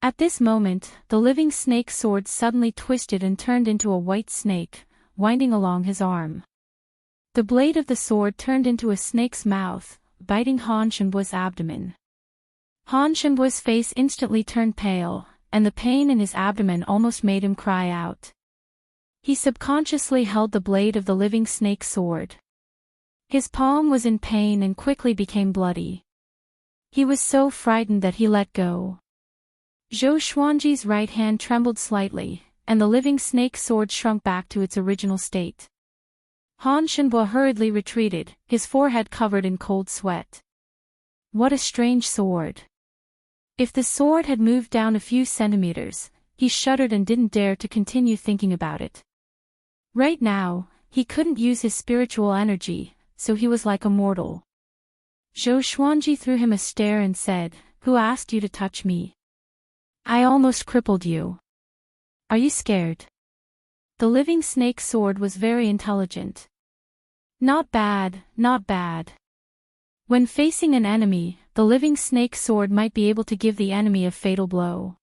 At this moment, the living snake's sword suddenly twisted and turned into a white snake, winding along his arm. The blade of the sword turned into a snake's mouth, biting Han Shenbua's abdomen. Han Shenbua's face instantly turned pale, and the pain in his abdomen almost made him cry out. He subconsciously held the blade of the living snake's sword. His palm was in pain and quickly became bloody. He was so frightened that he let go. Zhou Xuanji's right hand trembled slightly, and the living snake's sword shrunk back to its original state. Han Shenbua hurriedly retreated, his forehead covered in cold sweat. What a strange sword. If the sword had moved down a few centimeters, he shuddered and didn't dare to continue thinking about it. Right now, he couldn't use his spiritual energy, so he was like a mortal. Zhou Xuanji threw him a stare and said, "Who asked you to touch me? I almost crippled you. Are you scared?" The living snake's sword was very intelligent. Not bad, not bad. When facing an enemy, the living snake's sword might be able to give the enemy a fatal blow.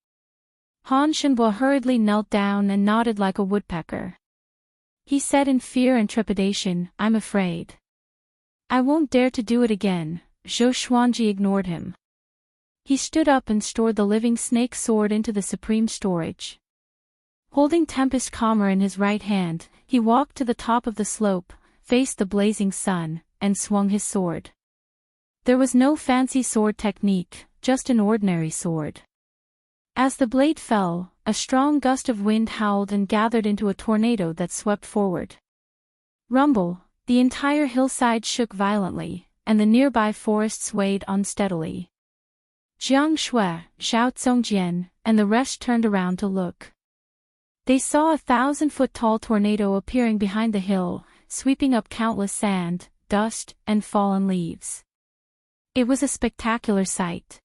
Han Shenbua hurriedly knelt down and nodded like a woodpecker. He said in fear and trepidation, "I'm afraid. I won't dare to do it again." Zhou Xuanji ignored him. He stood up and stored the living snake's sword into the supreme storage. Holding Tempest Calmer in his right hand, he walked to the top of the slope, faced the blazing sun, and swung his sword. There was no fancy sword technique, just an ordinary sword. As the blade fell, a strong gust of wind howled and gathered into a tornado that swept forward. Rumble, the entire hillside shook violently, and the nearby forest swayed unsteadily. Jiang Shui, Zhao Zongjian, and the rest turned around to look. They saw a 1,000-foot-tall tornado appearing behind the hill, sweeping up countless sand, dust, and fallen leaves. It was a spectacular sight.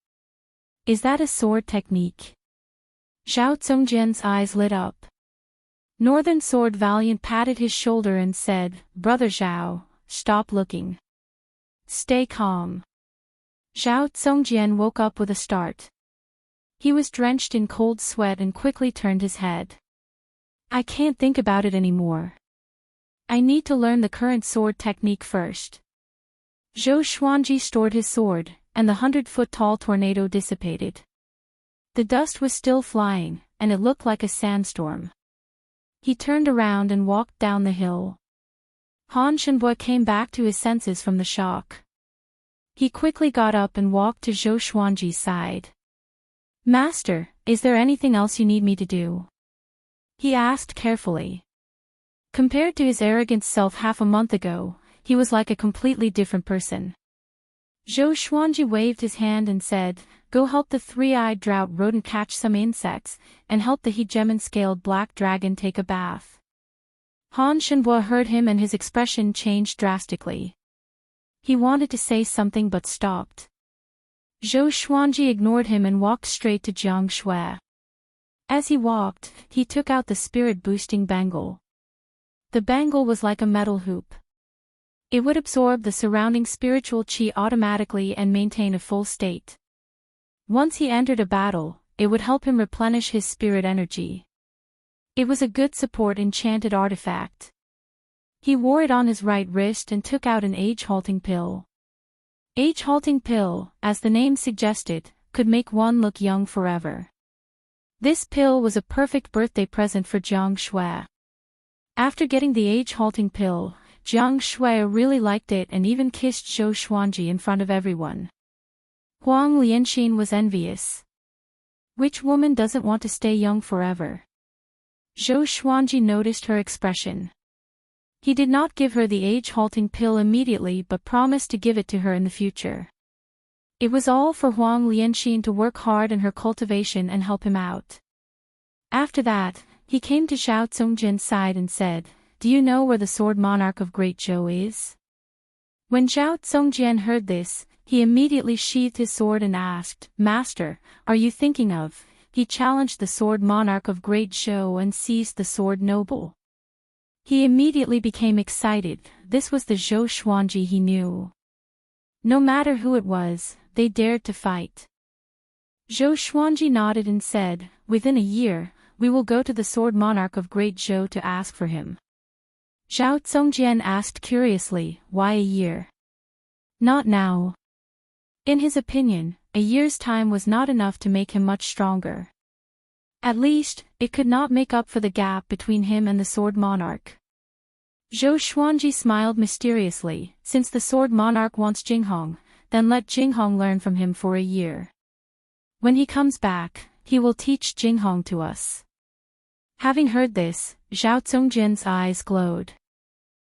Is that a sword technique? Zhao Zongjian's eyes lit up. Northern Sword Valiant patted his shoulder and said, "Brother Zhao, stop looking. Stay calm." Zhao Zongjian woke up with a start. He was drenched in cold sweat and quickly turned his head. "I can't think about it anymore. I need to learn the current sword technique first." Zhou Xuanji stored his sword, and the 100-foot-tall tornado dissipated. The dust was still flying, and it looked like a sandstorm. He turned around and walked down the hill. Han Shenbua came back to his senses from the shock. He quickly got up and walked to Zhou Xuanji's side. "Master, is there anything else you need me to do?" he asked carefully. Compared to his arrogant self half a month ago, he was like a completely different person. Zhou Xuanji waved his hand and said, "Go help the three-eyed drought rodent catch some insects, and help the hegemon-scaled black dragon take a bath." Han Shenbua heard him and his expression changed drastically. He wanted to say something but stopped. Zhou Xuanji ignored him and walked straight to Jiang Shui. As he walked, he took out the spirit-boosting bangle. The bangle was like a metal hoop. It would absorb the surrounding spiritual qi automatically and maintain a full state. Once he entered a battle, it would help him replenish his spirit energy. It was a good support enchanted artifact. He wore it on his right wrist and took out an age-halting pill. Age-halting pill, as the name suggested, could make one look young forever. This pill was a perfect birthday present for Jiang Shui. After getting the age-halting pill, Jiang Shui really liked it and even kissed Zhou Xuanji in front of everyone. Huang Lianxin was envious. Which woman doesn't want to stay young forever? Zhou Xuanji noticed her expression. He did not give her the age-halting pill immediately but promised to give it to her in the future. It was all for Huang Lianxin to work hard in her cultivation and help him out. After that, he came to Zhao Zongjian's side and said, "Do you know where the sword monarch of Great Zhou is?" When Zhao Zongjian heard this, he immediately sheathed his sword and asked, "Master, are you thinking of?" He challenged the sword monarch of Great Zhou and seized the sword noble. He immediately became excited. This was the Zhou Xuanji he knew. No matter who it was, they dared to fight. Zhou Xuanji nodded and said, "Within a year, we will go to the sword monarch of Great Zhou to ask for him." Zhao Zongjian asked curiously, "Why a year? Not now?" In his opinion, a year's time was not enough to make him much stronger. At least, it could not make up for the gap between him and the sword monarch. Zhou Xuanji smiled mysteriously, "Since the sword monarch wants Jinghong, then let Jinghong learn from him for a year. When he comes back, he will teach Jinghong to us." Having heard this, Zhao Zongjian's eyes glowed.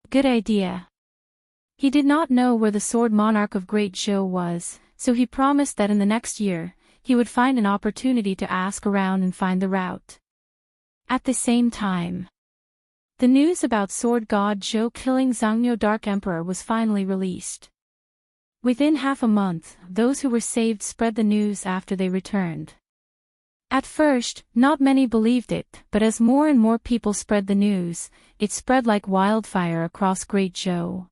Good idea. He did not know where the sword monarch of Great Zhou was, so he promised that in the next year, he would find an opportunity to ask around and find the route. At the same time, the news about sword god Zhou killing Zhangyo Dark Emperor was finally released. Within half a month, those who were saved spread the news after they returned. At first, not many believed it, but as more and more people spread the news, it spread like wildfire across Great Zhou.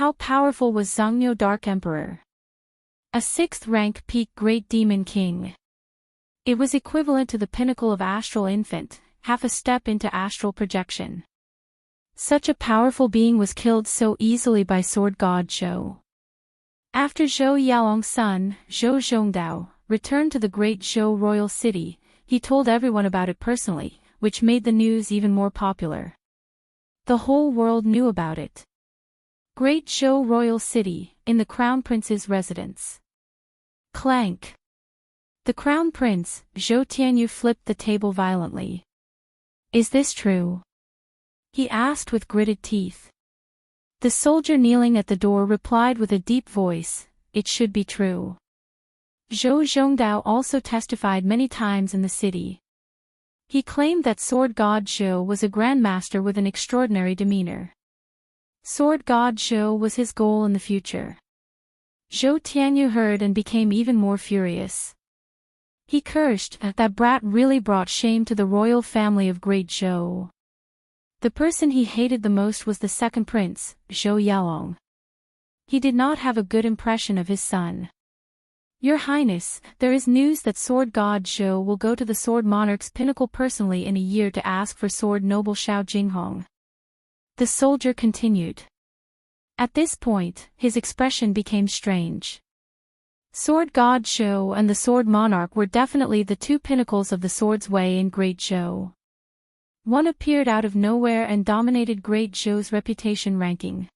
How powerful was Zhangyo Dark Emperor? A 6th rank peak Great Demon King. It was equivalent to the pinnacle of Astral Infant, half a step into astral projection. Such a powerful being was killed so easily by sword god Zhou. After Zhou Yaolong's son, Zhou Zhongdao, returned to the Great Zhou royal city, he told everyone about it personally, which made the news even more popular. The whole world knew about it. Great Zhou royal city, in the crown prince's residence. Clank. The crown prince, Zhou Tianyu, flipped the table violently. "Is this true?" he asked with gritted teeth. The soldier kneeling at the door replied with a deep voice, "It should be true." Zhou Zhongdao also testified many times in the city. He claimed that sword god Zhou was a grandmaster with an extraordinary demeanor. Sword god Zhou was his goal in the future. Zhou Tianyu heard and became even more furious. He cursed, "That brat really brought shame to the royal family of Great Zhou." The person he hated the most was the second prince, Zhou Yaolong. He did not have a good impression of his son. "Your Highness, there is news that sword god Zhou will go to the sword monarch's pinnacle personally in a year to ask for sword noble Xiao Jinghong." The soldier continued. At this point, his expression became strange. Sword god Zhou and the sword monarch were definitely the two pinnacles of the sword's way in Great Zhou. One appeared out of nowhere and dominated Great Zhou's reputation ranking.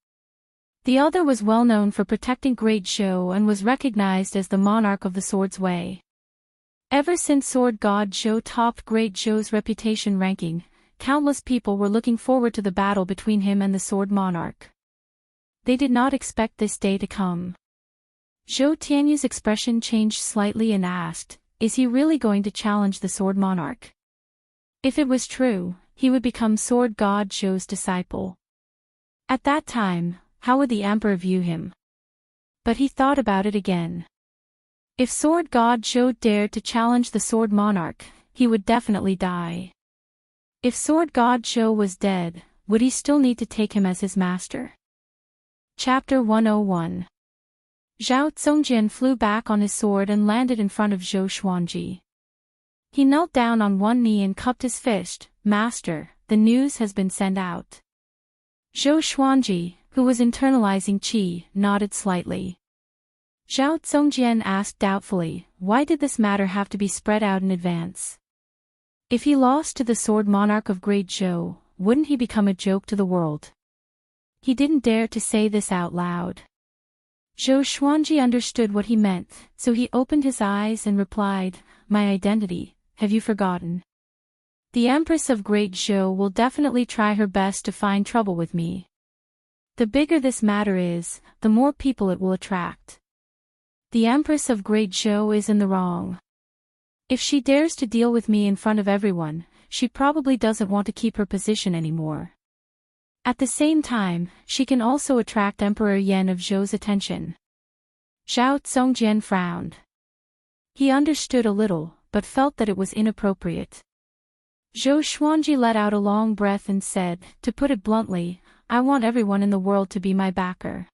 The other was well known for protecting Great Zhou and was recognized as the monarch of the sword's way. Ever since sword god Zhou topped Great Zhou's reputation ranking, countless people were looking forward to the battle between him and the sword monarch. They did not expect this day to come. Zhou Tianyu's expression changed slightly and asked, "Is he really going to challenge the sword monarch?" If it was true, he would become sword god Zhou's disciple. At that time, how would the emperor view him? But he thought about it again. If sword god Zhou dared to challenge the sword monarch, he would definitely die. If sword god Zhou was dead, would he still need to take him as his master? Chapter 101. Zhao Zongjian flew back on his sword and landed in front of Zhou Xuanji. He knelt down on one knee and cupped his fist. "Master, the news has been sent out." Zhou Xuanji, who was internalizing qi, nodded slightly. Zhao Zongjian asked doubtfully, "Why did this matter have to be spread out in advance? If he lost to the sword monarch of Great Zhou, wouldn't he become a joke to the world?" He didn't dare to say this out loud. Zhou Xuanji understood what he meant, so he opened his eyes and replied, "My identity, have you forgotten? The Empress of Great Zhou will definitely try her best to find trouble with me. The bigger this matter is, the more people it will attract. The Empress of Great Zhou is in the wrong. If she dares to deal with me in front of everyone, she probably doesn't want to keep her position anymore. At the same time, she can also attract Emperor Yan of Zhou's attention." Zhao Zongjian frowned. He understood a little, but felt that it was inappropriate. Zhou Xuanji let out a long breath and said, "To put it bluntly, I want everyone in the world to be my backer."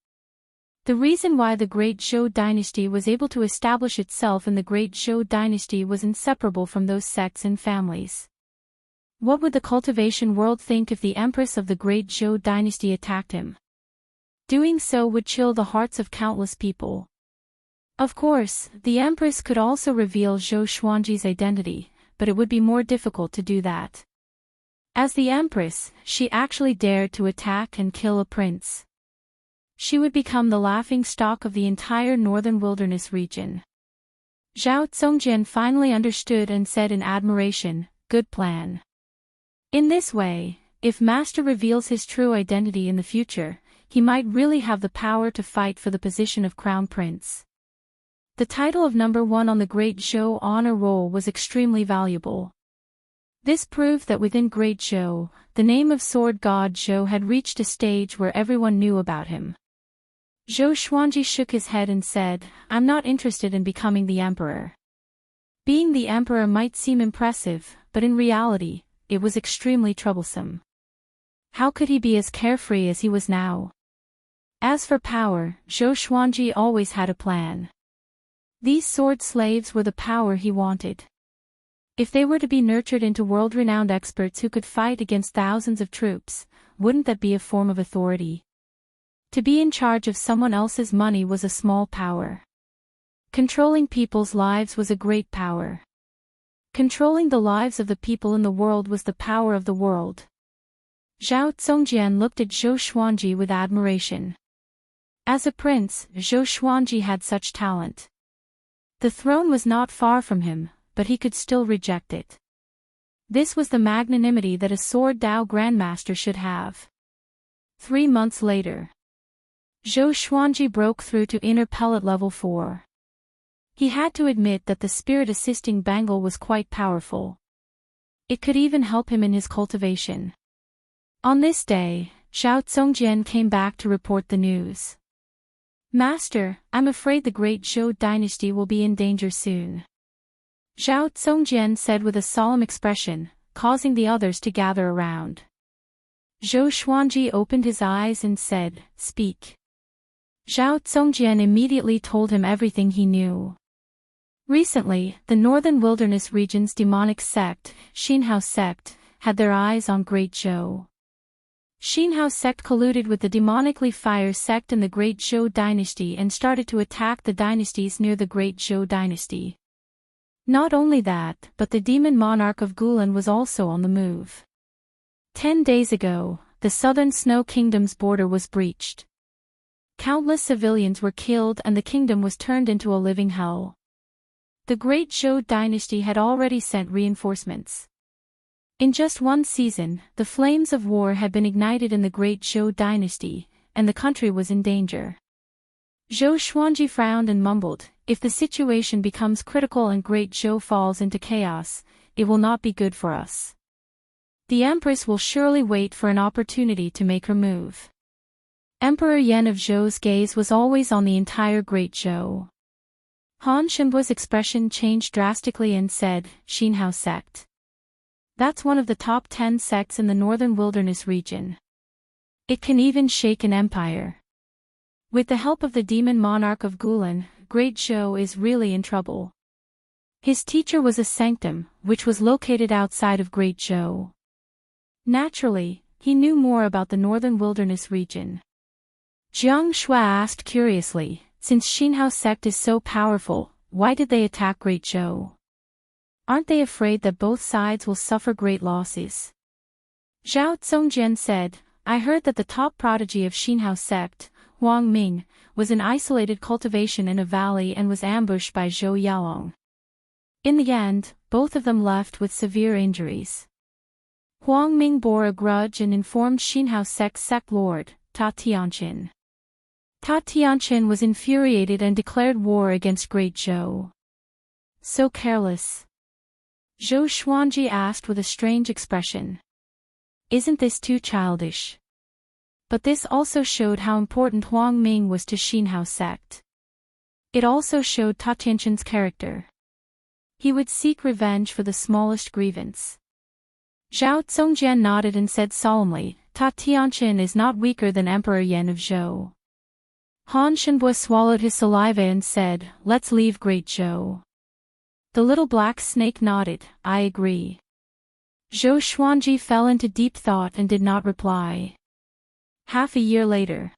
The reason why the Great Zhou dynasty was able to establish itself in the Great Zhou dynasty was inseparable from those sects and families. What would the cultivation world think if the empress of the Great Zhou dynasty attacked him? Doing so would chill the hearts of countless people. Of course, the empress could also reveal Zhou Xuanji's identity, but it would be more difficult to do that. As the empress, she actually dared to attack and kill a prince. She would become the laughing stock of the entire northern wilderness region. Zhao Zongjian finally understood and said in admiration, "Good plan." In this way, if Master reveals his true identity in the future, he might really have the power to fight for the position of Crown Prince. The title of number 1 on the Great Zhou honor roll was extremely valuable. This proved that within Great Zhou, the name of sword god Zhou had reached a stage where everyone knew about him. Zhou Xuanji shook his head and said, "I'm not interested in becoming the emperor." Being the emperor might seem impressive, but in reality, it was extremely troublesome. How could he be as carefree as he was now? As for power, Zhou Xuanji always had a plan. These sword slaves were the power he wanted. If they were to be nurtured into world-renowned experts who could fight against thousands of troops, wouldn't that be a form of authority? To be in charge of someone else's money was a small power. Controlling people's lives was a great power. Controlling the lives of the people in the world was the power of the world. Zhao Zongjian looked at Zhou Xuanji with admiration. As a prince, Zhou Xuanji had such talent. The throne was not far from him, but he could still reject it. This was the magnanimity that a sword Dao grandmaster should have. 3 months later, Zhou Xuanji broke through to inner pellet level 4. He had to admit that the spirit assisting bangle was quite powerful. It could even help him in his cultivation. On this day, Zhao Zongjian came back to report the news. "Master, I'm afraid the Great Zhou dynasty will be in danger soon," Zhao Zongjian said with a solemn expression, causing the others to gather around. Zhou Xuanji opened his eyes and said, "Speak." Zhao Zongjian immediately told him everything he knew. Recently, the northern wilderness region's demonic sect, Xinhao sect, had their eyes on Great Zhou. Xinhao sect colluded with the demonically fire sect in the Great Zhou dynasty and started to attack the dynasties near the Great Zhou dynasty. Not only that, but the demon monarch of Gulan was also on the move. 10 days ago, the southern Snow Kingdom's border was breached. Countless civilians were killed and the kingdom was turned into a living hell. The Great Zhou dynasty had already sent reinforcements. In just 1 season, the flames of war had been ignited in the Great Zhou dynasty, and the country was in danger. Zhou Xuanji frowned and mumbled, "If the situation becomes critical and Great Zhou falls into chaos, it will not be good for us. The Empress will surely wait for an opportunity to make her move." Emperor Yan of Zhou's gaze was always on the entire Great Zhou. Han Shenbu's expression changed drastically and said, "Xinhao sect. That's one of the top 10 sects in the northern wilderness region. It can even shake an empire. With the help of the demon monarch of Gulan, Great Zhou is really in trouble." His teacher was a sanctum, which was located outside of Great Zhou. Naturally, he knew more about the northern wilderness region. Jiang Shui asked curiously, "Since Xinhao sect is so powerful, why did they attack Great Zhou? Aren't they afraid that both sides will suffer great losses?" Zhao Zongjian said, "I heard that the top prodigy of Xinhao sect, Huang Ming, was in isolated cultivation in a valley and was ambushed by Zhou Yaolong. In the end, both of them left with severe injuries. Huang Ming bore a grudge and informed Xinhao sect's sect lord, Ta Tianqin. Ta Tianqin was infuriated and declared war against Great Zhou." "So careless?" Zhou Xuanji asked with a strange expression. "Isn't this too childish?" But this also showed how important Huang Ming was to Xinhao sect. It also showed Ta Tianqin's character. He would seek revenge for the smallest grievance. Zhao Zongjian nodded and said solemnly, "Ta Tianqin is not weaker than Emperor Yan of Zhou. Han Shenbui swallowed his saliva and said, "Let's leave Great Zhou." The little black snake nodded, "I agree." Zhou Xuanji fell into deep thought and did not reply. Half a year later,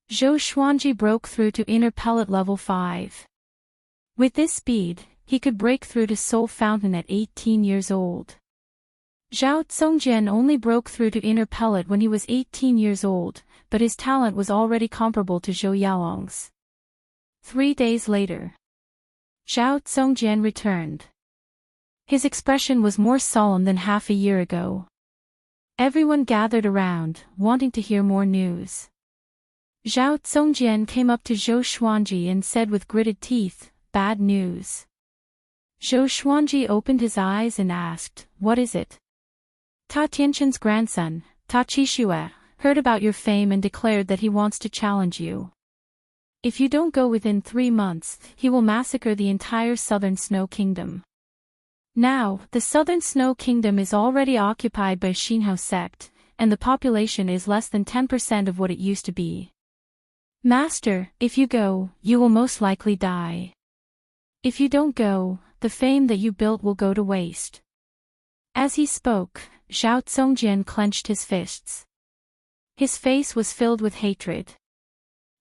Zhou Xuanji broke through to inner pellet level 5. With this speed, he could break through to Soul Fountain at 18 years old. Zhao Zongjian only broke through to inner pellet when he was 18 years old, but his talent was already comparable to Zhou Yaolong's. 3 days later, Zhao Zongjian returned. His expression was more solemn than half a year ago. Everyone gathered around, wanting to hear more news. Zhao Zongjian came up to Zhou Xuanji and said with gritted teeth, "Bad news." Zhou Xuanji opened his eyes and asked, "What is it?" Ta Tianqian's grandson, Ta Qixue, heard about your fame and declared that he wants to challenge you. If you don't go within 3 months, he will massacre the entire Southern Snow Kingdom. Now, the Southern Snow Kingdom is already occupied by Xinhao sect, and the population is less than 10% of what it used to be. Master, if you go, you will most likely die. If you don't go, the fame that you built will go to waste. As he spoke, Zhao Zongjian clenched his fists. His face was filled with hatred.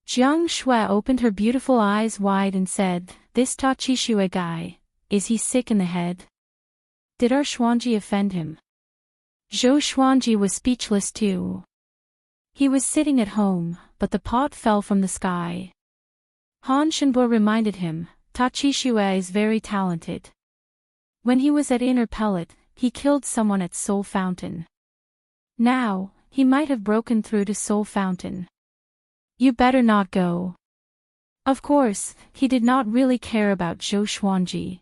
Jiang Shui opened her beautiful eyes wide and said, "This Ta Qixue guy, is he sick in the head? Did our Xuanji offend him?" Zhou Xuanji was speechless too. He was sitting at home, but the pot fell from the sky. Han Shenbui reminded him, "Ta Qixue is very talented. When he was at Inner Pellet, he killed someone at Soul Fountain. Now, he might have broken through to Soul Fountain. You better not go." Of course, he did not really care about Zhou Xuanji.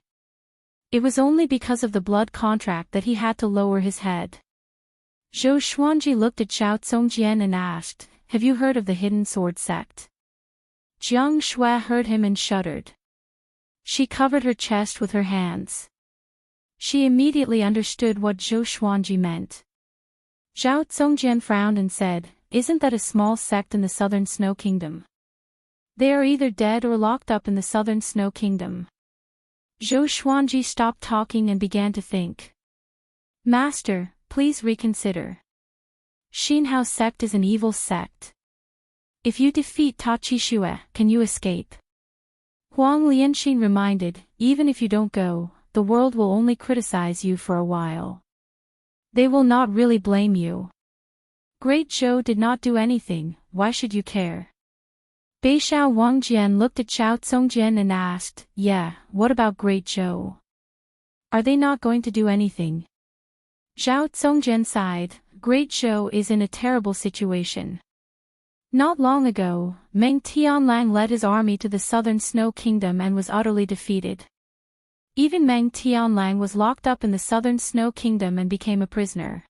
It was only because of the blood contract that he had to lower his head. Zhou Xuanji looked at Zhao Zongjian and asked, "Have you heard of the Hidden Sword sect?" Jiang Shui heard him and shuddered. She covered her chest with her hands. She immediately understood what Zhou Xuanji meant. Zhao Zongjian frowned and said, "Isn't that a small sect in the Southern Snow Kingdom? They are either dead or locked up in the Southern Snow Kingdom." Zhou Xuanji stopped talking and began to think. "Master, please reconsider. Xinhao sect is an evil sect. If you defeat Ta Qixue, can you escape?" Huang Lianxin reminded, "Even if you don't go, the world will only criticize you for a while. They will not really blame you. Great Zhou did not do anything, why should you care?" Beixiao Wangjian looked at Zhao Zongjian and asked, "Yeah, what about Great Zhou? Are they not going to do anything?" Zhao Zongjian sighed, "Great Zhou is in a terrible situation. Not long ago, Meng Tianlang led his army to the Southern Snow Kingdom and was utterly defeated. Even Meng Tianlang was locked up in the Southern Snow Kingdom and became a prisoner.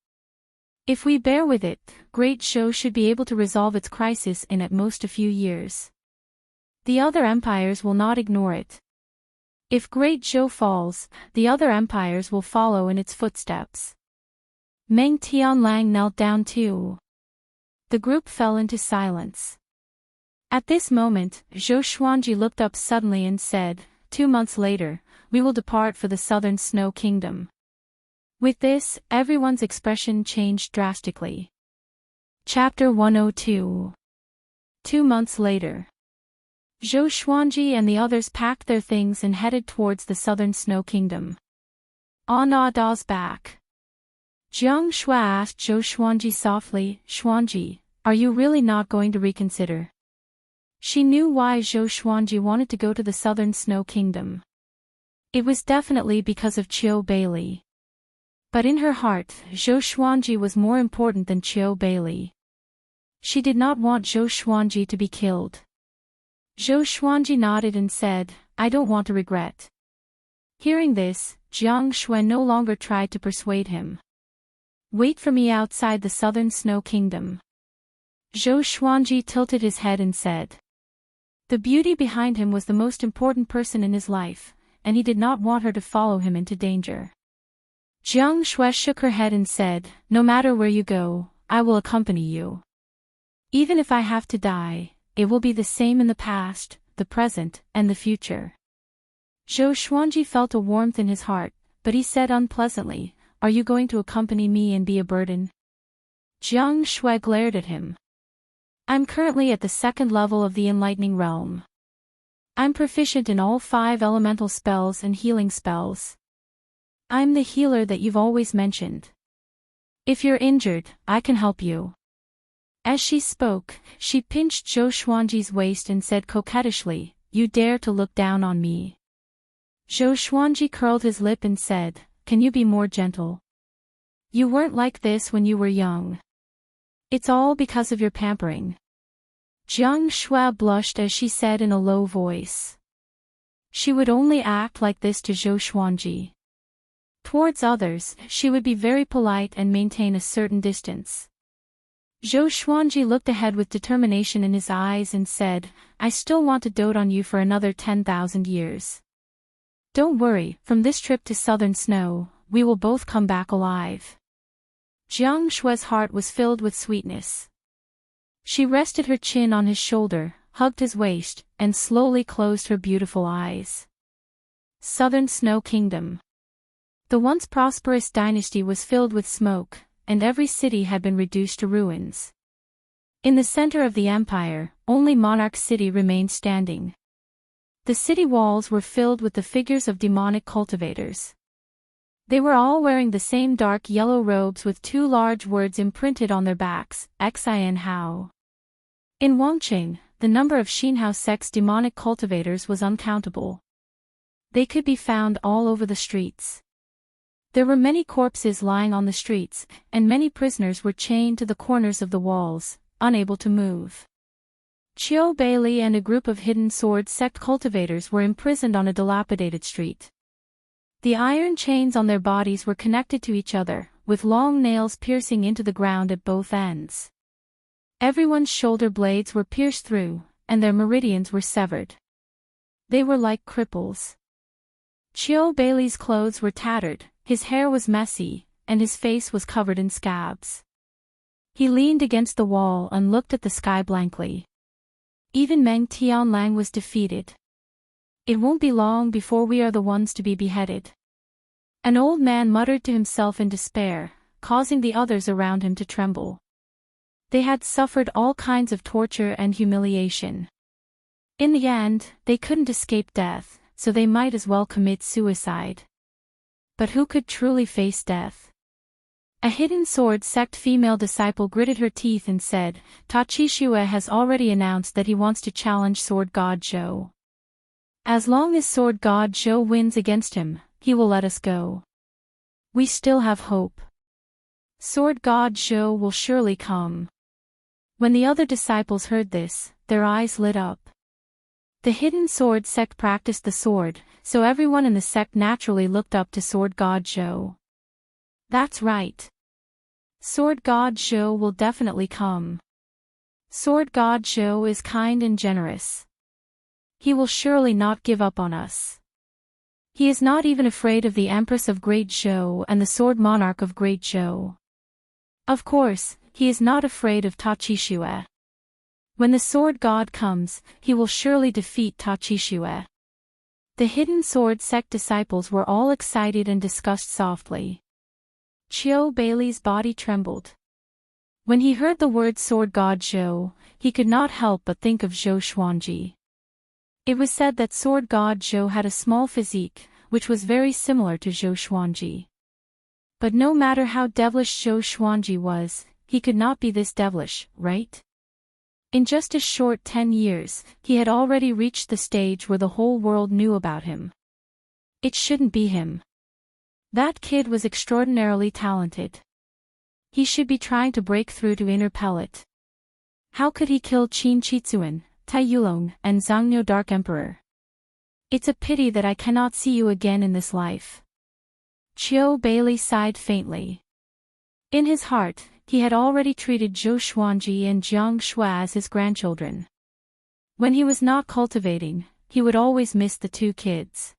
If we bear with it, Great Zhou should be able to resolve its crisis in at most a few years. The other empires will not ignore it. If Great Zhou falls, the other empires will follow in its footsteps." Meng Tianlang knelt down too. The group fell into silence. At this moment, Zhou Xuanji looked up suddenly and said, 2 months later, we will depart for the Southern Snow Kingdom." With this, everyone's expression changed drastically. Chapter 102. 2 months later. Zhou Xuanji and the others packed their things and headed towards the Southern Snow Kingdom. On Ada's back. Jiang Shui asked Zhou Xuanji softly, "Xuanji, are you really not going to reconsider?" She knew why Zhou Xuanji wanted to go to the Southern Snow Kingdom. It was definitely because of Qiu Beili. But in her heart, Zhou Xuanji was more important than Qiu Beili. She did not want Zhou Xuanji to be killed. Zhou Xuanji nodded and said, "I don't want to regret." Hearing this, Jiang Shui no longer tried to persuade him. "Wait for me outside the Southern Snow Kingdom." Zhou Xuanji tilted his head and said. The beauty behind him was the most important person in his life, and he did not want her to follow him into danger. Jiang Shui shook her head and said, "No matter where you go, I will accompany you. Even if I have to die, it will be the same in the past, the present, and the future. Zhou Xuanji felt a warmth in his heart, but he said unpleasantly, "Are you going to accompany me and be a burden?" Jiang Shui glared at him. "I'm currently at the second level of the enlightening realm. I'm proficient in all 5 elemental spells and healing spells. I'm the healer that you've always mentioned. If you're injured, I can help you." As she spoke, she pinched Zhou Xuanji's waist and said coquettishly, "You dare to look down on me?" Zhou Xuanji curled his lip and said, "Can you be more gentle? You weren't like this when you were young. It's all because of your pampering." Jiang Shui blushed as she said in a low voice. She would only act like this to Zhou Xuanji. Towards others, she would be very polite and maintain a certain distance. Zhou Xuanji looked ahead with determination in his eyes and said, "I still want to dote on you for another 10,000 years. Don't worry, from this trip to southern snow, we will both come back alive." Jiang Shui's heart was filled with sweetness. She rested her chin on his shoulder, hugged his waist, and slowly closed her beautiful eyes. Southern Snow Kingdom. The once prosperous dynasty was filled with smoke, and every city had been reduced to ruins. In the center of the empire, only Monarch City remained standing. The city walls were filled with the figures of demonic cultivators. They were all wearing the same dark yellow robes with 2 large words imprinted on their backs, Xin Hao. In Wangqing, the number of Xinhao sect's demonic cultivators was uncountable. They could be found all over the streets. There were many corpses lying on the streets, and many prisoners were chained to the corners of the walls, unable to move. Qiu Beili and a group of hidden sword sect cultivators were imprisoned on a dilapidated street. The iron chains on their bodies were connected to each other, with long nails piercing into the ground at both ends. Everyone's shoulder blades were pierced through, and their meridians were severed. They were like cripples. Qiu Beili's clothes were tattered, his hair was messy, and his face was covered in scabs. He leaned against the wall and looked at the sky blankly. Even Meng Tianlang was defeated. It won't be long before we are the ones to be beheaded. An old man muttered to himself in despair, causing the others around him to tremble. They had suffered all kinds of torture and humiliation. In the end, they couldn't escape death, so they might as well commit suicide. But who could truly face death? A hidden sword sect female disciple gritted her teeth and said, "Taqishue has already announced that he wants to challenge Sword God Zhou. As long as Sword God Zhou wins against him, he will let us go. We still have hope. Sword God Zhou will surely come." When the other disciples heard this, their eyes lit up. The hidden sword sect practiced the sword, so everyone in the sect naturally looked up to Sword God Zhou. That's right. Sword God Zhou will definitely come. Sword God Zhou is kind and generous. He will surely not give up on us. He is not even afraid of the Empress of Great Zhou and the Sword Monarch of Great Zhou. Of course, he is not afraid of Taqishue. When the Sword God comes, he will surely defeat Taqishue. The hidden sword sect disciples were all excited and discussed softly. Qiu Beili's body trembled. When he heard the word Sword God Zhou, he could not help but think of Zhou Xuanji. It was said that Sword God Zhou had a small physique, which was very similar to Zhou Xuanji. But no matter how devilish Zhou Xuanji was, he could not be this devilish, right? In just a short 10 years, he had already reached the stage where the whole world knew about him. It shouldn't be him. That kid was extraordinarily talented. He should be trying to break through to inner pellet. How could he kill Qin Chizuan, Tai Yulong, and Zhangniu Dark Emperor? It's a pity that I cannot see you again in this life. Qiu Beili sighed faintly. In his heart, he had already treated Zhou Xuanji and Jiang Shui as his grandchildren. When he was not cultivating, he would always miss the 2 kids.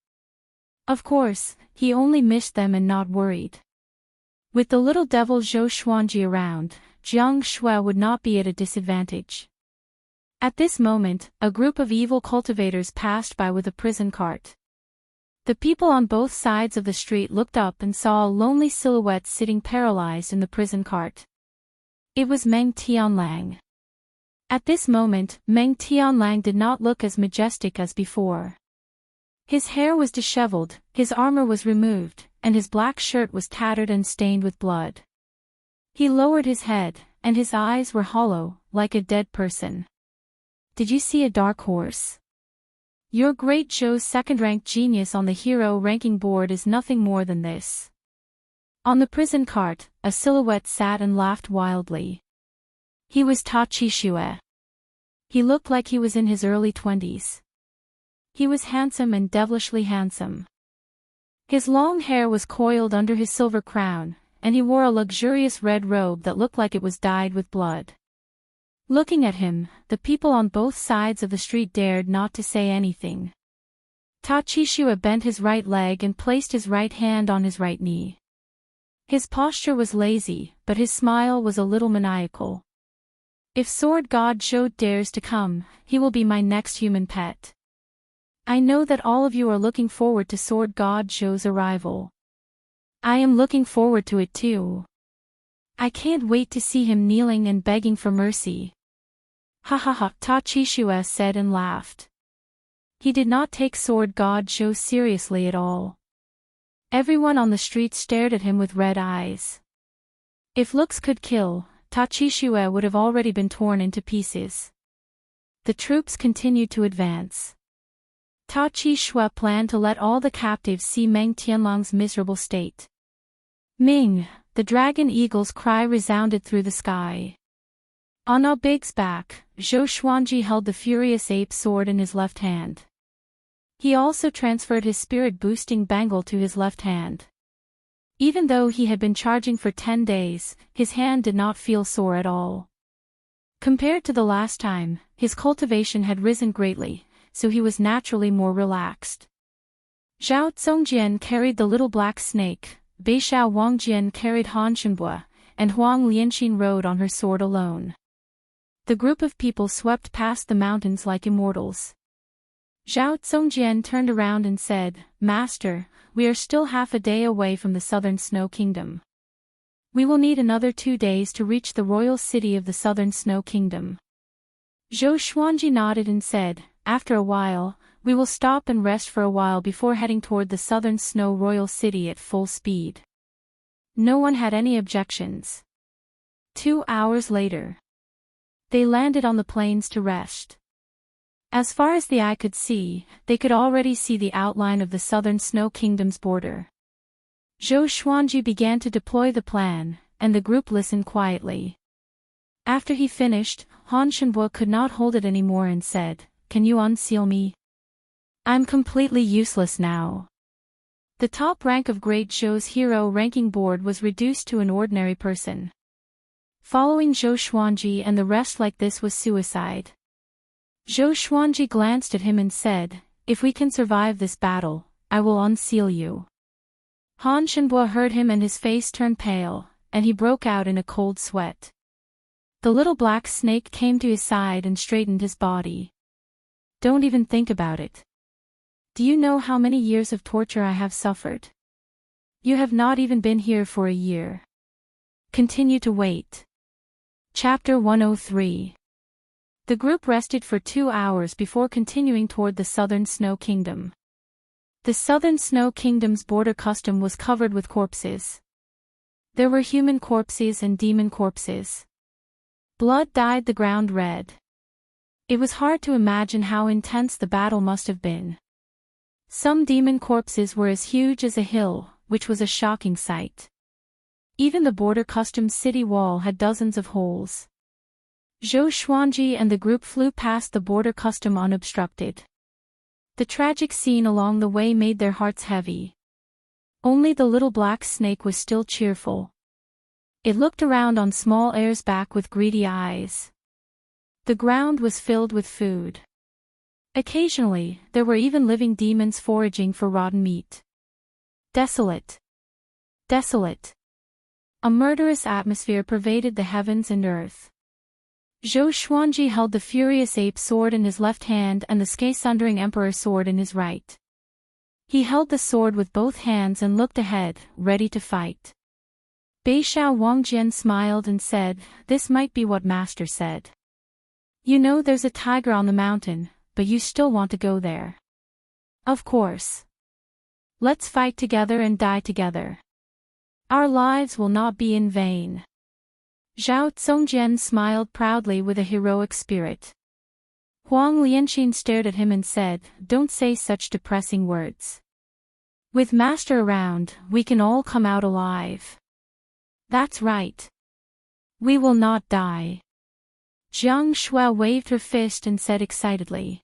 Of course, he only missed them and not worried. With the little devil Zhou Xuanji around, Jiang Shui would not be at a disadvantage. At this moment, a group of evil cultivators passed by with a prison cart. The people on both sides of the street looked up and saw a lonely silhouette sitting paralyzed in the prison cart. It was Meng Tianlang. At this moment, Meng Tianlang did not look as majestic as before. His hair was disheveled, his armor was removed, and his black shirt was tattered and stained with blood. He lowered his head, and his eyes were hollow, like a dead person. Did you see a dark horse? Your great Zhou's second-ranked genius on the hero ranking board is nothing more than this. On the prison cart, a silhouette sat and laughed wildly. He was Ta Chi Xue. He looked like he was in his early 20s. He was handsome and devilishly handsome. His long hair was coiled under his silver crown, and he wore a luxurious red robe that looked like it was dyed with blood. Looking at him, the people on both sides of the street dared not to say anything. Ta Chi Xue bent his right leg and placed his right hand on his right knee. His posture was lazy, but his smile was a little maniacal. If Sword God Zhou dares to come, he will be my next human pet. I know that all of you are looking forward to Sword God Zhou's arrival. I am looking forward to it too. I can't wait to see him kneeling and begging for mercy. Ha ha ha, Ta Chi Xue said and laughed. He did not take Sword God Zhou seriously at all. Everyone on the street stared at him with red eyes. If looks could kill, Ta Chi Xue would have already been torn into pieces. The troops continued to advance. Ta Chi Xue planned to let all the captives see Meng Tianlang's miserable state. Ming, the dragon eagle's cry resounded through the sky. On A Big's back, Zhou Xuanji held the furious ape sword in his left hand. He also transferred his spirit-boosting bangle to his left hand. Even though he had been charging for 10 days, his hand did not feel sore at all. Compared to the last time, his cultivation had risen greatly, so he was naturally more relaxed. Zhao Zongjian carried the little black snake, Beishao Wangjian carried Han Shenbua, and Huang Lianxin rode on her sword alone. The group of people swept past the mountains like immortals. Zhao Zongjian turned around and said, "Master, we are still half a day away from the southern Snow Kingdom. We will need another 2 days to reach the royal city of the southern Snow Kingdom." Zhou Xuanji nodded and said, "After a while, we will stop and rest for a while before heading toward the southern Snow Royal City at full speed." No one had any objections. 2 hours later, they landed on the plains to rest. As far as the eye could see, they could already see the outline of the southern Snow Kingdom's border. Zhou Xuanji began to deploy the plan, and the group listened quietly. After he finished, Han Shenbua could not hold it anymore and said, "Can you unseal me? I'm completely useless now." The top rank of Great Zhou's hero ranking board was reduced to an ordinary person. Following Zhou Xuanji and the rest like this was suicide. Zhou Xuanji glanced at him and said, "If we can survive this battle, I will unseal you." Han Shenbua heard him and his face turned pale, and he broke out in a cold sweat. The little black snake came to his side and straightened his body. "Don't even think about it. Do you know how many years of torture I have suffered? You have not even been here for a year. Continue to wait." Chapter 103. The group rested for 2 hours before continuing toward the southern Snow Kingdom. The southern Snow Kingdom's border custom was covered with corpses. There were human corpses and demon corpses. Blood dyed the ground red. It was hard to imagine how intense the battle must have been. Some demon corpses were as huge as a hill, which was a shocking sight. Even the border custom city wall had dozens of holes. Zhou Xuanji and the group flew past the border custom unobstructed. The tragic scene along the way made their hearts heavy. Only the little black snake was still cheerful. It looked around on small air's back with greedy eyes. The ground was filled with food. Occasionally, there were even living demons foraging for rotten meat. Desolate. Desolate. A murderous atmosphere pervaded the heavens and earth. Zhou Xuanji held the furious ape sword in his left hand and the sky-sundering emperor sword in his right. He held the sword with both hands and looked ahead, ready to fight. Beishao Wangjian smiled and said, "This might be what Master said. You know there's a tiger on the mountain, but you still want to go there." "Of course. Let's fight together and die together. Our lives will not be in vain." Zhao Zongjian smiled proudly with a heroic spirit. Huang Lianxin stared at him and said, "Don't say such depressing words. With Master around, we can all come out alive." "That's right. We will not die." Jiang Shuo waved her fist and said excitedly.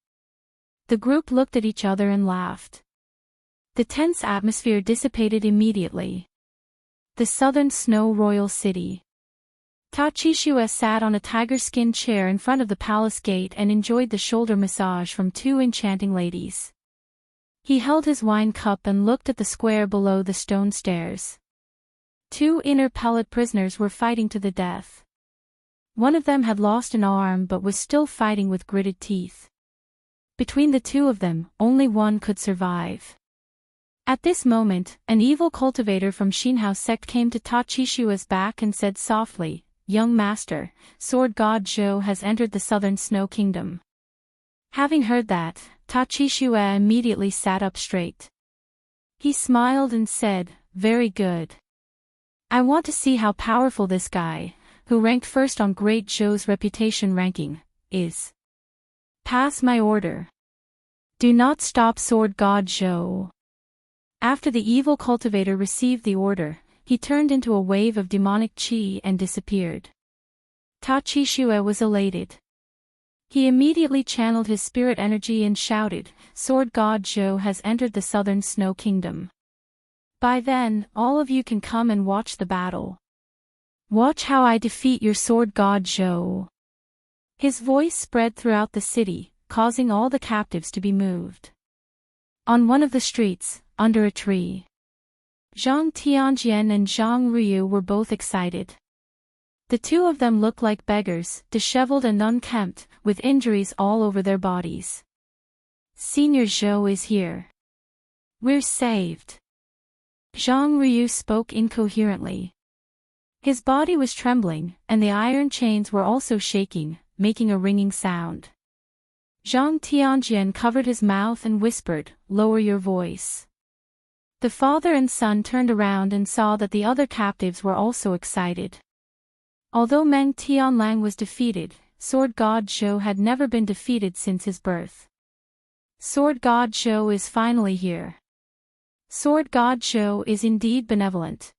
The group looked at each other and laughed. The tense atmosphere dissipated immediately. The Southern Snow Royal City. Ta Qixue sat on a tiger-skin chair in front of the palace gate and enjoyed the shoulder massage from two enchanting ladies. He held his wine cup and looked at the square below the stone stairs. Two inner pellet prisoners were fighting to the death. One of them had lost an arm but was still fighting with gritted teeth. Between the two of them, only one could survive. At this moment, an evil cultivator from Xinhao sect came to Ta Qixue's back and said softly, "Young master, sword god Zhou has entered the southern snow kingdom." Having heard that, Ta Qixue immediately sat up straight. He smiled and said, "Very good. I want to see how powerful this guy, who ranked first on Great Zhou's reputation ranking, is. Pass my order. Do not stop sword god Zhou." After the evil cultivator received the order, he turned into a wave of demonic qi and disappeared. Ta Qixue was elated. He immediately channeled his spirit energy and shouted, "Sword god Zhou has entered the southern snow kingdom. By then, all of you can come and watch the battle. Watch how I defeat your sword god Zhou." His voice spread throughout the city, causing all the captives to be moved. On one of the streets, under a tree, Zhang Tianjian and Zhang Ruyu were both excited. The two of them looked like beggars, disheveled and unkempt, with injuries all over their bodies. "Senior Zhou is here. We're saved." Zhang Ruyu spoke incoherently. His body was trembling, and the iron chains were also shaking, making a ringing sound. Zhang Tianjian covered his mouth and whispered, "Lower your voice." The father and son turned around and saw that the other captives were also excited. Although Meng Tianlang was defeated, Sword God Zhou had never been defeated since his birth. Sword God Zhou is finally here. Sword God Zhou is indeed benevolent.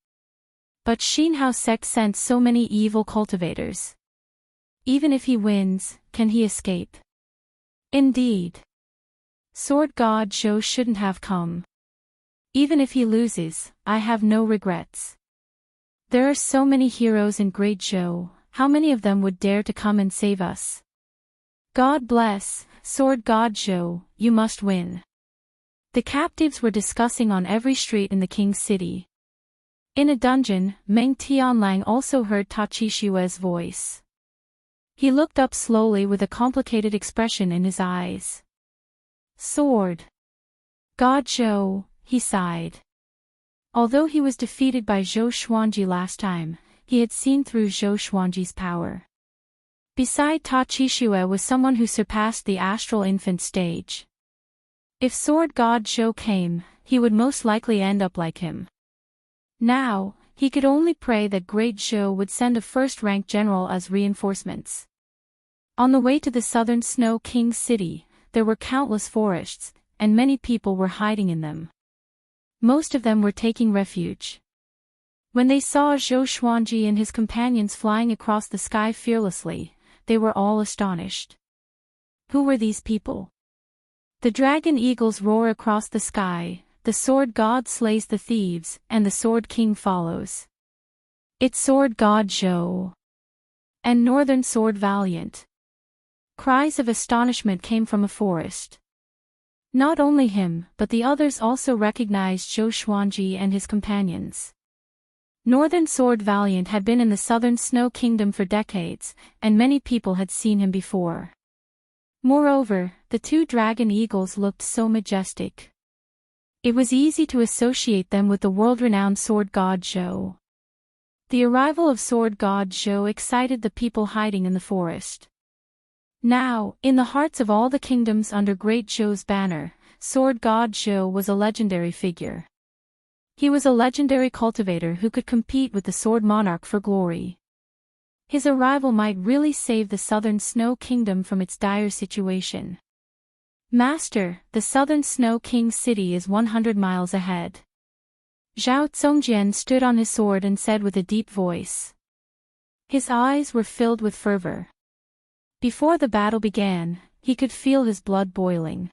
But Xinhao sect sent so many evil cultivators. Even if he wins, can he escape? Indeed. Sword God Zhou shouldn't have come. Even if he loses, I have no regrets. There are so many heroes in Great Zhou, how many of them would dare to come and save us? God bless, Sword God Zhou, you must win. The captives were discussing on every street in the king's city. In a dungeon, Meng Tianlang also heard Ta Qixue's voice. He looked up slowly with a complicated expression in his eyes. Sword God Zhou, he sighed. Although he was defeated by Zhou Xuanji last time, he had seen through Zhou Xuanji's power. Beside Ta Qixue was someone who surpassed the astral infant stage. If Sword God Zhou came, he would most likely end up like him. Now, he could only pray that Great Zhou would send a first-rank general as reinforcements. On the way to the southern Snow King's city, there were countless forests, and many people were hiding in them. Most of them were taking refuge. When they saw Zhou Xuanji and his companions flying across the sky fearlessly, they were all astonished. Who were these people? The dragon eagles roar across the sky, the sword god slays the thieves, and the sword king follows. It's Sword God Zhou. And Northern Sword Valiant. Cries of astonishment came from a forest. Not only him, but the others also recognized Zhou Xuanji and his companions. Northern Sword Valiant had been in the Southern Snow Kingdom for decades, and many people had seen him before. Moreover, the two dragon eagles looked so majestic. It was easy to associate them with the world-renowned sword god Zhou. The arrival of sword god Zhou excited the people hiding in the forest. Now, in the hearts of all the kingdoms under Great Zhou's banner, sword god Zhou was a legendary figure. He was a legendary cultivator who could compete with the sword monarch for glory. His arrival might really save the Southern Snow Kingdom from its dire situation. Master, the Southern Snow King's city is 100 miles ahead. Zhao Zongjian stood on his sword and said with a deep voice. His eyes were filled with fervor. Before the battle began, he could feel his blood boiling.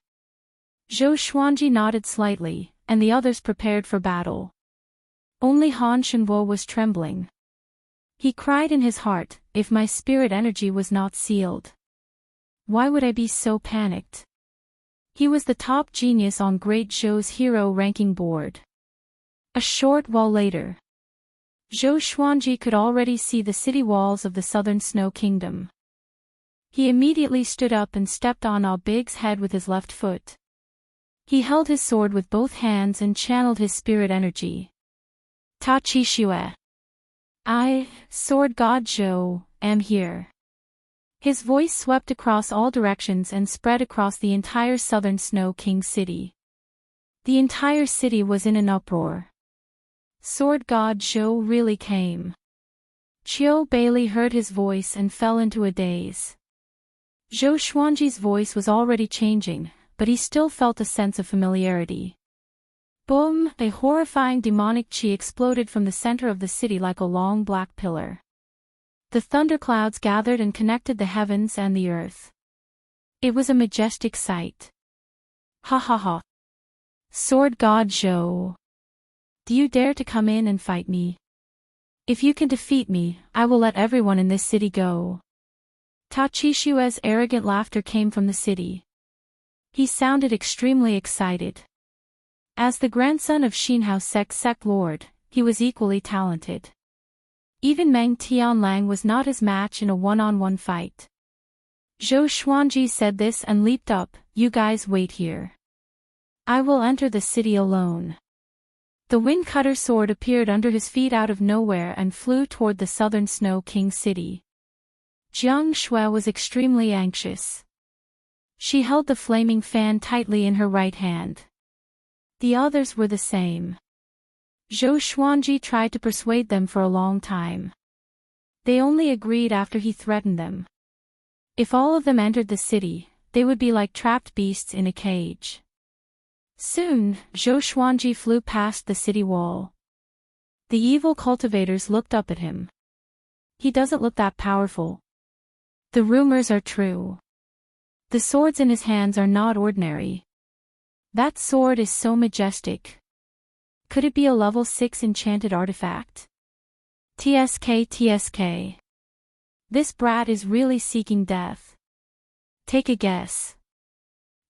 Zhou Xuanji nodded slightly, and the others prepared for battle. Only Han Shenwo was trembling. He cried in his heart, if my spirit energy was not sealed. Why would I be so panicked? He was the top genius on Great Zhou's hero ranking board. A short while later, Zhou Xuanji could already see the city walls of the Southern Snow Kingdom. He immediately stood up and stepped on Ah Big's head with his left foot. He held his sword with both hands and channeled his spirit energy. Ta Chi Xue. I, sword god Zhou, am here. His voice swept across all directions and spread across the entire Southern Snow King city. The entire city was in an uproar. Sword god Zhou really came. Qiu Bailey heard his voice and fell into a daze. Zhou Xuanji's voice was already changing, but he still felt a sense of familiarity. Boom! A horrifying demonic qi exploded from the center of the city like a long black pillar. The thunderclouds gathered and connected the heavens and the earth. It was a majestic sight. Ha ha ha! Sword god Zhou! Do you dare to come in and fight me? If you can defeat me, I will let everyone in this city go. Ta Qishue's arrogant laughter came from the city. He sounded extremely excited. As the grandson of Xinhao sect lord, he was equally talented. Even Meng Tianlang was not his match in a one-on-one fight. Zhou Xuanji said this and leaped up, you guys wait here. I will enter the city alone. The wind-cutter sword appeared under his feet out of nowhere and flew toward the Southern Snow King city. Jiang Shui was extremely anxious. She held the flaming fan tightly in her right hand. The others were the same. Zhou Xuanji tried to persuade them for a long time. They only agreed after he threatened them. If all of them entered the city, they would be like trapped beasts in a cage. Soon, Zhou Xuanji flew past the city wall. The evil cultivators looked up at him. He doesn't look that powerful. The rumors are true. The swords in his hands are not ordinary. That sword is so majestic. Could it be a level 6 enchanted artifact? TSK. This brat is really seeking death. Take a guess.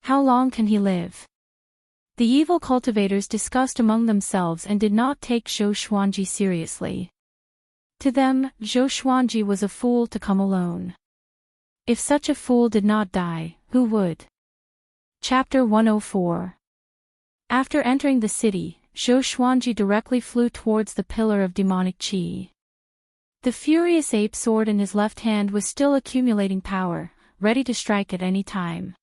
How long can he live? The evil cultivators discussed among themselves and did not take Zhou Xuanji seriously. To them, Zhou Xuanji was a fool to come alone. If such a fool did not die, who would? Chapter 104. After entering the city, Zhou Xuanji directly flew towards the pillar of demonic qi. The furious ape sword in his left hand was still accumulating power, ready to strike at any time.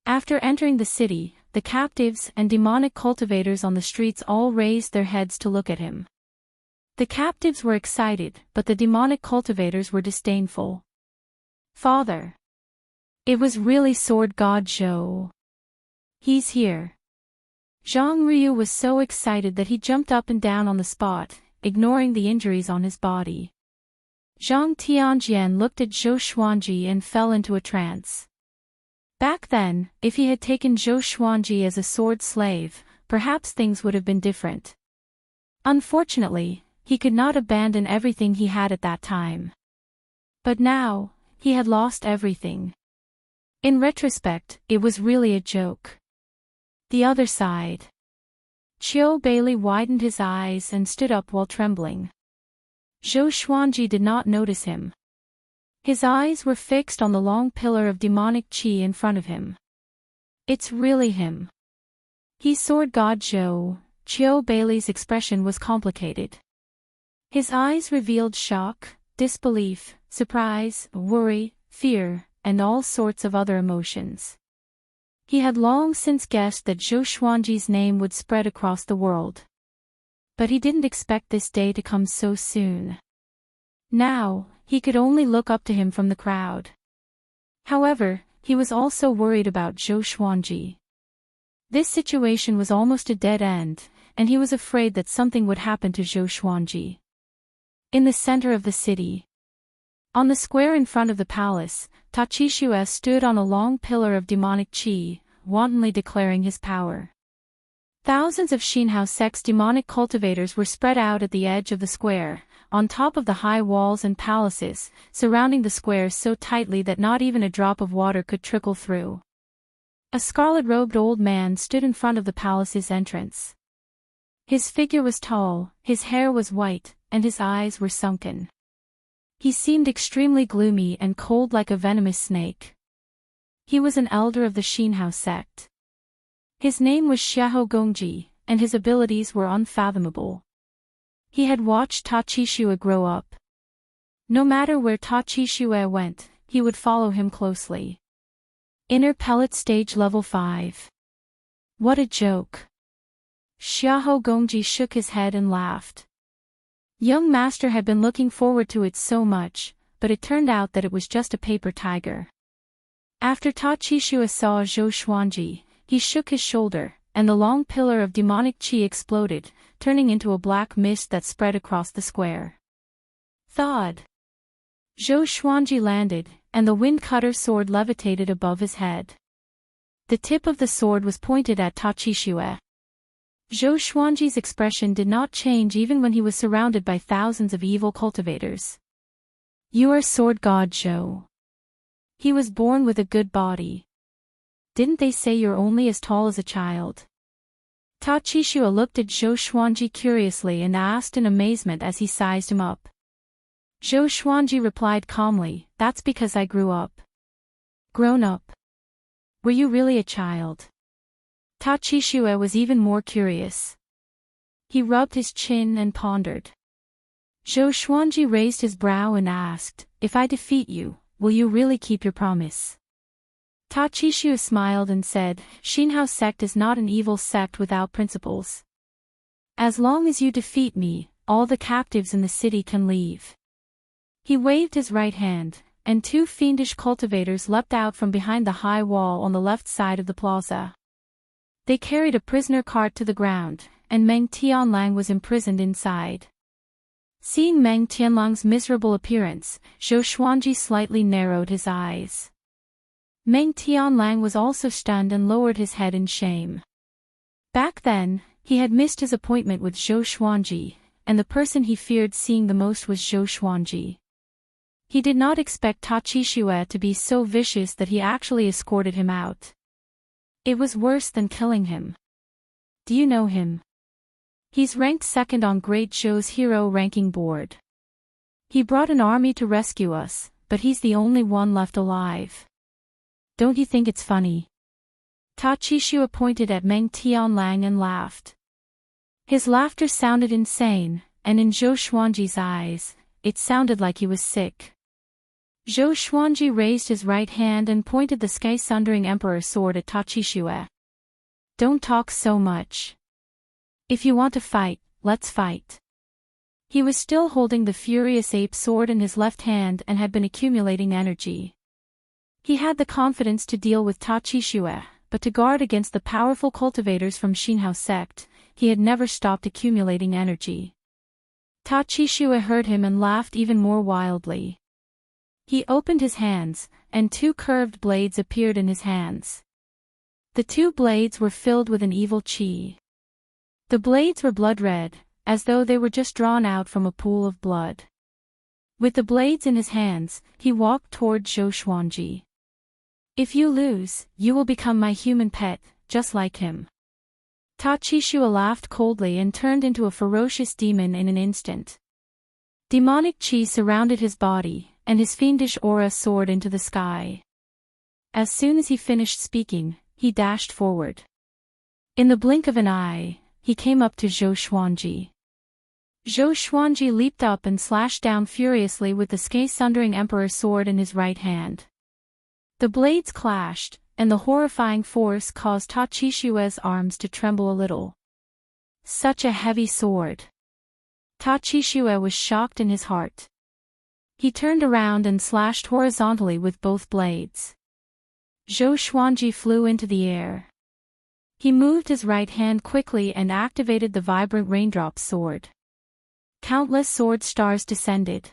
After entering the city, the captives and demonic cultivators on the streets all raised their heads to look at him. The captives were excited, but the demonic cultivators were disdainful. Father! It was really Sword God Zhou. He's here. Zhang Ryu was so excited that he jumped up and down on the spot, ignoring the injuries on his body. Zhang Tianjian looked at Zhou Xuanji and fell into a trance. Back then, if he had taken Zhou Xuanji as a sword slave, perhaps things would have been different. Unfortunately, he could not abandon everything he had at that time. But now, he had lost everything. In retrospect, it was really a joke. The other side. Qiu Bailey widened his eyes and stood up while trembling. Zhou Xuanji did not notice him. His eyes were fixed on the long pillar of demonic qi in front of him. It's really him. He's Sword God Zhou. Qiu Bailey's expression was complicated. His eyes revealed shock, disbelief, surprise, worry, fear, and all sorts of other emotions. He had long since guessed that Zhou Xuanji's name would spread across the world. But he didn't expect this day to come so soon. Now, he could only look up to him from the crowd. However, he was also worried about Zhou Xuanji. This situation was almost a dead end, and he was afraid that something would happen to Zhou Xuanji. In the center of the city, on the square in front of the palace, Taqishue stood on a long pillar of demonic qi, wantonly declaring his power. Thousands of Xinhao sects demonic cultivators were spread out at the edge of the square, on top of the high walls and palaces, surrounding the square so tightly that not even a drop of water could trickle through. A scarlet-robed old man stood in front of the palace's entrance. His figure was tall, his hair was white, and his eyes were sunken. He seemed extremely gloomy and cold like a venomous snake. He was an elder of the Xinhao sect. His name was Xiahou Gongji, and his abilities were unfathomable. He had watched Taqishue grow up. No matter where Taqishue went, he would follow him closely. Inner Pellet Stage Level 5. What a joke. Xiahou Gongji shook his head and laughed. Young Master had been looking forward to it so much, but it turned out that it was just a paper tiger. After Taqishue saw Zhou Xuanji, he shook his shoulder, and the long pillar of demonic qi exploded, turning into a black mist that spread across the square. Thud! Zhou Xuanji landed, and the wind cutter sword levitated above his head. The tip of the sword was pointed at Taqishue. Zhou Xuanji's expression did not change even when he was surrounded by thousands of evil cultivators. You are Sword God Zhou. He was born with a good body. Didn't they say you're only as tall as a child? Taqishue looked at Zhou Xuanji curiously and asked in amazement as he sized him up. Zhou Xuanji replied calmly, that's because I grew up. Grown up? Were you really a child? Taqishue was even more curious. He rubbed his chin and pondered. Zhou Xuanji raised his brow and asked, if I defeat you, will you really keep your promise? Taqishue smiled and said, Xinhao sect is not an evil sect without principles. As long as you defeat me, all the captives in the city can leave. He waved his right hand, and two fiendish cultivators leapt out from behind the high wall on the left side of the plaza. They carried a prisoner cart to the ground, and Meng Tianlang was imprisoned inside. Seeing Meng Tianlang's miserable appearance, Zhou Xuanji slightly narrowed his eyes. Meng Tianlang was also stunned and lowered his head in shame. Back then, he had missed his appointment with Zhou Xuanji, and the person he feared seeing the most was Zhou Xuanji. He did not expect Taqishue to be so vicious that he actually escorted him out. It was worse than killing him. Do you know him? He's ranked second on Great Zhou's hero ranking board. He brought an army to rescue us, but he's the only one left alive. Don't you think it's funny? Taqishue pointed at Meng Tianlang and laughed. His laughter sounded insane, and in Zhou Xuanji's eyes, it sounded like he was sick. Zhou Xuanji raised his right hand and pointed the sky-sundering emperor sword at Taqishue. Don't talk so much. If you want to fight, let's fight. He was still holding the furious ape sword in his left hand and had been accumulating energy. He had the confidence to deal with Taqishue, but to guard against the powerful cultivators from Xinhao sect, he had never stopped accumulating energy. Taqishue heard him and laughed even more wildly. He opened his hands, and two curved blades appeared in his hands. The two blades were filled with an evil qi. The blades were blood-red, as though they were just drawn out from a pool of blood. With the blades in his hands, he walked toward Zhou Xuanji. If you lose, you will become my human pet, just like him. Ta Qishue laughed coldly and turned into a ferocious demon in an instant. Demonic chi surrounded his body, and his fiendish aura soared into the sky. As soon as he finished speaking, he dashed forward. In the blink of an eye, he came up to Zhou Xuanji. Zhou Xuanji leaped up and slashed down furiously with the sky-sundering emperor sword in his right hand. The blades clashed, and the horrifying force caused Ta Qishue's arms to tremble a little. Such a heavy sword. Ta Qishue was shocked in his heart. He turned around and slashed horizontally with both blades. Zhou Xuanji flew into the air. He moved his right hand quickly and activated the vibrant raindrop sword. Countless sword stars descended.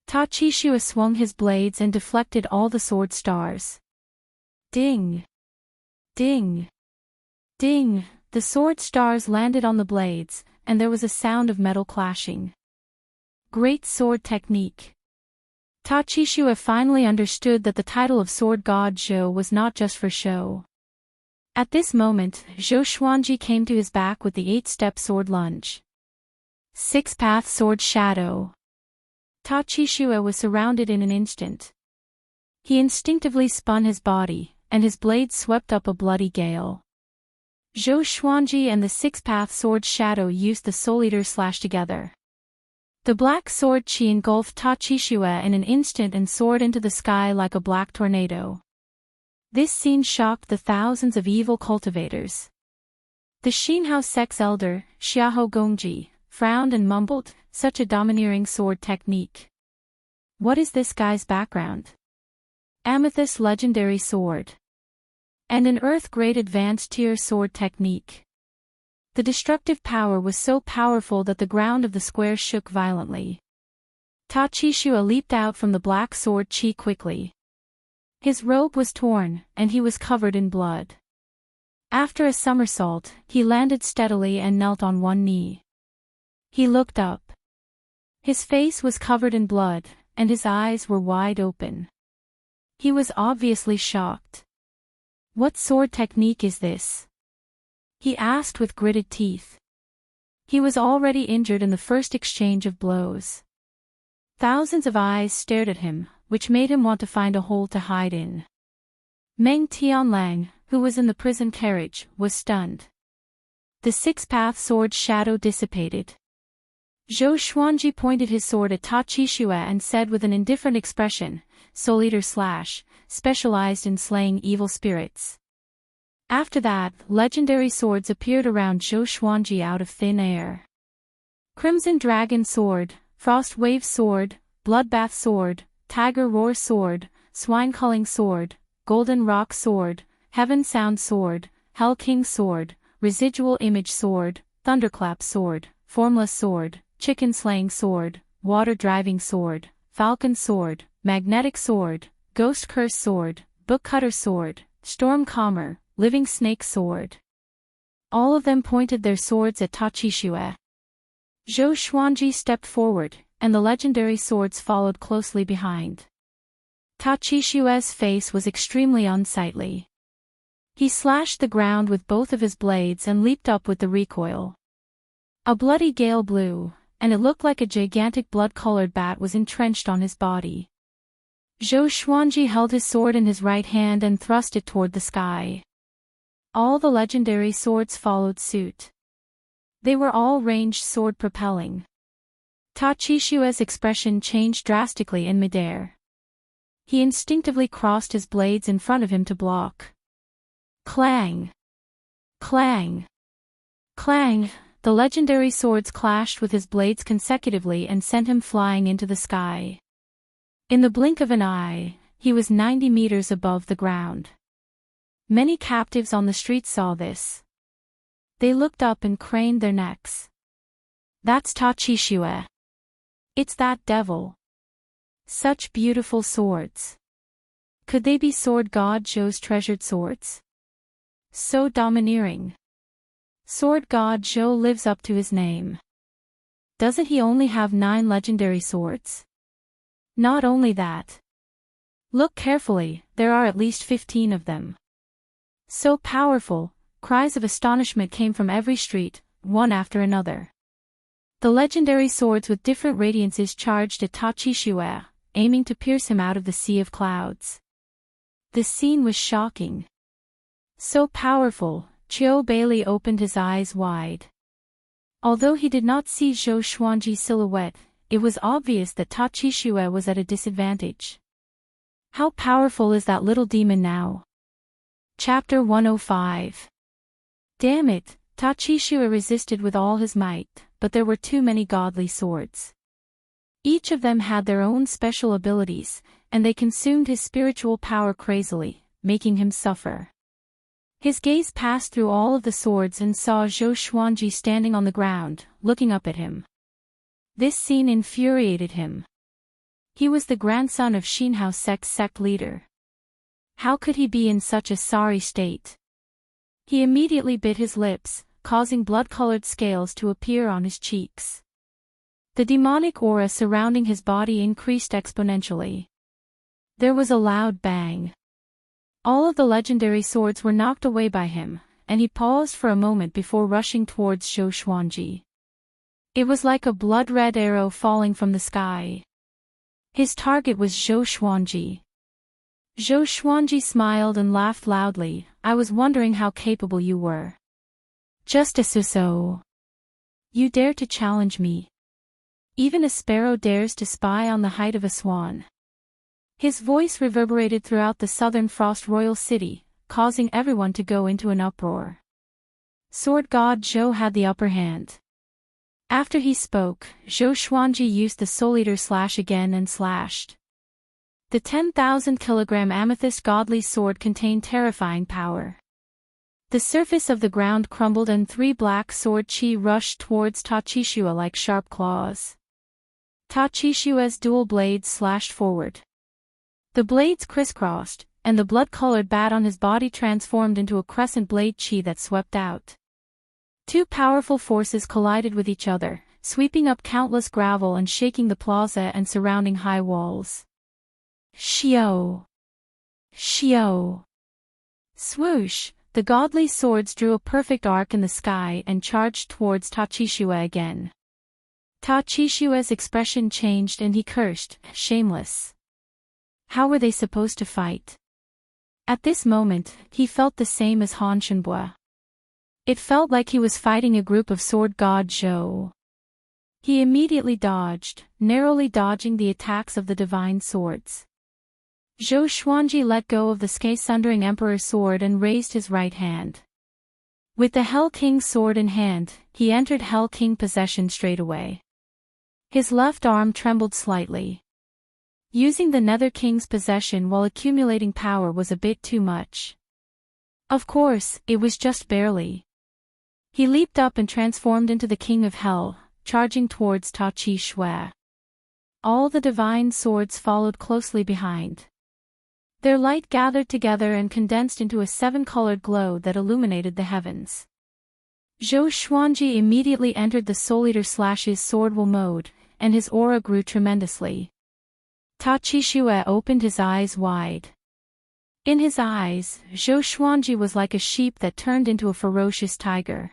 Ta Qishue swung his blades and deflected all the sword stars. Ding! Ding! Ding! The sword stars landed on the blades, and there was a sound of metal clashing. Great sword technique. Ta Qishue finally understood that the title of Sword God Zhou was not just for show. At this moment, Zhou Xuanji came to his back with the 8-step sword lunge. 6-path sword shadow. Ta Qishue was surrounded in an instant. He instinctively spun his body, and his blades swept up a bloody gale. Zhou Xuanji and the 6-path sword shadow used the Soul Eater slash together. The black sword chi engulfed Ta Qishue in an instant and soared into the sky like a black tornado. This scene shocked the thousands of evil cultivators. The Xinhao sect's elder, Xiahou Gongji, frowned and mumbled, "Such a domineering sword technique. What is this guy's background?" Amethyst legendary sword. And an earth-grade advanced tier sword technique. The destructive power was so powerful that the ground of the square shook violently. Ta Qishue leaped out from the black sword chi quickly. His robe was torn, and he was covered in blood. After a somersault, he landed steadily and knelt on one knee. He looked up. His face was covered in blood, and his eyes were wide open. He was obviously shocked. "What sword technique is this?" he asked with gritted teeth. He was already injured in the first exchange of blows. Thousands of eyes stared at him, which made him want to find a hole to hide in. Meng Tianlang, who was in the prison carriage, was stunned. The 6-path sword shadow dissipated. Zhou Xuanji pointed his sword at Ta Qishue and said with an indifferent expression, "Soul Eater slash, specialized in slaying evil spirits." After that, legendary swords appeared around Zhou Xuanji out of thin air. Crimson Dragon Sword, Frost Wave Sword, Bloodbath Sword, Tiger Roar Sword, Swine Culling Sword, Golden Rock Sword, Heaven Sound Sword, Hell King Sword, Residual Image Sword, Thunderclap Sword, Formless Sword, Chicken Slaying Sword, Water Driving Sword, Falcon Sword, Magnetic Sword, Ghost Curse Sword, Book Cutter Sword, Storm Calmer, Living Snake Sword. All of them pointed their swords at Ta Qishue. Zhou Xuanji stepped forward, and the legendary swords followed closely behind. Ta Qishue's face was extremely unsightly. He slashed the ground with both of his blades and leaped up with the recoil. A bloody gale blew, and it looked like a gigantic blood-colored bat was entrenched on his body. Zhou Xuanji held his sword in his right hand and thrust it toward the sky. All the legendary swords followed suit. They were all ranged sword propelling. Ta Qishue's expression changed drastically in midair. He instinctively crossed his blades in front of him to block. Clang! Clang! Clang! The legendary swords clashed with his blades consecutively and sent him flying into the sky. In the blink of an eye, he was 90 meters above the ground. Many captives on the street saw this. They looked up and craned their necks. "That's Ta Qishue. It's that devil. Such beautiful swords. Could they be Sword God Zhou's treasured swords? So domineering. Sword God Zhou lives up to his name. Doesn't he only have 9 legendary swords? Not only that. Look carefully, there are at least 15 of them. So powerful, cries of astonishment came from every street, one after another. The legendary swords with different radiances charged at Ta Chi Xue, aiming to pierce him out of the sea of clouds. The scene was shocking. So powerful, Qiu Bailey opened his eyes wide. Although he did not see Zhou Xuanji's silhouette, it was obvious that Ta Chi Xue was at a disadvantage. How powerful is that little demon now? Chapter 105. Damn it, Ta Chi Xue resisted with all his might, but there were too many godly swords. Each of them had their own special abilities, and they consumed his spiritual power crazily, making him suffer. His gaze passed through all of the swords and saw Zhou Xuanji standing on the ground, looking up at him. This scene infuriated him. He was the grandson of Xinhao sect's sect leader. How could he be in such a sorry state? He immediately bit his lips, causing blood-colored scales to appear on his cheeks. The demonic aura surrounding his body increased exponentially. There was a loud bang. All of the legendary swords were knocked away by him, and he paused for a moment before rushing towards Zhou Xuanji. It was like a blood-red arrow falling from the sky. His target was Zhou Xuanji. Zhou Xuanji smiled and laughed loudly. I was wondering how capable you were. Just a so. You dare to challenge me. Even a sparrow dares to spy on the height of a swan. His voice reverberated throughout the southern Frost Royal City, causing everyone to go into an uproar. Sword God Zhou had the upper hand. After he spoke, Zhou Xuanji used the Soul Eater slash again and slashed. The 10,000-kilogram amethyst godly sword contained terrifying power. The surface of the ground crumbled and three black sword chi rushed towards Ta Chi Xue like sharp claws. Ta Chi Xue's dual blades slashed forward. The blades crisscrossed, and the blood-colored bat on his body transformed into a crescent blade chi that swept out. Two powerful forces collided with each other, sweeping up countless gravel and shaking the plaza and surrounding high walls. Xiao! Xiao! Swoosh! The godly swords drew a perfect arc in the sky and charged towards Ta Chi Xue again. Ta Chi Xue's expression changed and he cursed, shameless. How were they supposed to fight? At this moment, he felt the same as Han Shenbua. It felt like he was fighting a group of sword god Zhou. He immediately dodged, narrowly dodging the attacks of the divine swords. Zhou Xuanji let go of the sky-sundering Emperor's sword and raised his right hand. With the Hell King's sword in hand, he entered Hell King possession straight away. His left arm trembled slightly. Using the Nether King's possession while accumulating power was a bit too much. Of course, it was just barely. He leaped up and transformed into the King of Hell, charging towards Ta Chi Xue. All the divine swords followed closely behind. Their light gathered together and condensed into a seven-colored glow that illuminated the heavens. Zhou Xuanji immediately entered the Soul Eater slash's swordwell mode, and his aura grew tremendously. Ta Chi Xue opened his eyes wide. In his eyes, Zhou Xuanji was like a sheep that turned into a ferocious tiger.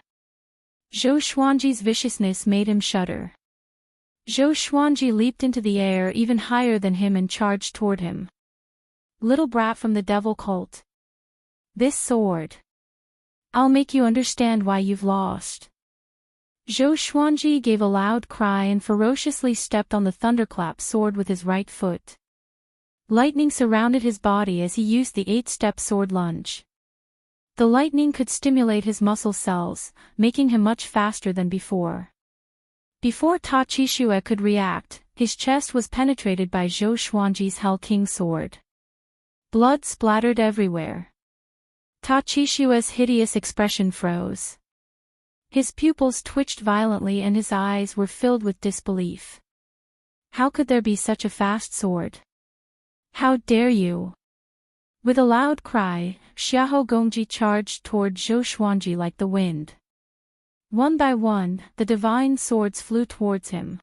Zhou Xuanji's viciousness made him shudder. Zhou Xuanji leaped into the air even higher than him and charged toward him. Little brat from the devil cult. This sword. I'll make you understand why you've lost. Zhou Xuanji gave a loud cry and ferociously stepped on the thunderclap sword with his right foot. Lightning surrounded his body as he used the 8-step sword lunge. The lightning could stimulate his muscle cells, making him much faster than before. Before Ta Chi Xue could react, his chest was penetrated by Zhou Xuanji's Hell King sword. Blood splattered everywhere. Ta Chi Xue's hideous expression froze. His pupils twitched violently and his eyes were filled with disbelief. How could there be such a fast sword? How dare you? With a loud cry, Xiahou Gongji charged toward Zhou Xuanji like the wind. One by one, the divine swords flew towards him.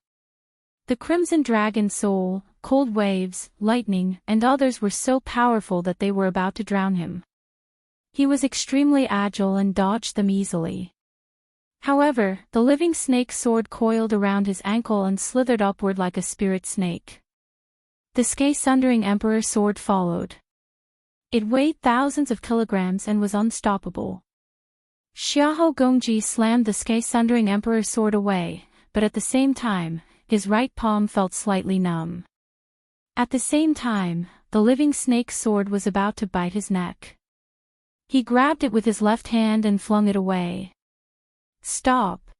The Crimson Dragon Soul, Cold Waves, Lightning, and others were so powerful that they were about to drown him. He was extremely agile and dodged them easily. However, the living snake sword coiled around his ankle and slithered upward like a spirit snake. The sky-sundering emperor sword followed. It weighed thousands of kilograms and was unstoppable. Xiahou Gongji slammed the sky-sundering emperor sword away, but at the same time, his right palm felt slightly numb. At the same time, the living snake sword was about to bite his neck. He grabbed it with his left hand and flung it away. Stop!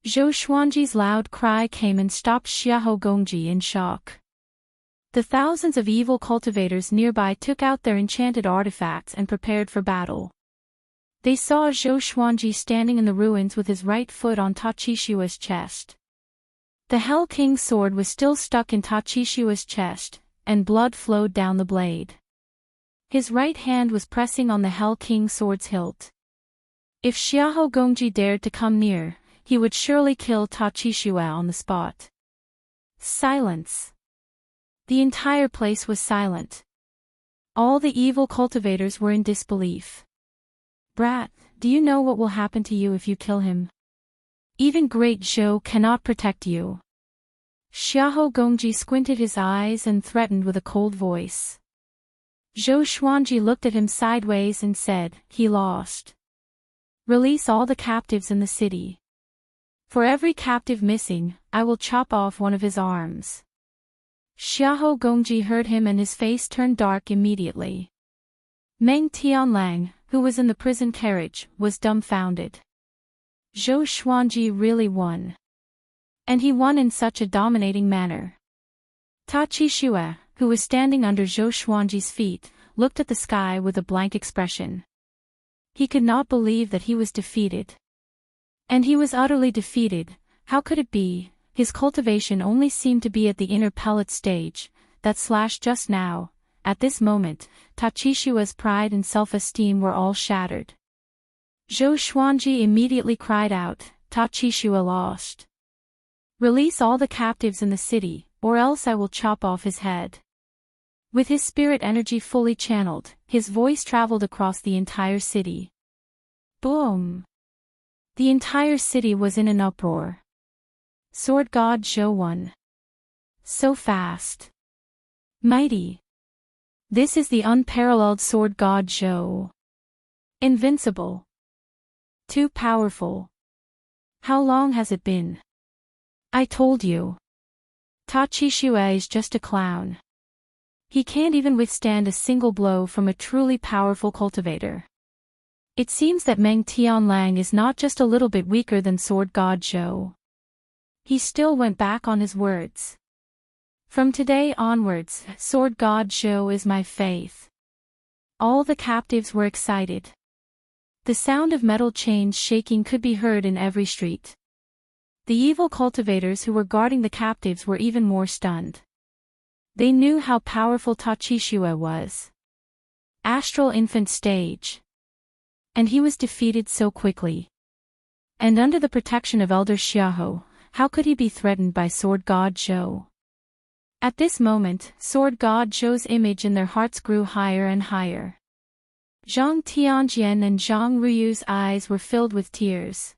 Zhou Xuanji's loud cry came and stopped Xiahou Gongji in shock. The thousands of evil cultivators nearby took out their enchanted artifacts and prepared for battle. They saw Zhou Xuanji standing in the ruins with his right foot on Ta Qishua's chest. The Hell King's sword was still stuck in Ta Qishua's chest, and blood flowed down the blade. His right hand was pressing on the Hell King's sword's hilt. If Xiahou Gongji dared to come near, he would surely kill Ta Qishua on the spot. Silence. The entire place was silent. All the evil cultivators were in disbelief. Brat, do you know what will happen to you if you kill him? Even Great Zhou cannot protect you. Xiahou Gongji squinted his eyes and threatened with a cold voice. Zhou Xuanji looked at him sideways and said, "He lost. Release all the captives in the city. For every captive missing, I will chop off one of his arms." Xiahou Gongji heard him and his face turned dark immediately. Meng Tianlang, who was in the prison carriage, was dumbfounded. Zhou Xuanji really won. And he won in such a dominating manner. Ta Qishua, who was standing under Zhou Xuanji's feet, looked at the sky with a blank expression. He could not believe that he was defeated. And he was utterly defeated. How could it be? His cultivation only seemed to be at the inner pellet stage, just now. At this moment, Ta Qishua's pride and self-esteem were all shattered. Zhou Xuanji immediately cried out, "Ta Qishua lost. Release all the captives in the city, or else I will chop off his head." With his spirit energy fully channeled, his voice traveled across the entire city. Boom! The entire city was in an uproar. Sword God Zhou won. So fast. Mighty. This is the unparalleled Sword God Zhou. Invincible. Too powerful. How long has it been? I told you. Ta Qishua is just a clown. He can't even withstand a single blow from a truly powerful cultivator. It seems that Meng Tianlang is not just a little bit weaker than Sword God Zhou. He still went back on his words. From today onwards, Sword God Zhou is my faith. All the captives were excited. The sound of metal chains shaking could be heard in every street. The evil cultivators who were guarding the captives were even more stunned. They knew how powerful Ta Qishua was. Astral infant stage. And he was defeated so quickly. And under the protection of Elder Xiahou, how could he be threatened by Sword God Zhou? At this moment, Sword God Zhou's image in their hearts grew higher and higher. Zhang Tianjian and Zhang Ruyu's eyes were filled with tears.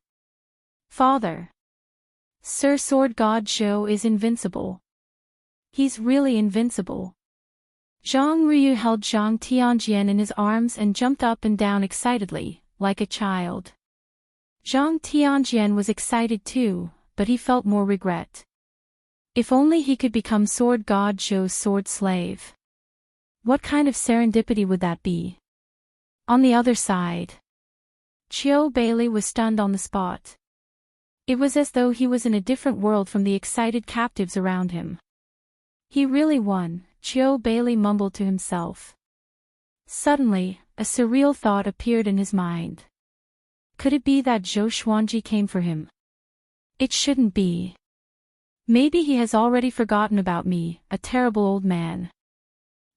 Father! Sir, Sword God Zhou is invincible. He's really invincible. Zhang Ruyu held Zhang Tianjian in his arms and jumped up and down excitedly, like a child. Zhang Tianjian was excited too, but he felt more regret. If only he could become Sword God Zhou's sword slave. What kind of serendipity would that be? On the other side, Qiu Bailey was stunned on the spot. It was as though he was in a different world from the excited captives around him. He really won, Qiu Bailey mumbled to himself. Suddenly, a surreal thought appeared in his mind. Could it be that Zhou Xuanji came for him? It shouldn't be. Maybe he has already forgotten about me, a terrible old man.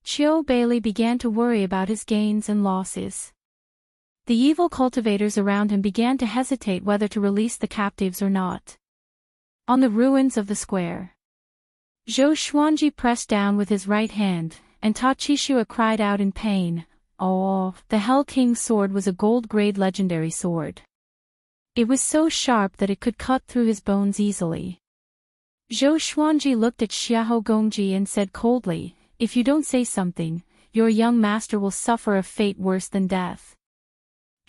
Qiu Bailey began to worry about his gains and losses. The evil cultivators around him began to hesitate whether to release the captives or not. On the ruins of the square, Zhou Xuanji pressed down with his right hand, and Ta Qishua cried out in pain, Oh, the Hell King's sword was a gold-grade legendary sword. It was so sharp that it could cut through his bones easily. Zhou Xuanji looked at Xiahou Gongji and said coldly, "If you don't say something, your young master will suffer a fate worse than death."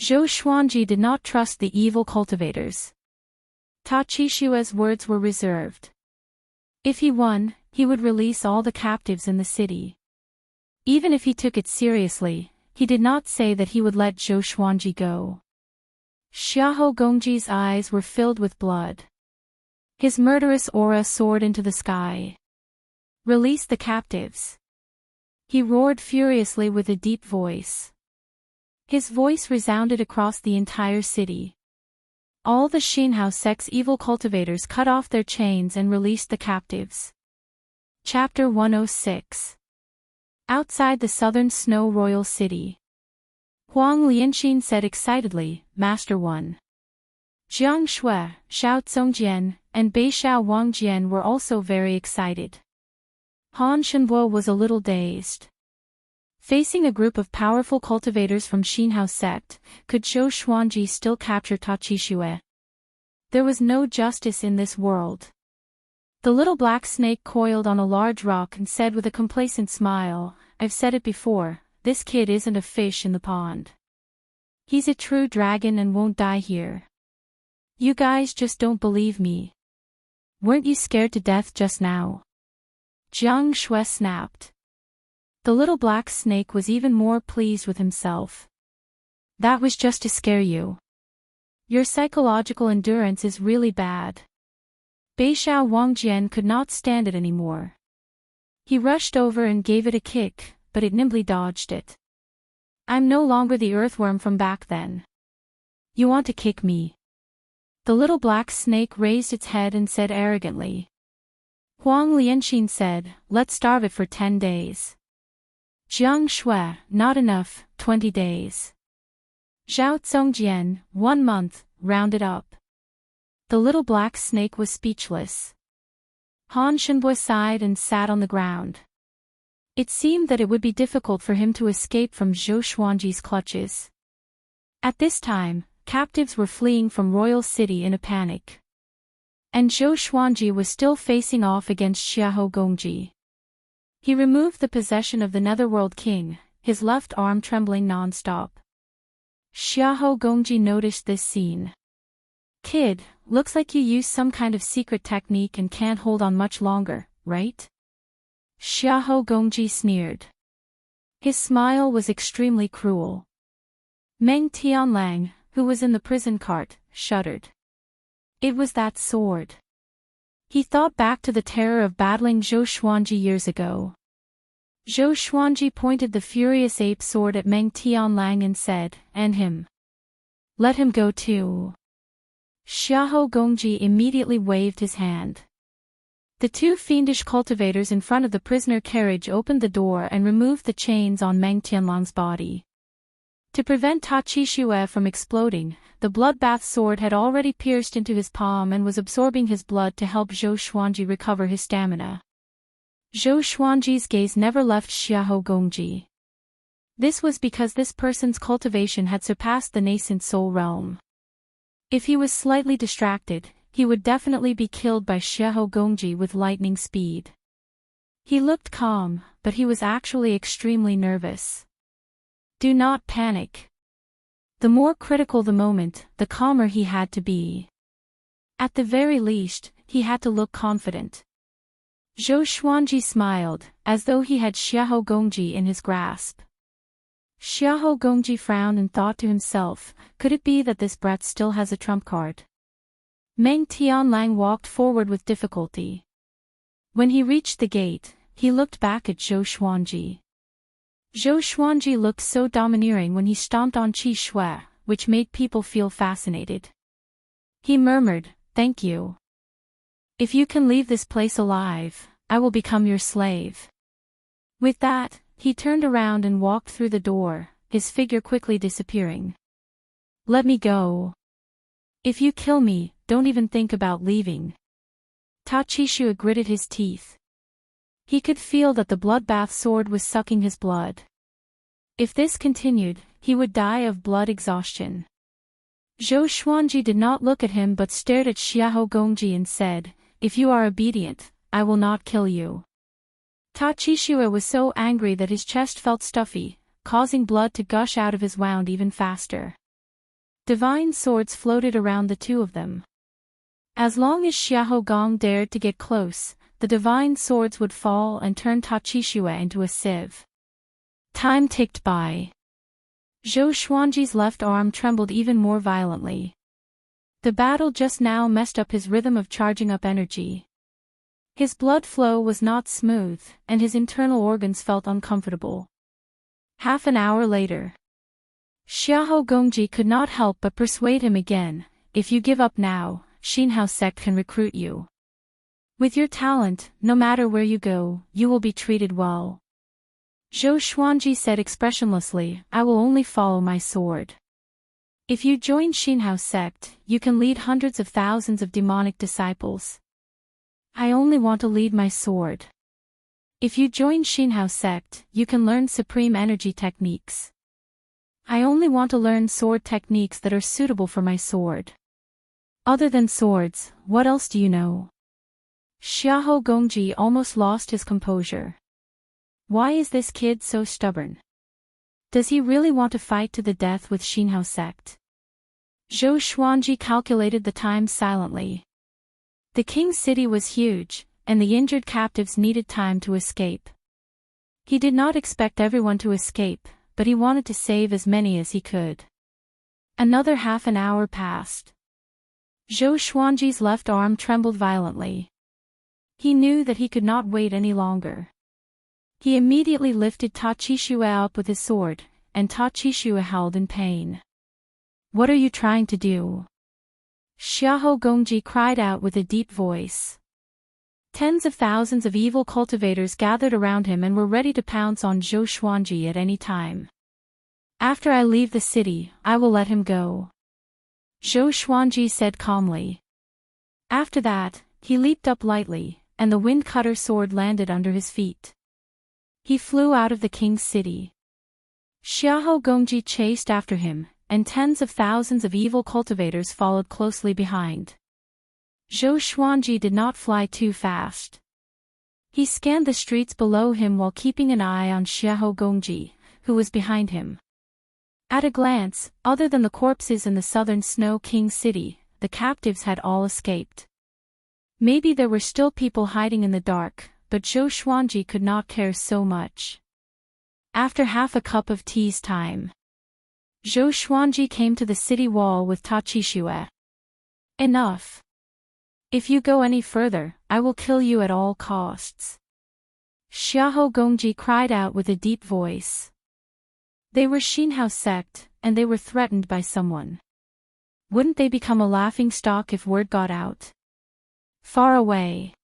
Zhou Xuanji did not trust the evil cultivators. Ta Qishue's words were reserved. If he won, he would release all the captives in the city. Even if he took it seriously, he did not say that he would let Zhou Xuanji go. Xiahou Gongji's eyes were filled with blood. His murderous aura soared into the sky. "Release the captives!" He roared furiously with a deep voice. His voice resounded across the entire city. All the Xinhao sect's evil cultivators cut off their chains and released the captives. Chapter 106. Outside the southern snow royal city. Huang Lianxin said excitedly, "Master 1. Jiang Shui, Xiao Zongjian, and Beixiao Wangjian were also very excited. Han Shenbo was a little dazed. Facing a group of powerful cultivators from Xinhao sect, could Zhou Xuanji still capture Ta Qishui? There was no justice in this world. The little black snake coiled on a large rock and said with a complacent smile, "I've said it before, this kid isn't a fish in the pond. He's a true dragon and won't die here. You guys just don't believe me. Weren't you scared to death just now?" Jiang Shui snapped. The little black snake was even more pleased with himself. "That was just to scare you. Your psychological endurance is really bad." Beixiao Wangjian could not stand it anymore. He rushed over and gave it a kick, but it nimbly dodged it. "I'm no longer the earthworm from back then. You want to kick me?" The little black snake raised its head and said arrogantly. Huang Lianxin said, "Let's starve it for 10 days. Jiang Shui, not enough, 20 days. Zhao Zongjian, 1 month, round it up." The little black snake was speechless. Han Shenbo sighed and sat on the ground. It seemed that it would be difficult for him to escape from Zhou Xuanji's clutches. At this time, captives were fleeing from Royal City in a panic. And Zhou Xuanji was still facing off against Xiahou Gongji. He removed the possession of the Netherworld King, his left arm trembling non-stop. Xiahou Gongji noticed this scene. "Kid, looks like you used some kind of secret technique and can't hold on much longer, right?" Xiahou Gongji sneered. His smile was extremely cruel. Meng Tianlang, who was in the prison cart, shuddered. It was that sword. He thought back to the terror of battling Zhou Xuanji years ago. Zhou Xuanji pointed the furious ape sword at Meng Tianlang and said, "And him. Let him go too." Xiahou Gongji immediately waved his hand. The 2 fiendish cultivators in front of the prisoner carriage opened the door and removed the chains on Meng Tianlang's body. To prevent Ta Qishui from exploding, the bloodbath sword had already pierced into his palm and was absorbing his blood to help Zhou Xuanji recover his stamina. Zhou Xuanji's gaze never left Xiahou Gongji. This was because this person's cultivation had surpassed the nascent soul realm. If he was slightly distracted, he would definitely be killed by Xiahou Gongji with lightning speed. He looked calm, but he was actually extremely nervous. Do not panic. The more critical the moment, the calmer he had to be. At the very least, he had to look confident. Zhou Xuanji smiled, as though he had Xiahou Gongji in his grasp. Xiahou Gongji frowned and thought to himself, could it be that this brat still has a trump card? Meng Tianlang walked forward with difficulty. When he reached the gate, he looked back at Zhou Xuanji. Zhou Xuanji looked so domineering when he stomped on Qi Shui, which made people feel fascinated. He murmured, "Thank you. If you can leave this place alive, I will become your slave." With that, he turned around and walked through the door, his figure quickly disappearing. "Let me go. If you kill me, don't even think about leaving." Ta Qishui gritted his teeth. He could feel that the bloodbath sword was sucking his blood. If this continued, he would die of blood exhaustion. Zhou Xuanji did not look at him but stared at Xiahou Gongji and said, "If you are obedient, I will not kill you." Ta Qixue was so angry that his chest felt stuffy, causing blood to gush out of his wound even faster. Divine swords floated around the two of them. As long as Xiahou Gong dared to get close, the divine swords would fall and turn Ta Qixue into a sieve. Time ticked by. Zhou Xuanji's left arm trembled even more violently. The battle just now messed up his rhythm of charging up energy. His blood flow was not smooth, and his internal organs felt uncomfortable. Half an hour later. Xiahou Gongji could not help but persuade him again, "If you give up now, Xinhao sect can recruit you. With your talent, no matter where you go, you will be treated well." Zhou Xuanji said expressionlessly, "I will only follow my sword. If you join Xinhao sect, you can lead hundreds of thousands of demonic disciples. I only want to lead my sword. If you join Xinhao sect, you can learn supreme energy techniques. I only want to learn sword techniques that are suitable for my sword. Other than swords, what else do you know?" Xiahou Gongji almost lost his composure. Why is this kid so stubborn? Does he really want to fight to the death with Xinhao sect? Zhou Xuanji calculated the time silently. The king's city was huge, and the injured captives needed time to escape. He did not expect everyone to escape, but he wanted to save as many as he could. Another half an hour passed. Zhou Xuanji's left arm trembled violently. He knew that he could not wait any longer. He immediately lifted Ta Qixue up with his sword, and Ta Qixue howled in pain. "What are you trying to do?" Xiahou Gongji cried out with a deep voice. Tens of thousands of evil cultivators gathered around him and were ready to pounce on Zhou Xuanji at any time. "After I leave the city, I will let him go," Zhou Xuanji said calmly. After that, he leaped up lightly, and the wind cutter sword landed under his feet. He flew out of the king's city. Xiahou Gongji chased after him, and tens of thousands of evil cultivators followed closely behind. Zhou Xuanji did not fly too fast. He scanned the streets below him while keeping an eye on Xiahou Gongji, who was behind him. At a glance, other than the corpses in the southern Snow King city, the captives had all escaped. Maybe there were still people hiding in the dark, but Zhou Xuanji could not care so much. After half a cup of tea's time, Zhou Xuanji came to the city wall with Ta Qixue. "Enough. If you go any further, I will kill you at all costs," Xiahou Gongji cried out with a deep voice. They were Xinhao sect, and they were threatened by someone. Wouldn't they become a laughingstock if word got out? Far away,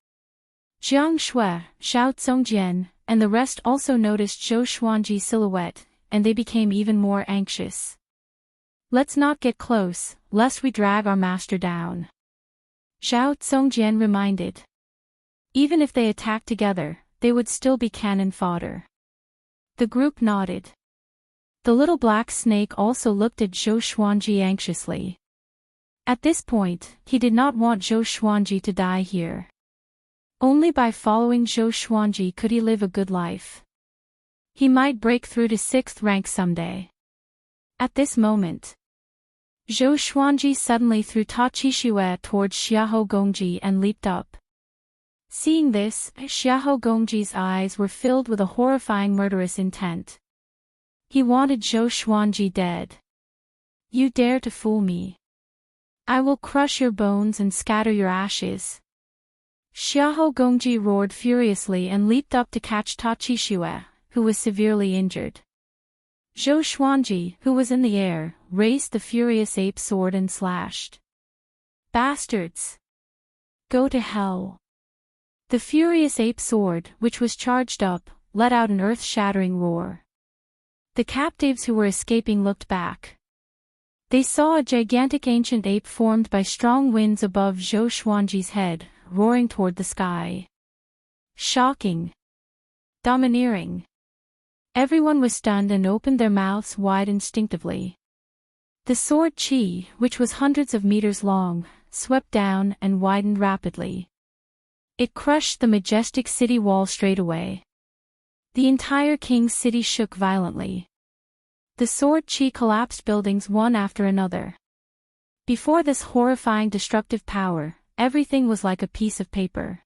Jiang Shui, Xiao Zongjian, and the rest also noticed Zhou Xuanji's silhouette, and they became even more anxious. "Let's not get close, lest we drag our master down," Xiao Zongjian reminded. Even if they attacked together, they would still be cannon fodder. The group nodded. The little black snake also looked at Zhou Xuanji anxiously. At this point, he did not want Zhou Xuanji to die here. Only by following Zhou Xuanji could he live a good life. He might break through to 6th rank someday. At this moment, Zhou Xuanji suddenly threw Ta Qixue towards Xiahou Gongji and leaped up. Seeing this, Xiahou Gongji's eyes were filled with a horrifying murderous intent. He wanted Zhou Xuanji dead. "You dare to fool me? I will crush your bones and scatter your ashes." Xiahou Gongji roared furiously and leaped up to catch Ta Qixue, who was severely injured. Zhou Xuanji, who was in the air, raised the furious ape sword and slashed. "Bastards! Go to hell!" The furious ape sword, which was charged up, let out an earth-shattering roar. The captives who were escaping looked back. They saw a gigantic ancient ape formed by strong winds above Zhou Xuanji's head, roaring toward the sky. Shocking. Domineering. Everyone was stunned and opened their mouths wide instinctively. The sword Qi, which was hundreds of meters long, swept down and widened rapidly. It crushed the majestic city wall straight away. The entire king's city shook violently. The sword Qi collapsed buildings one after another. Before this horrifying destructive power, everything was like a piece of paper.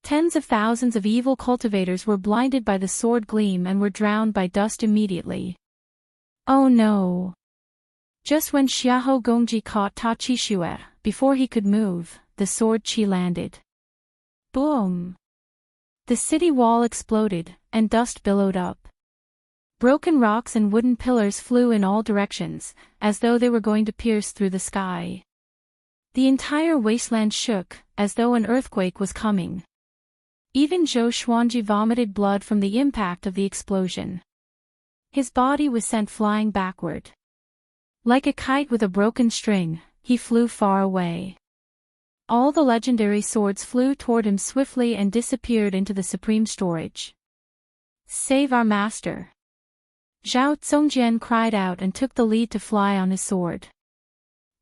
Tens of thousands of evil cultivators were blinded by the sword gleam and were drowned by dust immediately. Oh no! Just when Xiahou Gongji caught Ta Qixue, before he could move, the sword Qi landed. Boom! The city wall exploded, and dust billowed up. Broken rocks and wooden pillars flew in all directions, as though they were going to pierce through the sky. The entire wasteland shook, as though an earthquake was coming. Even Zhou Xuanji vomited blood from the impact of the explosion. His body was sent flying backward. Like a kite with a broken string, he flew far away. All the legendary swords flew toward him swiftly and disappeared into the supreme storage. Save our master! Zhao Zongjian cried out and took the lead to fly on his sword.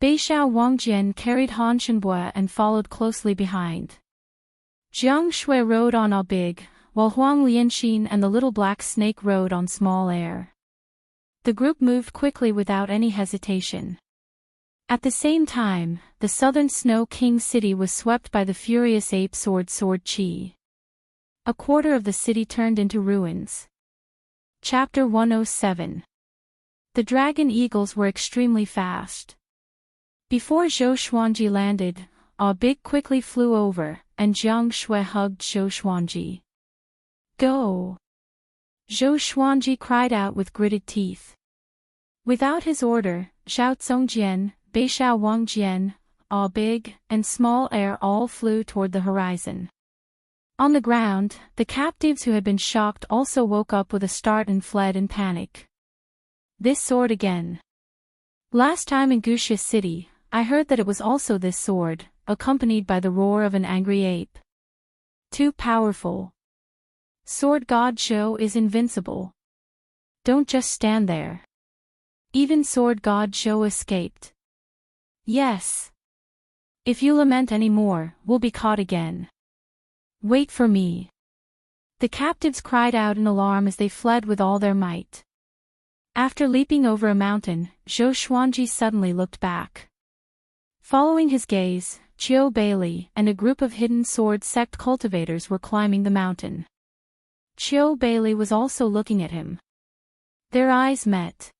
Beixiao Wangjian carried Han Shenbue and followed closely behind. Jiang Shui rode on a big, while Huang Lianxin and the little black snake rode on small air. The group moved quickly without any hesitation. At the same time, the southern Snow King city was swept by the furious ape sword Qi. A quarter of the city turned into ruins. Chapter 107. The dragon eagles were extremely fast. Before Zhou Xuanji landed, a big quickly flew over, and Jiang Shui hugged Zhou Xuanji. Go! Zhou Xuanji cried out with gritted teeth. Without his order, Zhao Zongjian, Beixiao Wangjian, a big and small air all flew toward the horizon. On the ground, the captives who had been shocked also woke up with a start and fled in panic. This sword again. Last time in Wuxia City, I heard that it was also this sword, accompanied by the roar of an angry ape. Too powerful. Sword God Zhou is invincible. Don't just stand there. Even Sword God Zhou escaped. Yes. If you lament any more, we'll be caught again. Wait for me. The captives cried out in alarm as they fled with all their might. After leaping over a mountain, Zhou Xuanji suddenly looked back. Following his gaze, Qiu Beili and a group of hidden sword sect cultivators were climbing the mountain. Qiu Beili was also looking at him. Their eyes met.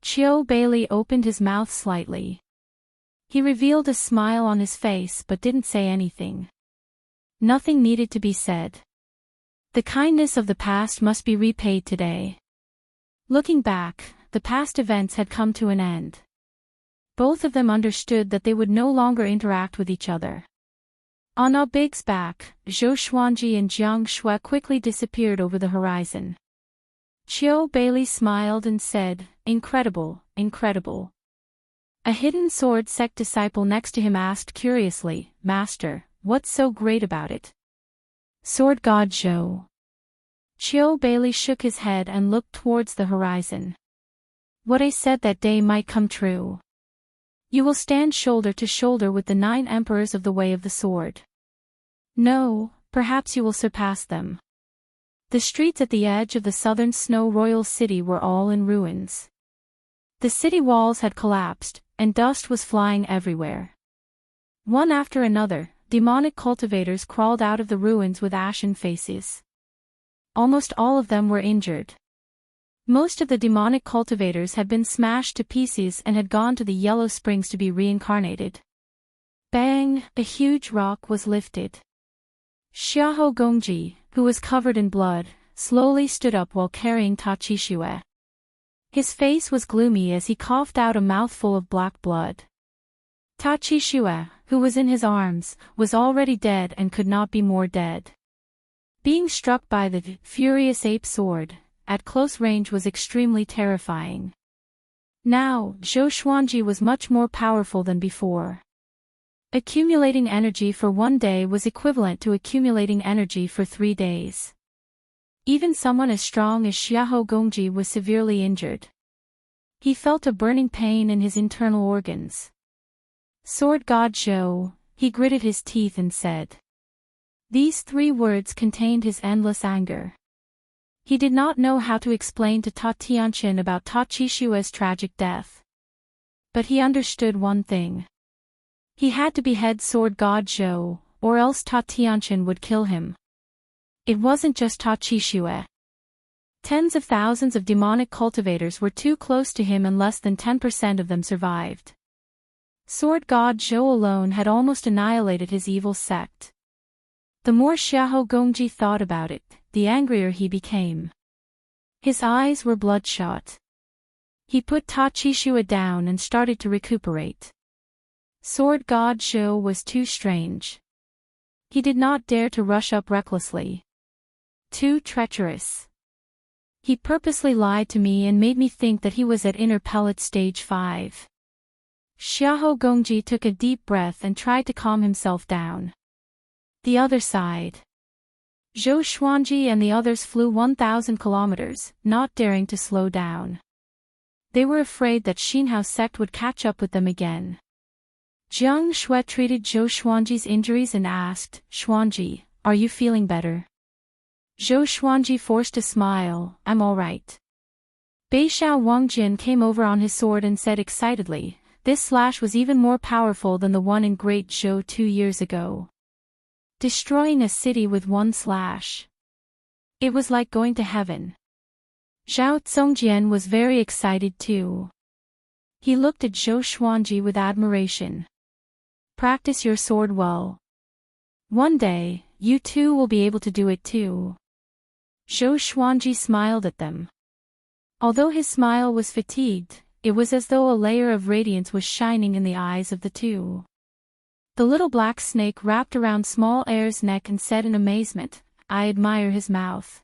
Qiu Beili opened his mouth slightly. He revealed a smile on his face but didn't say anything. Nothing needed to be said. The kindness of the past must be repaid today. Looking back, the past events had come to an end. Both of them understood that they would no longer interact with each other. On a big's back, Zhou Xuanji and Jiang Shui quickly disappeared over the horizon. Qiu Beili smiled and said, "Incredible, incredible." A hidden sword sect disciple next to him asked curiously, "Master, what's so great about it?" Sword God Zhou. Qiu Beili shook his head and looked towards the horizon. What I said that day might come true. You will stand shoulder to shoulder with the 9 emperors of the Way of the Sword. No, perhaps you will surpass them. The streets at the edge of the southern Snow Royal City were all in ruins. The city walls had collapsed, and dust was flying everywhere. One after another, demonic cultivators crawled out of the ruins with ashen faces. Almost all of them were injured. Most of the demonic cultivators had been smashed to pieces and had gone to the Yellow Springs to be reincarnated. Bang! A huge rock was lifted. Xiahou Gongji, who was covered in blood, slowly stood up while carrying Ta Qixue. His face was gloomy as he coughed out a mouthful of black blood. Ta Qixue, who was in his arms, was already dead and could not be more dead. Being struck by the furious ape sword at close range was extremely terrifying. Now, Zhou Xuanji was much more powerful than before. Accumulating energy for one day was equivalent to accumulating energy for 3 days. Even someone as strong as Xiahou Gongji was severely injured. He felt a burning pain in his internal organs. Sword God Zhou, he gritted his teeth and said. These 3 words contained his endless anger. He did not know how to explain to Ta Tianqian about Ta Qishue's tragic death. But he understood one thing. He had to behead Sword God Zhou, or else Ta Tianqian would kill him. It wasn't just Ta Qishue. Tens of thousands of demonic cultivators were too close to him and less than 10% of them survived. Sword God Zhou alone had almost annihilated his evil sect. The more Xiahou Gongji thought about it, the angrier he became. His eyes were bloodshot. He put Ta Qishue down and started to recuperate. Sword God Zhou was too strange. He did not dare to rush up recklessly. Too treacherous. He purposely lied to me and made me think that he was at Inner Pellet Stage 5. Xiahou Gongji took a deep breath and tried to calm himself down. The other side. Zhou Xuanji and the others flew 1,000 kilometers, not daring to slow down. They were afraid that Xinhao sect would catch up with them again. Jiang Shui treated Zhou Xuanji's injuries and asked, Xuanji, are you feeling better? Zhou Xuanji forced a smile, I'm all right. Beixiao Wangjin came over on his sword and said excitedly, this slash was even more powerful than the one in Great Zhou 2 years ago. Destroying a city with one slash. It was like going to heaven. Zhao Zongjian was very excited too. He looked at Zhou Xuanji with admiration. Practice your sword well. One day, you too will be able to do it too. Zhou Xuanji smiled at them. Although his smile was fatigued, it was as though a layer of radiance was shining in the eyes of the two. The little black snake wrapped around Small Air's neck and said in amazement, I admire his mouth.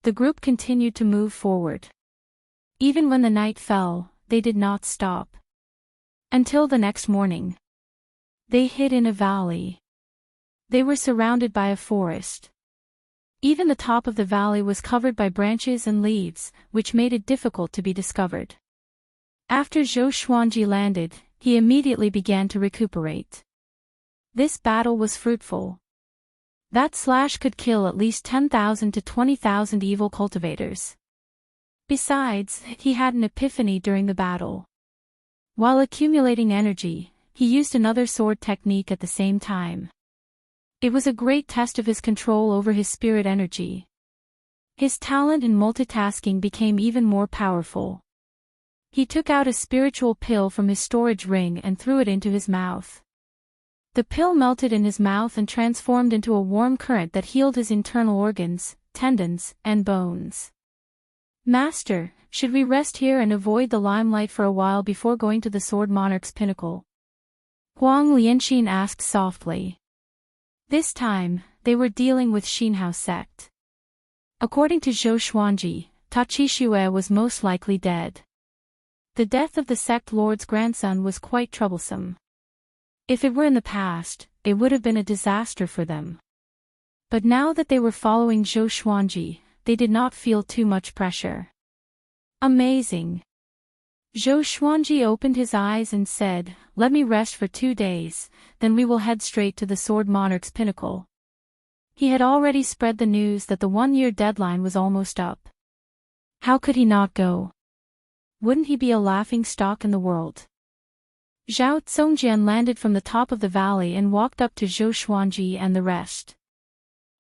The group continued to move forward. Even when the night fell, they did not stop. Until the next morning. They hid in a valley. They were surrounded by a forest. Even the top of the valley was covered by branches and leaves, which made it difficult to be discovered. After Zhou Xuanji landed, he immediately began to recuperate. This battle was fruitful. That slash could kill at least 10,000 to 20,000 evil cultivators. Besides, he had an epiphany during the battle. While accumulating energy, he used another sword technique at the same time. It was a great test of his control over his spirit energy. His talent in multitasking became even more powerful. He took out a spiritual pill from his storage ring and threw it into his mouth. The pill melted in his mouth and transformed into a warm current that healed his internal organs, tendons, and bones. Master, should we rest here and avoid the limelight for a while before going to the Sword Monarch's pinnacle? Huang Lianxin asked softly. This time, they were dealing with Xinhao sect. According to Zhou Xuanji, Ta Qishue was most likely dead. The death of the sect lord's grandson was quite troublesome. If it were in the past, it would have been a disaster for them. But now that they were following Zhou Xuanji, they did not feel too much pressure. Amazing. Zhou Xuanji opened his eyes and said, let me rest for 2 days, then we will head straight to the Sword Monarch's pinnacle. He had already spread the news that the 1-year deadline was almost up. How could he not go? Wouldn't he be a laughing stock in the world? Zhao Zongjian landed from the top of the valley and walked up to Zhou Xuanji and the rest.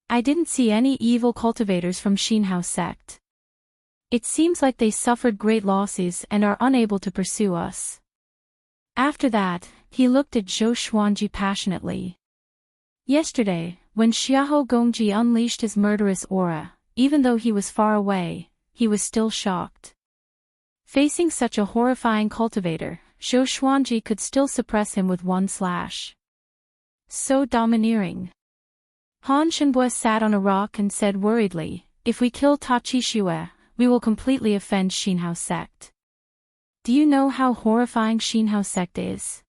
I didn't see any evil cultivators from Xinhao sect. It seems like they suffered great losses and are unable to pursue us. After that, he looked at Zhou Xuanji passionately. Yesterday, when Xiahou Gongji unleashed his murderous aura, even though he was far away, he was still shocked. Facing such a horrifying cultivator, Zhou Xuanji could still suppress him with one slash. So domineering. Han Shenbue sat on a rock and said worriedly, if we kill Ta Qishue, we will completely offend Xinhao sect. Do you know how horrifying Xinhao sect is?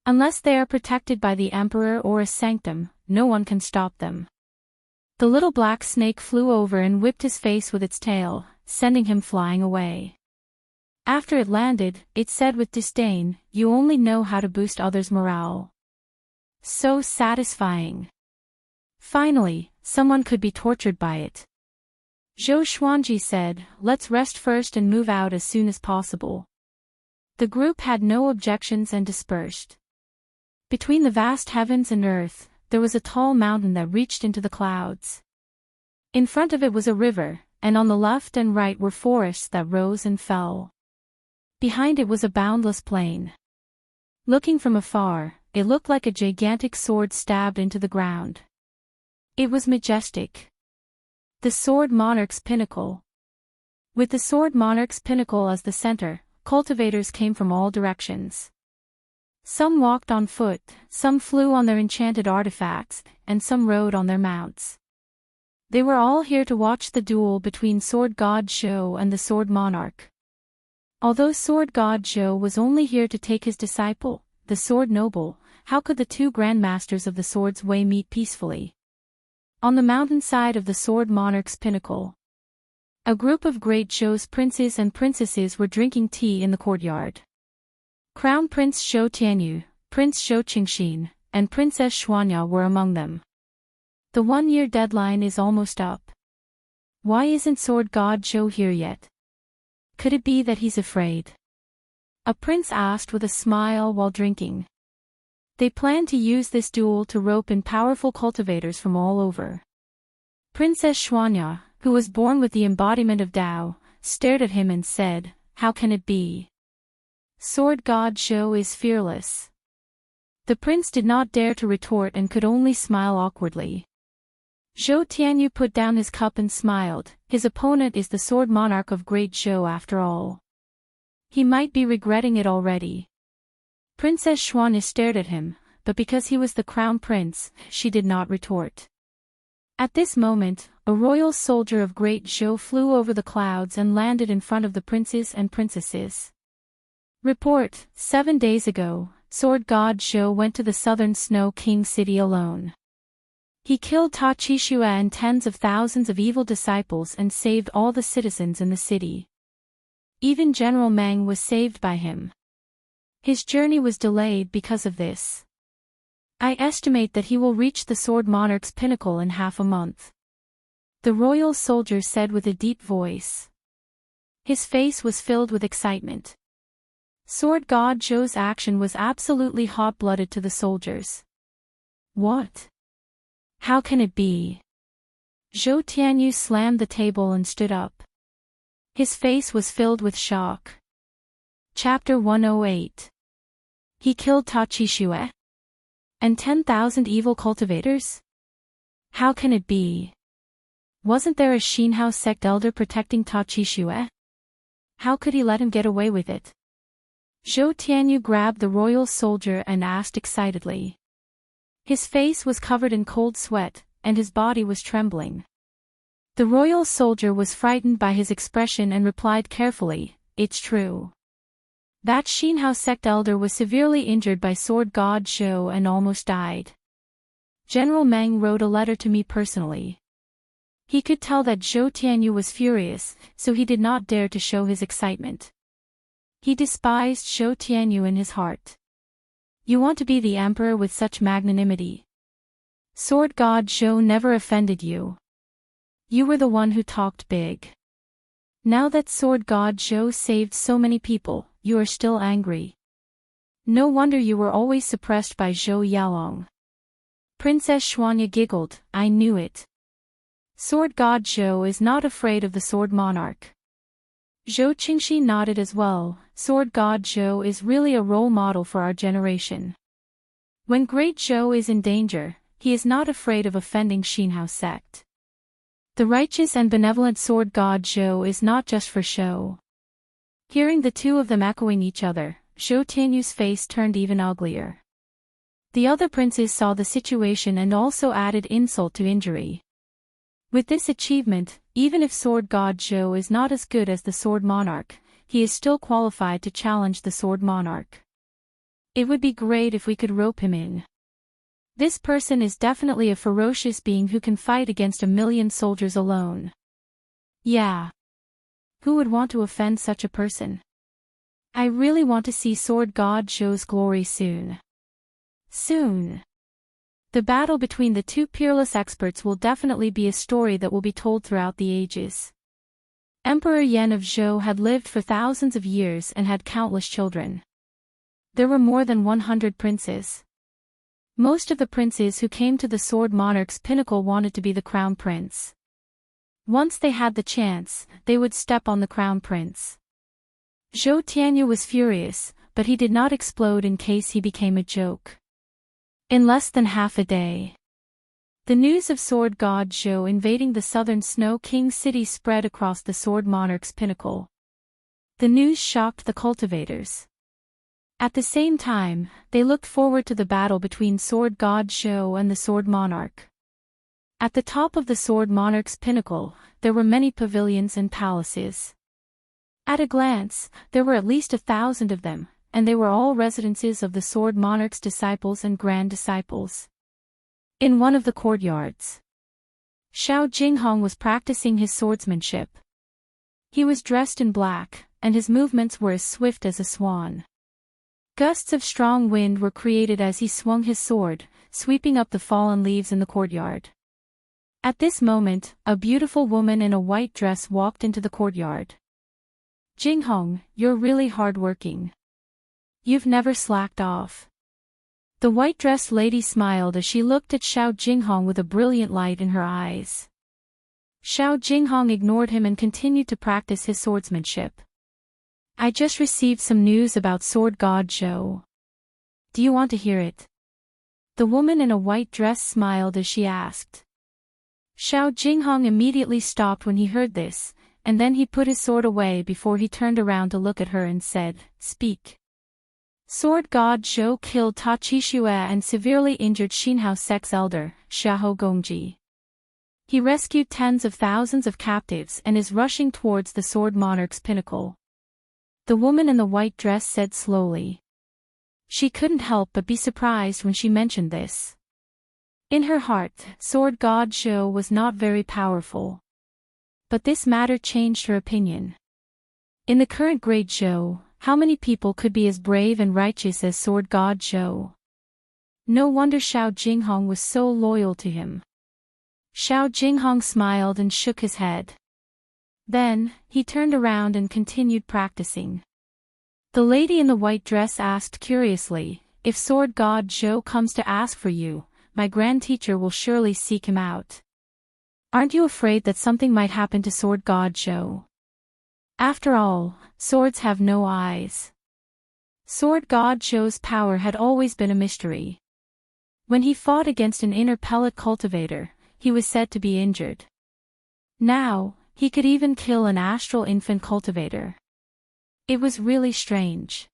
Unless they are protected by the emperor or a sanctum, no one can stop them. The little black snake flew over and whipped his face with its tail, sending him flying away. After it landed, it said with disdain, "You only know how to boost others' morale. So satisfying. Finally, someone could be tortured by it." Zhou Xuanji said, "Let's rest first and move out as soon as possible." The group had no objections and dispersed. Between the vast heavens and earth, there was a tall mountain that reached into the clouds. In front of it was a river, and on the left and right were forests that rose and fell. Behind it was a boundless plain. Looking from afar, it looked like a gigantic sword stabbed into the ground. It was majestic. The Sword Monarch's Pinnacle. With the Sword Monarch's Pinnacle as the center, cultivators came from all directions. Some walked on foot, some flew on their enchanted artifacts, and some rode on their mounts. They were all here to watch the duel between Sword God Zhou and the Sword Monarch. Although Sword God Zhou was only here to take his disciple, the Sword Noble, how could the two grandmasters of the Sword's Way meet peacefully? On the mountainside of the Sword Monarch's Pinnacle, a group of Great Zhou's princes and princesses were drinking tea in the courtyard. Crown Prince Zhou Tianyu, Prince Zhou Qingxin, and Princess Xuanya were among them. The 1-year deadline is almost up. Why isn't Sword God Zhou here yet? Could it be that he's afraid? A prince asked with a smile while drinking. They planned to use this duel to rope in powerful cultivators from all over. Princess Xuanya, who was born with the embodiment of Tao, stared at him and said, "How can it be? Sword God Zhou is fearless." The prince did not dare to retort and could only smile awkwardly. Zhou Tianyu put down his cup and smiled. His opponent is the Sword Monarch of Great Zhou after all. He might be regretting it already. Princess Xuanya stared at him, but because he was the crown prince, she did not retort. At this moment, a royal soldier of Great Zhou flew over the clouds and landed in front of the princes and princesses. Report: 7 days ago, Sword God Zhou went to the southern Snow King city alone. He killed Ta Qixue and tens of thousands of evil disciples and saved all the citizens in the city. Even General Meng was saved by him. His journey was delayed because of this. I estimate that he will reach the Sword Monarch's Pinnacle in half a month. The royal soldier said with a deep voice. His face was filled with excitement. Sword God Zhou's action was absolutely hot-blooded to the soldiers. What? How can it be? Zhou Tianyu slammed the table and stood up. His face was filled with shock. Chapter 108. He killed Ta Qixue? And 10,000 evil cultivators? How can it be? Wasn't there a Xinhao sect elder protecting Ta Qixue? How could he let him get away with it? Zhou Tianyu grabbed the royal soldier and asked excitedly. His face was covered in cold sweat, and his body was trembling. The royal soldier was frightened by his expression and replied carefully, "It's true. That Xinhao sect elder was severely injured by Sword God Zhou and almost died. General Meng wrote a letter to me personally." He could tell that Zhou Tianyu was furious, so he did not dare to show his excitement. He despised Zhou Tianyu in his heart. You want to be the emperor with such magnanimity? Sword God Zhou never offended you. You were the one who talked big. Now that Sword God Zhou saved so many people, you are still angry. No wonder you were always suppressed by Zhou Yalong. Princess Xuanya giggled, "I knew it. Sword God Zhou is not afraid of the Sword Monarch." Zhou Qingxi nodded as well. Sword God Zhou is really a role model for our generation. When Great Zhou is in danger, he is not afraid of offending Xinhao sect. The righteous and benevolent Sword God Zhou is not just for show. Hearing the two of them echoing each other, Zhou Tianyu's face turned even uglier. The other princes saw the situation and also added insult to injury. With this achievement, even if Sword God Zhou is not as good as the Sword Monarch, he is still qualified to challenge the Sword Monarch. It would be great if we could rope him in. This person is definitely a ferocious being who can fight against 1,000,000 soldiers alone. Yeah. Who would want to offend such a person? I really want to see Sword God Zhou's glory soon. Soon. The battle between the two peerless experts will definitely be a story that will be told throughout the ages. Emperor Yan of Zhou had lived for thousands of years and had countless children. There were more than 100 princes. Most of the princes who came to the Sword Monarch's pinnacle wanted to be the crown prince. Once they had the chance, they would step on the crown prince. Zhou Tianyu was furious, but he did not explode in case he became a joke. In less than half a day, the news of Sword God Zhou invading the southern Snow King city spread across the Sword Monarch's pinnacle. The news shocked the cultivators. At the same time, they looked forward to the battle between Sword God Zhou and the Sword Monarch. At the top of the Sword Monarch's pinnacle, there were many pavilions and palaces. At a glance, there were at least 1,000 of them, and they were all residences of the Sword Monarch's disciples and grand disciples. In one of the courtyards, Xiao Jinghong was practicing his swordsmanship. He was dressed in black, and his movements were as swift as a swan. Gusts of strong wind were created as he swung his sword, sweeping up the fallen leaves in the courtyard. At this moment, a beautiful woman in a white dress walked into the courtyard. Jinghong, you're really hard-working. You've never slacked off. The white-dressed lady smiled as she looked at Xiao Jinghong with a brilliant light in her eyes. Xiao Jinghong ignored him and continued to practice his swordsmanship. I just received some news about Sword God Zhou. Do you want to hear it? The woman in a white dress smiled as she asked. Xiao Jinghong immediately stopped when he heard this, and then he put his sword away before he turned around to look at her and said, Speak. Sword God Zhou killed Ta Qixue and severely injured Xinhao sect's elder, Xiahou Gongji. He rescued tens of thousands of captives and is rushing towards the Sword Monarch's pinnacle. The woman in the white dress said slowly. She couldn't help but be surprised when she mentioned this. In her heart, Sword God Zhou was not very powerful. But this matter changed her opinion. In the current Great Zhou, how many people could be as brave and righteous as Sword God Zhou? No wonder Xiao Jinghong was so loyal to him. Xiao Jinghong smiled and shook his head. Then, he turned around and continued practicing. The lady in the white dress asked curiously, If Sword God Zhou comes to ask for you, my grand teacher will surely seek him out. Aren't you afraid that something might happen to Sword God Zhou? After all, swords have no eyes. Sword God Zhou's power had always been a mystery. When he fought against an inner pellet cultivator, he was said to be injured. Now, he could even kill an astral infant cultivator. It was really strange.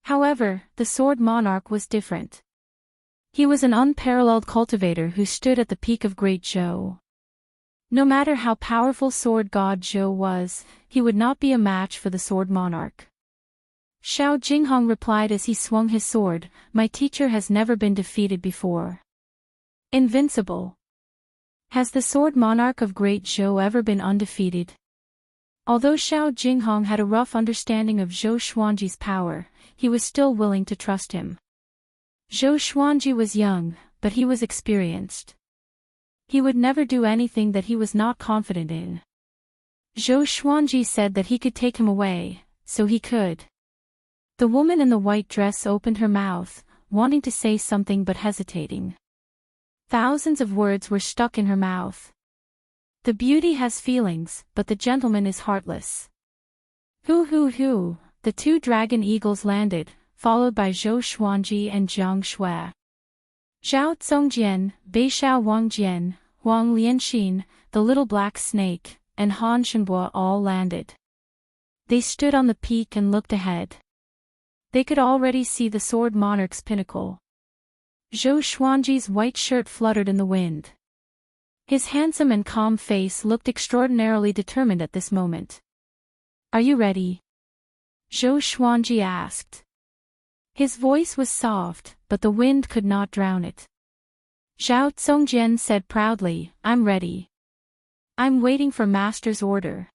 However, the Sword Monarch was different. He was an unparalleled cultivator who stood at the peak of Great Zhou. No matter how powerful Sword God Zhou was, he would not be a match for the Sword Monarch. Xiao Jinghong replied as he swung his sword, My teacher has never been defeated before. Invincible. Has the Sword Monarch of Great Zhou ever been undefeated? Although Xiao Jinghong had a rough understanding of Zhou Xuanji's power, he was still willing to trust him. Zhou Xuanji was young, but he was experienced. He would never do anything that he was not confident in. Zhou Xuanji said that he could take him away, so he could. The woman in the white dress opened her mouth, wanting to say something but hesitating. Thousands of words were stuck in her mouth. The beauty has feelings, but the gentleman is heartless. Hoo, the two dragon eagles landed, followed by Zhou Xuanji and Jiang Shui. Zhao Zongjian, Beixiao Wangjian, Huang Lianxin, the little black snake, and Han Shenbo all landed. They stood on the peak and looked ahead. They could already see the Sword Monarch's pinnacle. Zhou Xuanji's white shirt fluttered in the wind. His handsome and calm face looked extraordinarily determined at this moment. Are you ready? Zhou Xuanji asked. His voice was soft, but the wind could not drown it. Zhao Zongjian said proudly, I'm ready. I'm waiting for Master's order.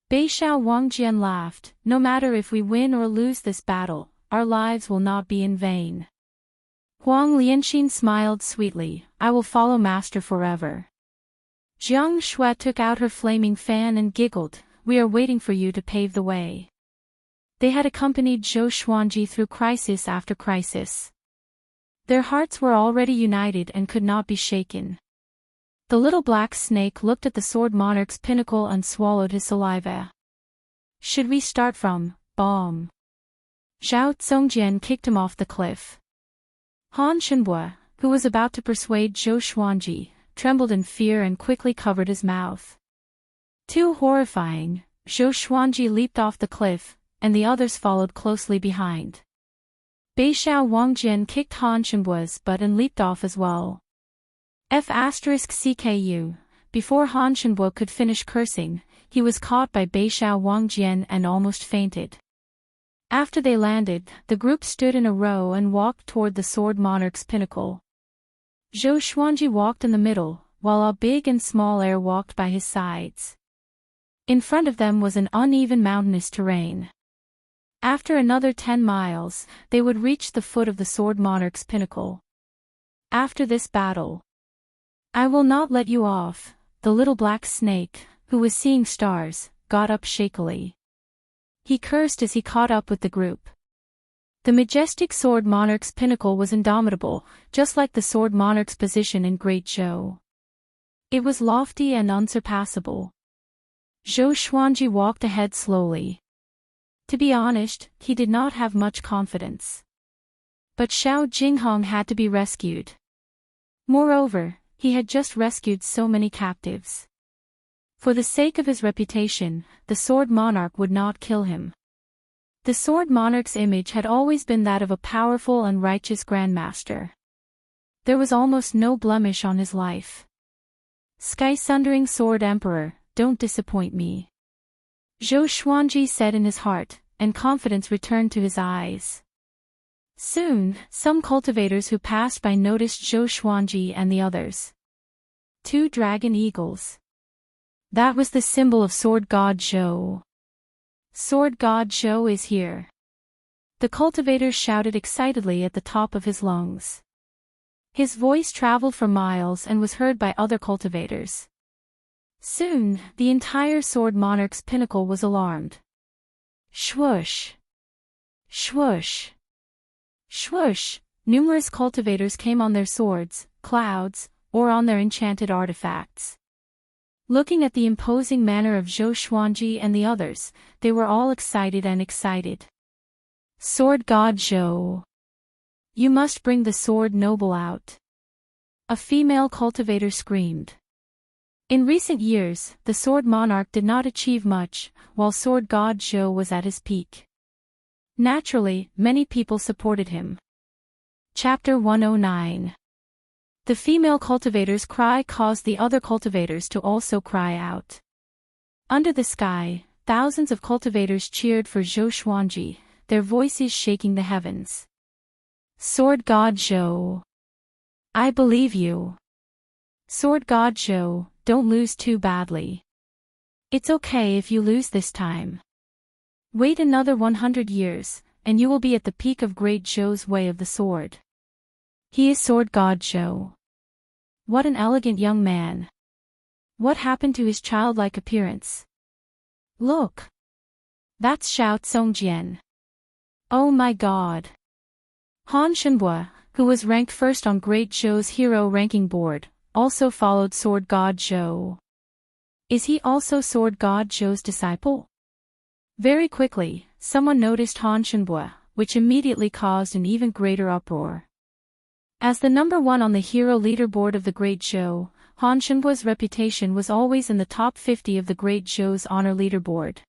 Beixiao Wangjian laughed, no matter if we win or lose this battle, our lives will not be in vain. Huang Lianxin smiled sweetly, I will follow Master forever. Jiang Shui took out her flaming fan and giggled, we are waiting for you to pave the way. They had accompanied Zhou Xuanji through crisis after crisis. Their hearts were already united and could not be shaken. The little black snake looked at the sword monarch's pinnacle and swallowed his saliva. Should we start from, bomb? Zhao Zongjian kicked him off the cliff. Han Shenbue, who was about to persuade Zhou Xuanji, trembled in fear and quickly covered his mouth. Too horrifying, Zhou Xuanji leaped off the cliff, and the others followed closely behind. Beixiao Wangjian kicked Han Shenbue's butt and leaped off as well. F***CKU, before Han Shenbue could finish cursing, he was caught by Beixiao Wangjian and almost fainted. After they landed, the group stood in a row and walked toward the sword monarch's pinnacle. Zhou Xuanji walked in the middle, while a big and small heir walked by his sides. In front of them was an uneven mountainous terrain. After another 10 miles, they would reach the foot of the sword monarch's pinnacle. After this battle, I will not let you off, the little black snake, who was seeing stars, got up shakily. He cursed as he caught up with the group. The majestic sword monarch's pinnacle was indomitable, just like the sword monarch's position in Great Zhou. It was lofty and unsurpassable. Zhou Xuanji walked ahead slowly. To be honest, he did not have much confidence. But Xiao Jinghong had to be rescued. Moreover, he had just rescued so many captives. For the sake of his reputation, the sword monarch would not kill him. The sword monarch's image had always been that of a powerful and righteous grandmaster. There was almost no blemish on his life. Sky-sundering sword emperor, don't disappoint me. Zhou Xuanji said in his heart, and confidence returned to his eyes. Soon, some cultivators who passed by noticed Zhou Xuanji and the others. 2 dragon eagles. That was the symbol of Sword God Zhou. Sword God Zhou is here. The cultivator shouted excitedly at the top of his lungs. His voice traveled for miles and was heard by other cultivators. Soon, the entire sword monarch's pinnacle was alarmed. Swoosh! Swoosh! Swoosh! Numerous cultivators came on their swords, clouds, or on their enchanted artifacts. Looking at the imposing manner of Zhou Xuanji and the others, they were all excited and excited. Sword God Zhou! You must bring the sword noble out! A female cultivator screamed. In recent years, the sword monarch did not achieve much, while Sword God Zhou was at his peak. Naturally, many people supported him. Chapter 109. The female cultivator's cry caused the other cultivators to also cry out. Under the sky, thousands of cultivators cheered for Zhou Xuanji, their voices shaking the heavens. Sword God Zhou! I believe you. Sword God Zhou, don't lose too badly. It's okay if you lose this time. Wait another 100 years, and you will be at the peak of Great Zhou's way of the sword. He is Sword God Zhou. What an elegant young man. What happened to his childlike appearance? Look. That's Xiao Zongjian. Oh my God. Han Shenbue, who was ranked first on Great Zhou's hero ranking board, also followed Sword God Zhou. Is he also Sword God Zhou's disciple? Very quickly, someone noticed Han Shenbue, which immediately caused an even greater uproar. As the number 1 on the hero leaderboard of the Great Zhou, Han Shenbue's reputation was always in the top 50 of the Great Zhou's honor leaderboard.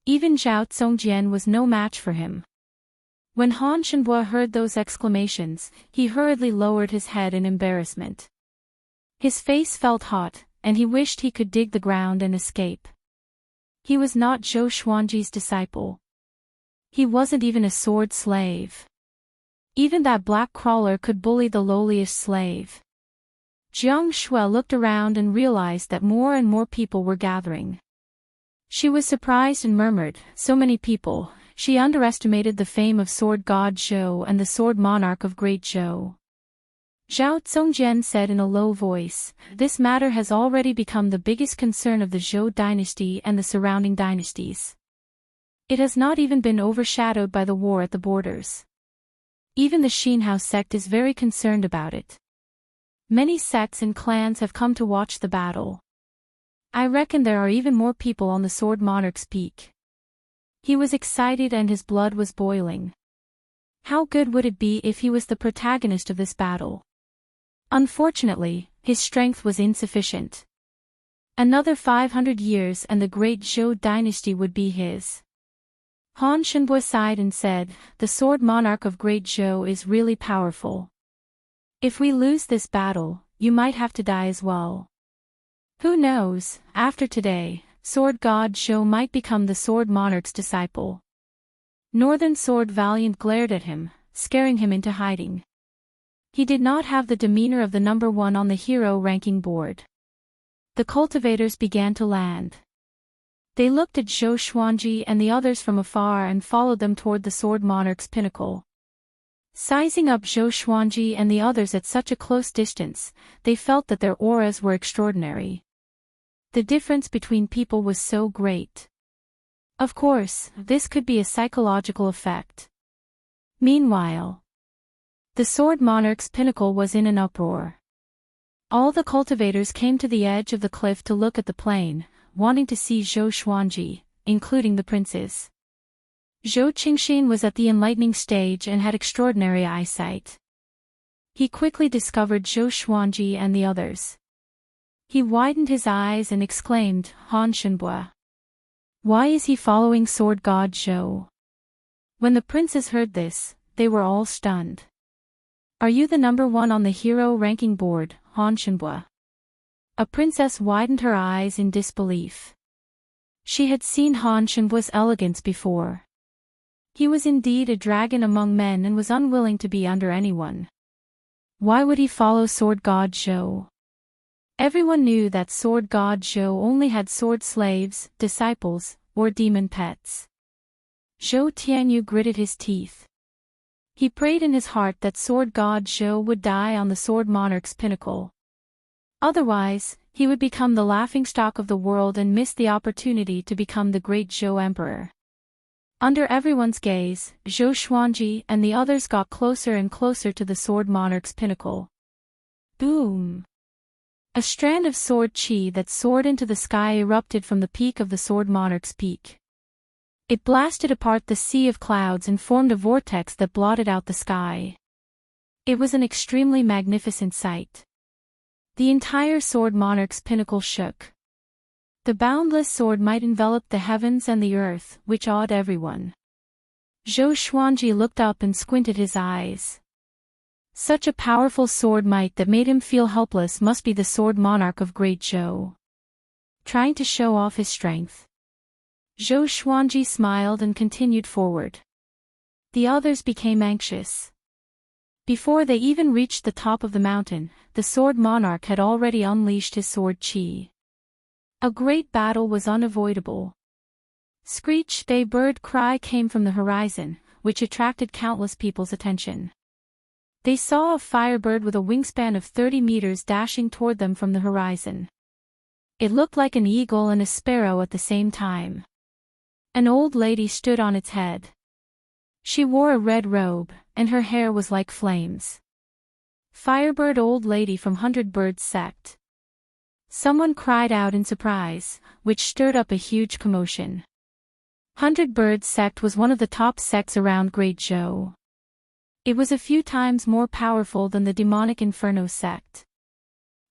Even Zhao Zongjian was no match for him. When Han Shenbue heard those exclamations, he hurriedly lowered his head in embarrassment. His face felt hot, and he wished he could dig the ground and escape. He was not Zhou Xuanji's disciple. He wasn't even a sword slave. Even that black crawler could bully the lowliest slave. Jiang Shui looked around and realized that more and more people were gathering. She was surprised and murmured, "So many people." She underestimated the fame of Sword God Zhou and the Sword Monarch of Great Zhou. Zhao Zongjian said in a low voice, "This matter has already become the biggest concern of the Zhou dynasty and the surrounding dynasties. It has not even been overshadowed by the war at the borders. Even the Xinhao sect is very concerned about it. Many sects and clans have come to watch the battle. I reckon there are even more people on the Sword Monarch's peak." He was excited and his blood was boiling. How good would it be if he was the protagonist of this battle? Unfortunately, his strength was insufficient. Another 500 years and the great Zhou dynasty would be his. Han Shenbo sighed and said, "The Sword Monarch of Great Zhou is really powerful. If we lose this battle, you might have to die as well. Who knows, after today, Sword God Zhou might become the Sword Monarch's disciple." Northern Sword Valiant glared at him, scaring him into hiding. He did not have the demeanor of the number one on the hero ranking board. The cultivators began to land. They looked at Zhou Xuanji and the others from afar and followed them toward the Sword Monarch's pinnacle. Sizing up Zhou Xuanji and the others at such a close distance, they felt that their auras were extraordinary. The difference between people was so great. Of course, this could be a psychological effect. Meanwhile, the Sword Monarch's pinnacle was in an uproar. All the cultivators came to the edge of the cliff to look at the plain, wanting to see Zhou Xuanji, including the princes. Zhou Qingxin was at the enlightening stage and had extraordinary eyesight. He quickly discovered Zhou Xuanji and the others. He widened his eyes and exclaimed, "Han Shenbo. Why is he following Sword God Zhou?" When the princes heard this, they were all stunned. "Are you the number one on the hero ranking board, Han Shenbo?" A princess widened her eyes in disbelief. She had seen Han Shenbo's elegance before. He was indeed a dragon among men and was unwilling to be under anyone. Why would he follow Sword God Zhou? Everyone knew that Sword God Zhou only had sword slaves, disciples, or demon pets. Zhou Tianyu gritted his teeth. He prayed in his heart that Sword God Zhou would die on the Sword Monarch's pinnacle. Otherwise, he would become the laughingstock of the world and miss the opportunity to become the great Zhou Emperor. Under everyone's gaze, Zhou Xuanji and the others got closer and closer to the Sword Monarch's pinnacle. Boom! A strand of sword chi that soared into the sky erupted from the peak of the Sword Monarch's peak. It blasted apart the sea of clouds and formed a vortex that blotted out the sky. It was an extremely magnificent sight. The entire Sword Monarch's pinnacle shook. The boundless sword might enveloped the heavens and the earth, which awed everyone. Zhou Xuanji looked up and squinted his eyes. Such a powerful sword might that made him feel helpless must be the Sword Monarch of Great Zhou. Trying to show off his strength. Zhou Xuanji smiled and continued forward. The others became anxious. Before they even reached the top of the mountain, the Sword Monarch had already unleashed his sword chi. A great battle was unavoidable. Screech, bay bird cry came from the horizon, which attracted countless people's attention. They saw a firebird with a wingspan of 30 meters dashing toward them from the horizon. It looked like an eagle and a sparrow at the same time. An old lady stood on its head. She wore a red robe, and her hair was like flames. Firebird old lady from 100 Birds sect. Someone cried out in surprise, which stirred up a huge commotion. 100 Birds sect was one of the top sects around Great Zhou. It was a few times more powerful than the demonic Inferno sect.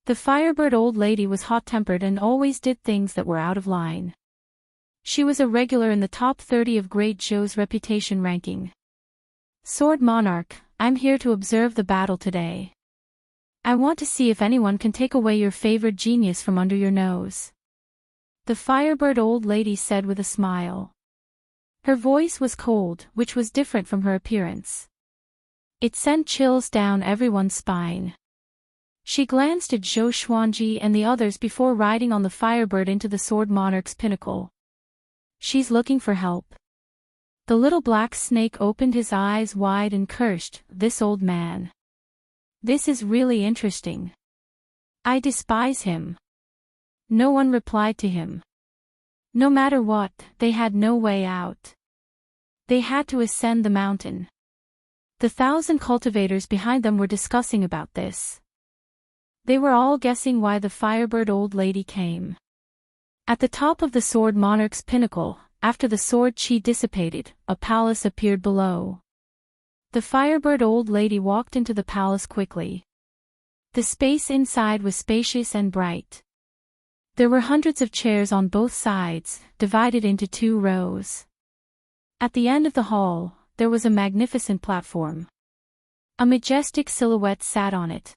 The Firebird old lady was hot-tempered and always did things that were out of line. She was a regular in the top 30 of Great Zhou's reputation ranking. Sword Monarch, I'm here to observe the battle today. I want to see if anyone can take away your favorite genius from under your nose. The Firebird old lady said with a smile. Her voice was cold, which was different from her appearance. It sent chills down everyone's spine. She glanced at Zhou Xuanji and the others before riding on the Firebird into the Sword Monarch's pinnacle. She's looking for help. The little black snake opened his eyes wide and cursed, "This old man. This is really interesting. I despise him." No one replied to him. No matter what, they had no way out. They had to ascend the mountain. The 1,000 cultivators behind them were discussing about this. They were all guessing why the Firebird old lady came. At the top of the Sword Monarch's pinnacle, after the sword chi dissipated, a palace appeared below. The Firebird old lady walked into the palace quickly. The space inside was spacious and bright. There were hundreds of chairs on both sides, divided into 2 rows. At the end of the hall, there was a magnificent platform. A majestic silhouette sat on it.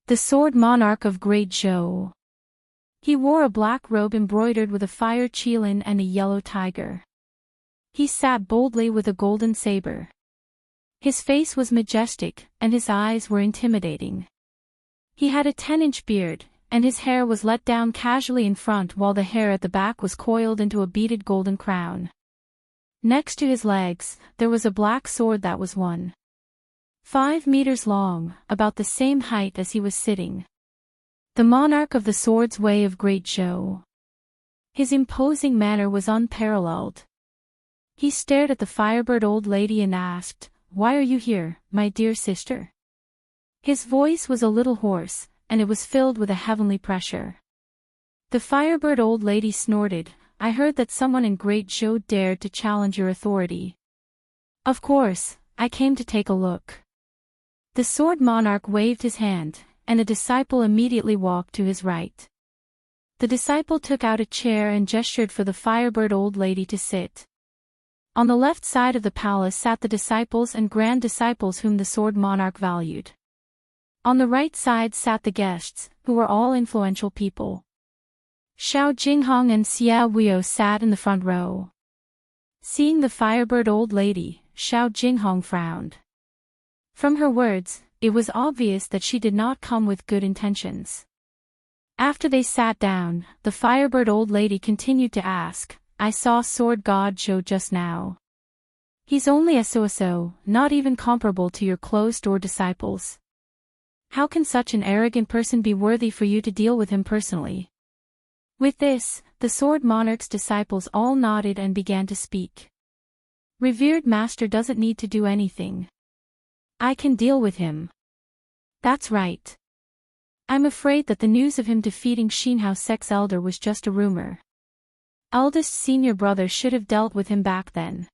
The Sword Monarch of Great Zhou. He wore a black robe embroidered with a fire qilin and a yellow tiger. He sat boldly with a golden saber. His face was majestic, and his eyes were intimidating. He had a 10-inch beard, and his hair was let down casually in front while the hair at the back was coiled into a beaded golden crown. Next to his legs, there was a black sword that was 1.5 meters long, about the same height as he was sitting. The monarch of the Sword's Way of Great Zhou. His imposing manner was unparalleled. He stared at the Firebird old lady and asked, "Why are you here, my dear sister?" His voice was a little hoarse, and it was filled with a heavenly pressure. The Firebird old lady snorted, "I heard that someone in Great Zhou dared to challenge your authority. Of course, I came to take a look." The Sword Monarch waved his hand, and a disciple immediately walked to his right. The disciple took out a chair and gestured for the Firebird old lady to sit. On the left side of the palace sat the disciples and grand disciples whom the Sword Monarch valued. On the right side sat the guests, who were all influential people. Xiao Jinghong and Xia Huio sat in the front row. Seeing the Firebird old lady, Xiao Jinghong frowned. From her words, it was obvious that she did not come with good intentions. After they sat down, the Firebird old lady continued to ask, "I saw Sword God Zhou just now. He's only a so-so, not even comparable to your closed-door disciples. How can such an arrogant person be worthy for you to deal with him personally?" With this, the Sword Monarch's disciples all nodded and began to speak. "Revered Master doesn't need to do anything. I can deal with him." "That's right. I'm afraid that the news of him defeating Xinhao sect's elder was just a rumor. Eldest senior brother should have dealt with him back then.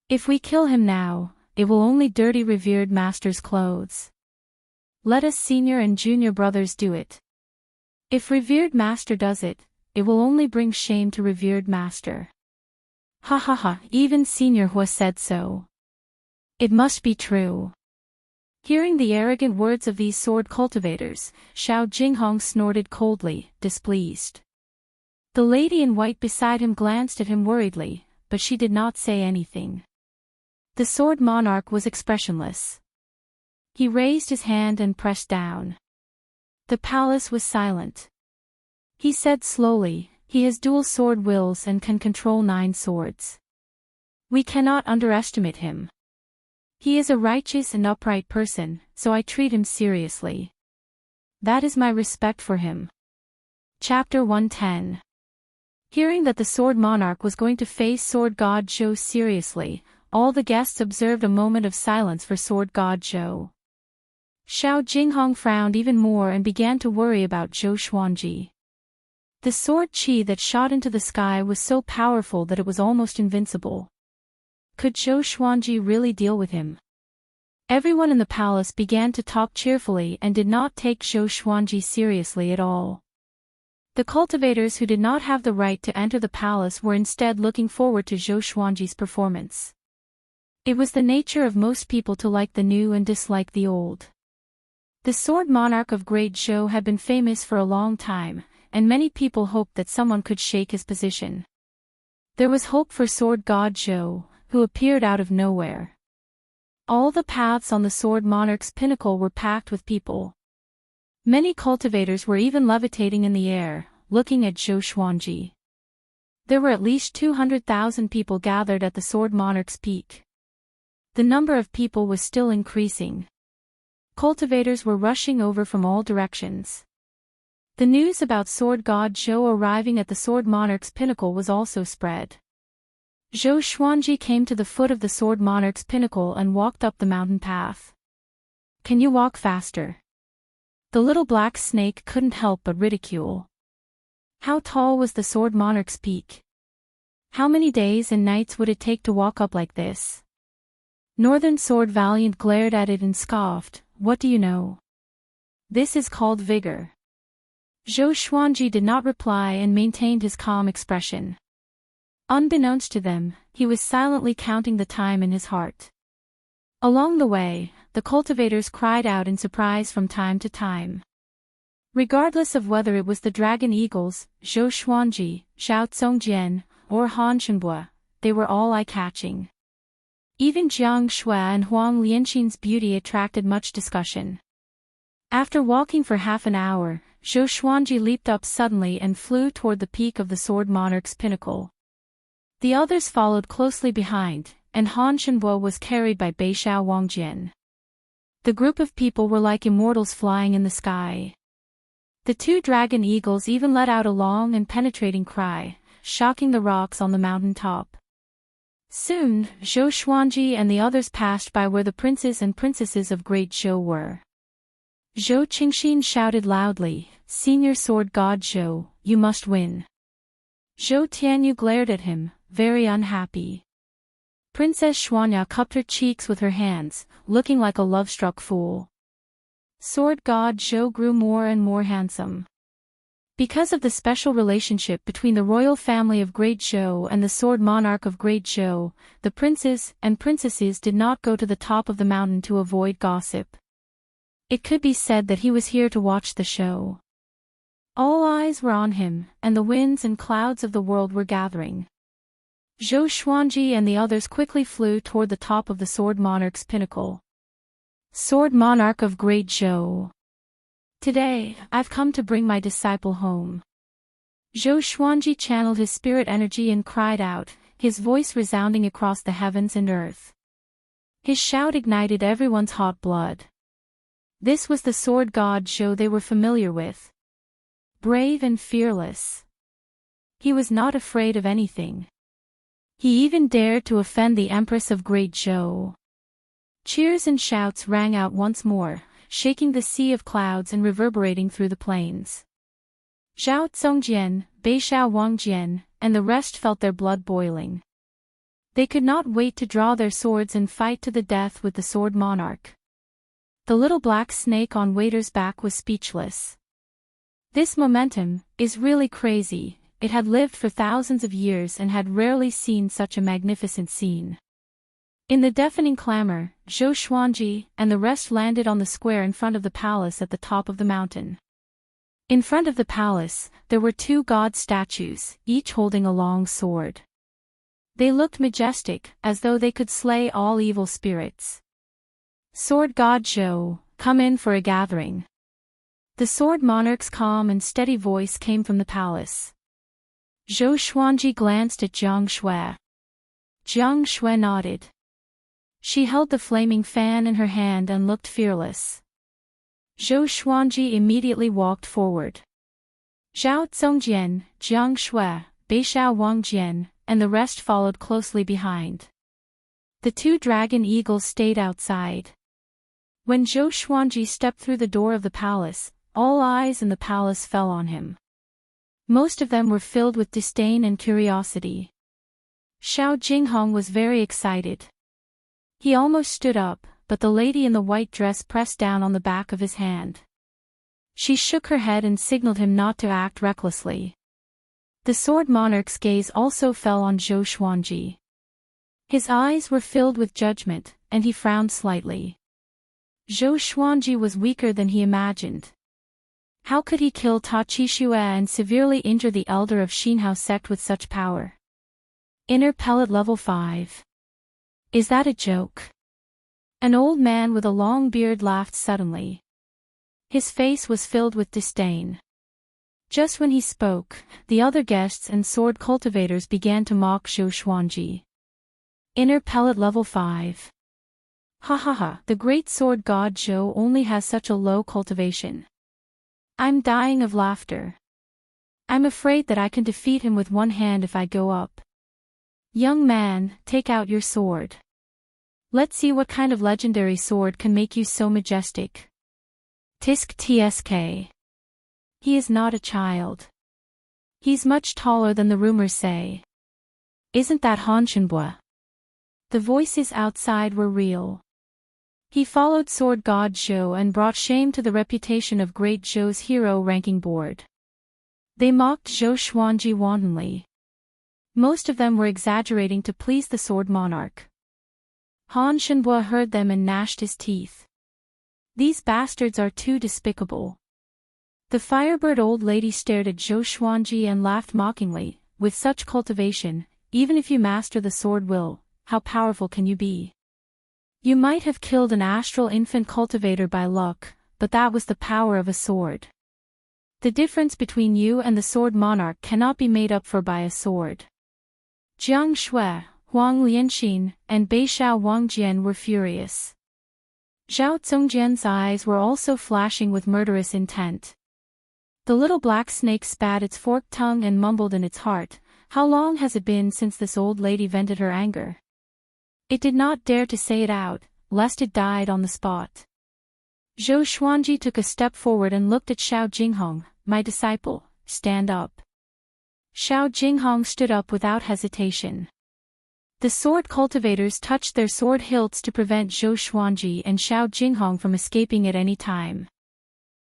If we kill him now, it will only dirty revered master's clothes. Let us senior and junior brothers do it. If revered master does it, it will only bring shame to revered master." "Ha ha ha, even Senior Hua said so. It must be true." Hearing the arrogant words of these sword cultivators, Xiao Jinghong snorted coldly, displeased. The lady in white beside him glanced at him worriedly, but she did not say anything. The Sword Monarch was expressionless. He raised his hand and pressed down. The palace was silent. He said slowly, "He has dual sword wills and can control 9 swords. We cannot underestimate him. He is a righteous and upright person, so I treat him seriously. That is my respect for him." Chapter 110. Hearing that the Sword Monarch was going to face Sword God Zhou seriously, all the guests observed a moment of silence for Sword God Zhou. Xiao Jinghong frowned even more and began to worry about Zhou Xuanji. The sword qi that shot into the sky was so powerful that it was almost invincible. Could Zhou Xuanji really deal with him? Everyone in the palace began to talk cheerfully and did not take Zhou Xuanji seriously at all. The cultivators who did not have the right to enter the palace were instead looking forward to Zhou Xuanji's performance. It was the nature of most people to like the new and dislike the old. The Sword Monarch of Great Zhou had been famous for a long time, and many people hoped that someone could shake his position. There was hope for Sword God Zhou, who appeared out of nowhere. All the paths on the Sword Monarch's pinnacle were packed with people. Many cultivators were even levitating in the air, looking at Zhou Xuanji. There were at least 200,000 people gathered at the Sword Monarch's peak. The number of people was still increasing. Cultivators were rushing over from all directions. The news about Sword God Zhou arriving at the Sword Monarch's pinnacle was also spread. Zhou Xuanji came to the foot of the Sword Monarch's pinnacle and walked up the mountain path. "Can you walk faster?" The little black snake couldn't help but ridicule. How tall was the Sword Monarch's peak? How many days and nights would it take to walk up like this? Northern Sword Valiant glared at it and scoffed, "What do you know? This is called vigor." Zhou Xuanji did not reply and maintained his calm expression. Unbeknownst to them, he was silently counting the time in his heart. Along the way, the cultivators cried out in surprise from time to time. Regardless of whether it was the dragon eagles, Zhou Xuanji, Zhao Zongjian, or Han Shenbua, they were all eye-catching. Even Jiang Shui and Huang Lianxin's beauty attracted much discussion. After walking for half an hour, Zhou Xuanji leaped up suddenly and flew toward the peak of the Sword Monarch's pinnacle. The others followed closely behind, and Han Shenbua was carried by Beixiao Wangjian. The group of people were like immortals flying in the sky. The two dragon eagles even let out a long and penetrating cry, shocking the rocks on the mountain top. Soon, Zhou Xuanji and the others passed by where the princes and princesses of Great Zhou were. Zhou Qingxin shouted loudly, "Senior Sword God Zhou, you must win." Zhou Tianyu glared at him, very unhappy. Princess Xuanya cupped her cheeks with her hands, looking like a love-struck fool. Sword God Zhou grew more and more handsome. Because of the special relationship between the royal family of Great Zhou and the Sword Monarch of Great Zhou, the princes and princesses did not go to the top of the mountain to avoid gossip. It could be said that he was here to watch the show. All eyes were on him, and the winds and clouds of the world were gathering. Zhou Xuanji and the others quickly flew toward the top of the Sword Monarch's pinnacle. Sword Monarch of Great Zhou. Today, I've come to bring my disciple home. Zhou Xuanji channeled his spirit energy and cried out, his voice resounding across the heavens and earth. His shout ignited everyone's hot blood. This was the Sword God Zhou they were familiar with. Brave and fearless. He was not afraid of anything. He even dared to offend the Empress of Great Zhou. Cheers and shouts rang out once more, shaking the sea of clouds and reverberating through the plains. Zhao Zongjian, Beixiao Wangjian, and the rest felt their blood boiling. They could not wait to draw their swords and fight to the death with the Sword Monarch. The little black snake on Waiter's back was speechless. This momentum is really crazy. It had lived for thousands of years and had rarely seen such a magnificent scene. In the deafening clamor, Zhou Xuanji and the rest landed on the square in front of the palace at the top of the mountain. In front of the palace, there were two god statues, each holding a long sword. They looked majestic, as though they could slay all evil spirits. Sword God Zhou, come in for a gathering. The Sword Monarch's calm and steady voice came from the palace. Zhou Xuanji glanced at Jiang Shui. Jiang Shui nodded. She held the flaming fan in her hand and looked fearless. Zhou Xuanji immediately walked forward. Zhao Zongjian, Jiang Shui, Beixiao Wangjian, and the rest followed closely behind. The two dragon eagles stayed outside. When Zhou Xuanji stepped through the door of the palace, all eyes in the palace fell on him. Most of them were filled with disdain and curiosity. Xiao Jinghong was very excited. He almost stood up, but the lady in the white dress pressed down on the back of his hand. She shook her head and signaled him not to act recklessly. The Sword Monarch's gaze also fell on Zhou Xuanji. His eyes were filled with judgment, and he frowned slightly. Zhou Xuanji was weaker than he imagined. How could he kill Ta Qixue and severely injure the elder of Xinhao sect with such power? Inner pellet level 5. Is that a joke? An old man with a long beard laughed suddenly. His face was filled with disdain. Just when he spoke, the other guests and sword cultivators began to mock Zhou Xuanji. Inner pellet level 5. Ha ha ha, the great sword god Zhou only has such a low cultivation. I'm dying of laughter. I'm afraid that I can defeat him with one hand if I go up. Young man, take out your sword. Let's see what kind of legendary sword can make you so majestic. Tisk tsk. He is not a child. He's much taller than the rumors say. Isn't that Han Shenbua? The voices outside were real. He followed sword god Zhou and brought shame to the reputation of great Zhou's hero ranking board. They mocked Zhou Xuanji wantonly. Most of them were exaggerating to please the sword monarch. Han Shenbua heard them and gnashed his teeth. These bastards are too despicable. The firebird old lady stared at Zhou Xuanji and laughed mockingly. With such cultivation, even if you master the sword will, how powerful can you be? You might have killed an astral infant cultivator by luck, but that was the power of a sword. The difference between you and the sword monarch cannot be made up for by a sword. Jiang Shui, Huang Lianxin, and Beishao Wangjian were furious. Zhao Zongjian's eyes were also flashing with murderous intent. The little black snake spat its forked tongue and mumbled in its heart, how long has it been since this old lady vented her anger? It did not dare to say it out, lest it died on the spot. Zhou Xuanji took a step forward and looked at Xiao Jinghong. My disciple, stand up. Xiao Jinghong stood up without hesitation. The sword cultivators touched their sword hilts to prevent Zhou Xuanji and Xiao Jinghong from escaping at any time.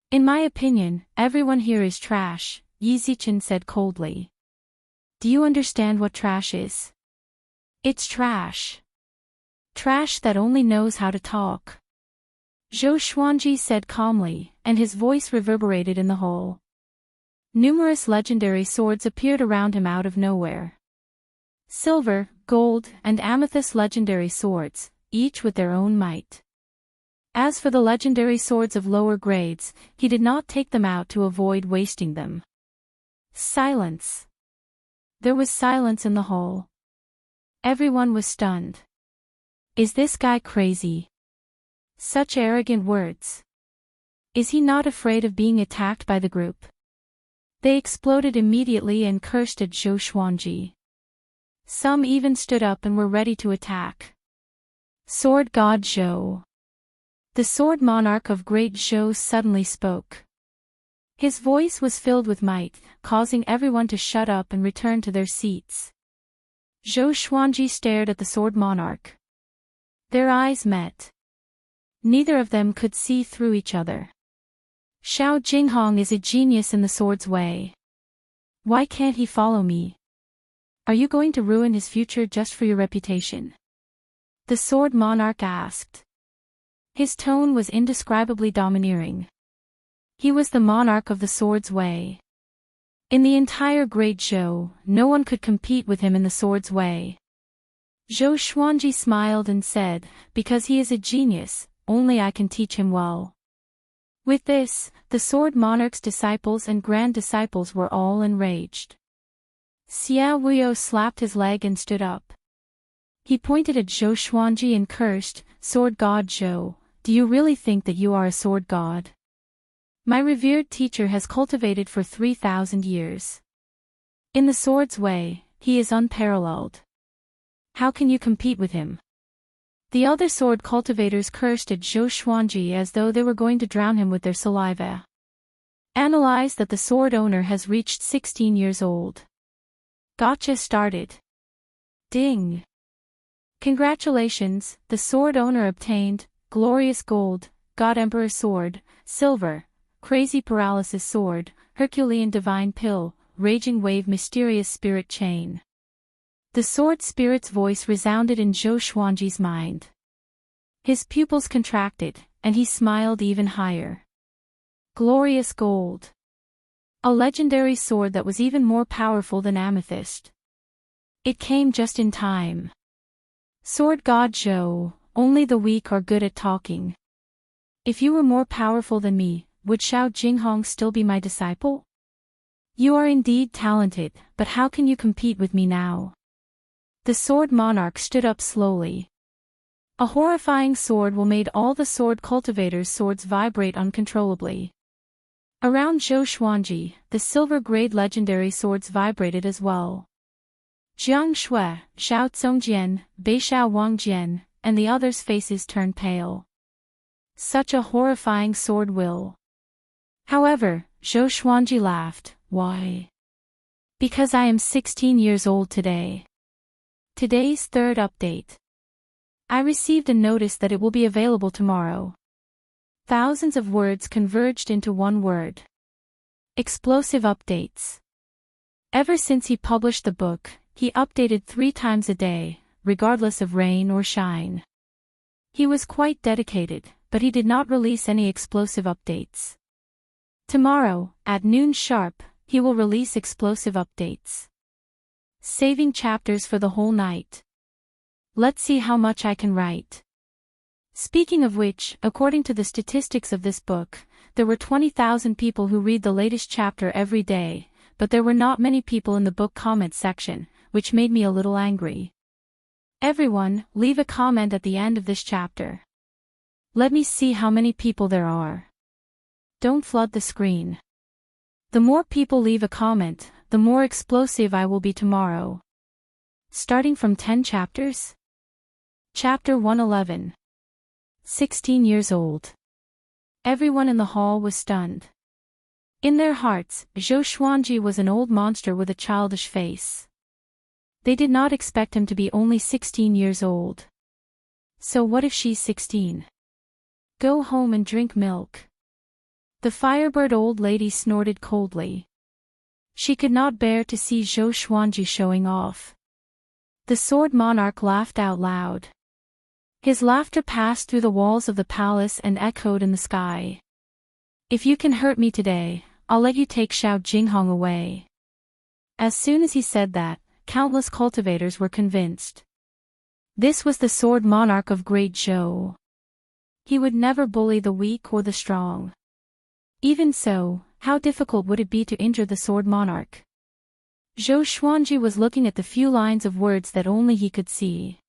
In my opinion, everyone here is trash, Yi Zichen said coldly. Do you understand what trash is? It's trash. Trash that only knows how to talk. Zhou Xuanji said calmly, and his voice reverberated in the hall. Numerous legendary swords appeared around him out of nowhere. Silver, gold, and amethyst legendary swords, each with their own might. As for the legendary swords of lower grades, he did not take them out to avoid wasting them. Silence. There was silence in the hall. Everyone was stunned. Is this guy crazy? Such arrogant words. Is he not afraid of being attacked by the group? They exploded immediately and cursed at Zhou Xuanji. Some even stood up and were ready to attack. Sword God Zhou. The sword monarch of Great Zhou suddenly spoke. His voice was filled with might, causing everyone to shut up and return to their seats. Zhou Xuanji stared at the sword monarch. Their eyes met. Neither of them could see through each other. Xiao Jinghong is a genius in the sword's way. Why can't he follow me? Are you going to ruin his future just for your reputation? The sword monarch asked. His tone was indescribably domineering. He was the monarch of the sword's way. In the entire Great Zhou, no one could compete with him in the sword's way. Zhou Xuanji smiled and said, because he is a genius, only I can teach him well. With this, the sword monarch's disciples and grand disciples were all enraged. Xia Wuyo slapped his leg and stood up. He pointed at Zhou Xuanji and cursed, Sword God Zhou, do you really think that you are a sword god? My revered teacher has cultivated for 3,000 years. In the sword's way, he is unparalleled. How can you compete with him? The other sword cultivators cursed at Zhou Xuanji as though they were going to drown him with their saliva. Analyze that the sword owner has reached 16 years old. Gotcha started. Ding. Congratulations, the sword owner obtained, Glorious Gold, God Emperor Sword, Silver, Crazy Paralysis Sword, Herculean Divine Pill, Raging Wave Mysterious Spirit Chain. The sword spirit's voice resounded in Zhou Xuanji's mind. His pupils contracted, and he smiled even higher. Glorious Gold. A legendary sword that was even more powerful than amethyst. It came just in time. Sword God Zhou, only the weak are good at talking. If you were more powerful than me, would Xiao Jinghong still be my disciple? You are indeed talented, but how can you compete with me now? The sword monarch stood up slowly. A horrifying sword will made all the sword cultivators' swords vibrate uncontrollably. Around Zhou Xuanji, the silver-grade legendary swords vibrated as well. Jiang Shui, Xiao Congjian, Beishao Wangjian, and the others' faces turned pale. Such a horrifying sword will. However, Zhou Xuanji laughed. Why? Because I am 16 years old today. Today's third update. I received a notice that it will be available tomorrow. Thousands of words converged into one word. Explosive updates. Ever since he published the book, he updated 3 times a day, regardless of rain or shine. He was quite dedicated, but he did not release any explosive updates. Tomorrow, at noon sharp, he will release explosive updates. Saving chapters for the whole night. Let's see how much I can write. Speaking of which, according to the statistics of this book, there were 20,000 people who read the latest chapter every day, but there were not many people in the book comment section, which made me a little angry. Everyone, leave a comment at the end of this chapter. Let me see how many people there are. Don't flood the screen. The more people leave a comment, the more explosive I will be tomorrow. Starting from 10 chapters? Chapter 111. 16 years old. Everyone in the hall was stunned. In their hearts, Zhou Xuanji was an old monster with a childish face. They did not expect him to be only 16 years old. So what if she's 16? Go home and drink milk. The firebird old lady snorted coldly. She could not bear to see Zhou Xuanji showing off. The sword monarch laughed out loud. His laughter passed through the walls of the palace and echoed in the sky. If you can hurt me today, I'll let you take Xiao Jinghong away. As soon as he said that, countless cultivators were convinced. This was the sword monarch of Great Zhou. He would never bully the weak or the strong. Even so, how difficult would it be to injure the sword monarch? Zhou Xuanji was looking at the few lines of words that only he could see.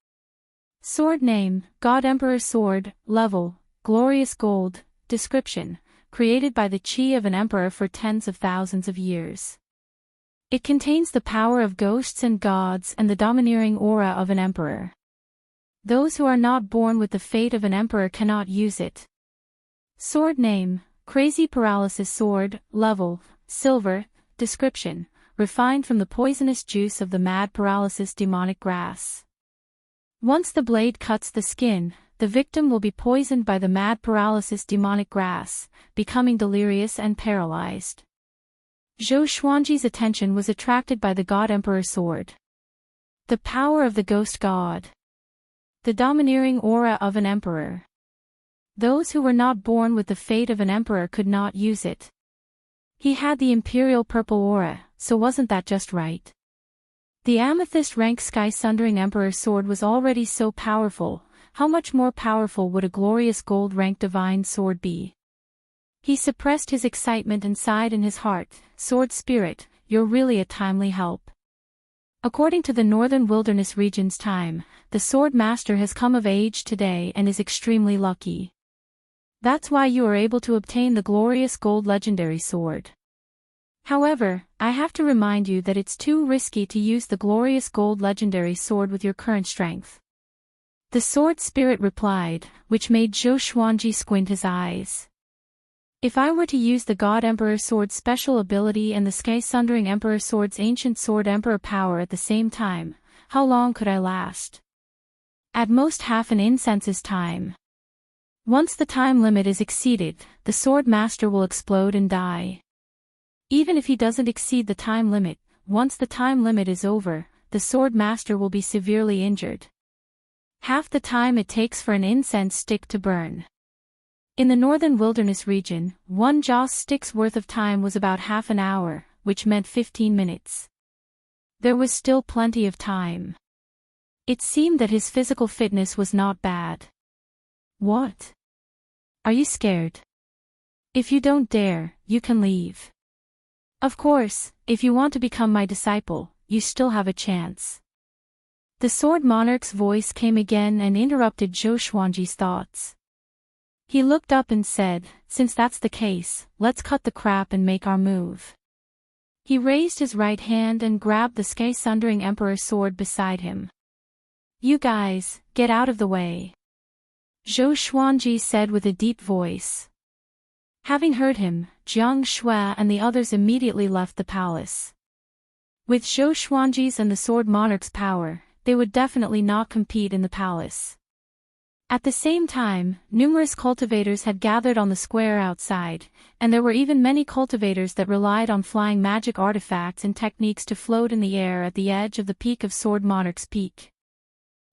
Sword name, God Emperor Sword, level, glorious gold, description, created by the chi of an emperor for tens of thousands of years. It contains the power of ghosts and gods and the domineering aura of an emperor. Those who are not born with the fate of an emperor cannot use it. Sword name, crazy paralysis sword, level, silver, description, refined from the poisonous juice of the mad paralysis demonic grass. Once the blade cuts the skin, the victim will be poisoned by the mad paralysis demonic grass, becoming delirious and paralyzed. Zhou Xuanji's attention was attracted by the God Emperor sword. The power of the ghost god. The domineering aura of an emperor. Those who were not born with the fate of an emperor could not use it. He had the imperial purple aura, so wasn't that just right? The amethyst rank sky-sundering emperor sword was already so powerful, how much more powerful would a glorious gold rank divine sword be? He suppressed his excitement and sighed in his heart, Sword Spirit, you're really a timely help. According to the Northern Wilderness region's time, the Sword Master has come of age today and is extremely lucky. That's why you are able to obtain the glorious gold legendary sword. However, I have to remind you that it's too risky to use the glorious gold legendary sword with your current strength. The Sword Spirit replied, which made Zhou Xuanji squint his eyes. If I were to use the God Emperor Sword's special ability and the Sky-Sundering Emperor Sword's ancient Sword Emperor power at the same time, how long could I last? At most half an incense's time. Once the time limit is exceeded, the Sword Master will explode and die. Even if he doesn't exceed the time limit, once the time limit is over, the Sword Master will be severely injured. Half the time it takes for an incense stick to burn. In the Northern Wilderness region, one joss stick's worth of time was about half an hour, which meant 15 minutes. There was still plenty of time. It seemed that his physical fitness was not bad. What? Are you scared? If you don't dare, you can leave. Of course, if you want to become my disciple, you still have a chance. The Sword Monarch's voice came again and interrupted Zhou Xuanji's thoughts. He looked up and said, since that's the case, let's cut the crap and make our move. He raised his right hand and grabbed the sky-sundering Emperor's sword beside him. You guys, get out of the way. Zhou Xuanji said with a deep voice. Having heard him, Jiang Shui and the others immediately left the palace. With Zhou Xuanji's and the Sword Monarch's power, they would definitely not compete in the palace. At the same time, numerous cultivators had gathered on the square outside, and there were even many cultivators that relied on flying magic artifacts and techniques to float in the air at the edge of the peak of Sword Monarch's peak.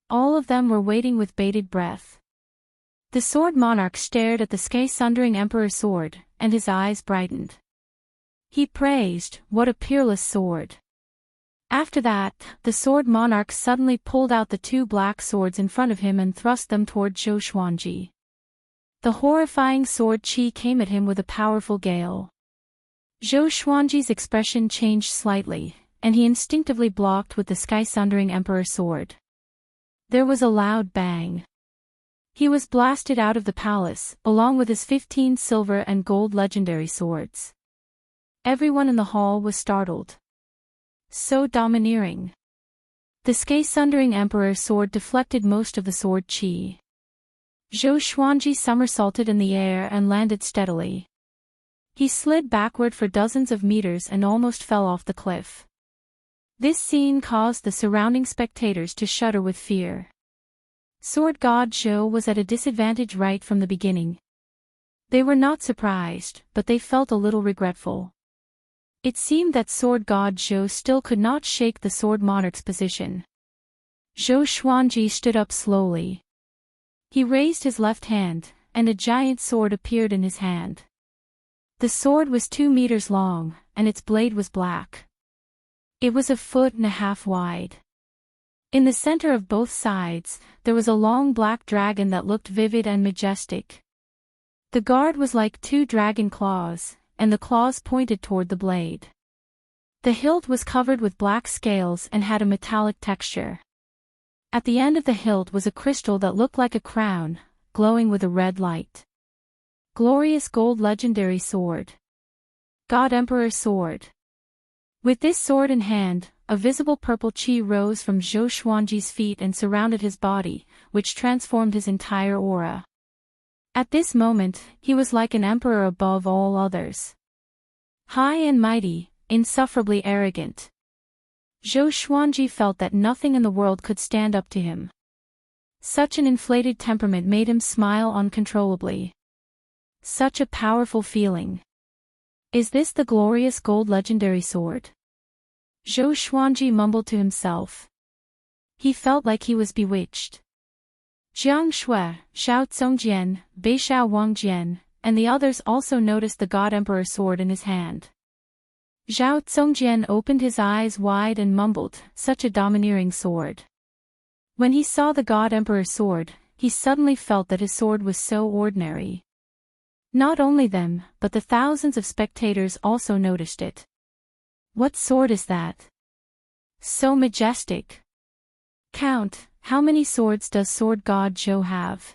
All of them were waiting with bated breath. The Sword Monarch stared at the sky-sundering Emperor's sword, and his eyes brightened. He praised, what a peerless sword. After that, the Sword Monarch suddenly pulled out the two black swords in front of him and thrust them toward Zhou Xuanji. The horrifying sword qi came at him with a powerful gale. Zhou Xuanji's expression changed slightly, and he instinctively blocked with the sky-sundering Emperor's sword. There was a loud bang. He was blasted out of the palace, along with his 15 silver and gold legendary swords. Everyone in the hall was startled. So domineering. The sky-sundering Emperor's sword deflected most of the sword qi. Zhou Xuanji somersaulted in the air and landed steadily. He slid backward for dozens of meters and almost fell off the cliff. This scene caused the surrounding spectators to shudder with fear. Sword God Zhou was at a disadvantage right from the beginning. They were not surprised, but they felt a little regretful. It seemed that Sword God Zhou still could not shake the Sword Monarch's position. Zhou Xuanji stood up slowly. He raised his left hand, and a giant sword appeared in his hand. The sword was 2 meters long, and its blade was black. It was 1.5 feet wide. In the center of both sides, there was a long black dragon that looked vivid and majestic. The guard was like 2 dragon claws, and the claws pointed toward the blade. The hilt was covered with black scales and had a metallic texture. At the end of the hilt was a crystal that looked like a crown, glowing with a red light. Glorious gold legendary sword. God Emperor's sword. With this sword in hand, a visible purple qi rose from Zhou Xuanji's feet and surrounded his body, which transformed his entire aura. At this moment, he was like an emperor above all others. High and mighty, insufferably arrogant. Zhou Xuanji felt that nothing in the world could stand up to him. Such an inflated temperament made him smile uncontrollably. Such a powerful feeling. Is this the glorious gold legendary sword? Zhou Xuanji mumbled to himself. He felt like he was bewitched. Jiang Shui, Xiao Congjian, Beishao Wangjian, and the others also noticed the God Emperor's sword in his hand. Zhao Congjian opened his eyes wide and mumbled, such a domineering sword. When he saw the God Emperor's sword, he suddenly felt that his sword was so ordinary. Not only them, but the thousands of spectators also noticed it. What sword is that? So majestic. Count, how many swords does Sword God Zhou have?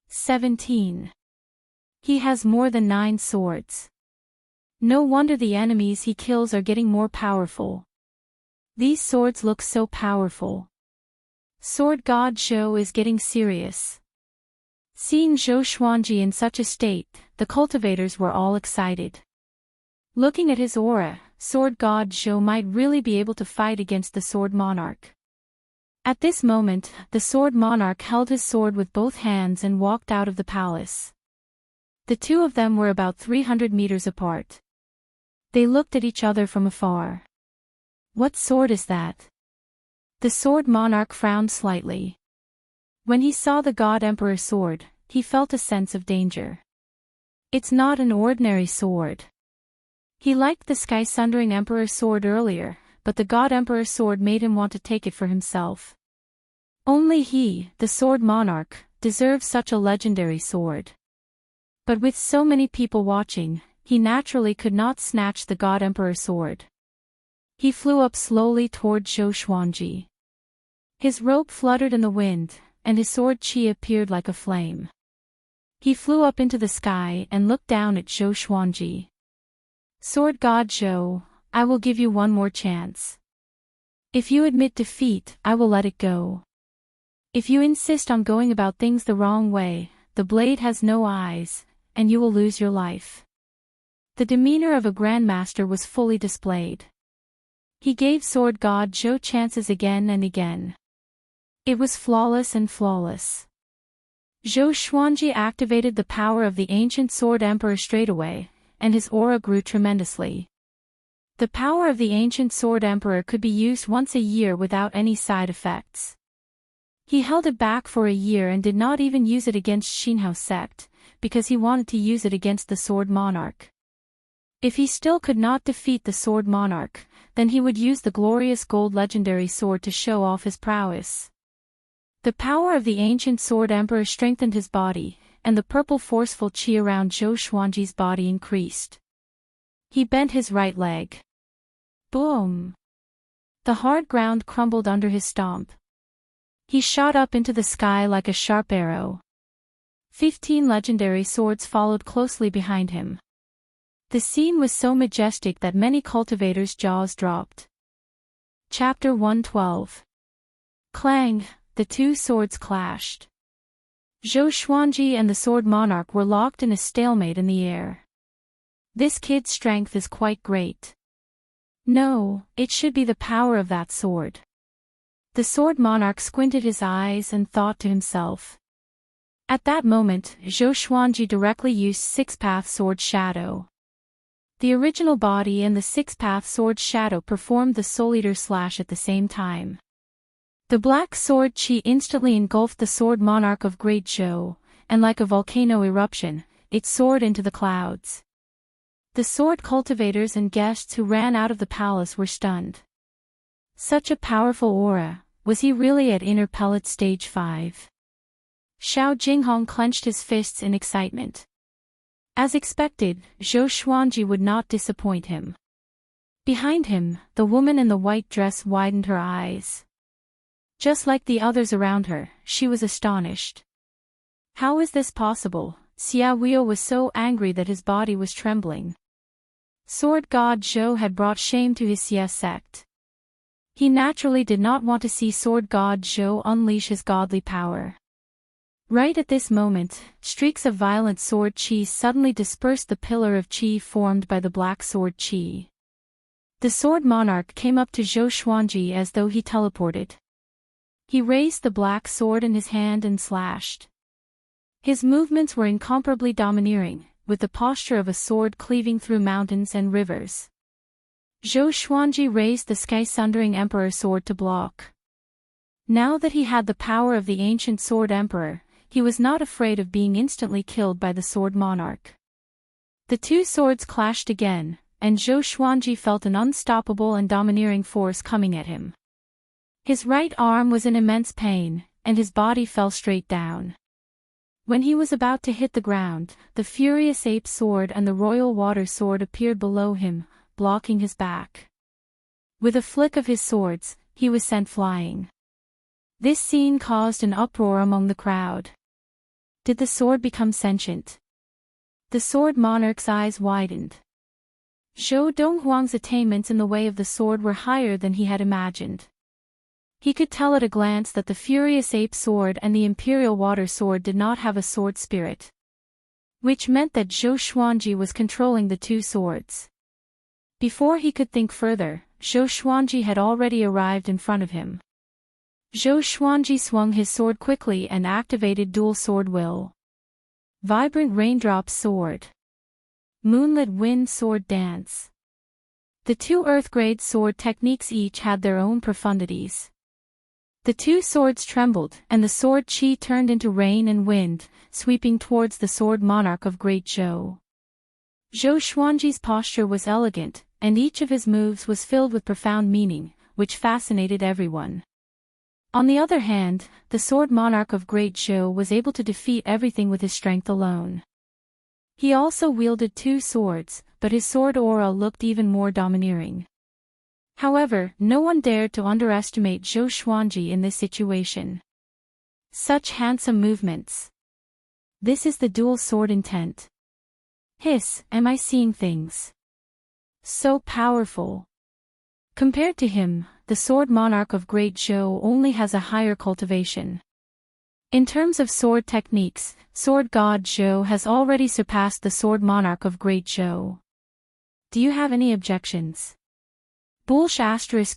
17. He has more than 9 swords. No wonder the enemies he kills are getting more powerful. These swords look so powerful. Sword God Zhou is getting serious. Seeing Zhou Xuanji in such a state, the cultivators were all excited. Looking at his aura, Sword God Zhou might really be able to fight against the Sword Monarch. At this moment, the Sword Monarch held his sword with both hands and walked out of the palace. The two of them were about 300 meters apart. They looked at each other from afar. What sword is that? The Sword Monarch frowned slightly. When he saw the God Emperor's sword, he felt a sense of danger. It's not an ordinary sword. He liked the sky-sundering Emperor's sword earlier, but the God Emperor's sword made him want to take it for himself. Only he, the Sword Monarch, deserves such a legendary sword. But with so many people watching, he naturally could not snatch the God Emperor sword. He flew up slowly toward Zhou Xuanji. His robe fluttered in the wind, and his sword qi appeared like a flame. He flew up into the sky and looked down at Zhou Xuanji. Sword God Zhou, I will give you one more chance. If you admit defeat, I will let it go. If you insist on going about things the wrong way, the blade has no eyes, and you will lose your life. The demeanor of a grandmaster was fully displayed. He gave Sword God Zhou chances again and again. It was flawless and flawless. Zhou Xuanji activated the power of the ancient Sword Emperor straightaway, and his aura grew tremendously. The power of the ancient Sword Emperor could be used once a year without any side effects. He held it back for a year and did not even use it against Xinhao sect, because he wanted to use it against the Sword Monarch. If he still could not defeat the Sword Monarch, then he would use the glorious gold legendary sword to show off his prowess. The power of the ancient Sword Emperor strengthened his body, and the purple forceful qi around Zhou Xuanji's body increased. He bent his right leg. Boom! The hard ground crumbled under his stomp. He shot up into the sky like a sharp arrow. 15 legendary swords followed closely behind him. The scene was so majestic that many cultivators' jaws dropped. Chapter 112. Clang, the two swords clashed. Zhou Xuanji and the Sword Monarch were locked in a stalemate in the air. This kid's strength is quite great. No, it should be the power of that sword. The Sword Monarch squinted his eyes and thought to himself. At that moment, Zhou Xuanji directly used Six-Path Sword Shadow. The original body and the Six-Path Sword Shadow performed the Soul Eater slash at the same time. The black sword qi instantly engulfed the Sword Monarch of Great Zhou, and like a volcano eruption, it soared into the clouds. The sword cultivators and guests who ran out of the palace were stunned. Such a powerful aura, was he really at Inner Pellet Stage 5? Xiao Jinghong clenched his fists in excitement. As expected, Zhou Xuanji would not disappoint him. Behind him, the woman in the white dress widened her eyes. Just like the others around her, she was astonished. How is this possible? Xia Huio was so angry that his body was trembling. Sword God Zhou had brought shame to his Xia sect. He naturally did not want to see Sword God Zhou unleash his godly power. Right at this moment, streaks of violent sword qi suddenly dispersed the pillar of qi formed by the black sword qi. The Sword Monarch came up to Zhou Xuanji as though he teleported. He raised the black sword in his hand and slashed. His movements were incomparably domineering, with the posture of a sword cleaving through mountains and rivers. Zhou Xuanji raised the sky-sundering Emperor sword to block. Now that he had the power of the ancient Sword Emperor, he was not afraid of being instantly killed by the Sword Monarch. The two swords clashed again, and Zhou Xuanji felt an unstoppable and domineering force coming at him. His right arm was in immense pain, and his body fell straight down. When he was about to hit the ground, the Furious Ape Sword and the Royal Water Sword appeared below him, blocking his back. With a flick of his swords, he was sent flying. This scene caused an uproar among the crowd. Did the sword become sentient? The Sword Monarch's eyes widened. Zhou Donghuang's attainments in the way of the sword were higher than he had imagined. He could tell at a glance that the Furious Ape Sword and the Imperial Water Sword did not have a sword spirit. Which meant that Zhou Xuanji was controlling the two swords. Before he could think further, Zhou Xuanji had already arrived in front of him. Zhou Xuanji swung his sword quickly and activated Dual Sword Will. Vibrant Raindrop Sword. Moonlit Wind Sword Dance. The two Earth-grade sword techniques each had their own profundities. The two swords trembled, and the sword qi turned into rain and wind, sweeping towards the Sword Monarch of Great Zhou. Zhou Xuanji's posture was elegant, and each of his moves was filled with profound meaning, which fascinated everyone. On the other hand, the Sword Monarch of Great Zhou was able to defeat everything with his strength alone. He also wielded 2 swords, but his sword aura looked even more domineering. However, no one dared to underestimate Zhou Xuanji in this situation. Such handsome movements. This is the dual sword intent. Hiss, am I seeing things? So powerful. Compared to him, the sword monarch of Great Zhou only has a higher cultivation. In terms of sword techniques, sword god Zhou has already surpassed the sword monarch of Great Zhou. Do you have any objections? Bullsh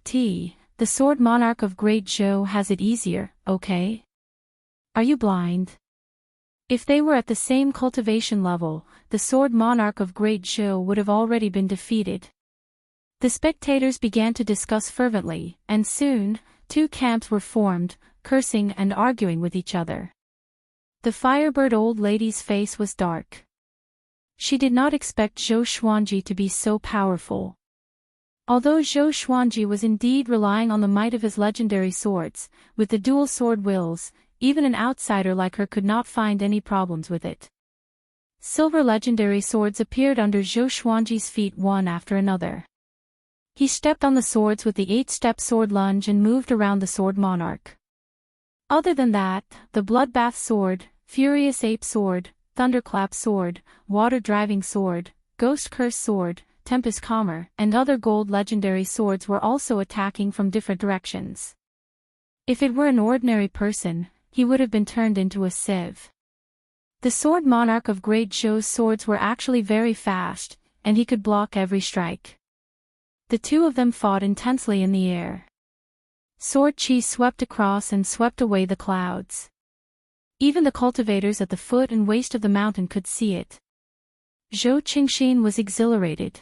*T, the sword monarch of Great Zhou has it easier, okay? Are you blind? If they were at the same cultivation level, the sword monarch of Great Zhou would have already been defeated. The spectators began to discuss fervently, and soon, 2 camps were formed, cursing and arguing with each other. The Firebird old lady's face was dark. She did not expect Zhou Xuanji to be so powerful. Although Zhou Xuanji was indeed relying on the might of his legendary swords, with the dual sword wills, even an outsider like her could not find any problems with it. Silver legendary swords appeared under Zhou Xuanji's feet one after another. He stepped on the swords with the 8-step sword lunge and moved around the sword monarch. Other than that, the Bloodbath sword, Furious Ape sword, Thunderclap sword, Water Driving sword, Ghost Curse sword, Tempest Calmer, and other gold legendary swords were also attacking from different directions. If it were an ordinary person, he would have been turned into a sieve. The sword monarch of Great Zhou's swords were actually very fast, and he could block every strike. The 2 of them fought intensely in the air. Sword chi swept across and swept away the clouds. Even the cultivators at the foot and waist of the mountain could see it. Zhou Qingxin was exhilarated.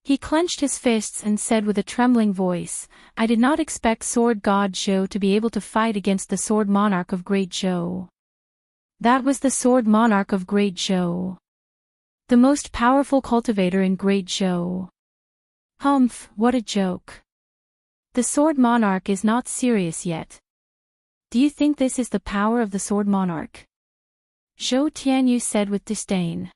He clenched his fists and said with a trembling voice, I did not expect sword god Zhou to be able to fight against the sword monarch of Great Zhou. That was the sword monarch of Great Zhou. The most powerful cultivator in Great Zhou. Humph, what a joke. The sword monarch is not serious yet. Do you think this is the power of the sword monarch? Zhou Tianyu said with disdain.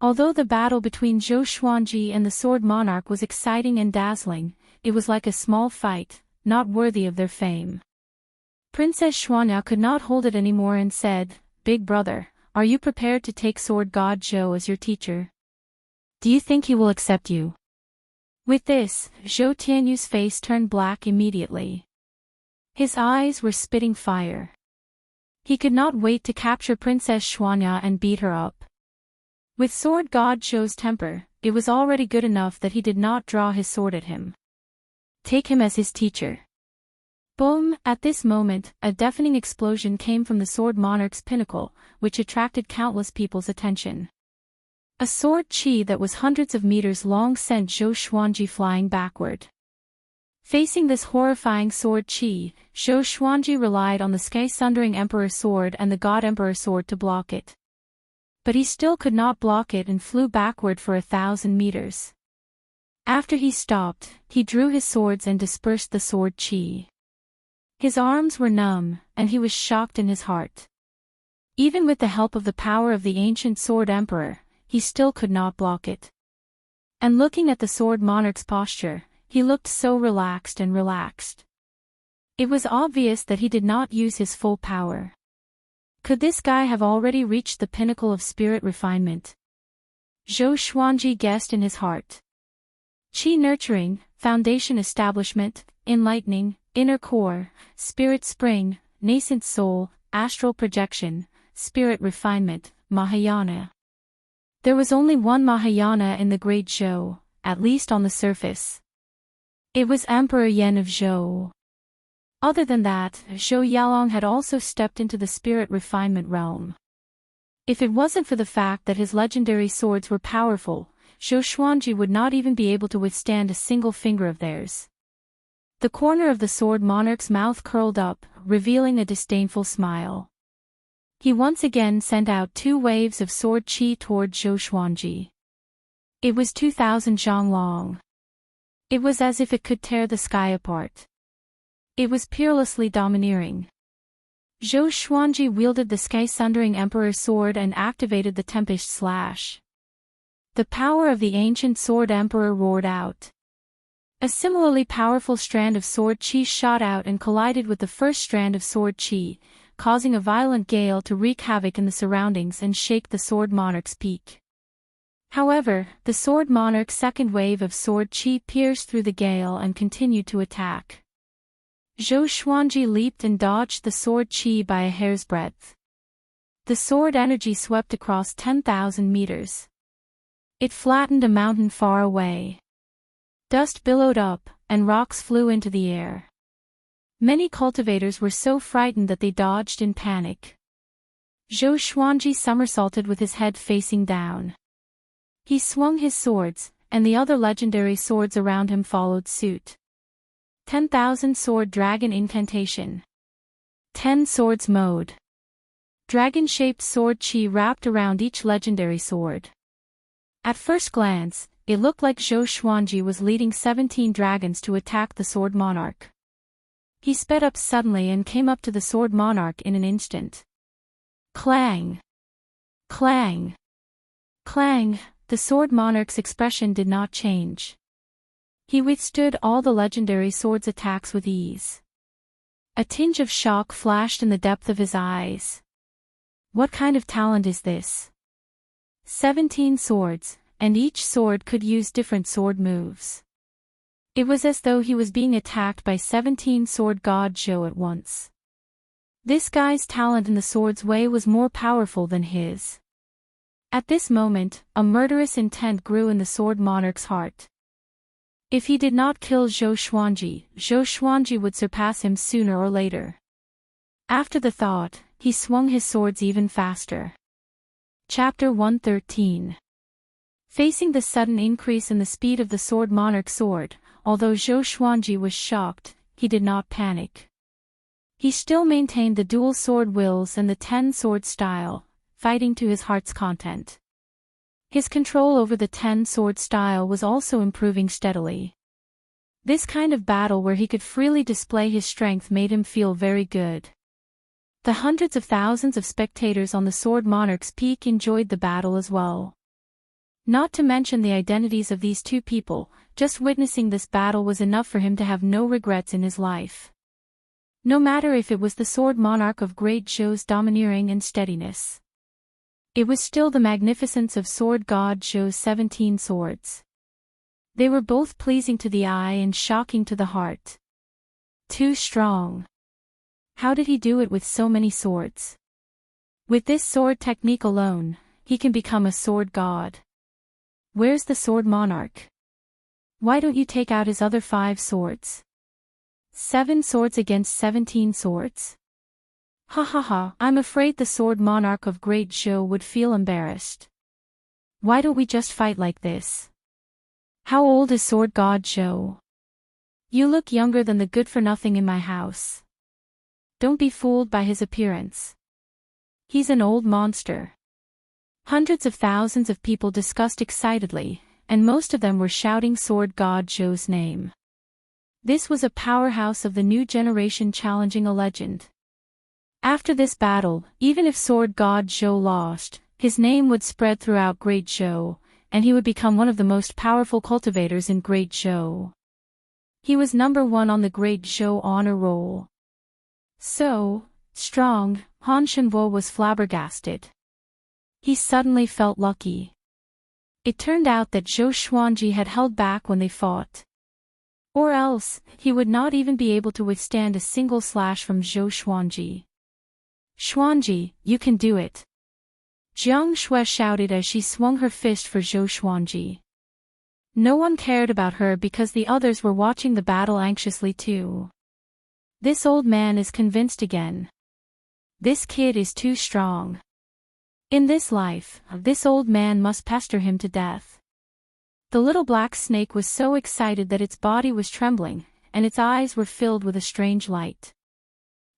Although the battle between Zhou Xuanji and the sword monarch was exciting and dazzling, it was like a small fight, not worthy of their fame. Princess Xuanya could not hold it anymore and said, Big brother, are you prepared to take sword god Zhou as your teacher? Do you think he will accept you? With this, Zhou Tianyu's face turned black immediately. His eyes were spitting fire. He could not wait to capture Princess Xuanya and beat her up. With sword god Zhou's temper, it was already good enough that he did not draw his sword at him. Take him as his teacher. Boom! At this moment, a deafening explosion came from the sword monarch's pinnacle, which attracted countless people's attention. A sword chi that was hundreds of meters long sent Zhou Xuanji flying backward. Facing this horrifying sword chi, Zhou Xuanji relied on the sky-sundering Emperor sword and the God Emperor sword to block it. But he still could not block it and flew backward for 1,000 meters. After he stopped, he drew his swords and dispersed the sword chi. His arms were numb, and he was shocked in his heart. Even with the help of the power of the ancient sword emperor, he still could not block it. And looking at the sword monarch's posture, he looked so relaxed and relaxed. It was obvious that he did not use his full power. Could this guy have already reached the pinnacle of spirit refinement? Zhou Xuanji guessed in his heart. Qi nurturing, foundation establishment, enlightening, inner core, spirit spring, nascent soul, astral projection, spirit refinement, Mahayana. There was only one Mahayana in the Great Zhou, at least on the surface. It was Emperor Yan of Zhou. Other than that, Zhou Yalong had also stepped into the spirit refinement realm. If it wasn't for the fact that his legendary swords were powerful, Zhou Xuanji would not even be able to withstand a single finger of theirs. The corner of the sword monarch's mouth curled up, revealing a disdainful smile. He once again sent out 2 waves of sword chi toward Zhou Xuanji. It was 2,000 zhang long. It was as if it could tear the sky apart. It was peerlessly domineering. Zhou Xuanji wielded the sky-sundering Emperor's sword and activated the Tempest Slash. The power of the ancient Sword Emperor roared out. A similarly powerful strand of sword chi shot out and collided with the first strand of sword chi, causing a violent gale to wreak havoc in the surroundings and shake the Sword Monarch's peak. However, the Sword Monarch's second wave of sword chi pierced through the gale and continued to attack. Zhou Xuanji leaped and dodged the sword chi by a hair's breadth. The sword energy swept across 10,000 meters. It flattened a mountain far away. Dust billowed up, and rocks flew into the air. Many cultivators were so frightened that they dodged in panic. Zhou Xuanji somersaulted with his head facing down. He swung his swords, and the other legendary swords around him followed suit. 10,000 Sword Dragon Incantation. 10 Swords Mode. Dragon-shaped sword chi wrapped around each legendary sword. At first glance, it looked like Zhou Xuanji was leading 17 dragons to attack the Sword Monarch. He sped up suddenly and came up to the Sword Monarch in an instant. Clang! Clang! Clang! The Sword Monarch's expression did not change. He withstood all the legendary swords' attacks with ease. A tinge of shock flashed in the depth of his eyes. What kind of talent is this? 17 swords, and each sword could use different sword moves. It was as though he was being attacked by 17 sword god Zhou at once. This guy's talent in the sword's way was more powerful than his. At this moment, a murderous intent grew in the Sword Monarch's heart. If he did not kill Zhou Xuanji would surpass him sooner or later. After the thought, he swung his swords even faster. Chapter 113. Facing the sudden increase in the speed of the Sword Monarch's sword, although Zhou Xuanji was shocked, he did not panic. He still maintained the dual sword wills and the 10-sword style, fighting to his heart's content. His control over the 10-sword style was also improving steadily. This kind of battle where he could freely display his strength made him feel very good. The hundreds of thousands of spectators on the Sword Monarch's peak enjoyed the battle as well. Not to mention the identities of these two people, just witnessing this battle was enough for him to have no regrets in his life. No matter if it was the Sword Monarch of Great Zhou's domineering and steadiness. It was still the magnificence of Sword God Zhou's 17 swords. They were both pleasing to the eye and shocking to the heart. Too strong. How did he do it with so many swords? With this sword technique alone, he can become a sword god. Where's the Sword Monarch? Why don't you take out his other 5 swords? 7 swords against 17 swords? Ha ha ha, I'm afraid the Sword Monarch of Great Zhou would feel embarrassed. Why don't we just fight like this? How old is Sword God Zhou? You look younger than the good-for-nothing in my house. Don't be fooled by his appearance. He's an old monster. Hundreds of thousands of people discussed excitedly, and most of them were shouting Sword God Zhou's name. This was a powerhouse of the new generation challenging a legend. After this battle, even if Sword God Zhou lost, his name would spread throughout Great Zhou, and he would become one of the most powerful cultivators in Great Zhou. He was number 1 on the Great Zhou honor roll. So strong, Han Shenbo was flabbergasted. He suddenly felt lucky. It turned out that Zhou Xuanji had held back when they fought. Or else, he would not even be able to withstand a single slash from Zhou Xuanji. Xuanji, you can do it. Jiang Shui shouted as she swung her fist for Zhou Xuanji. No one cared about her because the others were watching the battle anxiously too. This old man is convinced again. This kid is too strong. In this life, this old man must pester him to death. The little black snake was so excited that its body was trembling, and its eyes were filled with a strange light.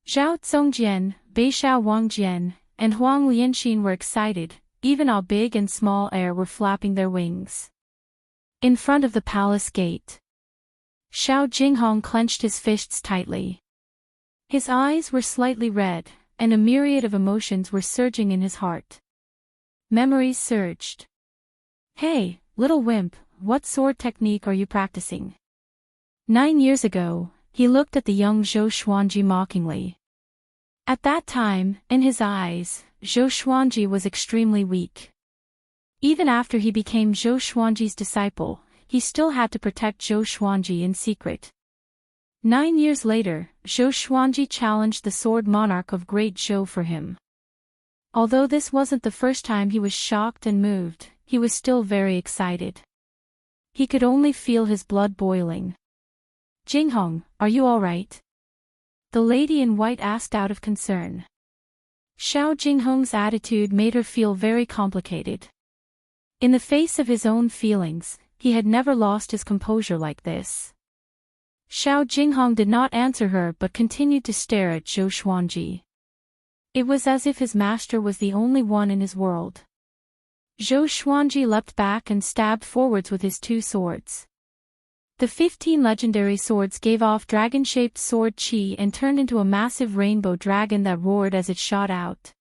Zhao Zongjian, Beishao Wangjian, and Huang Lianxin were excited, even all big and small air were flapping their wings. In front of the palace gate, Xiao Jinghong clenched his fists tightly. His eyes were slightly red, and a myriad of emotions were surging in his heart. Memories surged. "Hey, little wimp, what sword technique are you practicing?" 9 years ago, he looked at the young Zhou Xuanji mockingly. At that time, in his eyes, Zhou Xuanji was extremely weak. Even after he became Zhou Xuanji's disciple, he still had to protect Zhou Xuanji in secret. 9 years later, Zhou Xuanji challenged the sword monarch of Great Zhou for him. Although this wasn't the first time he was shocked and moved, he was still very excited. He could only feel his blood boiling. "Jinghong, are you all right?" the lady in white asked out of concern. Xiao Jinghong's attitude made her feel very complicated. In the face of his own feelings, he had never lost his composure like this. Xiao Jinghong did not answer her but continued to stare at Zhou Xuanji. It was as if his master was the only one in his world. Zhou Xuanji leapt back and stabbed forwards with his 2 swords. The 15 legendary swords gave off dragon-shaped sword chi and turned into a massive rainbow dragon that roared as it shot out.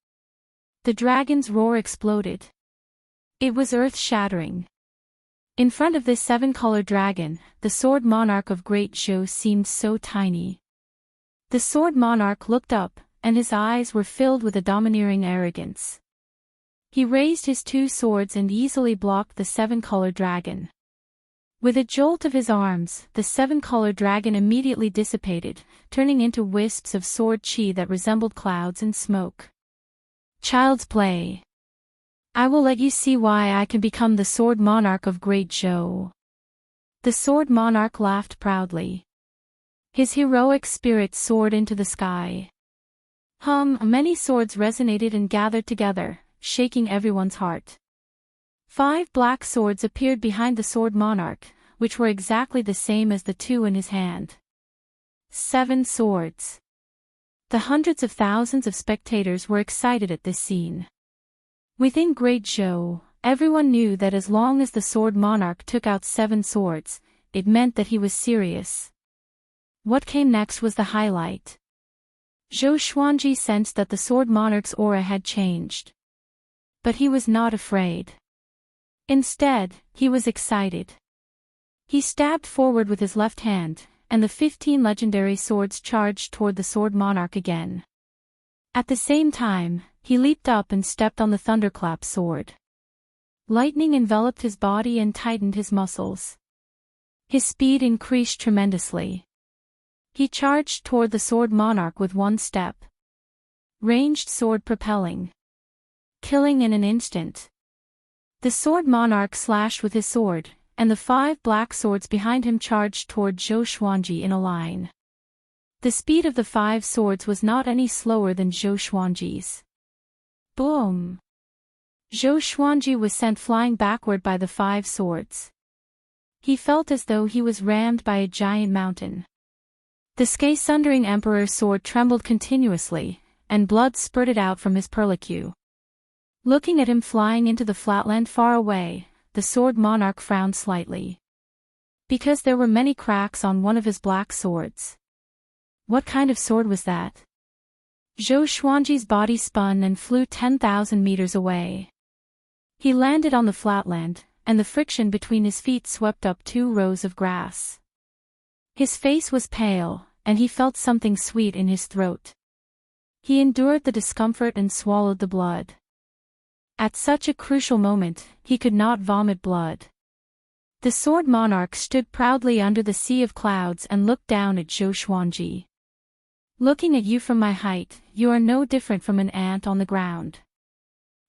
The dragon's roar exploded. It was earth-shattering. In front of this 7-colored dragon, the sword monarch of Great Zhou seemed so tiny. The sword monarch looked up, and his eyes were filled with a domineering arrogance. He raised his 2 swords and easily blocked the 7-colored dragon. With a jolt of his arms, the 7-colored dragon immediately dissipated, turning into wisps of sword chi that resembled clouds and smoke. "Child's play. I will let you see why I can become the sword monarch of Great Zhou." The sword monarch laughed proudly. His heroic spirit soared into the sky. Many swords resonated and gathered together, shaking everyone's heart. 5 black swords appeared behind the sword monarch, which were exactly the same as the 2 in his hand. 7 swords. The hundreds of thousands of spectators were excited at this scene. Within Great Zhou, everyone knew that as long as the sword monarch took out 7 swords, it meant that he was serious. What came next was the highlight. Zhou Xuanji sensed that the sword monarch's aura had changed. But he was not afraid. Instead, he was excited. He stabbed forward with his left hand, and the 15 legendary swords charged toward the sword monarch again. At the same time, he leaped up and stepped on the thunderclap sword. Lightning enveloped his body and tightened his muscles. His speed increased tremendously. He charged toward the sword monarch with 1 step. Ranged sword propelling. Killing in an instant. The sword monarch slashed with his sword, and the 5 black swords behind him charged toward Zhou Xuanji in a line. The speed of the 5 swords was not any slower than Zhou Xuanji's. Boom! Zhou Xuanji was sent flying backward by the 5 swords. He felt as though he was rammed by a giant mountain. The sky-sundering emperor's sword trembled continuously, and blood spurted out from his perlicue. Looking at him flying into the flatland far away, the sword monarch frowned slightly. Because there were many cracks on one of his black swords. What kind of sword was that? Zhou Xuanji's body spun and flew 10,000 meters away. He landed on the flatland, and the friction between his feet swept up 2 rows of grass. His face was pale, and he felt something sweet in his throat. He endured the discomfort and swallowed the blood. At such a crucial moment, he could not vomit blood. The sword monarch stood proudly under the sea of clouds and looked down at Zhou Xuanji. "Looking at you from my height, you are no different from an ant on the ground.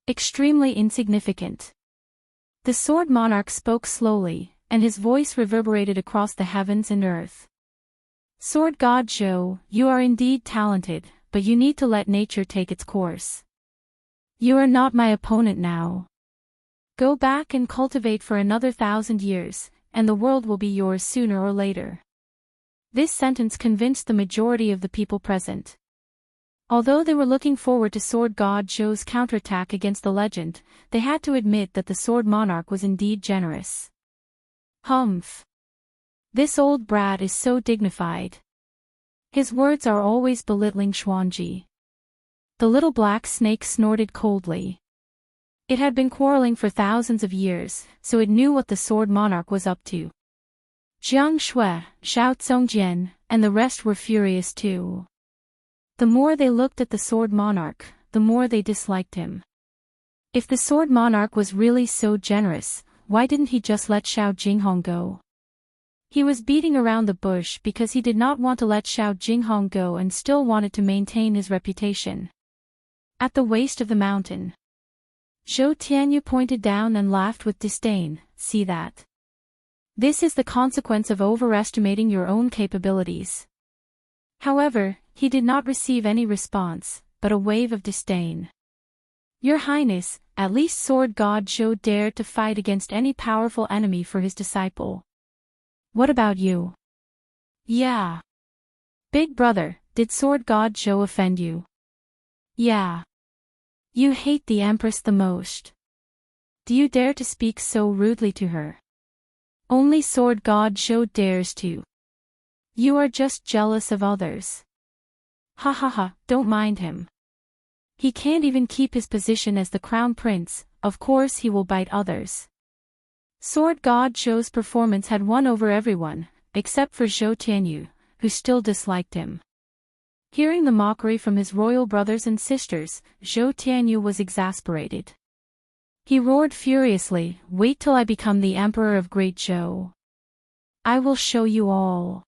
Extremely insignificant." The sword monarch spoke slowly, and his voice reverberated across the heavens and earth. "Sword god Zhou, you are indeed talented, but you need to let nature take its course. You are not my opponent now. Go back and cultivate for another 1,000 years, and the world will be yours sooner or later." This sentence convinced the majority of the people present. Although they were looking forward to Sword God Zhou's counterattack against the legend, they had to admit that the Sword Monarch was indeed generous. Humph. This old brat is so dignified. His words are always belittling Xuanji. The little black snake snorted coldly. It had been quarreling for thousands of years, so it knew what the sword monarch was up to. Jiang Shui, Xiao Zongjian, and the rest were furious too. The more they looked at the sword monarch, the more they disliked him. If the sword monarch was really so generous, why didn't he just let Xiao Jinghong go? He was beating around the bush because he did not want to let Xiao Jinghong go and still wanted to maintain his reputation. At the waist of the mountain, Zhou Tianyu pointed down and laughed with disdain. See that? This is the consequence of overestimating your own capabilities. However, he did not receive any response, but a wave of disdain. Your Highness, at least Sword God Zhou dared to fight against any powerful enemy for his disciple. What about you? Yeah. Big brother, did Sword God Zhou offend you? Yeah. You hate the Empress the most. Do you dare to speak so rudely to her? Only Sword God Zhou dares to. You are just jealous of others. Ha ha ha, don't mind him. He can't even keep his position as the crown prince, of course he will bite others. Sword God Zhou's performance had won over everyone, except for Zhou Tianyu, who still disliked him. Hearing the mockery from his royal brothers and sisters, Zhou Tianyu was exasperated. He roared furiously, "Wait till I become the Emperor of Great Zhou. I will show you all."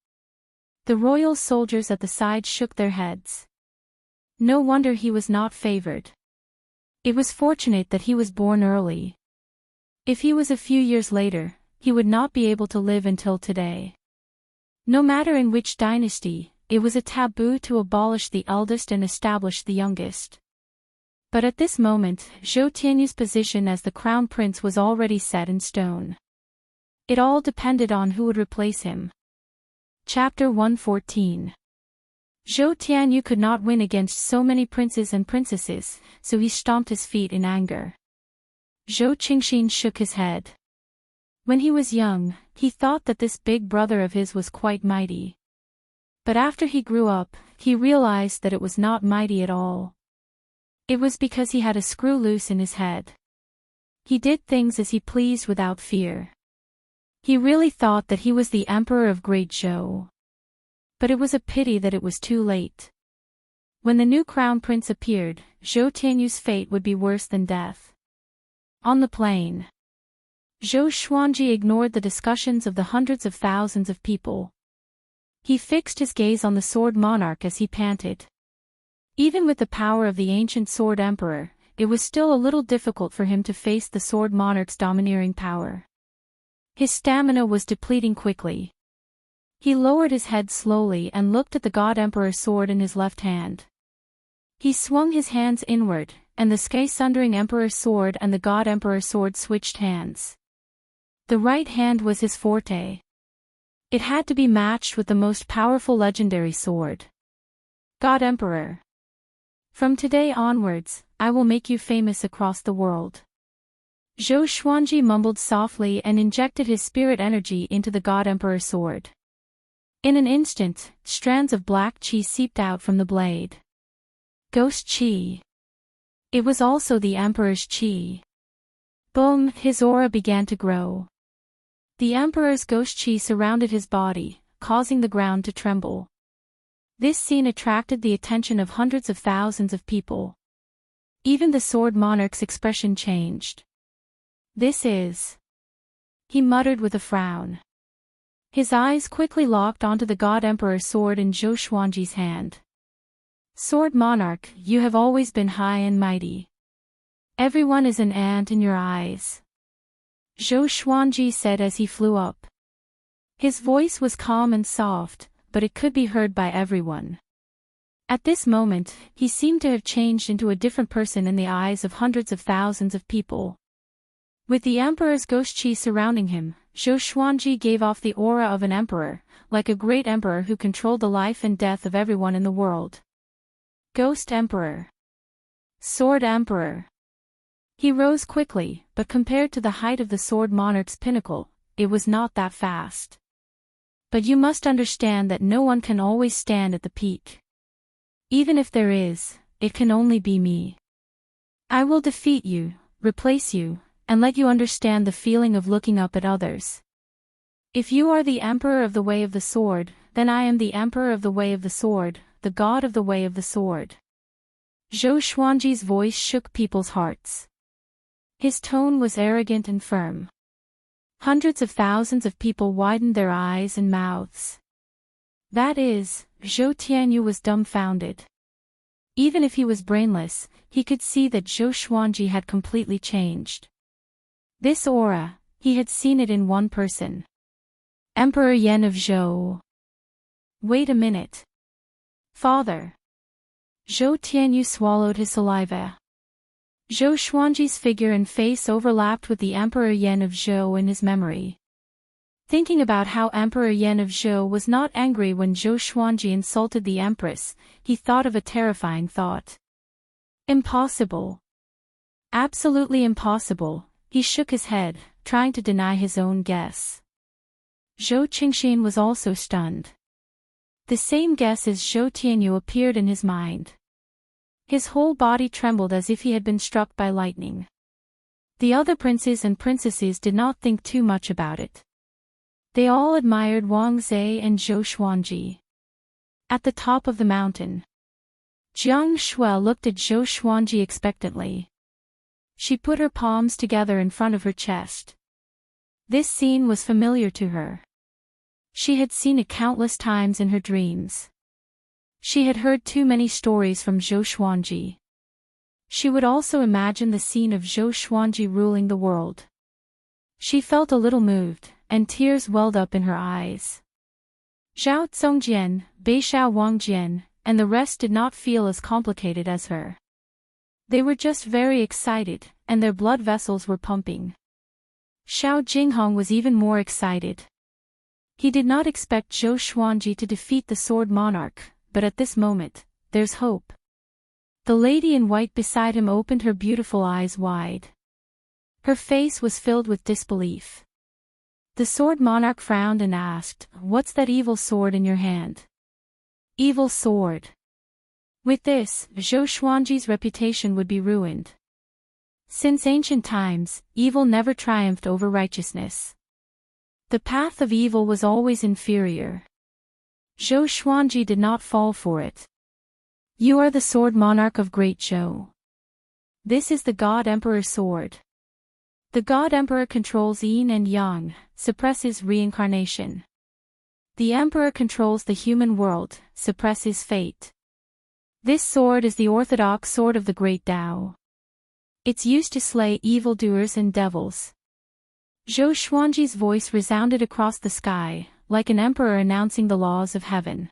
The royal soldiers at the side shook their heads. No wonder he was not favored. It was fortunate that he was born early. If he was a few years later, he would not be able to live until today. No matter in which dynasty, it was a taboo to abolish the eldest and establish the youngest. But at this moment, Zhou Tianyu's position as the crown prince was already set in stone. It all depended on who would replace him. Chapter 114. Zhou Tianyu could not win against so many princes and princesses, so he stomped his feet in anger. Zhou Qingxin shook his head. When he was young, he thought that this big brother of his was quite mighty. But after he grew up, he realized that it was not mighty at all. It was because he had a screw loose in his head. He did things as he pleased without fear. He really thought that he was the Emperor of Great Zhou. But it was a pity that it was too late. When the new crown prince appeared, Zhou Tianyu's fate would be worse than death. On the plain, Zhou Xuanji ignored the discussions of the hundreds of thousands of people. He fixed his gaze on the sword monarch as he panted. Even with the power of the ancient sword emperor, it was still a little difficult for him to face the sword monarch's domineering power. His stamina was depleting quickly. He lowered his head slowly and looked at the God Emperor's sword in his left hand. He swung his hands inward, and the sky-sundering Emperor's sword and the God Emperor's sword switched hands. The right hand was his forte. It had to be matched with the most powerful legendary sword. God Emperor. From today onwards, I will make you famous across the world. Zhou Xuanji mumbled softly and injected his spirit energy into the God Emperor's sword. In an instant, strands of black qi seeped out from the blade. Ghost qi. It was also the Emperor's qi. Boom, his aura began to grow. The Emperor's ghost qi surrounded his body, causing the ground to tremble. This scene attracted the attention of hundreds of thousands of people. Even the sword monarch's expression changed. This is... he muttered with a frown. His eyes quickly locked onto the God Emperor's sword in Zhou Xuanji's hand. Sword monarch, you have always been high and mighty. Everyone is an ant in your eyes. Zhou Xuanji said as he flew up. His voice was calm and soft, but it could be heard by everyone. At this moment, he seemed to have changed into a different person in the eyes of hundreds of thousands of people. With the Emperor's ghost qi surrounding him, Zhou Xuanji gave off the aura of an emperor, like a great emperor who controlled the life and death of everyone in the world. Ghost Emperor. Sword Emperor. He rose quickly, but compared to the height of the sword monarch's pinnacle, it was not that fast. But you must understand that no one can always stand at the peak. Even if there is, it can only be me. I will defeat you, replace you, and let you understand the feeling of looking up at others. If you are the Emperor of the Way of the Sword, then I am the Emperor of the Way of the Sword, the God of the Way of the Sword. Zhou Xuanji's voice shook people's hearts. His tone was arrogant and firm. Hundreds of thousands of people widened their eyes and mouths. That is, Zhou Tianyu was dumbfounded. Even if he was brainless, he could see that Zhou Xuanji had completely changed. This aura, he had seen it in one person. Emperor Yan of Zhou. Wait a minute. Father. Zhou Tianyu swallowed his saliva. Zhou Xuanji's figure and face overlapped with the Emperor Yan of Zhou in his memory. Thinking about how Emperor Yan of Zhou was not angry when Zhou Xuanji insulted the Empress, he thought of a terrifying thought. Impossible. Absolutely impossible, he shook his head, trying to deny his own guess. Zhou Qingxin was also stunned. The same guess as Zhou Tianyu appeared in his mind. His whole body trembled as if he had been struck by lightning. The other princes and princesses did not think too much about it. They all admired Wang Zhe and Zhou Xuanji. At the top of the mountain, Jiang Shuai looked at Zhou Xuanji expectantly. She put her palms together in front of her chest. This scene was familiar to her. She had seen it countless times in her dreams. She had heard too many stories from Zhou Xuanji. She would also imagine the scene of Zhou Xuanji ruling the world. She felt a little moved, and tears welled up in her eyes. Zhao Zongjian, Beishao Wangjian, and the rest did not feel as complicated as her. They were just very excited, and their blood vessels were pumping. Xiao Jinghong was even more excited. He did not expect Zhou Xuanji to defeat the Sword Monarch, but at this moment, there's hope. The lady in white beside him opened her beautiful eyes wide. Her face was filled with disbelief. The Sword Monarch frowned and asked, "What's that evil sword in your hand?" Evil sword. With this, Zhou Xuanji's reputation would be ruined. Since ancient times, evil never triumphed over righteousness. The path of evil was always inferior. Zhou Xuanji did not fall for it. You are the Sword Monarch of Great Zhou. This is the God Emperor sword. The God Emperor controls yin and yang, suppresses reincarnation. The Emperor controls the human world, suppresses fate. This sword is the orthodox sword of the Great Tao. It's used to slay evildoers and devils. Zhou Xuanji's voice resounded across the sky, like an emperor announcing the laws of heaven.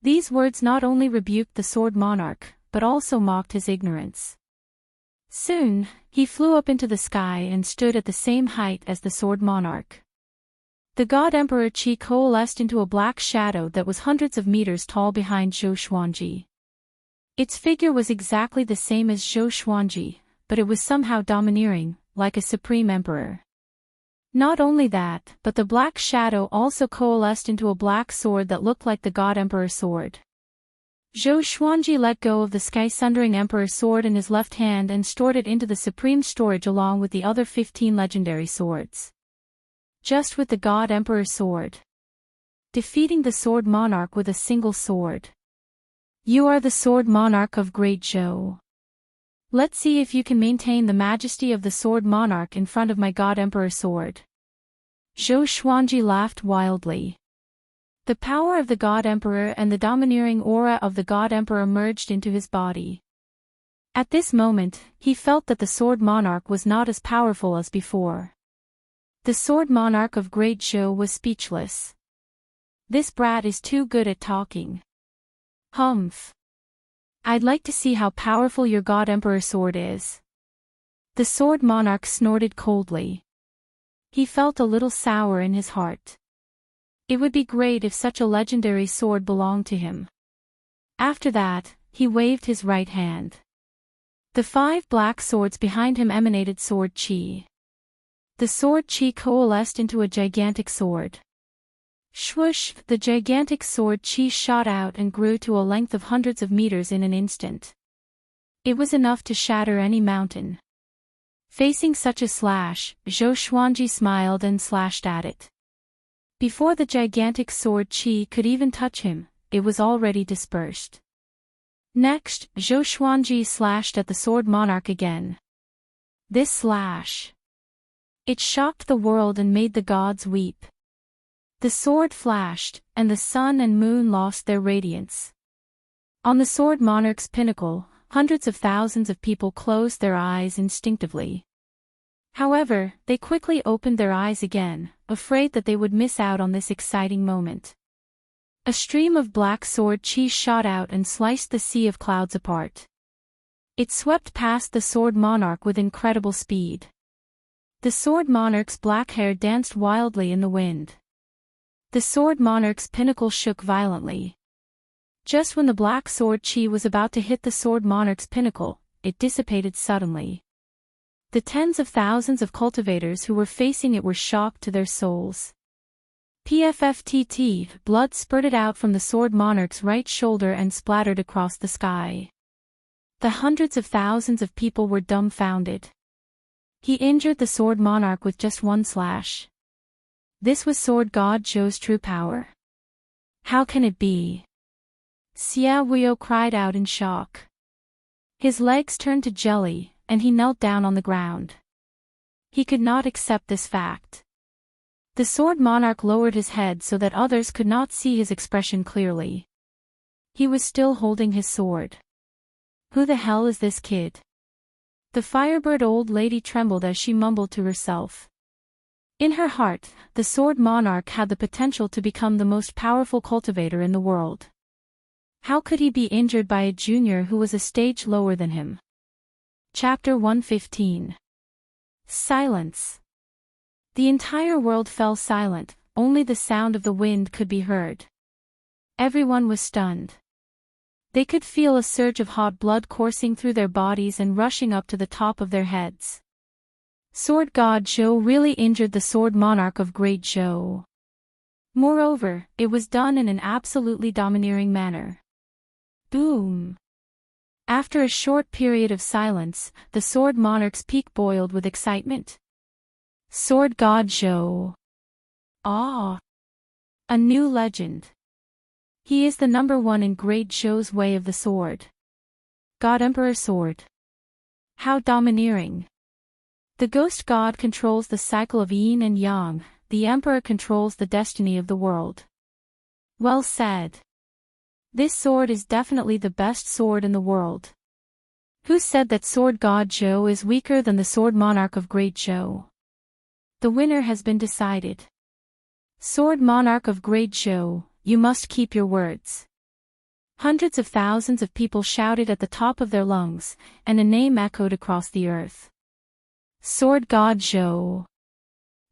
These words not only rebuked the Sword Monarch, but also mocked his ignorance. Soon, he flew up into the sky and stood at the same height as the Sword Monarch. The God Emperor Qi coalesced into a black shadow that was hundreds of meters tall behind Zhou Xuanji. Its figure was exactly the same as Zhou Xuanji, but it was somehow domineering, like a supreme emperor. Not only that, but the black shadow also coalesced into a black sword that looked like the God Emperor sword. Zhou Xuanji let go of the sky-sundering Emperor sword in his left hand and stored it into the supreme storage along with the other 15 legendary swords. Just with the God Emperor sword. Defeating the Sword Monarch with a single sword. You are the Sword Monarch of Great Zhou. Let's see if you can maintain the majesty of the Sword Monarch in front of my God Emperor sword. Zhou Xuanji laughed wildly. The power of the God Emperor and the domineering aura of the God Emperor merged into his body. At this moment, he felt that the Sword Monarch was not as powerful as before. The Sword Monarch of Great Zhou was speechless. This brat is too good at talking. Humph. I'd like to see how powerful your God Emperor sword is. The Sword Monarch snorted coldly. He felt a little sour in his heart. It would be great if such a legendary sword belonged to him. After that, he waved his right hand. The 5 black swords behind him emanated sword qi. The sword qi coalesced into a gigantic sword. Swoosh! The gigantic sword qi shot out and grew to a length of hundreds of meters in an instant. It was enough to shatter any mountain. Facing such a slash, Zhou Xuanji smiled and slashed at it. Before the gigantic sword qi could even touch him, it was already dispersed. Next, Zhou Xuanji slashed at the sword monarch again. This slash. It shocked the world and made the gods weep. The sword flashed, and the sun and moon lost their radiance. On the sword monarch's pinnacle, hundreds of thousands of people closed their eyes instinctively. However, they quickly opened their eyes again, afraid that they would miss out on this exciting moment. A stream of black sword qi shot out and sliced the sea of clouds apart. It swept past the sword monarch with incredible speed. The sword monarch's black hair danced wildly in the wind. The sword monarch's pinnacle shook violently. Just when the black sword qi was about to hit the sword monarch's pinnacle, it dissipated suddenly. The tens of thousands of cultivators who were facing it were shocked to their souls. PFFTT, blood spurted out from the sword monarch's right shoulder and splattered across the sky. The hundreds of thousands of people were dumbfounded. He injured the sword monarch with just one slash. This was sword god Zhou's true power. How can it be? Xia Wuyo cried out in shock. His legs turned to jelly, and he knelt down on the ground. He could not accept this fact. The sword monarch lowered his head so that others could not see his expression clearly. He was still holding his sword. Who the hell is this kid? The firebird old lady trembled as she mumbled to herself. In her heart, the sword monarch had the potential to become the most powerful cultivator in the world. How could he be injured by a junior who was a stage lower than him? Chapter 115. Silence. The entire world fell silent, only the sound of the wind could be heard. Everyone was stunned. They could feel a surge of hot blood coursing through their bodies and rushing up to the top of their heads. Sword god Zhou really injured the sword monarch of Great Zhou. Moreover, it was done in an absolutely domineering manner. Boom! After a short period of silence, the sword monarch's peak boiled with excitement. Sword god Zhou. Ah! A new legend. He is the #1 in Great Zhou's way of the sword. God Emperor Sword. How domineering. The ghost god controls the cycle of yin and yang, the emperor controls the destiny of the world. Well said. This sword is definitely the best sword in the world. Who said that sword god Zhou is weaker than the sword monarch of Great Zhou? The winner has been decided. Sword monarch of Great Zhou, you must keep your words. Hundreds of thousands of people shouted at the top of their lungs, and a name echoed across the earth. Sword god Zhou.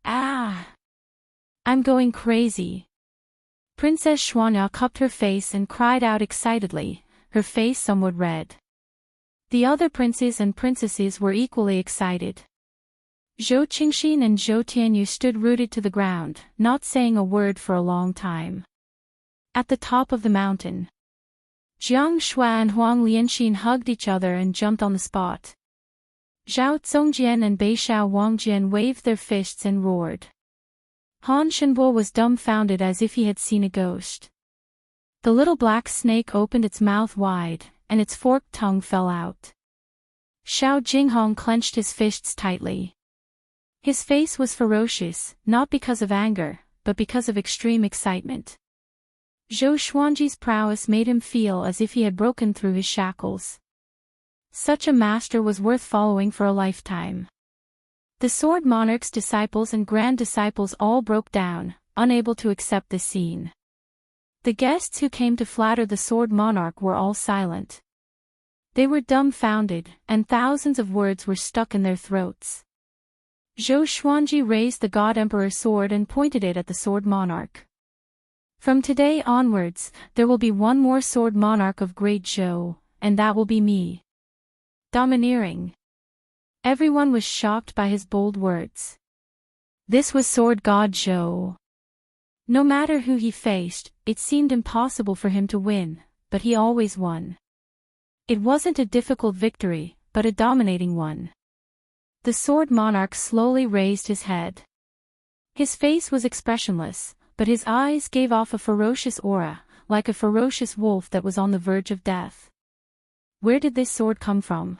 Ah! I'm going crazy. Princess Xuanya cupped her face and cried out excitedly, her face somewhat red. The other princes and princesses were equally excited. Zhou Qingxin and Zhou Tianyu stood rooted to the ground, not saying a word for a long time. At the top of the mountain, Jiang Shuai and Huang Lianxin hugged each other and jumped on the spot. Zhao Zongjian and Beishao Wangjian waved their fists and roared. Han Shenbo was dumbfounded as if he had seen a ghost. The little black snake opened its mouth wide, and its forked tongue fell out. Xiao Jinghong clenched his fists tightly. His face was ferocious, not because of anger, but because of extreme excitement. Zhou Xuanji's prowess made him feel as if he had broken through his shackles. Such a master was worth following for a lifetime. The sword monarch's disciples and grand disciples all broke down, unable to accept this scene. The guests who came to flatter the sword monarch were all silent. They were dumbfounded, and thousands of words were stuck in their throats. Zhou Xuanji raised the God Emperor sword and pointed it at the sword monarch. From today onwards, there will be one more sword monarch of Great Zhou, and that will be me. Domineering. Everyone was shocked by his bold words. This was sword god Zhou. No matter who he faced, it seemed impossible for him to win, but he always won. It wasn't a difficult victory, but a dominating one. The sword monarch slowly raised his head. His face was expressionless, but his eyes gave off a ferocious aura, like a ferocious wolf that was on the verge of death. Where did this sword come from?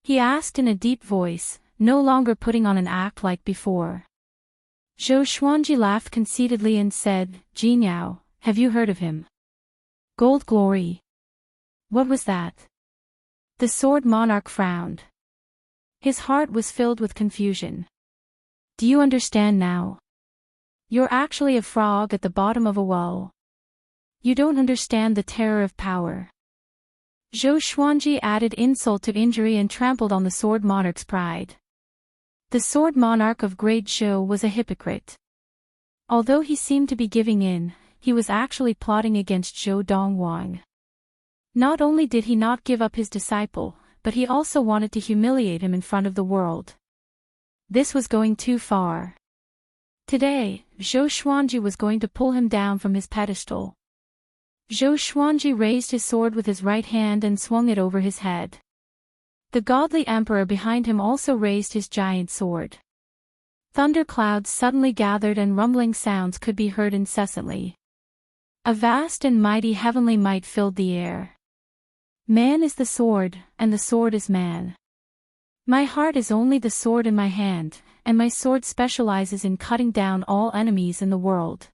He asked in a deep voice, no longer putting on an act like before. Zhou Xuanji laughed conceitedly and said, Jinyao, have you heard of him? Gold Glory. What was that? The sword monarch frowned. His heart was filled with confusion. Do you understand now? You're actually a frog at the bottom of a well. You don't understand the terror of power. Zhou Xuanji added insult to injury and trampled on the sword monarch's pride. The sword monarch of Great Zhou was a hypocrite. Although he seemed to be giving in, he was actually plotting against Zhou Dongwang. Not only did he not give up his disciple, but he also wanted to humiliate him in front of the world. This was going too far. Today, Zhou Xuanji was going to pull him down from his pedestal. Zhou Xuanji raised his sword with his right hand and swung it over his head. The godly emperor behind him also raised his giant sword. Thunder clouds suddenly gathered and rumbling sounds could be heard incessantly. A vast and mighty heavenly might filled the air. Man is the sword, and the sword is man. My heart is only the sword in my hand, and my sword specializes in cutting down all enemies in the world.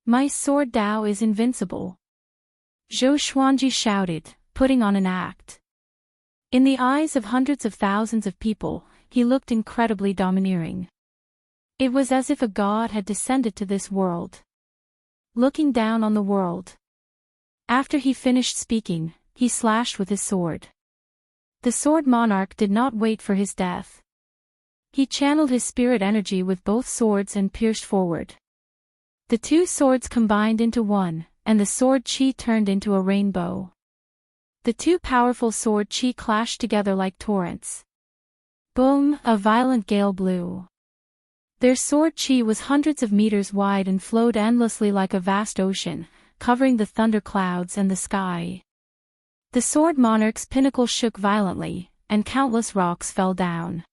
My sword Tao is invincible. Zhou Xuanji shouted, putting on an act. In the eyes of hundreds of thousands of people, he looked incredibly domineering. It was as if a god had descended to this world. Looking down on the world. After he finished speaking, he slashed with his sword. The sword monarch did not wait for his death. He channeled his spirit energy with both swords and pierced forward. The two swords combined into one, and the sword chi turned into a rainbow. The two powerful sword chi clashed together like torrents. Boom! A violent gale blew. Their sword chi was hundreds of meters wide and flowed endlessly like a vast ocean, covering the thunder clouds and the sky. The sword monarch's pinnacle shook violently, and countless rocks fell down.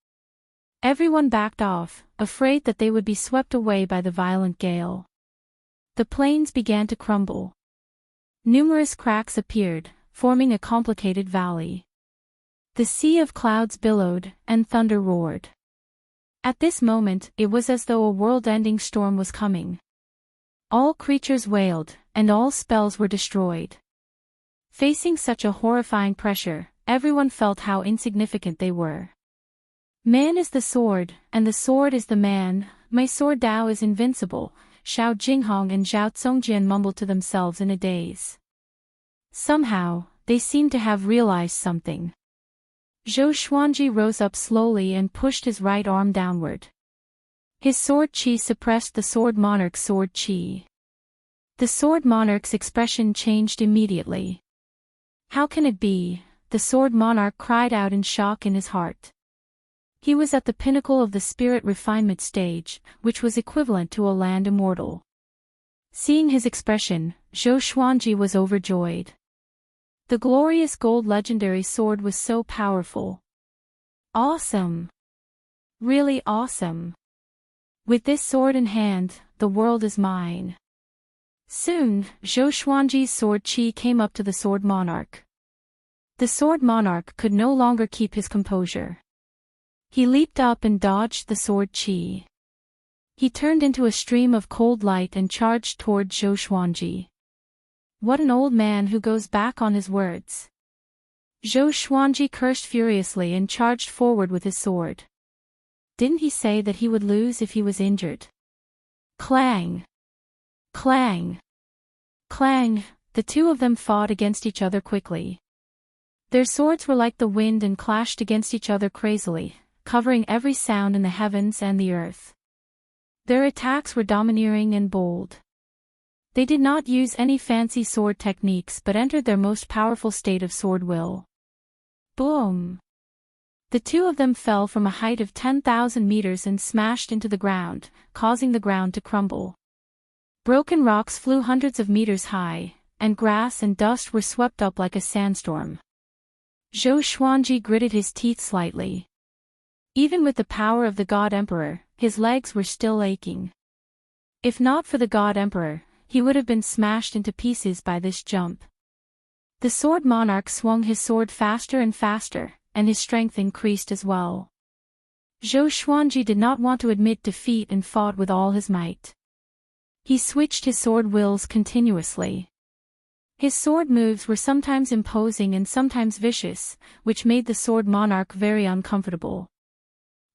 Everyone backed off, afraid that they would be swept away by the violent gale. The plains began to crumble. Numerous cracks appeared, forming a complicated valley. The sea of clouds billowed, and thunder roared. At this moment, it was as though a world-ending storm was coming. All creatures wailed, and all spells were destroyed. Facing such a horrifying pressure, everyone felt how insignificant they were. Man is the sword, and the sword is the man. My sword Tao is invincible, Xiao Jinghong and Zhao Zongjian mumbled to themselves in a daze. Somehow, they seemed to have realized something. Zhou Xuanji rose up slowly and pushed his right arm downward. His sword chi suppressed the sword monarch's sword chi. The sword monarch's expression changed immediately. How can it be? The sword monarch cried out in shock in his heart. He was at the pinnacle of the spirit refinement stage, which was equivalent to a land immortal. Seeing his expression, Zhou Xuanji was overjoyed. The glorious gold legendary sword was so powerful. Awesome! Really awesome! With this sword in hand, the world is mine. Soon, Zhou Xuanji's sword chi came up to the sword monarch. The sword monarch could no longer keep his composure. He leaped up and dodged the sword chi. He turned into a stream of cold light and charged toward Zhou Xuanji. What an old man who goes back on his words. Zhou Xuanji cursed furiously and charged forward with his sword. Didn't he say that he would lose if he was injured? Clang! Clang! Clang! The two of them fought against each other quickly. Their swords were like the wind and clashed against each other crazily, covering every sound in the heavens and the earth. Their attacks were domineering and bold. They did not use any fancy sword techniques but entered their most powerful state of sword will. Boom! The two of them fell from a height of 10,000 meters and smashed into the ground, causing the ground to crumble. Broken rocks flew hundreds of meters high, and grass and dust were swept up like a sandstorm. Zhou Xuanji gritted his teeth slightly. Even with the power of the God Emperor, his legs were still aching. If not for the God Emperor, he would have been smashed into pieces by this jump. The sword monarch swung his sword faster and faster, and his strength increased as well. Zhou Xuanji did not want to admit defeat and fought with all his might. He switched his sword wills continuously. His sword moves were sometimes imposing and sometimes vicious, which made the sword monarch very uncomfortable.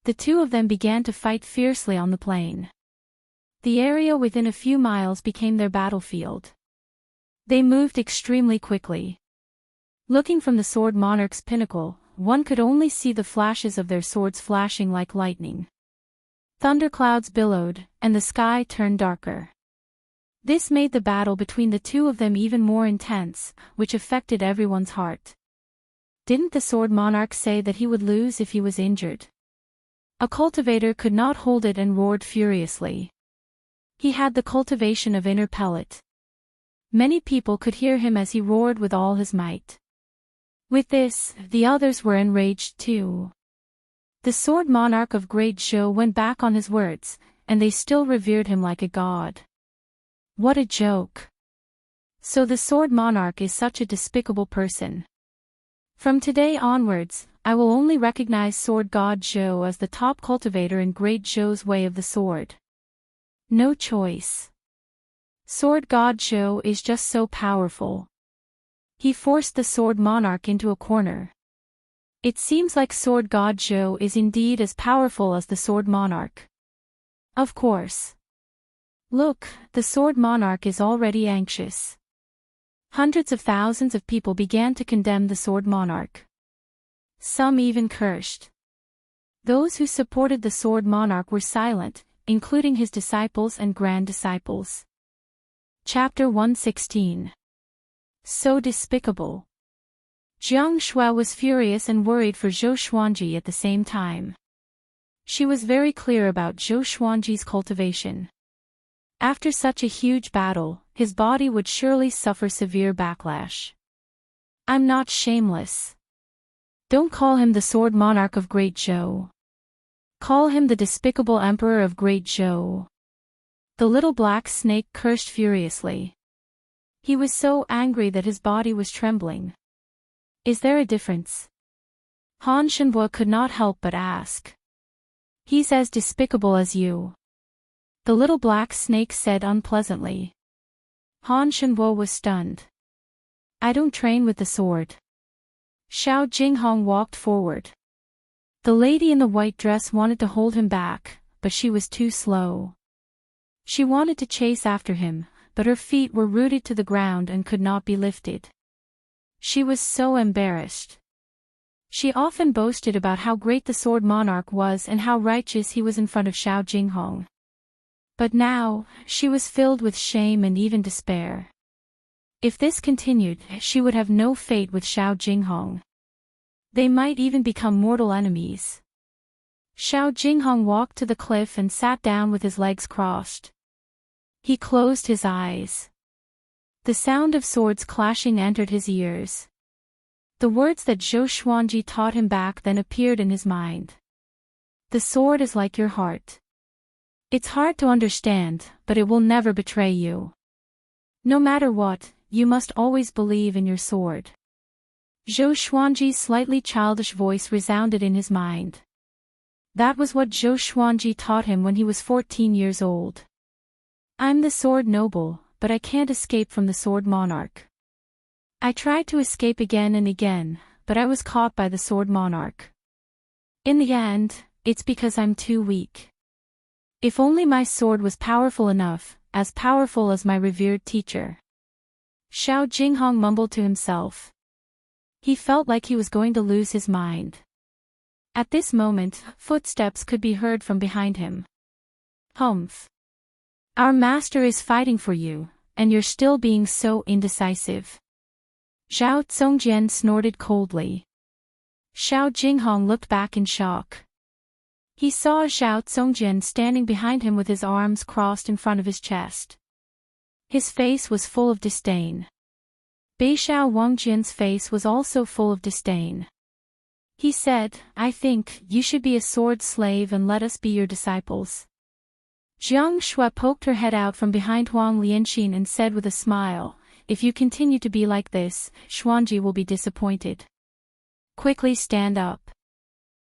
The two of them began to fight fiercely on the plain. The area within a few miles became their battlefield. They moved extremely quickly. Looking from the sword monarch's pinnacle, one could only see the flashes of their swords flashing like lightning. Thunderclouds billowed, and the sky turned darker. This made the battle between the two of them even more intense, which affected everyone's heart. Didn't the sword monarch say that he would lose if he was injured? A cultivator could not hold it and roared furiously. He had the cultivation of inner pellet. Many people could hear him as he roared with all his might. With this, the others were enraged too. The sword monarch of Great Zhou went back on his words, and they still revered him like a god. What a joke! So the sword monarch is such a despicable person. From today onwards, I will only recognize sword god Zhou as the top cultivator in Great Zhou's way of the sword. No choice. Sword god Zhou is just so powerful. He forced the sword monarch into a corner. It seems like sword god Zhou is indeed as powerful as the sword monarch. Of course. Look, the sword monarch is already anxious. Hundreds of thousands of people began to condemn the sword monarch. Some even cursed. Those who supported the sword monarch were silent, including his disciples and grand disciples. Chapter 116. So despicable. Jiang Shui was furious and worried for Zhou Xuanji at the same time. She was very clear about Zhou Xuanji's cultivation. After such a huge battle, his body would surely suffer severe backlash. I'm not shameless. Don't call him the sword monarch of Great Zhou. Call him the despicable emperor of Great Zhou. The little black snake cursed furiously. He was so angry that his body was trembling. Is there a difference? Han Shenbo could not help but ask. He's as despicable as you. The little black snake said unpleasantly. Han Shenbo was stunned. I don't train with the sword. Xiao Jinghong walked forward. The lady in the white dress wanted to hold him back, but she was too slow. She wanted to chase after him, but her feet were rooted to the ground and could not be lifted. She was so embarrassed. She often boasted about how great the sword monarch was and how righteous he was in front of Xiao Jinghong. But now, she was filled with shame and even despair. If this continued, she would have no fate with Xiao Jinghong. They might even become mortal enemies. Xiao Jinghong walked to the cliff and sat down with his legs crossed. He closed his eyes. The sound of swords clashing entered his ears. The words that Zhou Xuanji taught him back then appeared in his mind. The sword is like your heart. It's hard to understand, but it will never betray you. No matter what, you must always believe in your sword. Zhou Xuanji's slightly childish voice resounded in his mind. That was what Zhou Xuanji taught him when he was 14 years old. I'm the sword noble, but I can't escape from the sword monarch. I tried to escape again and again, but I was caught by the sword monarch. In the end, it's because I'm too weak. If only my sword was powerful enough, as powerful as my revered teacher. Xiao Jinghong mumbled to himself. He felt like he was going to lose his mind. At this moment, footsteps could be heard from behind him. Humph. Our master is fighting for you, and you're still being so indecisive. Zhao Zongjian snorted coldly. Xiao Jinghong looked back in shock. He saw Zhao Zongjian standing behind him with his arms crossed in front of his chest. His face was full of disdain. Beishao Wangjian's face was also full of disdain. He said, I think you should be a sword slave and let us be your disciples. Jiang Shui poked her head out from behind Huang Lianxin and said with a smile, if you continue to be like this, Xuanji will be disappointed. Quickly stand up.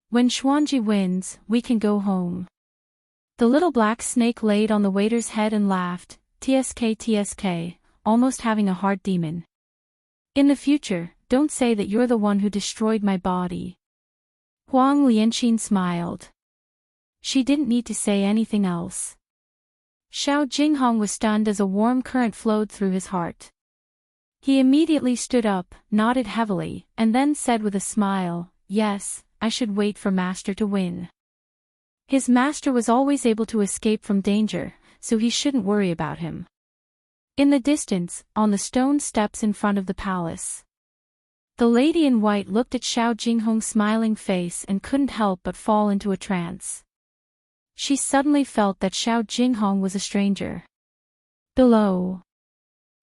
When Xuanji wins, we can go home. The little black snake laid on the waiter's head and laughed, TSK TSK, almost having a heart demon. In the future, don't say that you're the one who destroyed my body. Huang Lianxin smiled. She didn't need to say anything else. Xiao Jinghong was stunned as a warm current flowed through his heart. He immediately stood up, nodded heavily, and then said with a smile, yes, I should wait for Master to win. His master was always able to escape from danger, so he shouldn't worry about him. In the distance, on the stone steps in front of the palace, the lady in white looked at Xiao Jinghong's smiling face and couldn't help but fall into a trance. She suddenly felt that Xiao Jinghong was a stranger. Below,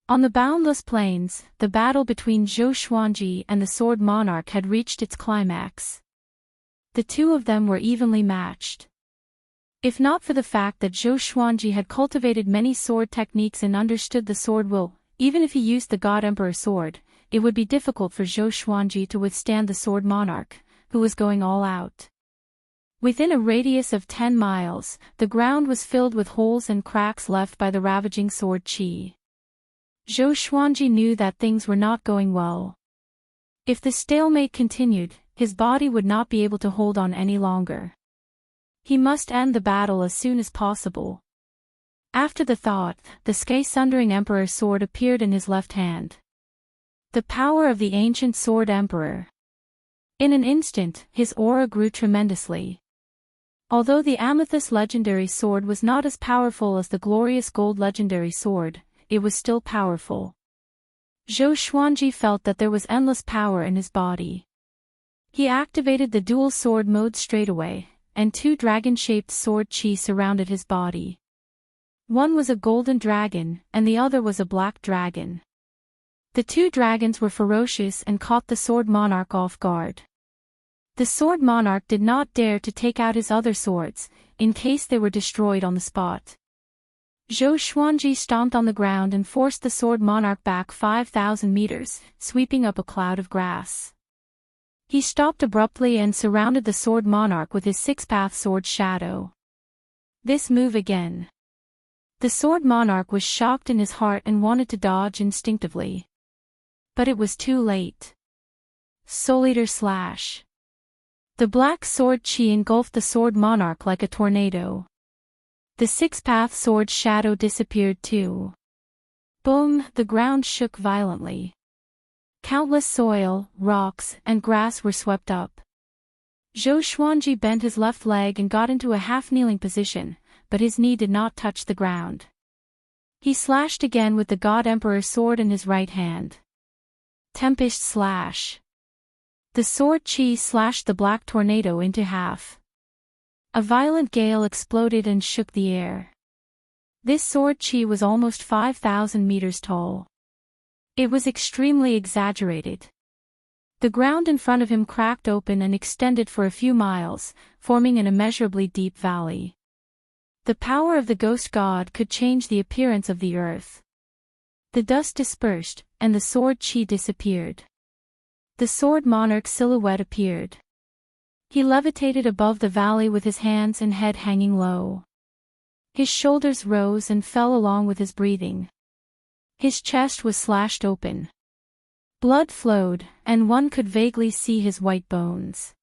on the boundless plains, the battle between Zhou Xuanji and the Sword Monarch had reached its climax. The two of them were evenly matched. If not for the fact that Zhou Xuanji had cultivated many sword techniques and understood the sword will, even if he used the God Emperor sword, it would be difficult for Zhou Xuanji to withstand the Sword Monarch, who was going all out. Within a radius of 10 miles, the ground was filled with holes and cracks left by the ravaging sword qi. Zhou Xuanji knew that things were not going well. If the stalemate continued, his body would not be able to hold on any longer. He must end the battle as soon as possible. After the thought, the sky-sundering Emperor's sword appeared in his left hand. The power of the ancient Sword Emperor. In an instant, his aura grew tremendously. Although the Amethyst legendary sword was not as powerful as the glorious gold legendary sword, it was still powerful. Zhou Xuanji felt that there was endless power in his body. He activated the dual sword mode straightaway, and 2 dragon-shaped sword qi surrounded his body. One was a golden dragon, and the other was a black dragon. The 2 dragons were ferocious and caught the Sword Monarch off guard. The Sword Monarch did not dare to take out his other swords, in case they were destroyed on the spot. Zhou Xuanji stomped on the ground and forced the Sword Monarch back 5,000 meters, sweeping up a cloud of grass. He stopped abruptly and surrounded the Sword Monarch with his 6-path sword shadow. This move again. The Sword Monarch was shocked in his heart and wanted to dodge instinctively. But it was too late. Soul Eater slash. The black sword qi engulfed the Sword Monarch like a tornado. The 6-path sword shadow disappeared too. Boom, the ground shook violently. Countless soil, rocks, and grass were swept up. Zhou Xuanji bent his left leg and got into a half-kneeling position, but his knee did not touch the ground. He slashed again with the God Emperor sword in his right hand. Tempest slash. The sword qi slashed the black tornado into half. A violent gale exploded and shook the air. This sword qi was almost 5,000 meters tall. It was extremely exaggerated. The ground in front of him cracked open and extended for a few miles, forming an immeasurably deep valley. The power of the ghost god could change the appearance of the earth. The dust dispersed, and the sword qi disappeared. The Sword Monarch's silhouette appeared. He levitated above the valley with his hands and head hanging low. His shoulders rose and fell along with his breathing. His chest was slashed open. Blood flowed, and one could vaguely see his white bones.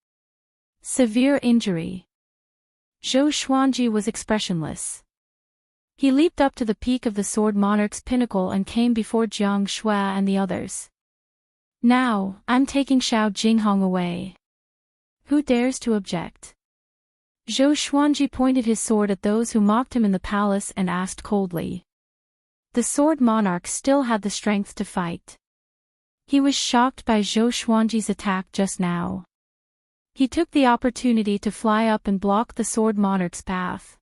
Severe injury. Zhou Xuanji was expressionless. He leaped up to the peak of the Sword Monarch's pinnacle and came before Jiang Shui and the others. Now, I'm taking Xiao Jinghong away. Who dares to object? Zhou Xuanji pointed his sword at those who mocked him in the palace and asked coldly. The Sword Monarch still had the strength to fight. He was shocked by Zhou Xuanji's attack just now. He took the opportunity to fly up and block the Sword Monarch's path.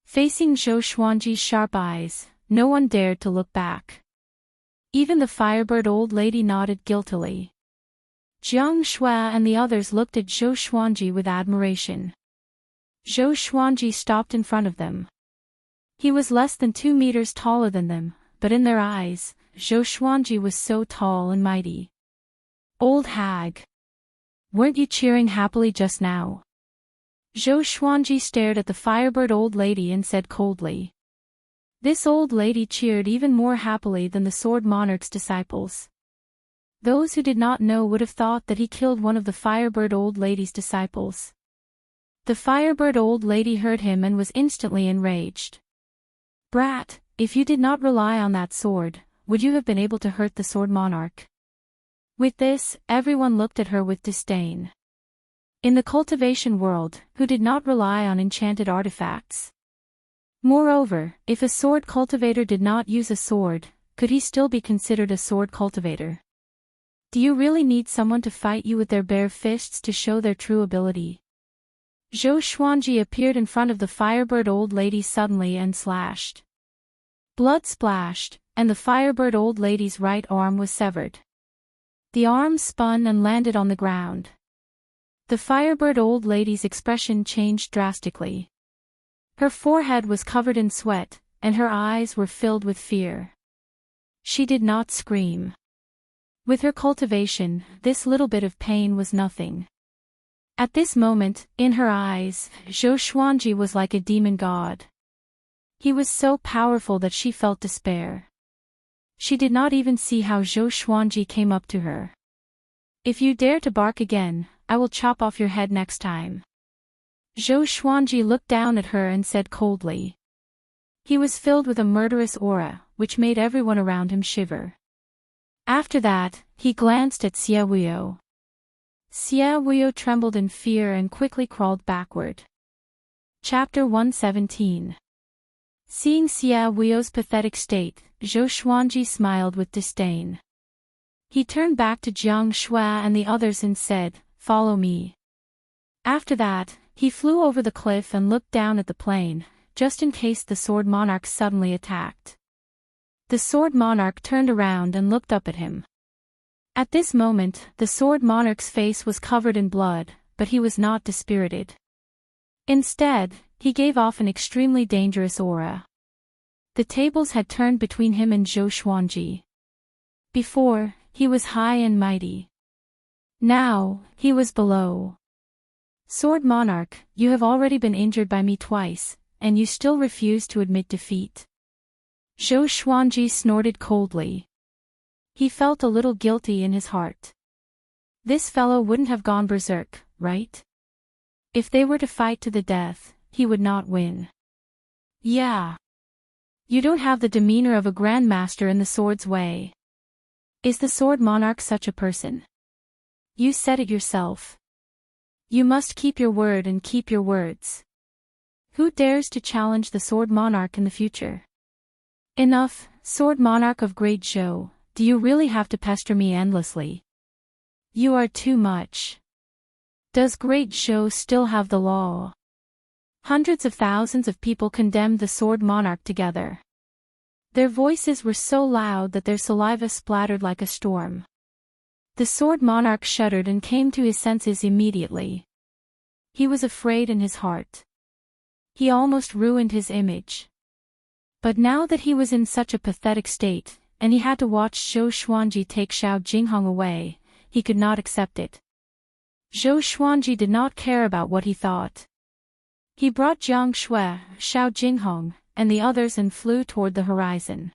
Facing Zhou Xuanji's sharp eyes, no one dared to look back. Even the Firebird old lady nodded guiltily. Jiang Shui and the others looked at Zhou Xuanji with admiration. Zhou Xuanji stopped in front of them. He was less than 2 meters taller than them, but in their eyes, Zhou Xuanji was so tall and mighty. Old hag. Weren't you cheering happily just now? Zhou Xuanji stared at the Firebird old lady and said coldly. This old lady cheered even more happily than the Sword Monarch's disciples. Those who did not know would have thought that he killed one of the Firebird old lady's disciples. The Firebird old lady heard him and was instantly enraged. Brat, if you did not rely on that sword, would you have been able to hurt the Sword Monarch? With this, everyone looked at her with disdain. In the cultivation world, who did not rely on enchanted artifacts? Moreover, if a sword cultivator did not use a sword, could he still be considered a sword cultivator? Do you really need someone to fight you with their bare fists to show their true ability? Zhou Xuanji appeared in front of the Firebird old lady suddenly and slashed. Blood splashed, and the Firebird old lady's right arm was severed. The arm spun and landed on the ground. The Firebird old lady's expression changed drastically. Her forehead was covered in sweat, and her eyes were filled with fear. She did not scream. With her cultivation, this little bit of pain was nothing. At this moment, in her eyes, Zhou Xuanji was like a demon god. He was so powerful that she felt despair. She did not even see how Zhou Xuanji came up to her. If you dare to bark again, I will chop off your head next time. Zhou Xuanji looked down at her and said coldly. He was filled with a murderous aura, which made everyone around him shiver. After that, he glanced at Xie Wuyo. Xie Wuyo trembled in fear and quickly crawled backward. Chapter 117. Seeing Xie Wuyo's pathetic state, Zhou Xuanji smiled with disdain. He turned back to Jiang Shui and the others and said, "Follow me." After that, he flew over the cliff and looked down at the plain, just in case the Sword Monarch suddenly attacked. The Sword Monarch turned around and looked up at him. At this moment, the Sword Monarch's face was covered in blood, but he was not dispirited. Instead, he gave off an extremely dangerous aura. The tables had turned between him and Zhou Xuanji. Before, he was high and mighty. Now, he was below. Sword Monarch, you have already been injured by me twice, and you still refuse to admit defeat. Zhou Xuanji snorted coldly. He felt a little guilty in his heart. This fellow wouldn't have gone berserk, right? If they were to fight to the death, he would not win. Yeah. You don't have the demeanor of a grandmaster in the sword's way. Is the Sword Monarch such a person? You said it yourself. You must keep your word and keep your words. Who dares to challenge the Sword Monarch in the future? Enough, Sword Monarch of Great Zhou, do you really have to pester me endlessly? You are too much. Does Great Zhou still have the law? Hundreds of thousands of people condemned the Sword Monarch together. Their voices were so loud that their saliva splattered like a storm. The Sword Monarch shuddered and came to his senses immediately. He was afraid in his heart. He almost ruined his image. But now that he was in such a pathetic state, and he had to watch Zhou Xuanji take Xiao Jinghong away, he could not accept it. Zhou Xuanji did not care about what he thought. He brought Jiang Shui, Xiao Jinghong, and the others and flew toward the horizon.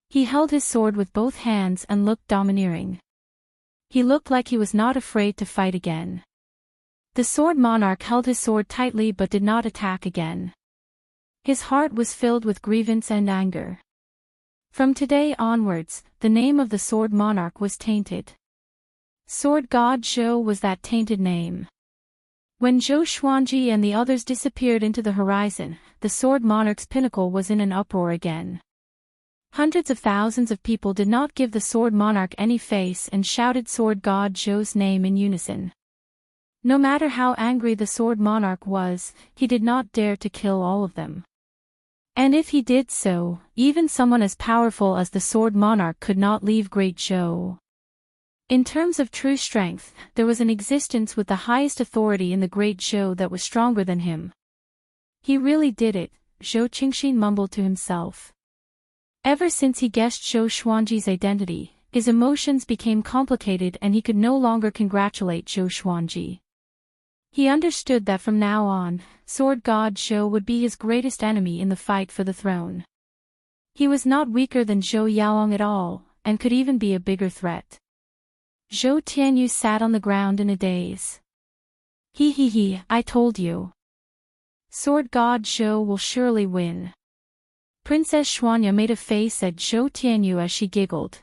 He held his sword with both hands and looked domineering. He looked like he was not afraid to fight again. The Sword Monarch held his sword tightly but did not attack again. His heart was filled with grievance and anger. From today onwards, the name of the Sword Monarch was tainted. Sword God Zhou was that tainted name. When Zhou Xuanji and the others disappeared into the horizon, the Sword Monarch's pinnacle was in an uproar again. Hundreds of thousands of people did not give the Sword Monarch any face and shouted Sword God Zhou's name in unison. No matter how angry the Sword Monarch was, he did not dare to kill all of them. And if he did so, even someone as powerful as the Sword Monarch could not leave Great Zhou. In terms of true strength, there was an existence with the highest authority in the Great Zhou that was stronger than him. He really did it, Zhou Qingxin mumbled to himself. Ever since he guessed Zhou Xuanji's identity, his emotions became complicated and he could no longer congratulate Zhou Xuanji. He understood that from now on, Sword God Zhou would be his greatest enemy in the fight for the throne. He was not weaker than Zhou Yaolong at all, and could even be a bigger threat. Zhou Tianyu sat on the ground in a daze. He, I told you. Sword God Zhou will surely win. Princess Xuanya made a face at Zhou Tianyu as she giggled.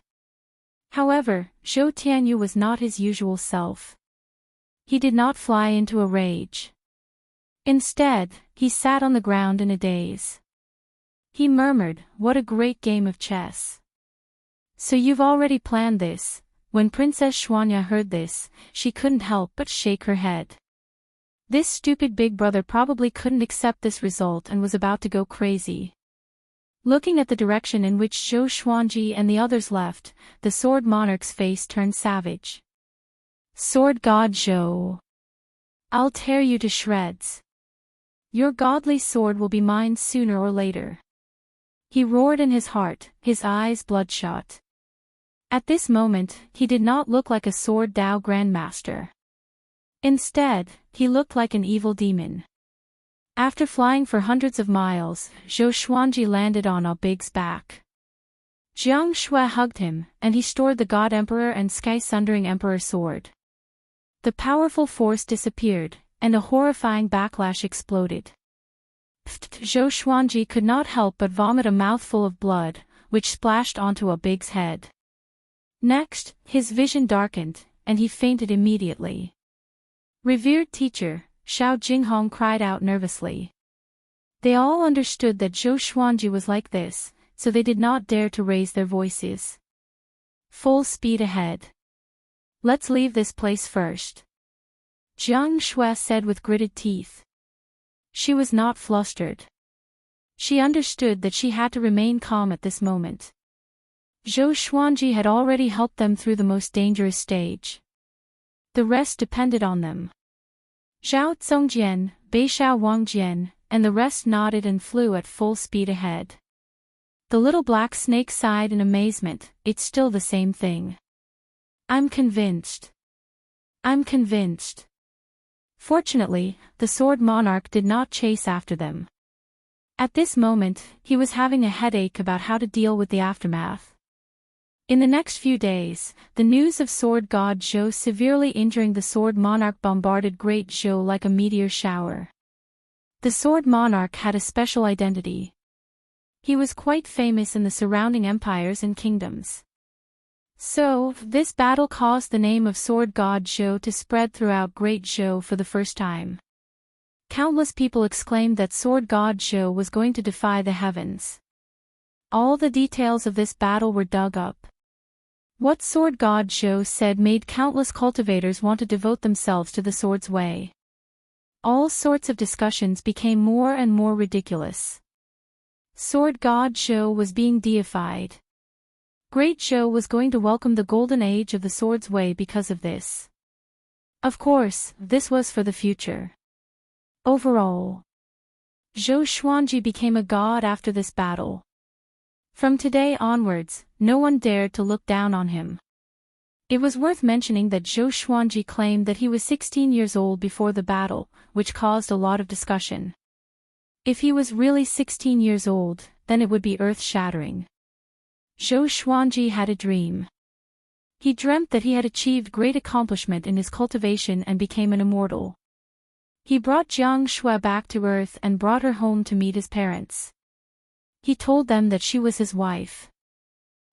However, Zhou Tianyu was not his usual self. He did not fly into a rage. Instead, he sat on the ground in a daze. He murmured, "What a great game of chess." "So you've already planned this." When Princess Xuanya heard this, she couldn't help but shake her head. This stupid big brother probably couldn't accept this result and was about to go crazy. Looking at the direction in which Zhou Xuanji and the others left, the Sword Monarch's face turned savage. "Sword God Zhou. I'll tear you to shreds. Your godly sword will be mine sooner or later." He roared in his heart, his eyes bloodshot. At this moment, he did not look like a Sword Dao Grandmaster. Instead, he looked like an evil demon. After flying for hundreds of miles, Zhou Xuanji landed on Big's back. Jiang Shui hugged him, and he stored the God Emperor and Sky-Sundering Emperor sword. The powerful force disappeared, and a horrifying backlash exploded. Zhou Xuanji could not help but vomit a mouthful of blood, which splashed onto Big's head. Next, his vision darkened, and he fainted immediately. "Revered teacher," Xiao Jinghong cried out nervously. They all understood that Zhou Xuanji was like this, so they did not dare to raise their voices. "Full speed ahead. Let's leave this place first," Jiang Shui said with gritted teeth. She was not flustered. She understood that she had to remain calm at this moment. Zhou Xuanji had already helped them through the most dangerous stage. The rest depended on them. Zhao Zongjian, Beishao Wangjian, and the rest nodded and flew at full speed ahead. The little black snake sighed in amazement. "It's still the same thing. I'm convinced. I'm convinced." Fortunately, the Sword Monarch did not chase after them. At this moment, he was having a headache about how to deal with the aftermath. In the next few days, the news of Sword God Zhou severely injuring the Sword Monarch bombarded Great Zhou like a meteor shower. The Sword Monarch had a special identity. He was quite famous in the surrounding empires and kingdoms. So, this battle caused the name of Sword God Zhou to spread throughout Great Zhou for the first time. Countless people exclaimed that Sword God Zhou was going to defy the heavens. All the details of this battle were dug up. What Sword God Zhou said made countless cultivators want to devote themselves to the sword's way. All sorts of discussions became more and more ridiculous. Sword God Zhou was being deified. Great Zhou was going to welcome the golden age of the sword's way because of this. Of course, this was for the future. Overall, Zhou Xuanji became a god after this battle. From today onwards, no one dared to look down on him. It was worth mentioning that Zhou Xuanji claimed that he was 16 years old before the battle, which caused a lot of discussion. If he was really 16 years old, then it would be earth-shattering. Zhou Xuanji had a dream. He dreamt that he had achieved great accomplishment in his cultivation and became an immortal. He brought Jiang Shui back to Earth and brought her home to meet his parents. He told them that she was his wife.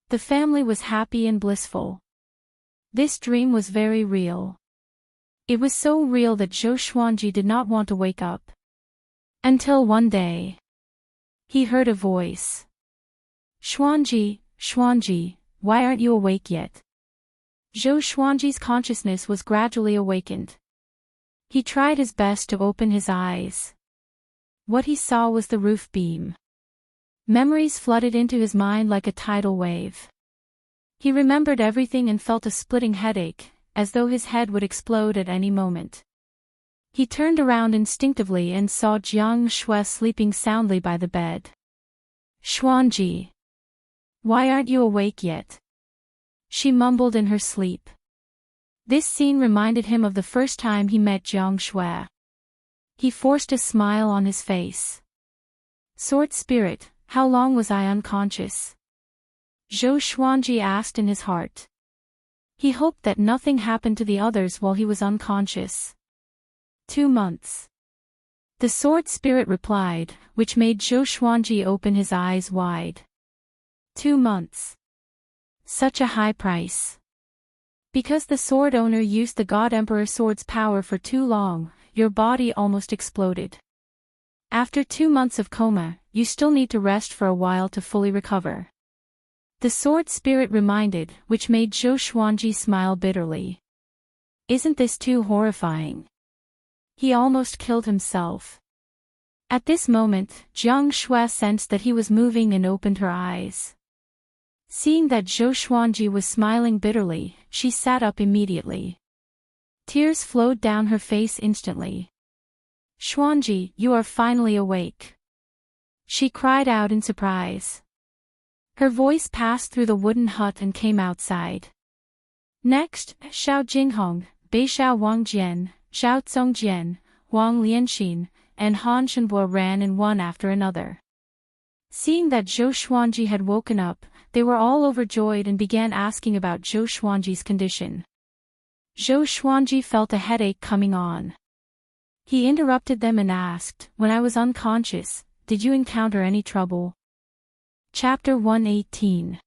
The family was happy and blissful. This dream was very real. It was so real that Zhou Xuanji did not want to wake up. Until one day, he heard a voice. "Xuanji, Xuanji, why aren't you awake yet?" Zhou Xuanji's consciousness was gradually awakened. He tried his best to open his eyes. What he saw was the roof beam. Memories flooded into his mind like a tidal wave. He remembered everything and felt a splitting headache, as though his head would explode at any moment. He turned around instinctively and saw Jiang Shui sleeping soundly by the bed. "Xuanji, why aren't you awake yet?" she mumbled in her sleep. This scene reminded him of the first time he met Jiang Shui. He forced a smile on his face. "Sword Spirit, how long was I unconscious?" Zhou Xuanji asked in his heart. He hoped that nothing happened to the others while he was unconscious. 2 months. The Sword Spirit replied, which made Zhou Xuanji open his eyes wide. 2 months. Such a high price. Because the sword owner used the God Emperor sword's power for too long, your body almost exploded. After 2 months of coma, you still need to rest for a while to fully recover. The Sword Spirit reminded, which made Zhou Xuanji smile bitterly. Isn't this too horrifying? He almost killed himself. At this moment, Jiang Shui sensed that he was moving and opened her eyes. Seeing that Zhou Xuanji was smiling bitterly, she sat up immediately. Tears flowed down her face instantly. "Xuanji, you are finally awake," she cried out in surprise. Her voice passed through the wooden hut and came outside. Next, Xiao Jinghong, Beixiao Wangjian, Xiao Zongjian, Wang Lianxin, and Han Shenbo ran in one after another. Seeing that Zhou Xuanji had woken up, they were all overjoyed and began asking about Zhou Xuanji's condition. Zhou Xuanji felt a headache coming on. He interrupted them and asked, "When I was unconscious, did you encounter any trouble?" Chapter 118.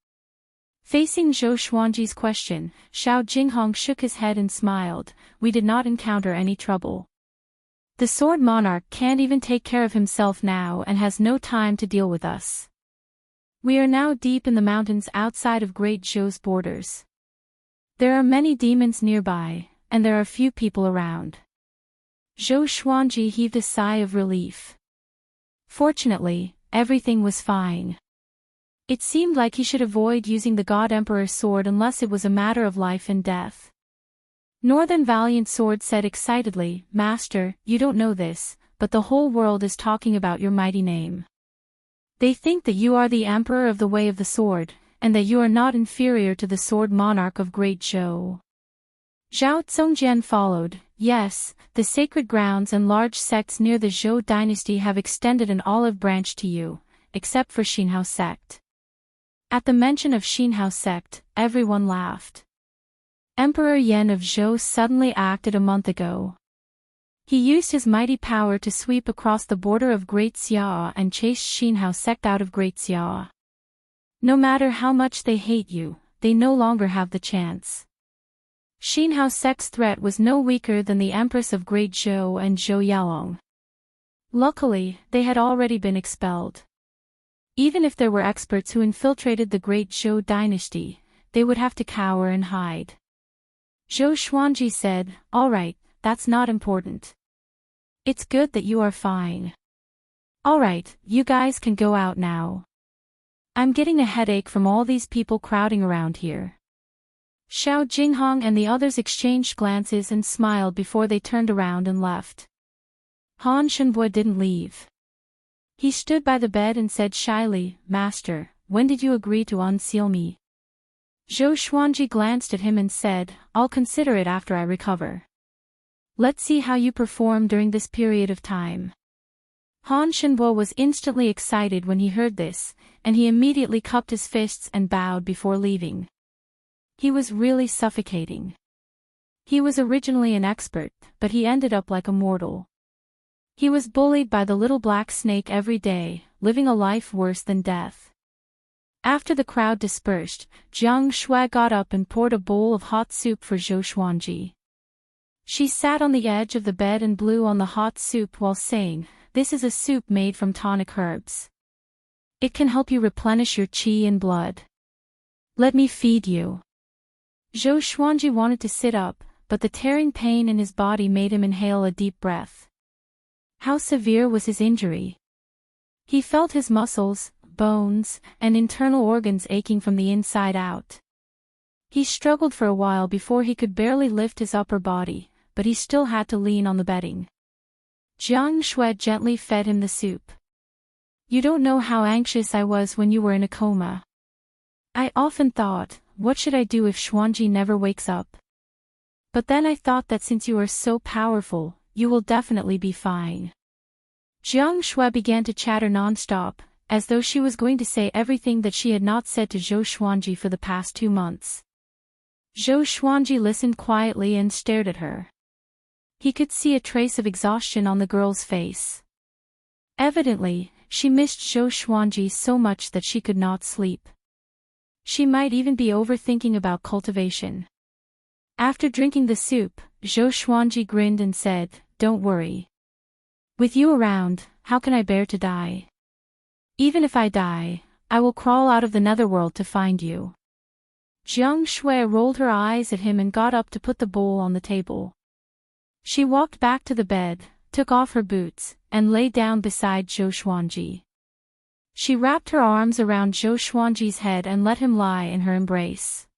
Facing Zhou Xuanji's question, Xiao Jinghong shook his head and smiled. "We did not encounter any trouble. The Sword Monarch can't even take care of himself now and has no time to deal with us. We are now deep in the mountains outside of Great Zhou's borders. There are many demons nearby, and there are few people around." Zhou Xuanji heaved a sigh of relief. Fortunately, everything was fine. It seemed like he should avoid using the God Emperor's sword unless it was a matter of life and death. Northern Valiant Sword said excitedly, "Master, you don't know this, but the whole world is talking about your mighty name. They think that you are the Emperor of the Way of the Sword, and that you are not inferior to the Sword Monarch of Great Zhou." Zhao Zongjian followed. "Yes, the sacred grounds and large sects near the Zhou dynasty have extended an olive branch to you, except for Xinhao sect." At the mention of Xinhao sect, everyone laughed. Emperor Yan of Zhou suddenly acted a month ago. He used his mighty power to sweep across the border of Great Xia and chase Xinhao sect out of Great Xia. No matter how much they hate you, they no longer have the chance. Xinhao sect's threat was no weaker than the Empress of Great Zhou and Zhou Yalong. Luckily, they had already been expelled. Even if there were experts who infiltrated the Great Zhou dynasty, they would have to cower and hide. Zhou Xuanji said, "All right, that's not important. It's good that you are fine. All right, you guys can go out now. I'm getting a headache from all these people crowding around here." Xiao Jinghong and the others exchanged glances and smiled before they turned around and left. Han Shenbo didn't leave. He stood by the bed and said shyly, "Master, when did you agree to unseal me?" Zhou Xuanji glanced at him and said, "I'll consider it after I recover. Let's see how you perform during this period of time." Han Shenbo was instantly excited when he heard this, and he immediately cupped his fists and bowed before leaving. He was really suffocating. He was originally an expert, but he ended up like a mortal. He was bullied by the little black snake every day, living a life worse than death. After the crowd dispersed, Jiang Shui got up and poured a bowl of hot soup for Zhou Xuanji. She sat on the edge of the bed and blew on the hot soup while saying, "This is a soup made from tonic herbs. It can help you replenish your qi and blood. Let me feed you." Zhou Xuanji wanted to sit up, but the tearing pain in his body made him inhale a deep breath. How severe was his injury? He felt his muscles, bones, and internal organs aching from the inside out. He struggled for a while before he could barely lift his upper body, but he still had to lean on the bedding. Jiang Shui gently fed him the soup. You don't know how anxious I was when you were in a coma. I often thought, what should I do if Xuanji never wakes up? But then I thought that since you are so powerful, you will definitely be fine. Jiang Shui began to chatter non-stop, as though she was going to say everything that she had not said to Zhou Xuanji for the past 2 months. Zhou Xuanji listened quietly and stared at her. He could see a trace of exhaustion on the girl's face. Evidently, she missed Zhou Xuanji so much that she could not sleep. She might even be overthinking about cultivation. After drinking the soup, Zhou Xuanji grinned and said, "Don't worry. With you around, how can I bear to die? Even if I die, I will crawl out of the netherworld to find you." Jiang Shui rolled her eyes at him and got up to put the bowl on the table. She walked back to the bed, took off her boots, and lay down beside Zhou Xuanji. She wrapped her arms around Zhou Xuanji's head and let him lie in her embrace.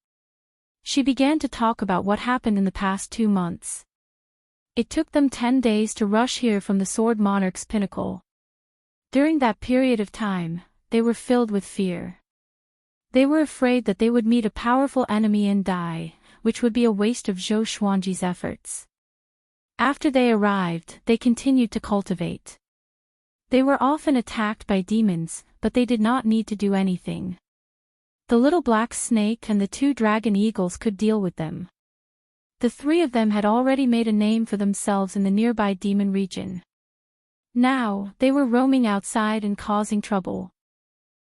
She began to talk about what happened in the past 2 months. It took them 10 days to rush here from the Sword Monarch's pinnacle. During that period of time, they were filled with fear. They were afraid that they would meet a powerful enemy and die, which would be a waste of Zhou Xuanji's efforts. After they arrived, they continued to cultivate. They were often attacked by demons, but they did not need to do anything. The little black snake and the 2 dragon eagles could deal with them. The 3 of them had already made a name for themselves in the nearby demon region. Now, they were roaming outside and causing trouble.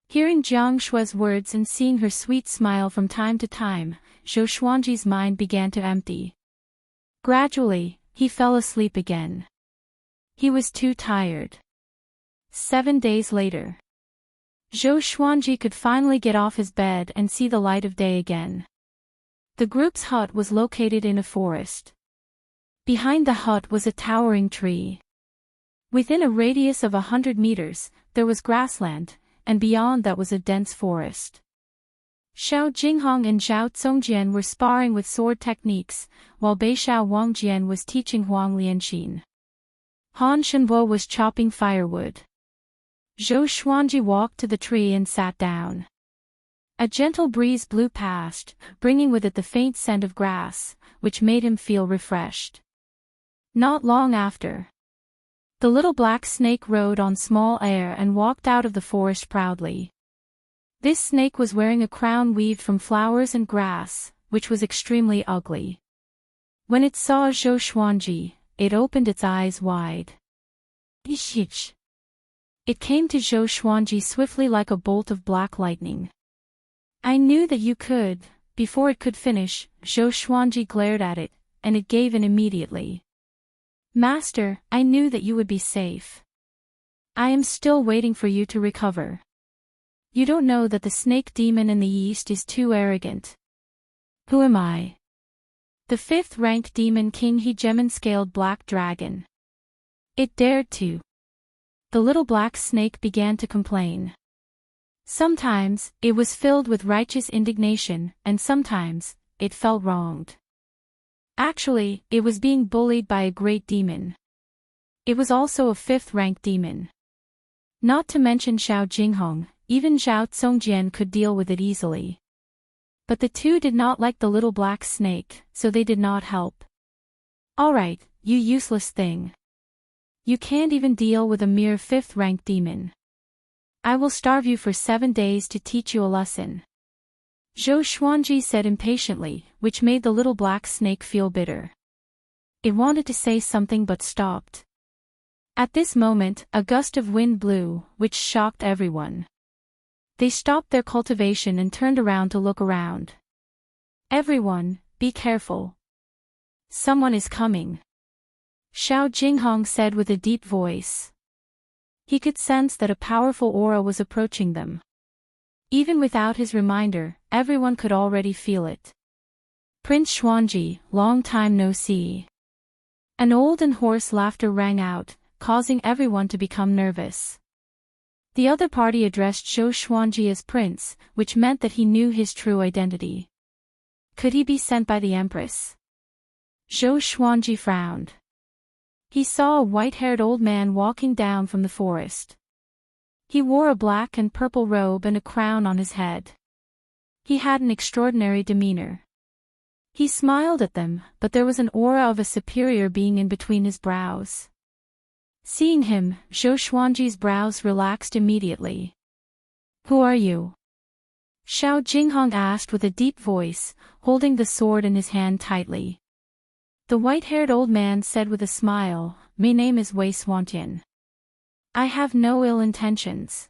Hearing Jiang Shui's words and seeing her sweet smile from time to time, Zhou Xuanji's mind began to empty. Gradually, he fell asleep again. He was too tired. 7 days later, Zhou Xuanji could finally get off his bed and see the light of day again. The group's hut was located in a forest. Behind the hut was a towering tree. Within a radius of 100 meters, there was grassland, and beyond that was a dense forest. Xiao Jinghong and Zhao Zongjian were sparring with sword techniques, while Beixiao Wangjian was teaching Huang Lianxin. Han Shenbo was chopping firewood. Zhou Xuanji walked to the tree and sat down. A gentle breeze blew past, bringing with it the faint scent of grass, which made him feel refreshed. Not long after, the little black snake rode on small air and walked out of the forest proudly. This snake was wearing a crown weaved from flowers and grass, which was extremely ugly. When it saw Zhou Xuanji, it opened its eyes wide. Ishich! It came to Zhou Xuanji swiftly like a bolt of black lightning. I knew that you could. Before it could finish, Zhou Xuanji glared at it, and it gave in immediately. Master, I knew that you would be safe. I am still waiting for you to recover. You don't know that the snake demon in the east is too arrogant. Who am I? The 5th rank demon king Hegemon-scaled black dragon. It dared to. The little black snake began to complain. Sometimes, it was filled with righteous indignation, and sometimes, it felt wronged. Actually, it was being bullied by a great demon. It was also a 5th rank demon. Not to mention Xiao Jinghong, even Zhao Zongjian could deal with it easily. But the 2 did not like the little black snake, so they did not help. Alright, you useless thing. You can't even deal with a mere 5th rank demon. I will starve you for 7 days to teach you a lesson. Zhou Xuanji said impatiently, which made the little black snake feel bitter. It wanted to say something but stopped. At this moment, a gust of wind blew, which shocked everyone. They stopped their cultivation and turned around to look around. Everyone, be careful. Someone is coming. Xiao Jinghong said with a deep voice. He could sense that a powerful aura was approaching them. Even without his reminder, everyone could already feel it. Prince Xuanji, long time no see. An old and hoarse laughter rang out, causing everyone to become nervous. The other party addressed Zhou Xuanji as prince, which meant that he knew his true identity. Could he be sent by the empress? Zhou Xuanji frowned. He saw a white-haired old man walking down from the forest. He wore a black and purple robe and a crown on his head. He had an extraordinary demeanor. He smiled at them, but there was an aura of a superior being in between his brows. Seeing him, Zhou Xuanji's brows relaxed immediately. "Who are you?" Xiao Jinghong asked with a deep voice, holding the sword in his hand tightly. The white-haired old man said with a smile, "My name is Wei Xuantian. I have no ill intentions."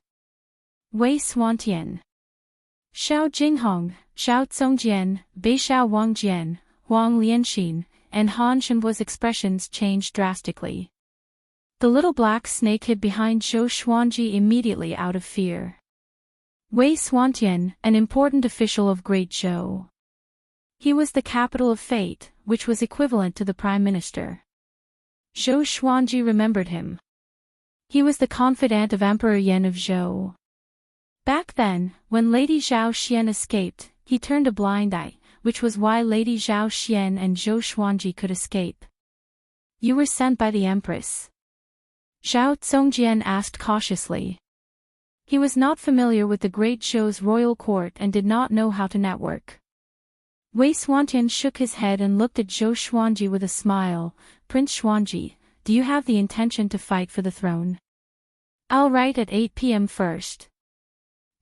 Wei Xuantian. Xiao Jinghong, Xiao Zongjian, Bei Xiao Wangjian, Huang Lianxin, and Han Shenhua's expressions changed drastically. The little black snake hid behind Zhou Xuanji immediately out of fear. Wei Xuantian, an important official of Great Zhou. He was the capital of fate, which was equivalent to the prime minister. Zhou Xuanji remembered him. He was the confidant of Emperor Yan of Zhou. Back then, when Lady Zhao Xian escaped, he turned a blind eye, which was why Lady Zhao Xian and Zhou Xuanji could escape. "You were sent by the empress?" Xiao Zongjian asked cautiously. He was not familiar with the Great Zhou's royal court and did not know how to network. Wei Xuantian shook his head and looked at Zhou Xuanji with a smile. "Prince Xuanji, do you have the intention to fight for the throne?" "I'll write at 8 p.m. first.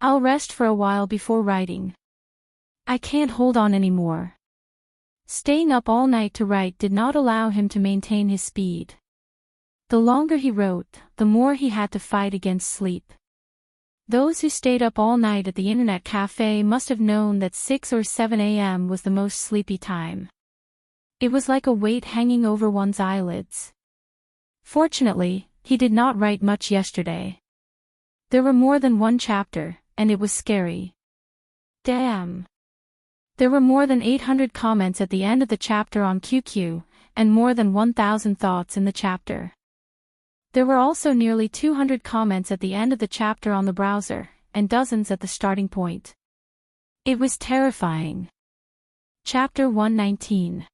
I'll rest for a while before writing. I can't hold on anymore." Staying up all night to write did not allow him to maintain his speed. The longer he wrote, the more he had to fight against sleep. Those who stayed up all night at the internet cafe must have known that 6 or 7 a.m. was the most sleepy time. It was like a weight hanging over one's eyelids. Fortunately, he did not write much yesterday. There were more than one chapter, and it was scary. Damn. There were more than 800 comments at the end of the chapter on QQ, and more than 1,000 thoughts in the chapter. There were also nearly 200 comments at the end of the chapter on the browser, and dozens at the starting point. It was terrifying. Chapter 119.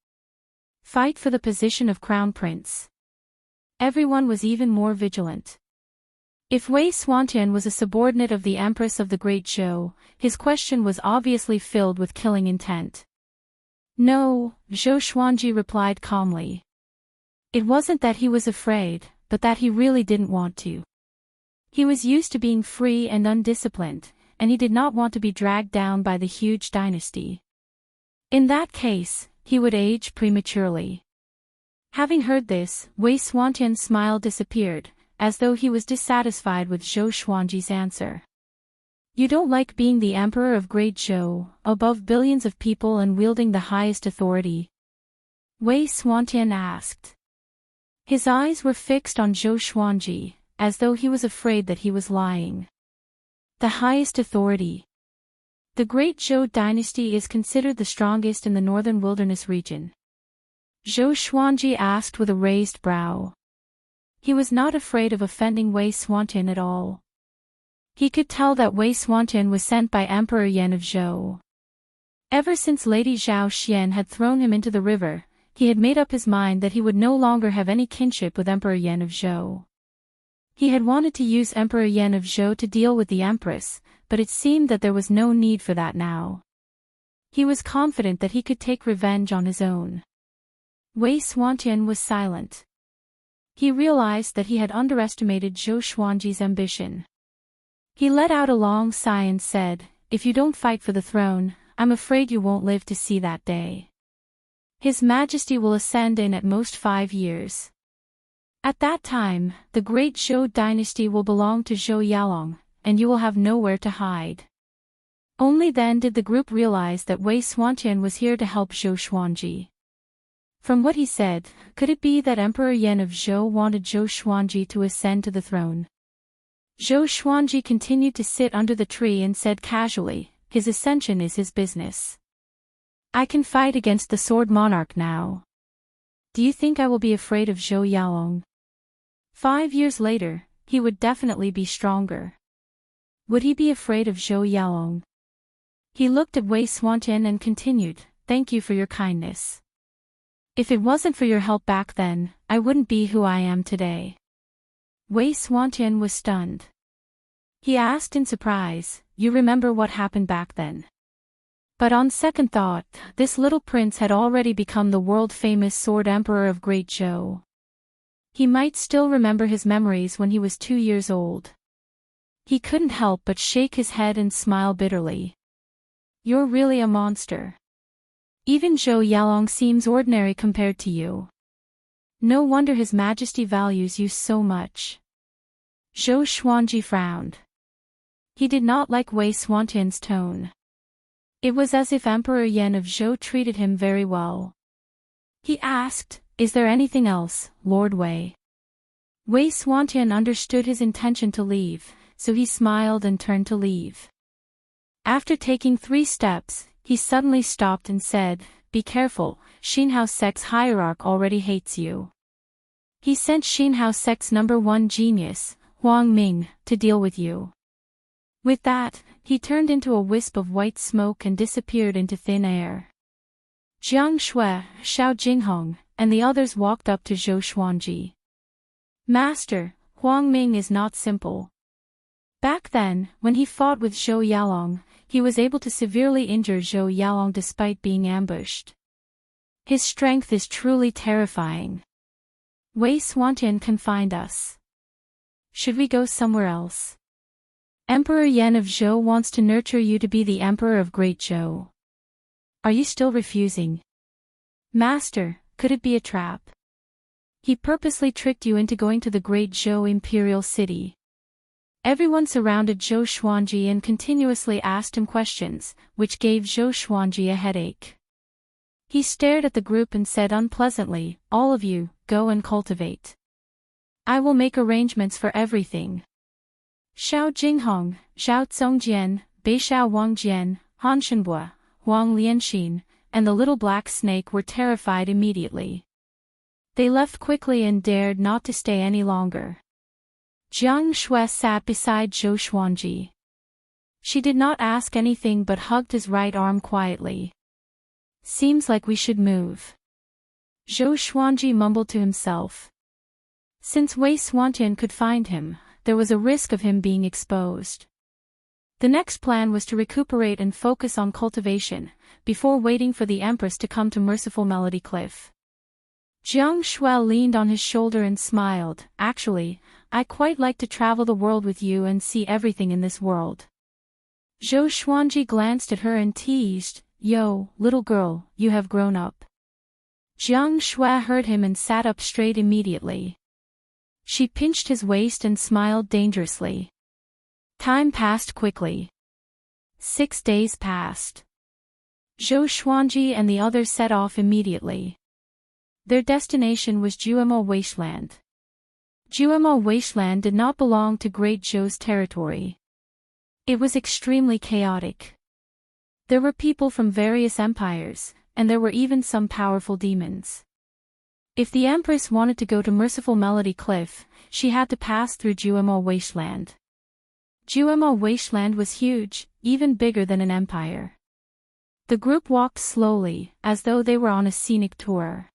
Fight for the position of Crown Prince. Everyone was even more vigilant. If Wei Xuantian was a subordinate of the Empress of the Great Zhou, his question was obviously filled with killing intent. "No," Zhou Xuanji replied calmly. It wasn't that he was afraid, but that he really didn't want to. He was used to being free and undisciplined, and he did not want to be dragged down by the huge dynasty. In that case, he would age prematurely. Having heard this, Wei Xuantian's smile disappeared, as though he was dissatisfied with Zhou Xuanji's answer. "You don't like being the emperor of Great Zhou, above billions of people and wielding the highest authority?" Wei Xuantian asked. His eyes were fixed on Zhou Xuanji, as though he was afraid that he was lying. The highest authority. The Great Zhou dynasty is considered the strongest in the northern wilderness region. Zhou Xuanji asked with a raised brow. He was not afraid of offending Wei Xuantian at all. He could tell that Wei Xuantian was sent by Emperor Yan of Zhou. Ever since Lady Zhao Xian had thrown him into the river, he had made up his mind that he would no longer have any kinship with Emperor Yan of Zhou. He had wanted to use Emperor Yan of Zhou to deal with the Empress, but it seemed that there was no need for that now. He was confident that he could take revenge on his own. Wei Xuantian was silent. He realized that he had underestimated Zhou Xuanji's ambition. He let out a long sigh and said, "If you don't fight for the throne, I'm afraid you won't live to see that day. His Majesty will ascend in at most 5 years. At that time, the Great Zhou dynasty will belong to Zhou Yalong, and you will have nowhere to hide." Only then did the group realize that Wei Xuantian was here to help Zhou Xuanji. From what he said, could it be that Emperor Yan of Zhou wanted Zhou Xuanji to ascend to the throne? Zhou Xuanji continued to sit under the tree and said casually, "His ascension is his business. I can fight against the Sword Monarch now. Do you think I will be afraid of Zhou Yalong? 5 years later, he would definitely be stronger." Would he be afraid of Zhou Yaolong? He looked at Wei Xuantian and continued, "Thank you for your kindness. If it wasn't for your help back then, I wouldn't be who I am today." Wei Xuantian was stunned. He asked in surprise, "You remember what happened back then?" But on second thought, this little prince had already become the world-famous Sword Emperor of Great Zhou. He might still remember his memories when he was 2 years old. He couldn't help but shake his head and smile bitterly. "You're really a monster. Even Zhou Yaolong seems ordinary compared to you. No wonder His Majesty values you so much." Zhou Xuanji frowned. He did not like Wei Xuantian's tone. It was as if Emperor Yan of Zhou treated him very well. He asked, "Is there anything else, Lord Wei?" Wei Xuantian understood his intention to leave, so he smiled and turned to leave. After taking 3 steps, he suddenly stopped and said, "Be careful, Xinhao sect's hierarch already hates you. He sent Xinhao sect's #1 genius, Huang Ming, to deal with you." With that, he turned into a wisp of white smoke and disappeared into thin air. Jiang Shui, Xiao Jinghong, and the others walked up to Zhou Xuanji. "Master, Huang Ming is not simple. Back then, when he fought with Zhou Yaolong, he was able to severely injure Zhou Yaolong despite being ambushed. His strength is truly terrifying. Wei Xuantian can find us. Should we go somewhere else? Emperor Yan of Zhou wants to nurture you to be the Emperor of Great Zhou. Are you still refusing?" "Master, could it be a trap? He purposely tricked you into going to the Great Zhou Imperial City." Everyone surrounded Zhou Xuanji and continuously asked him questions, which gave Zhou Xuanji a headache. He stared at the group and said unpleasantly, "All of you, go and cultivate. I will make arrangements for everything." Xiao Jinghong, Zhao Zongjian, Beishao Wangjian, Han Shenbua, Huang Lianxin, and the little black snake were terrified immediately. They left quickly and dared not to stay any longer. Jiang Shui sat beside Zhou Xuanji. She did not ask anything but hugged his right arm quietly. "Seems like we should move." Zhou Xuanji mumbled to himself. Since Wei Xuantian could find him, there was a risk of him being exposed. The next plan was to recuperate and focus on cultivation, before waiting for the Empress to come to Merciful Melody Cliff. Jiang Shui leaned on his shoulder and smiled, "Actually, I quite like to travel the world with you and see everything in this world." Zhou Xuanji glanced at her and teased, "Yo, little girl, you have grown up." Jiang Shui heard him and sat up straight immediately. She pinched his waist and smiled dangerously. Time passed quickly. 6 days passed. Zhou Xuanji and the others set off immediately. Their destination was Juemo Wasteland. Juemo Wasteland did not belong to Great Zhou's territory. It was extremely chaotic. There were people from various empires, and there were even some powerful demons. If the Empress wanted to go to Merciful Melody Cliff, she had to pass through Juemo Wasteland. Juemo Wasteland was huge, even bigger than an empire. The group walked slowly, as though they were on a scenic tour.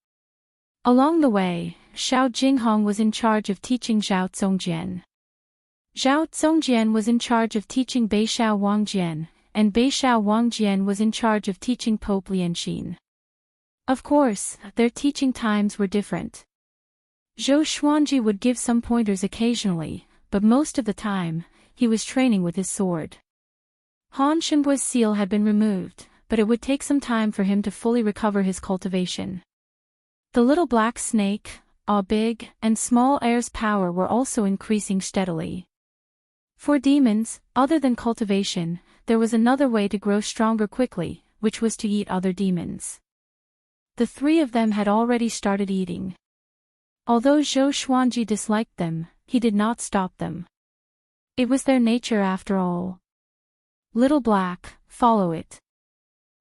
Along the way, Xiao Jinghong was in charge of teaching Zhao Zongjian. Zhao Zongjian was in charge of teaching Beishao Wangjian, and Beishao Wangjian was in charge of teaching Pope Lianxin. Of course, their teaching times were different. Zhou Xuanji would give some pointers occasionally, but most of the time, he was training with his sword. Han Shenbua's seal had been removed, but it would take some time for him to fully recover his cultivation. The little black snake, big and small heir's power were also increasing steadily. For demons, other than cultivation, there was another way to grow stronger quickly, which was to eat other demons. The 3 of them had already started eating. Although Zhou Xuanji disliked them, he did not stop them. It was their nature after all. "Little black, follow it.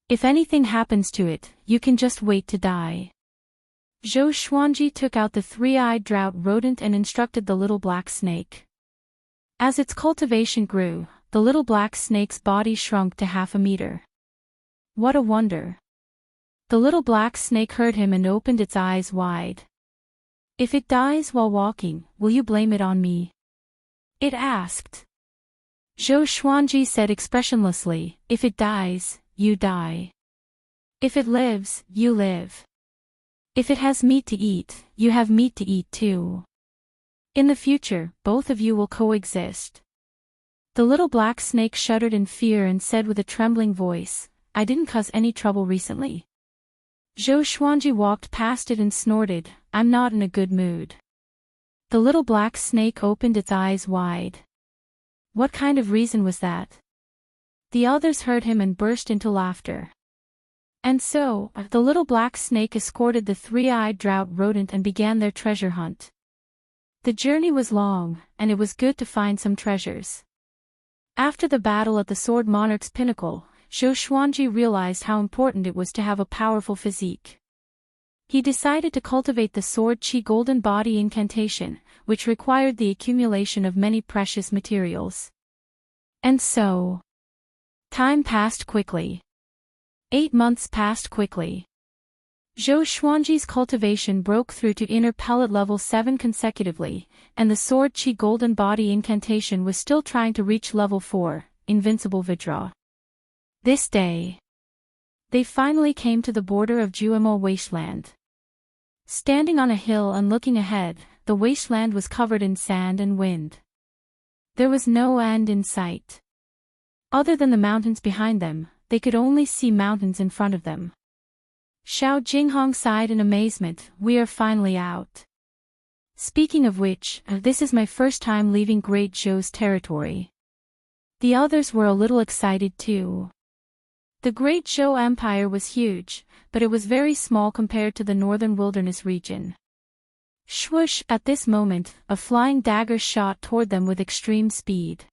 If anything happens to it, you can just wait to die." Zhou Xuanji took out the 3-eyed drought rodent and instructed the little black snake. As its cultivation grew, the little black snake's body shrunk to 1/2 meter. What a wonder! The little black snake heard him and opened its eyes wide. If it dies while walking, will you blame it on me? It asked. Zhou Xuanji said expressionlessly, if it dies, you die. If it lives, you live. If it has meat to eat, you have meat to eat too. In the future, both of you will coexist. The little black snake shuddered in fear and said with a trembling voice, I didn't cause any trouble recently. Zhou Xuanji walked past it and snorted, I'm not in a good mood. The little black snake opened its eyes wide. What kind of reason was that? The others heard him and burst into laughter. And so, the little black snake escorted the three-eyed drought rodent and began their treasure hunt. The journey was long, and it was good to find some treasures. After the battle at the Sword Monarch's pinnacle, Zhou Xuanji realized how important it was to have a powerful physique. He decided to cultivate the Sword Qi Golden Body incantation, which required the accumulation of many precious materials. And so, time passed quickly. 8 months passed quickly. Zhou Xuanji's cultivation broke through to inner pellet level 7 consecutively, and the Sword Qi Golden Body incantation was still trying to reach level 4, Invincible Withdraw. This day, they finally came to the border of Juemo wasteland. Standing on a hill and looking ahead, the wasteland was covered in sand and wind. There was no end in sight. Other than the mountains behind them, they could only see mountains in front of them. Xiao Jinghong sighed in amazement, we are finally out. Speaking of which, this is my first time leaving Great Zhou's territory. The others were a little excited too. The Great Zhou Empire was huge, but it was very small compared to the northern wilderness region. Swoosh! At this moment, a flying dagger shot toward them with extreme speed.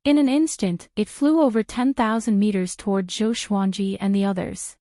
In an instant, it flew over 10,000 meters toward Zhou Xuanji and the others.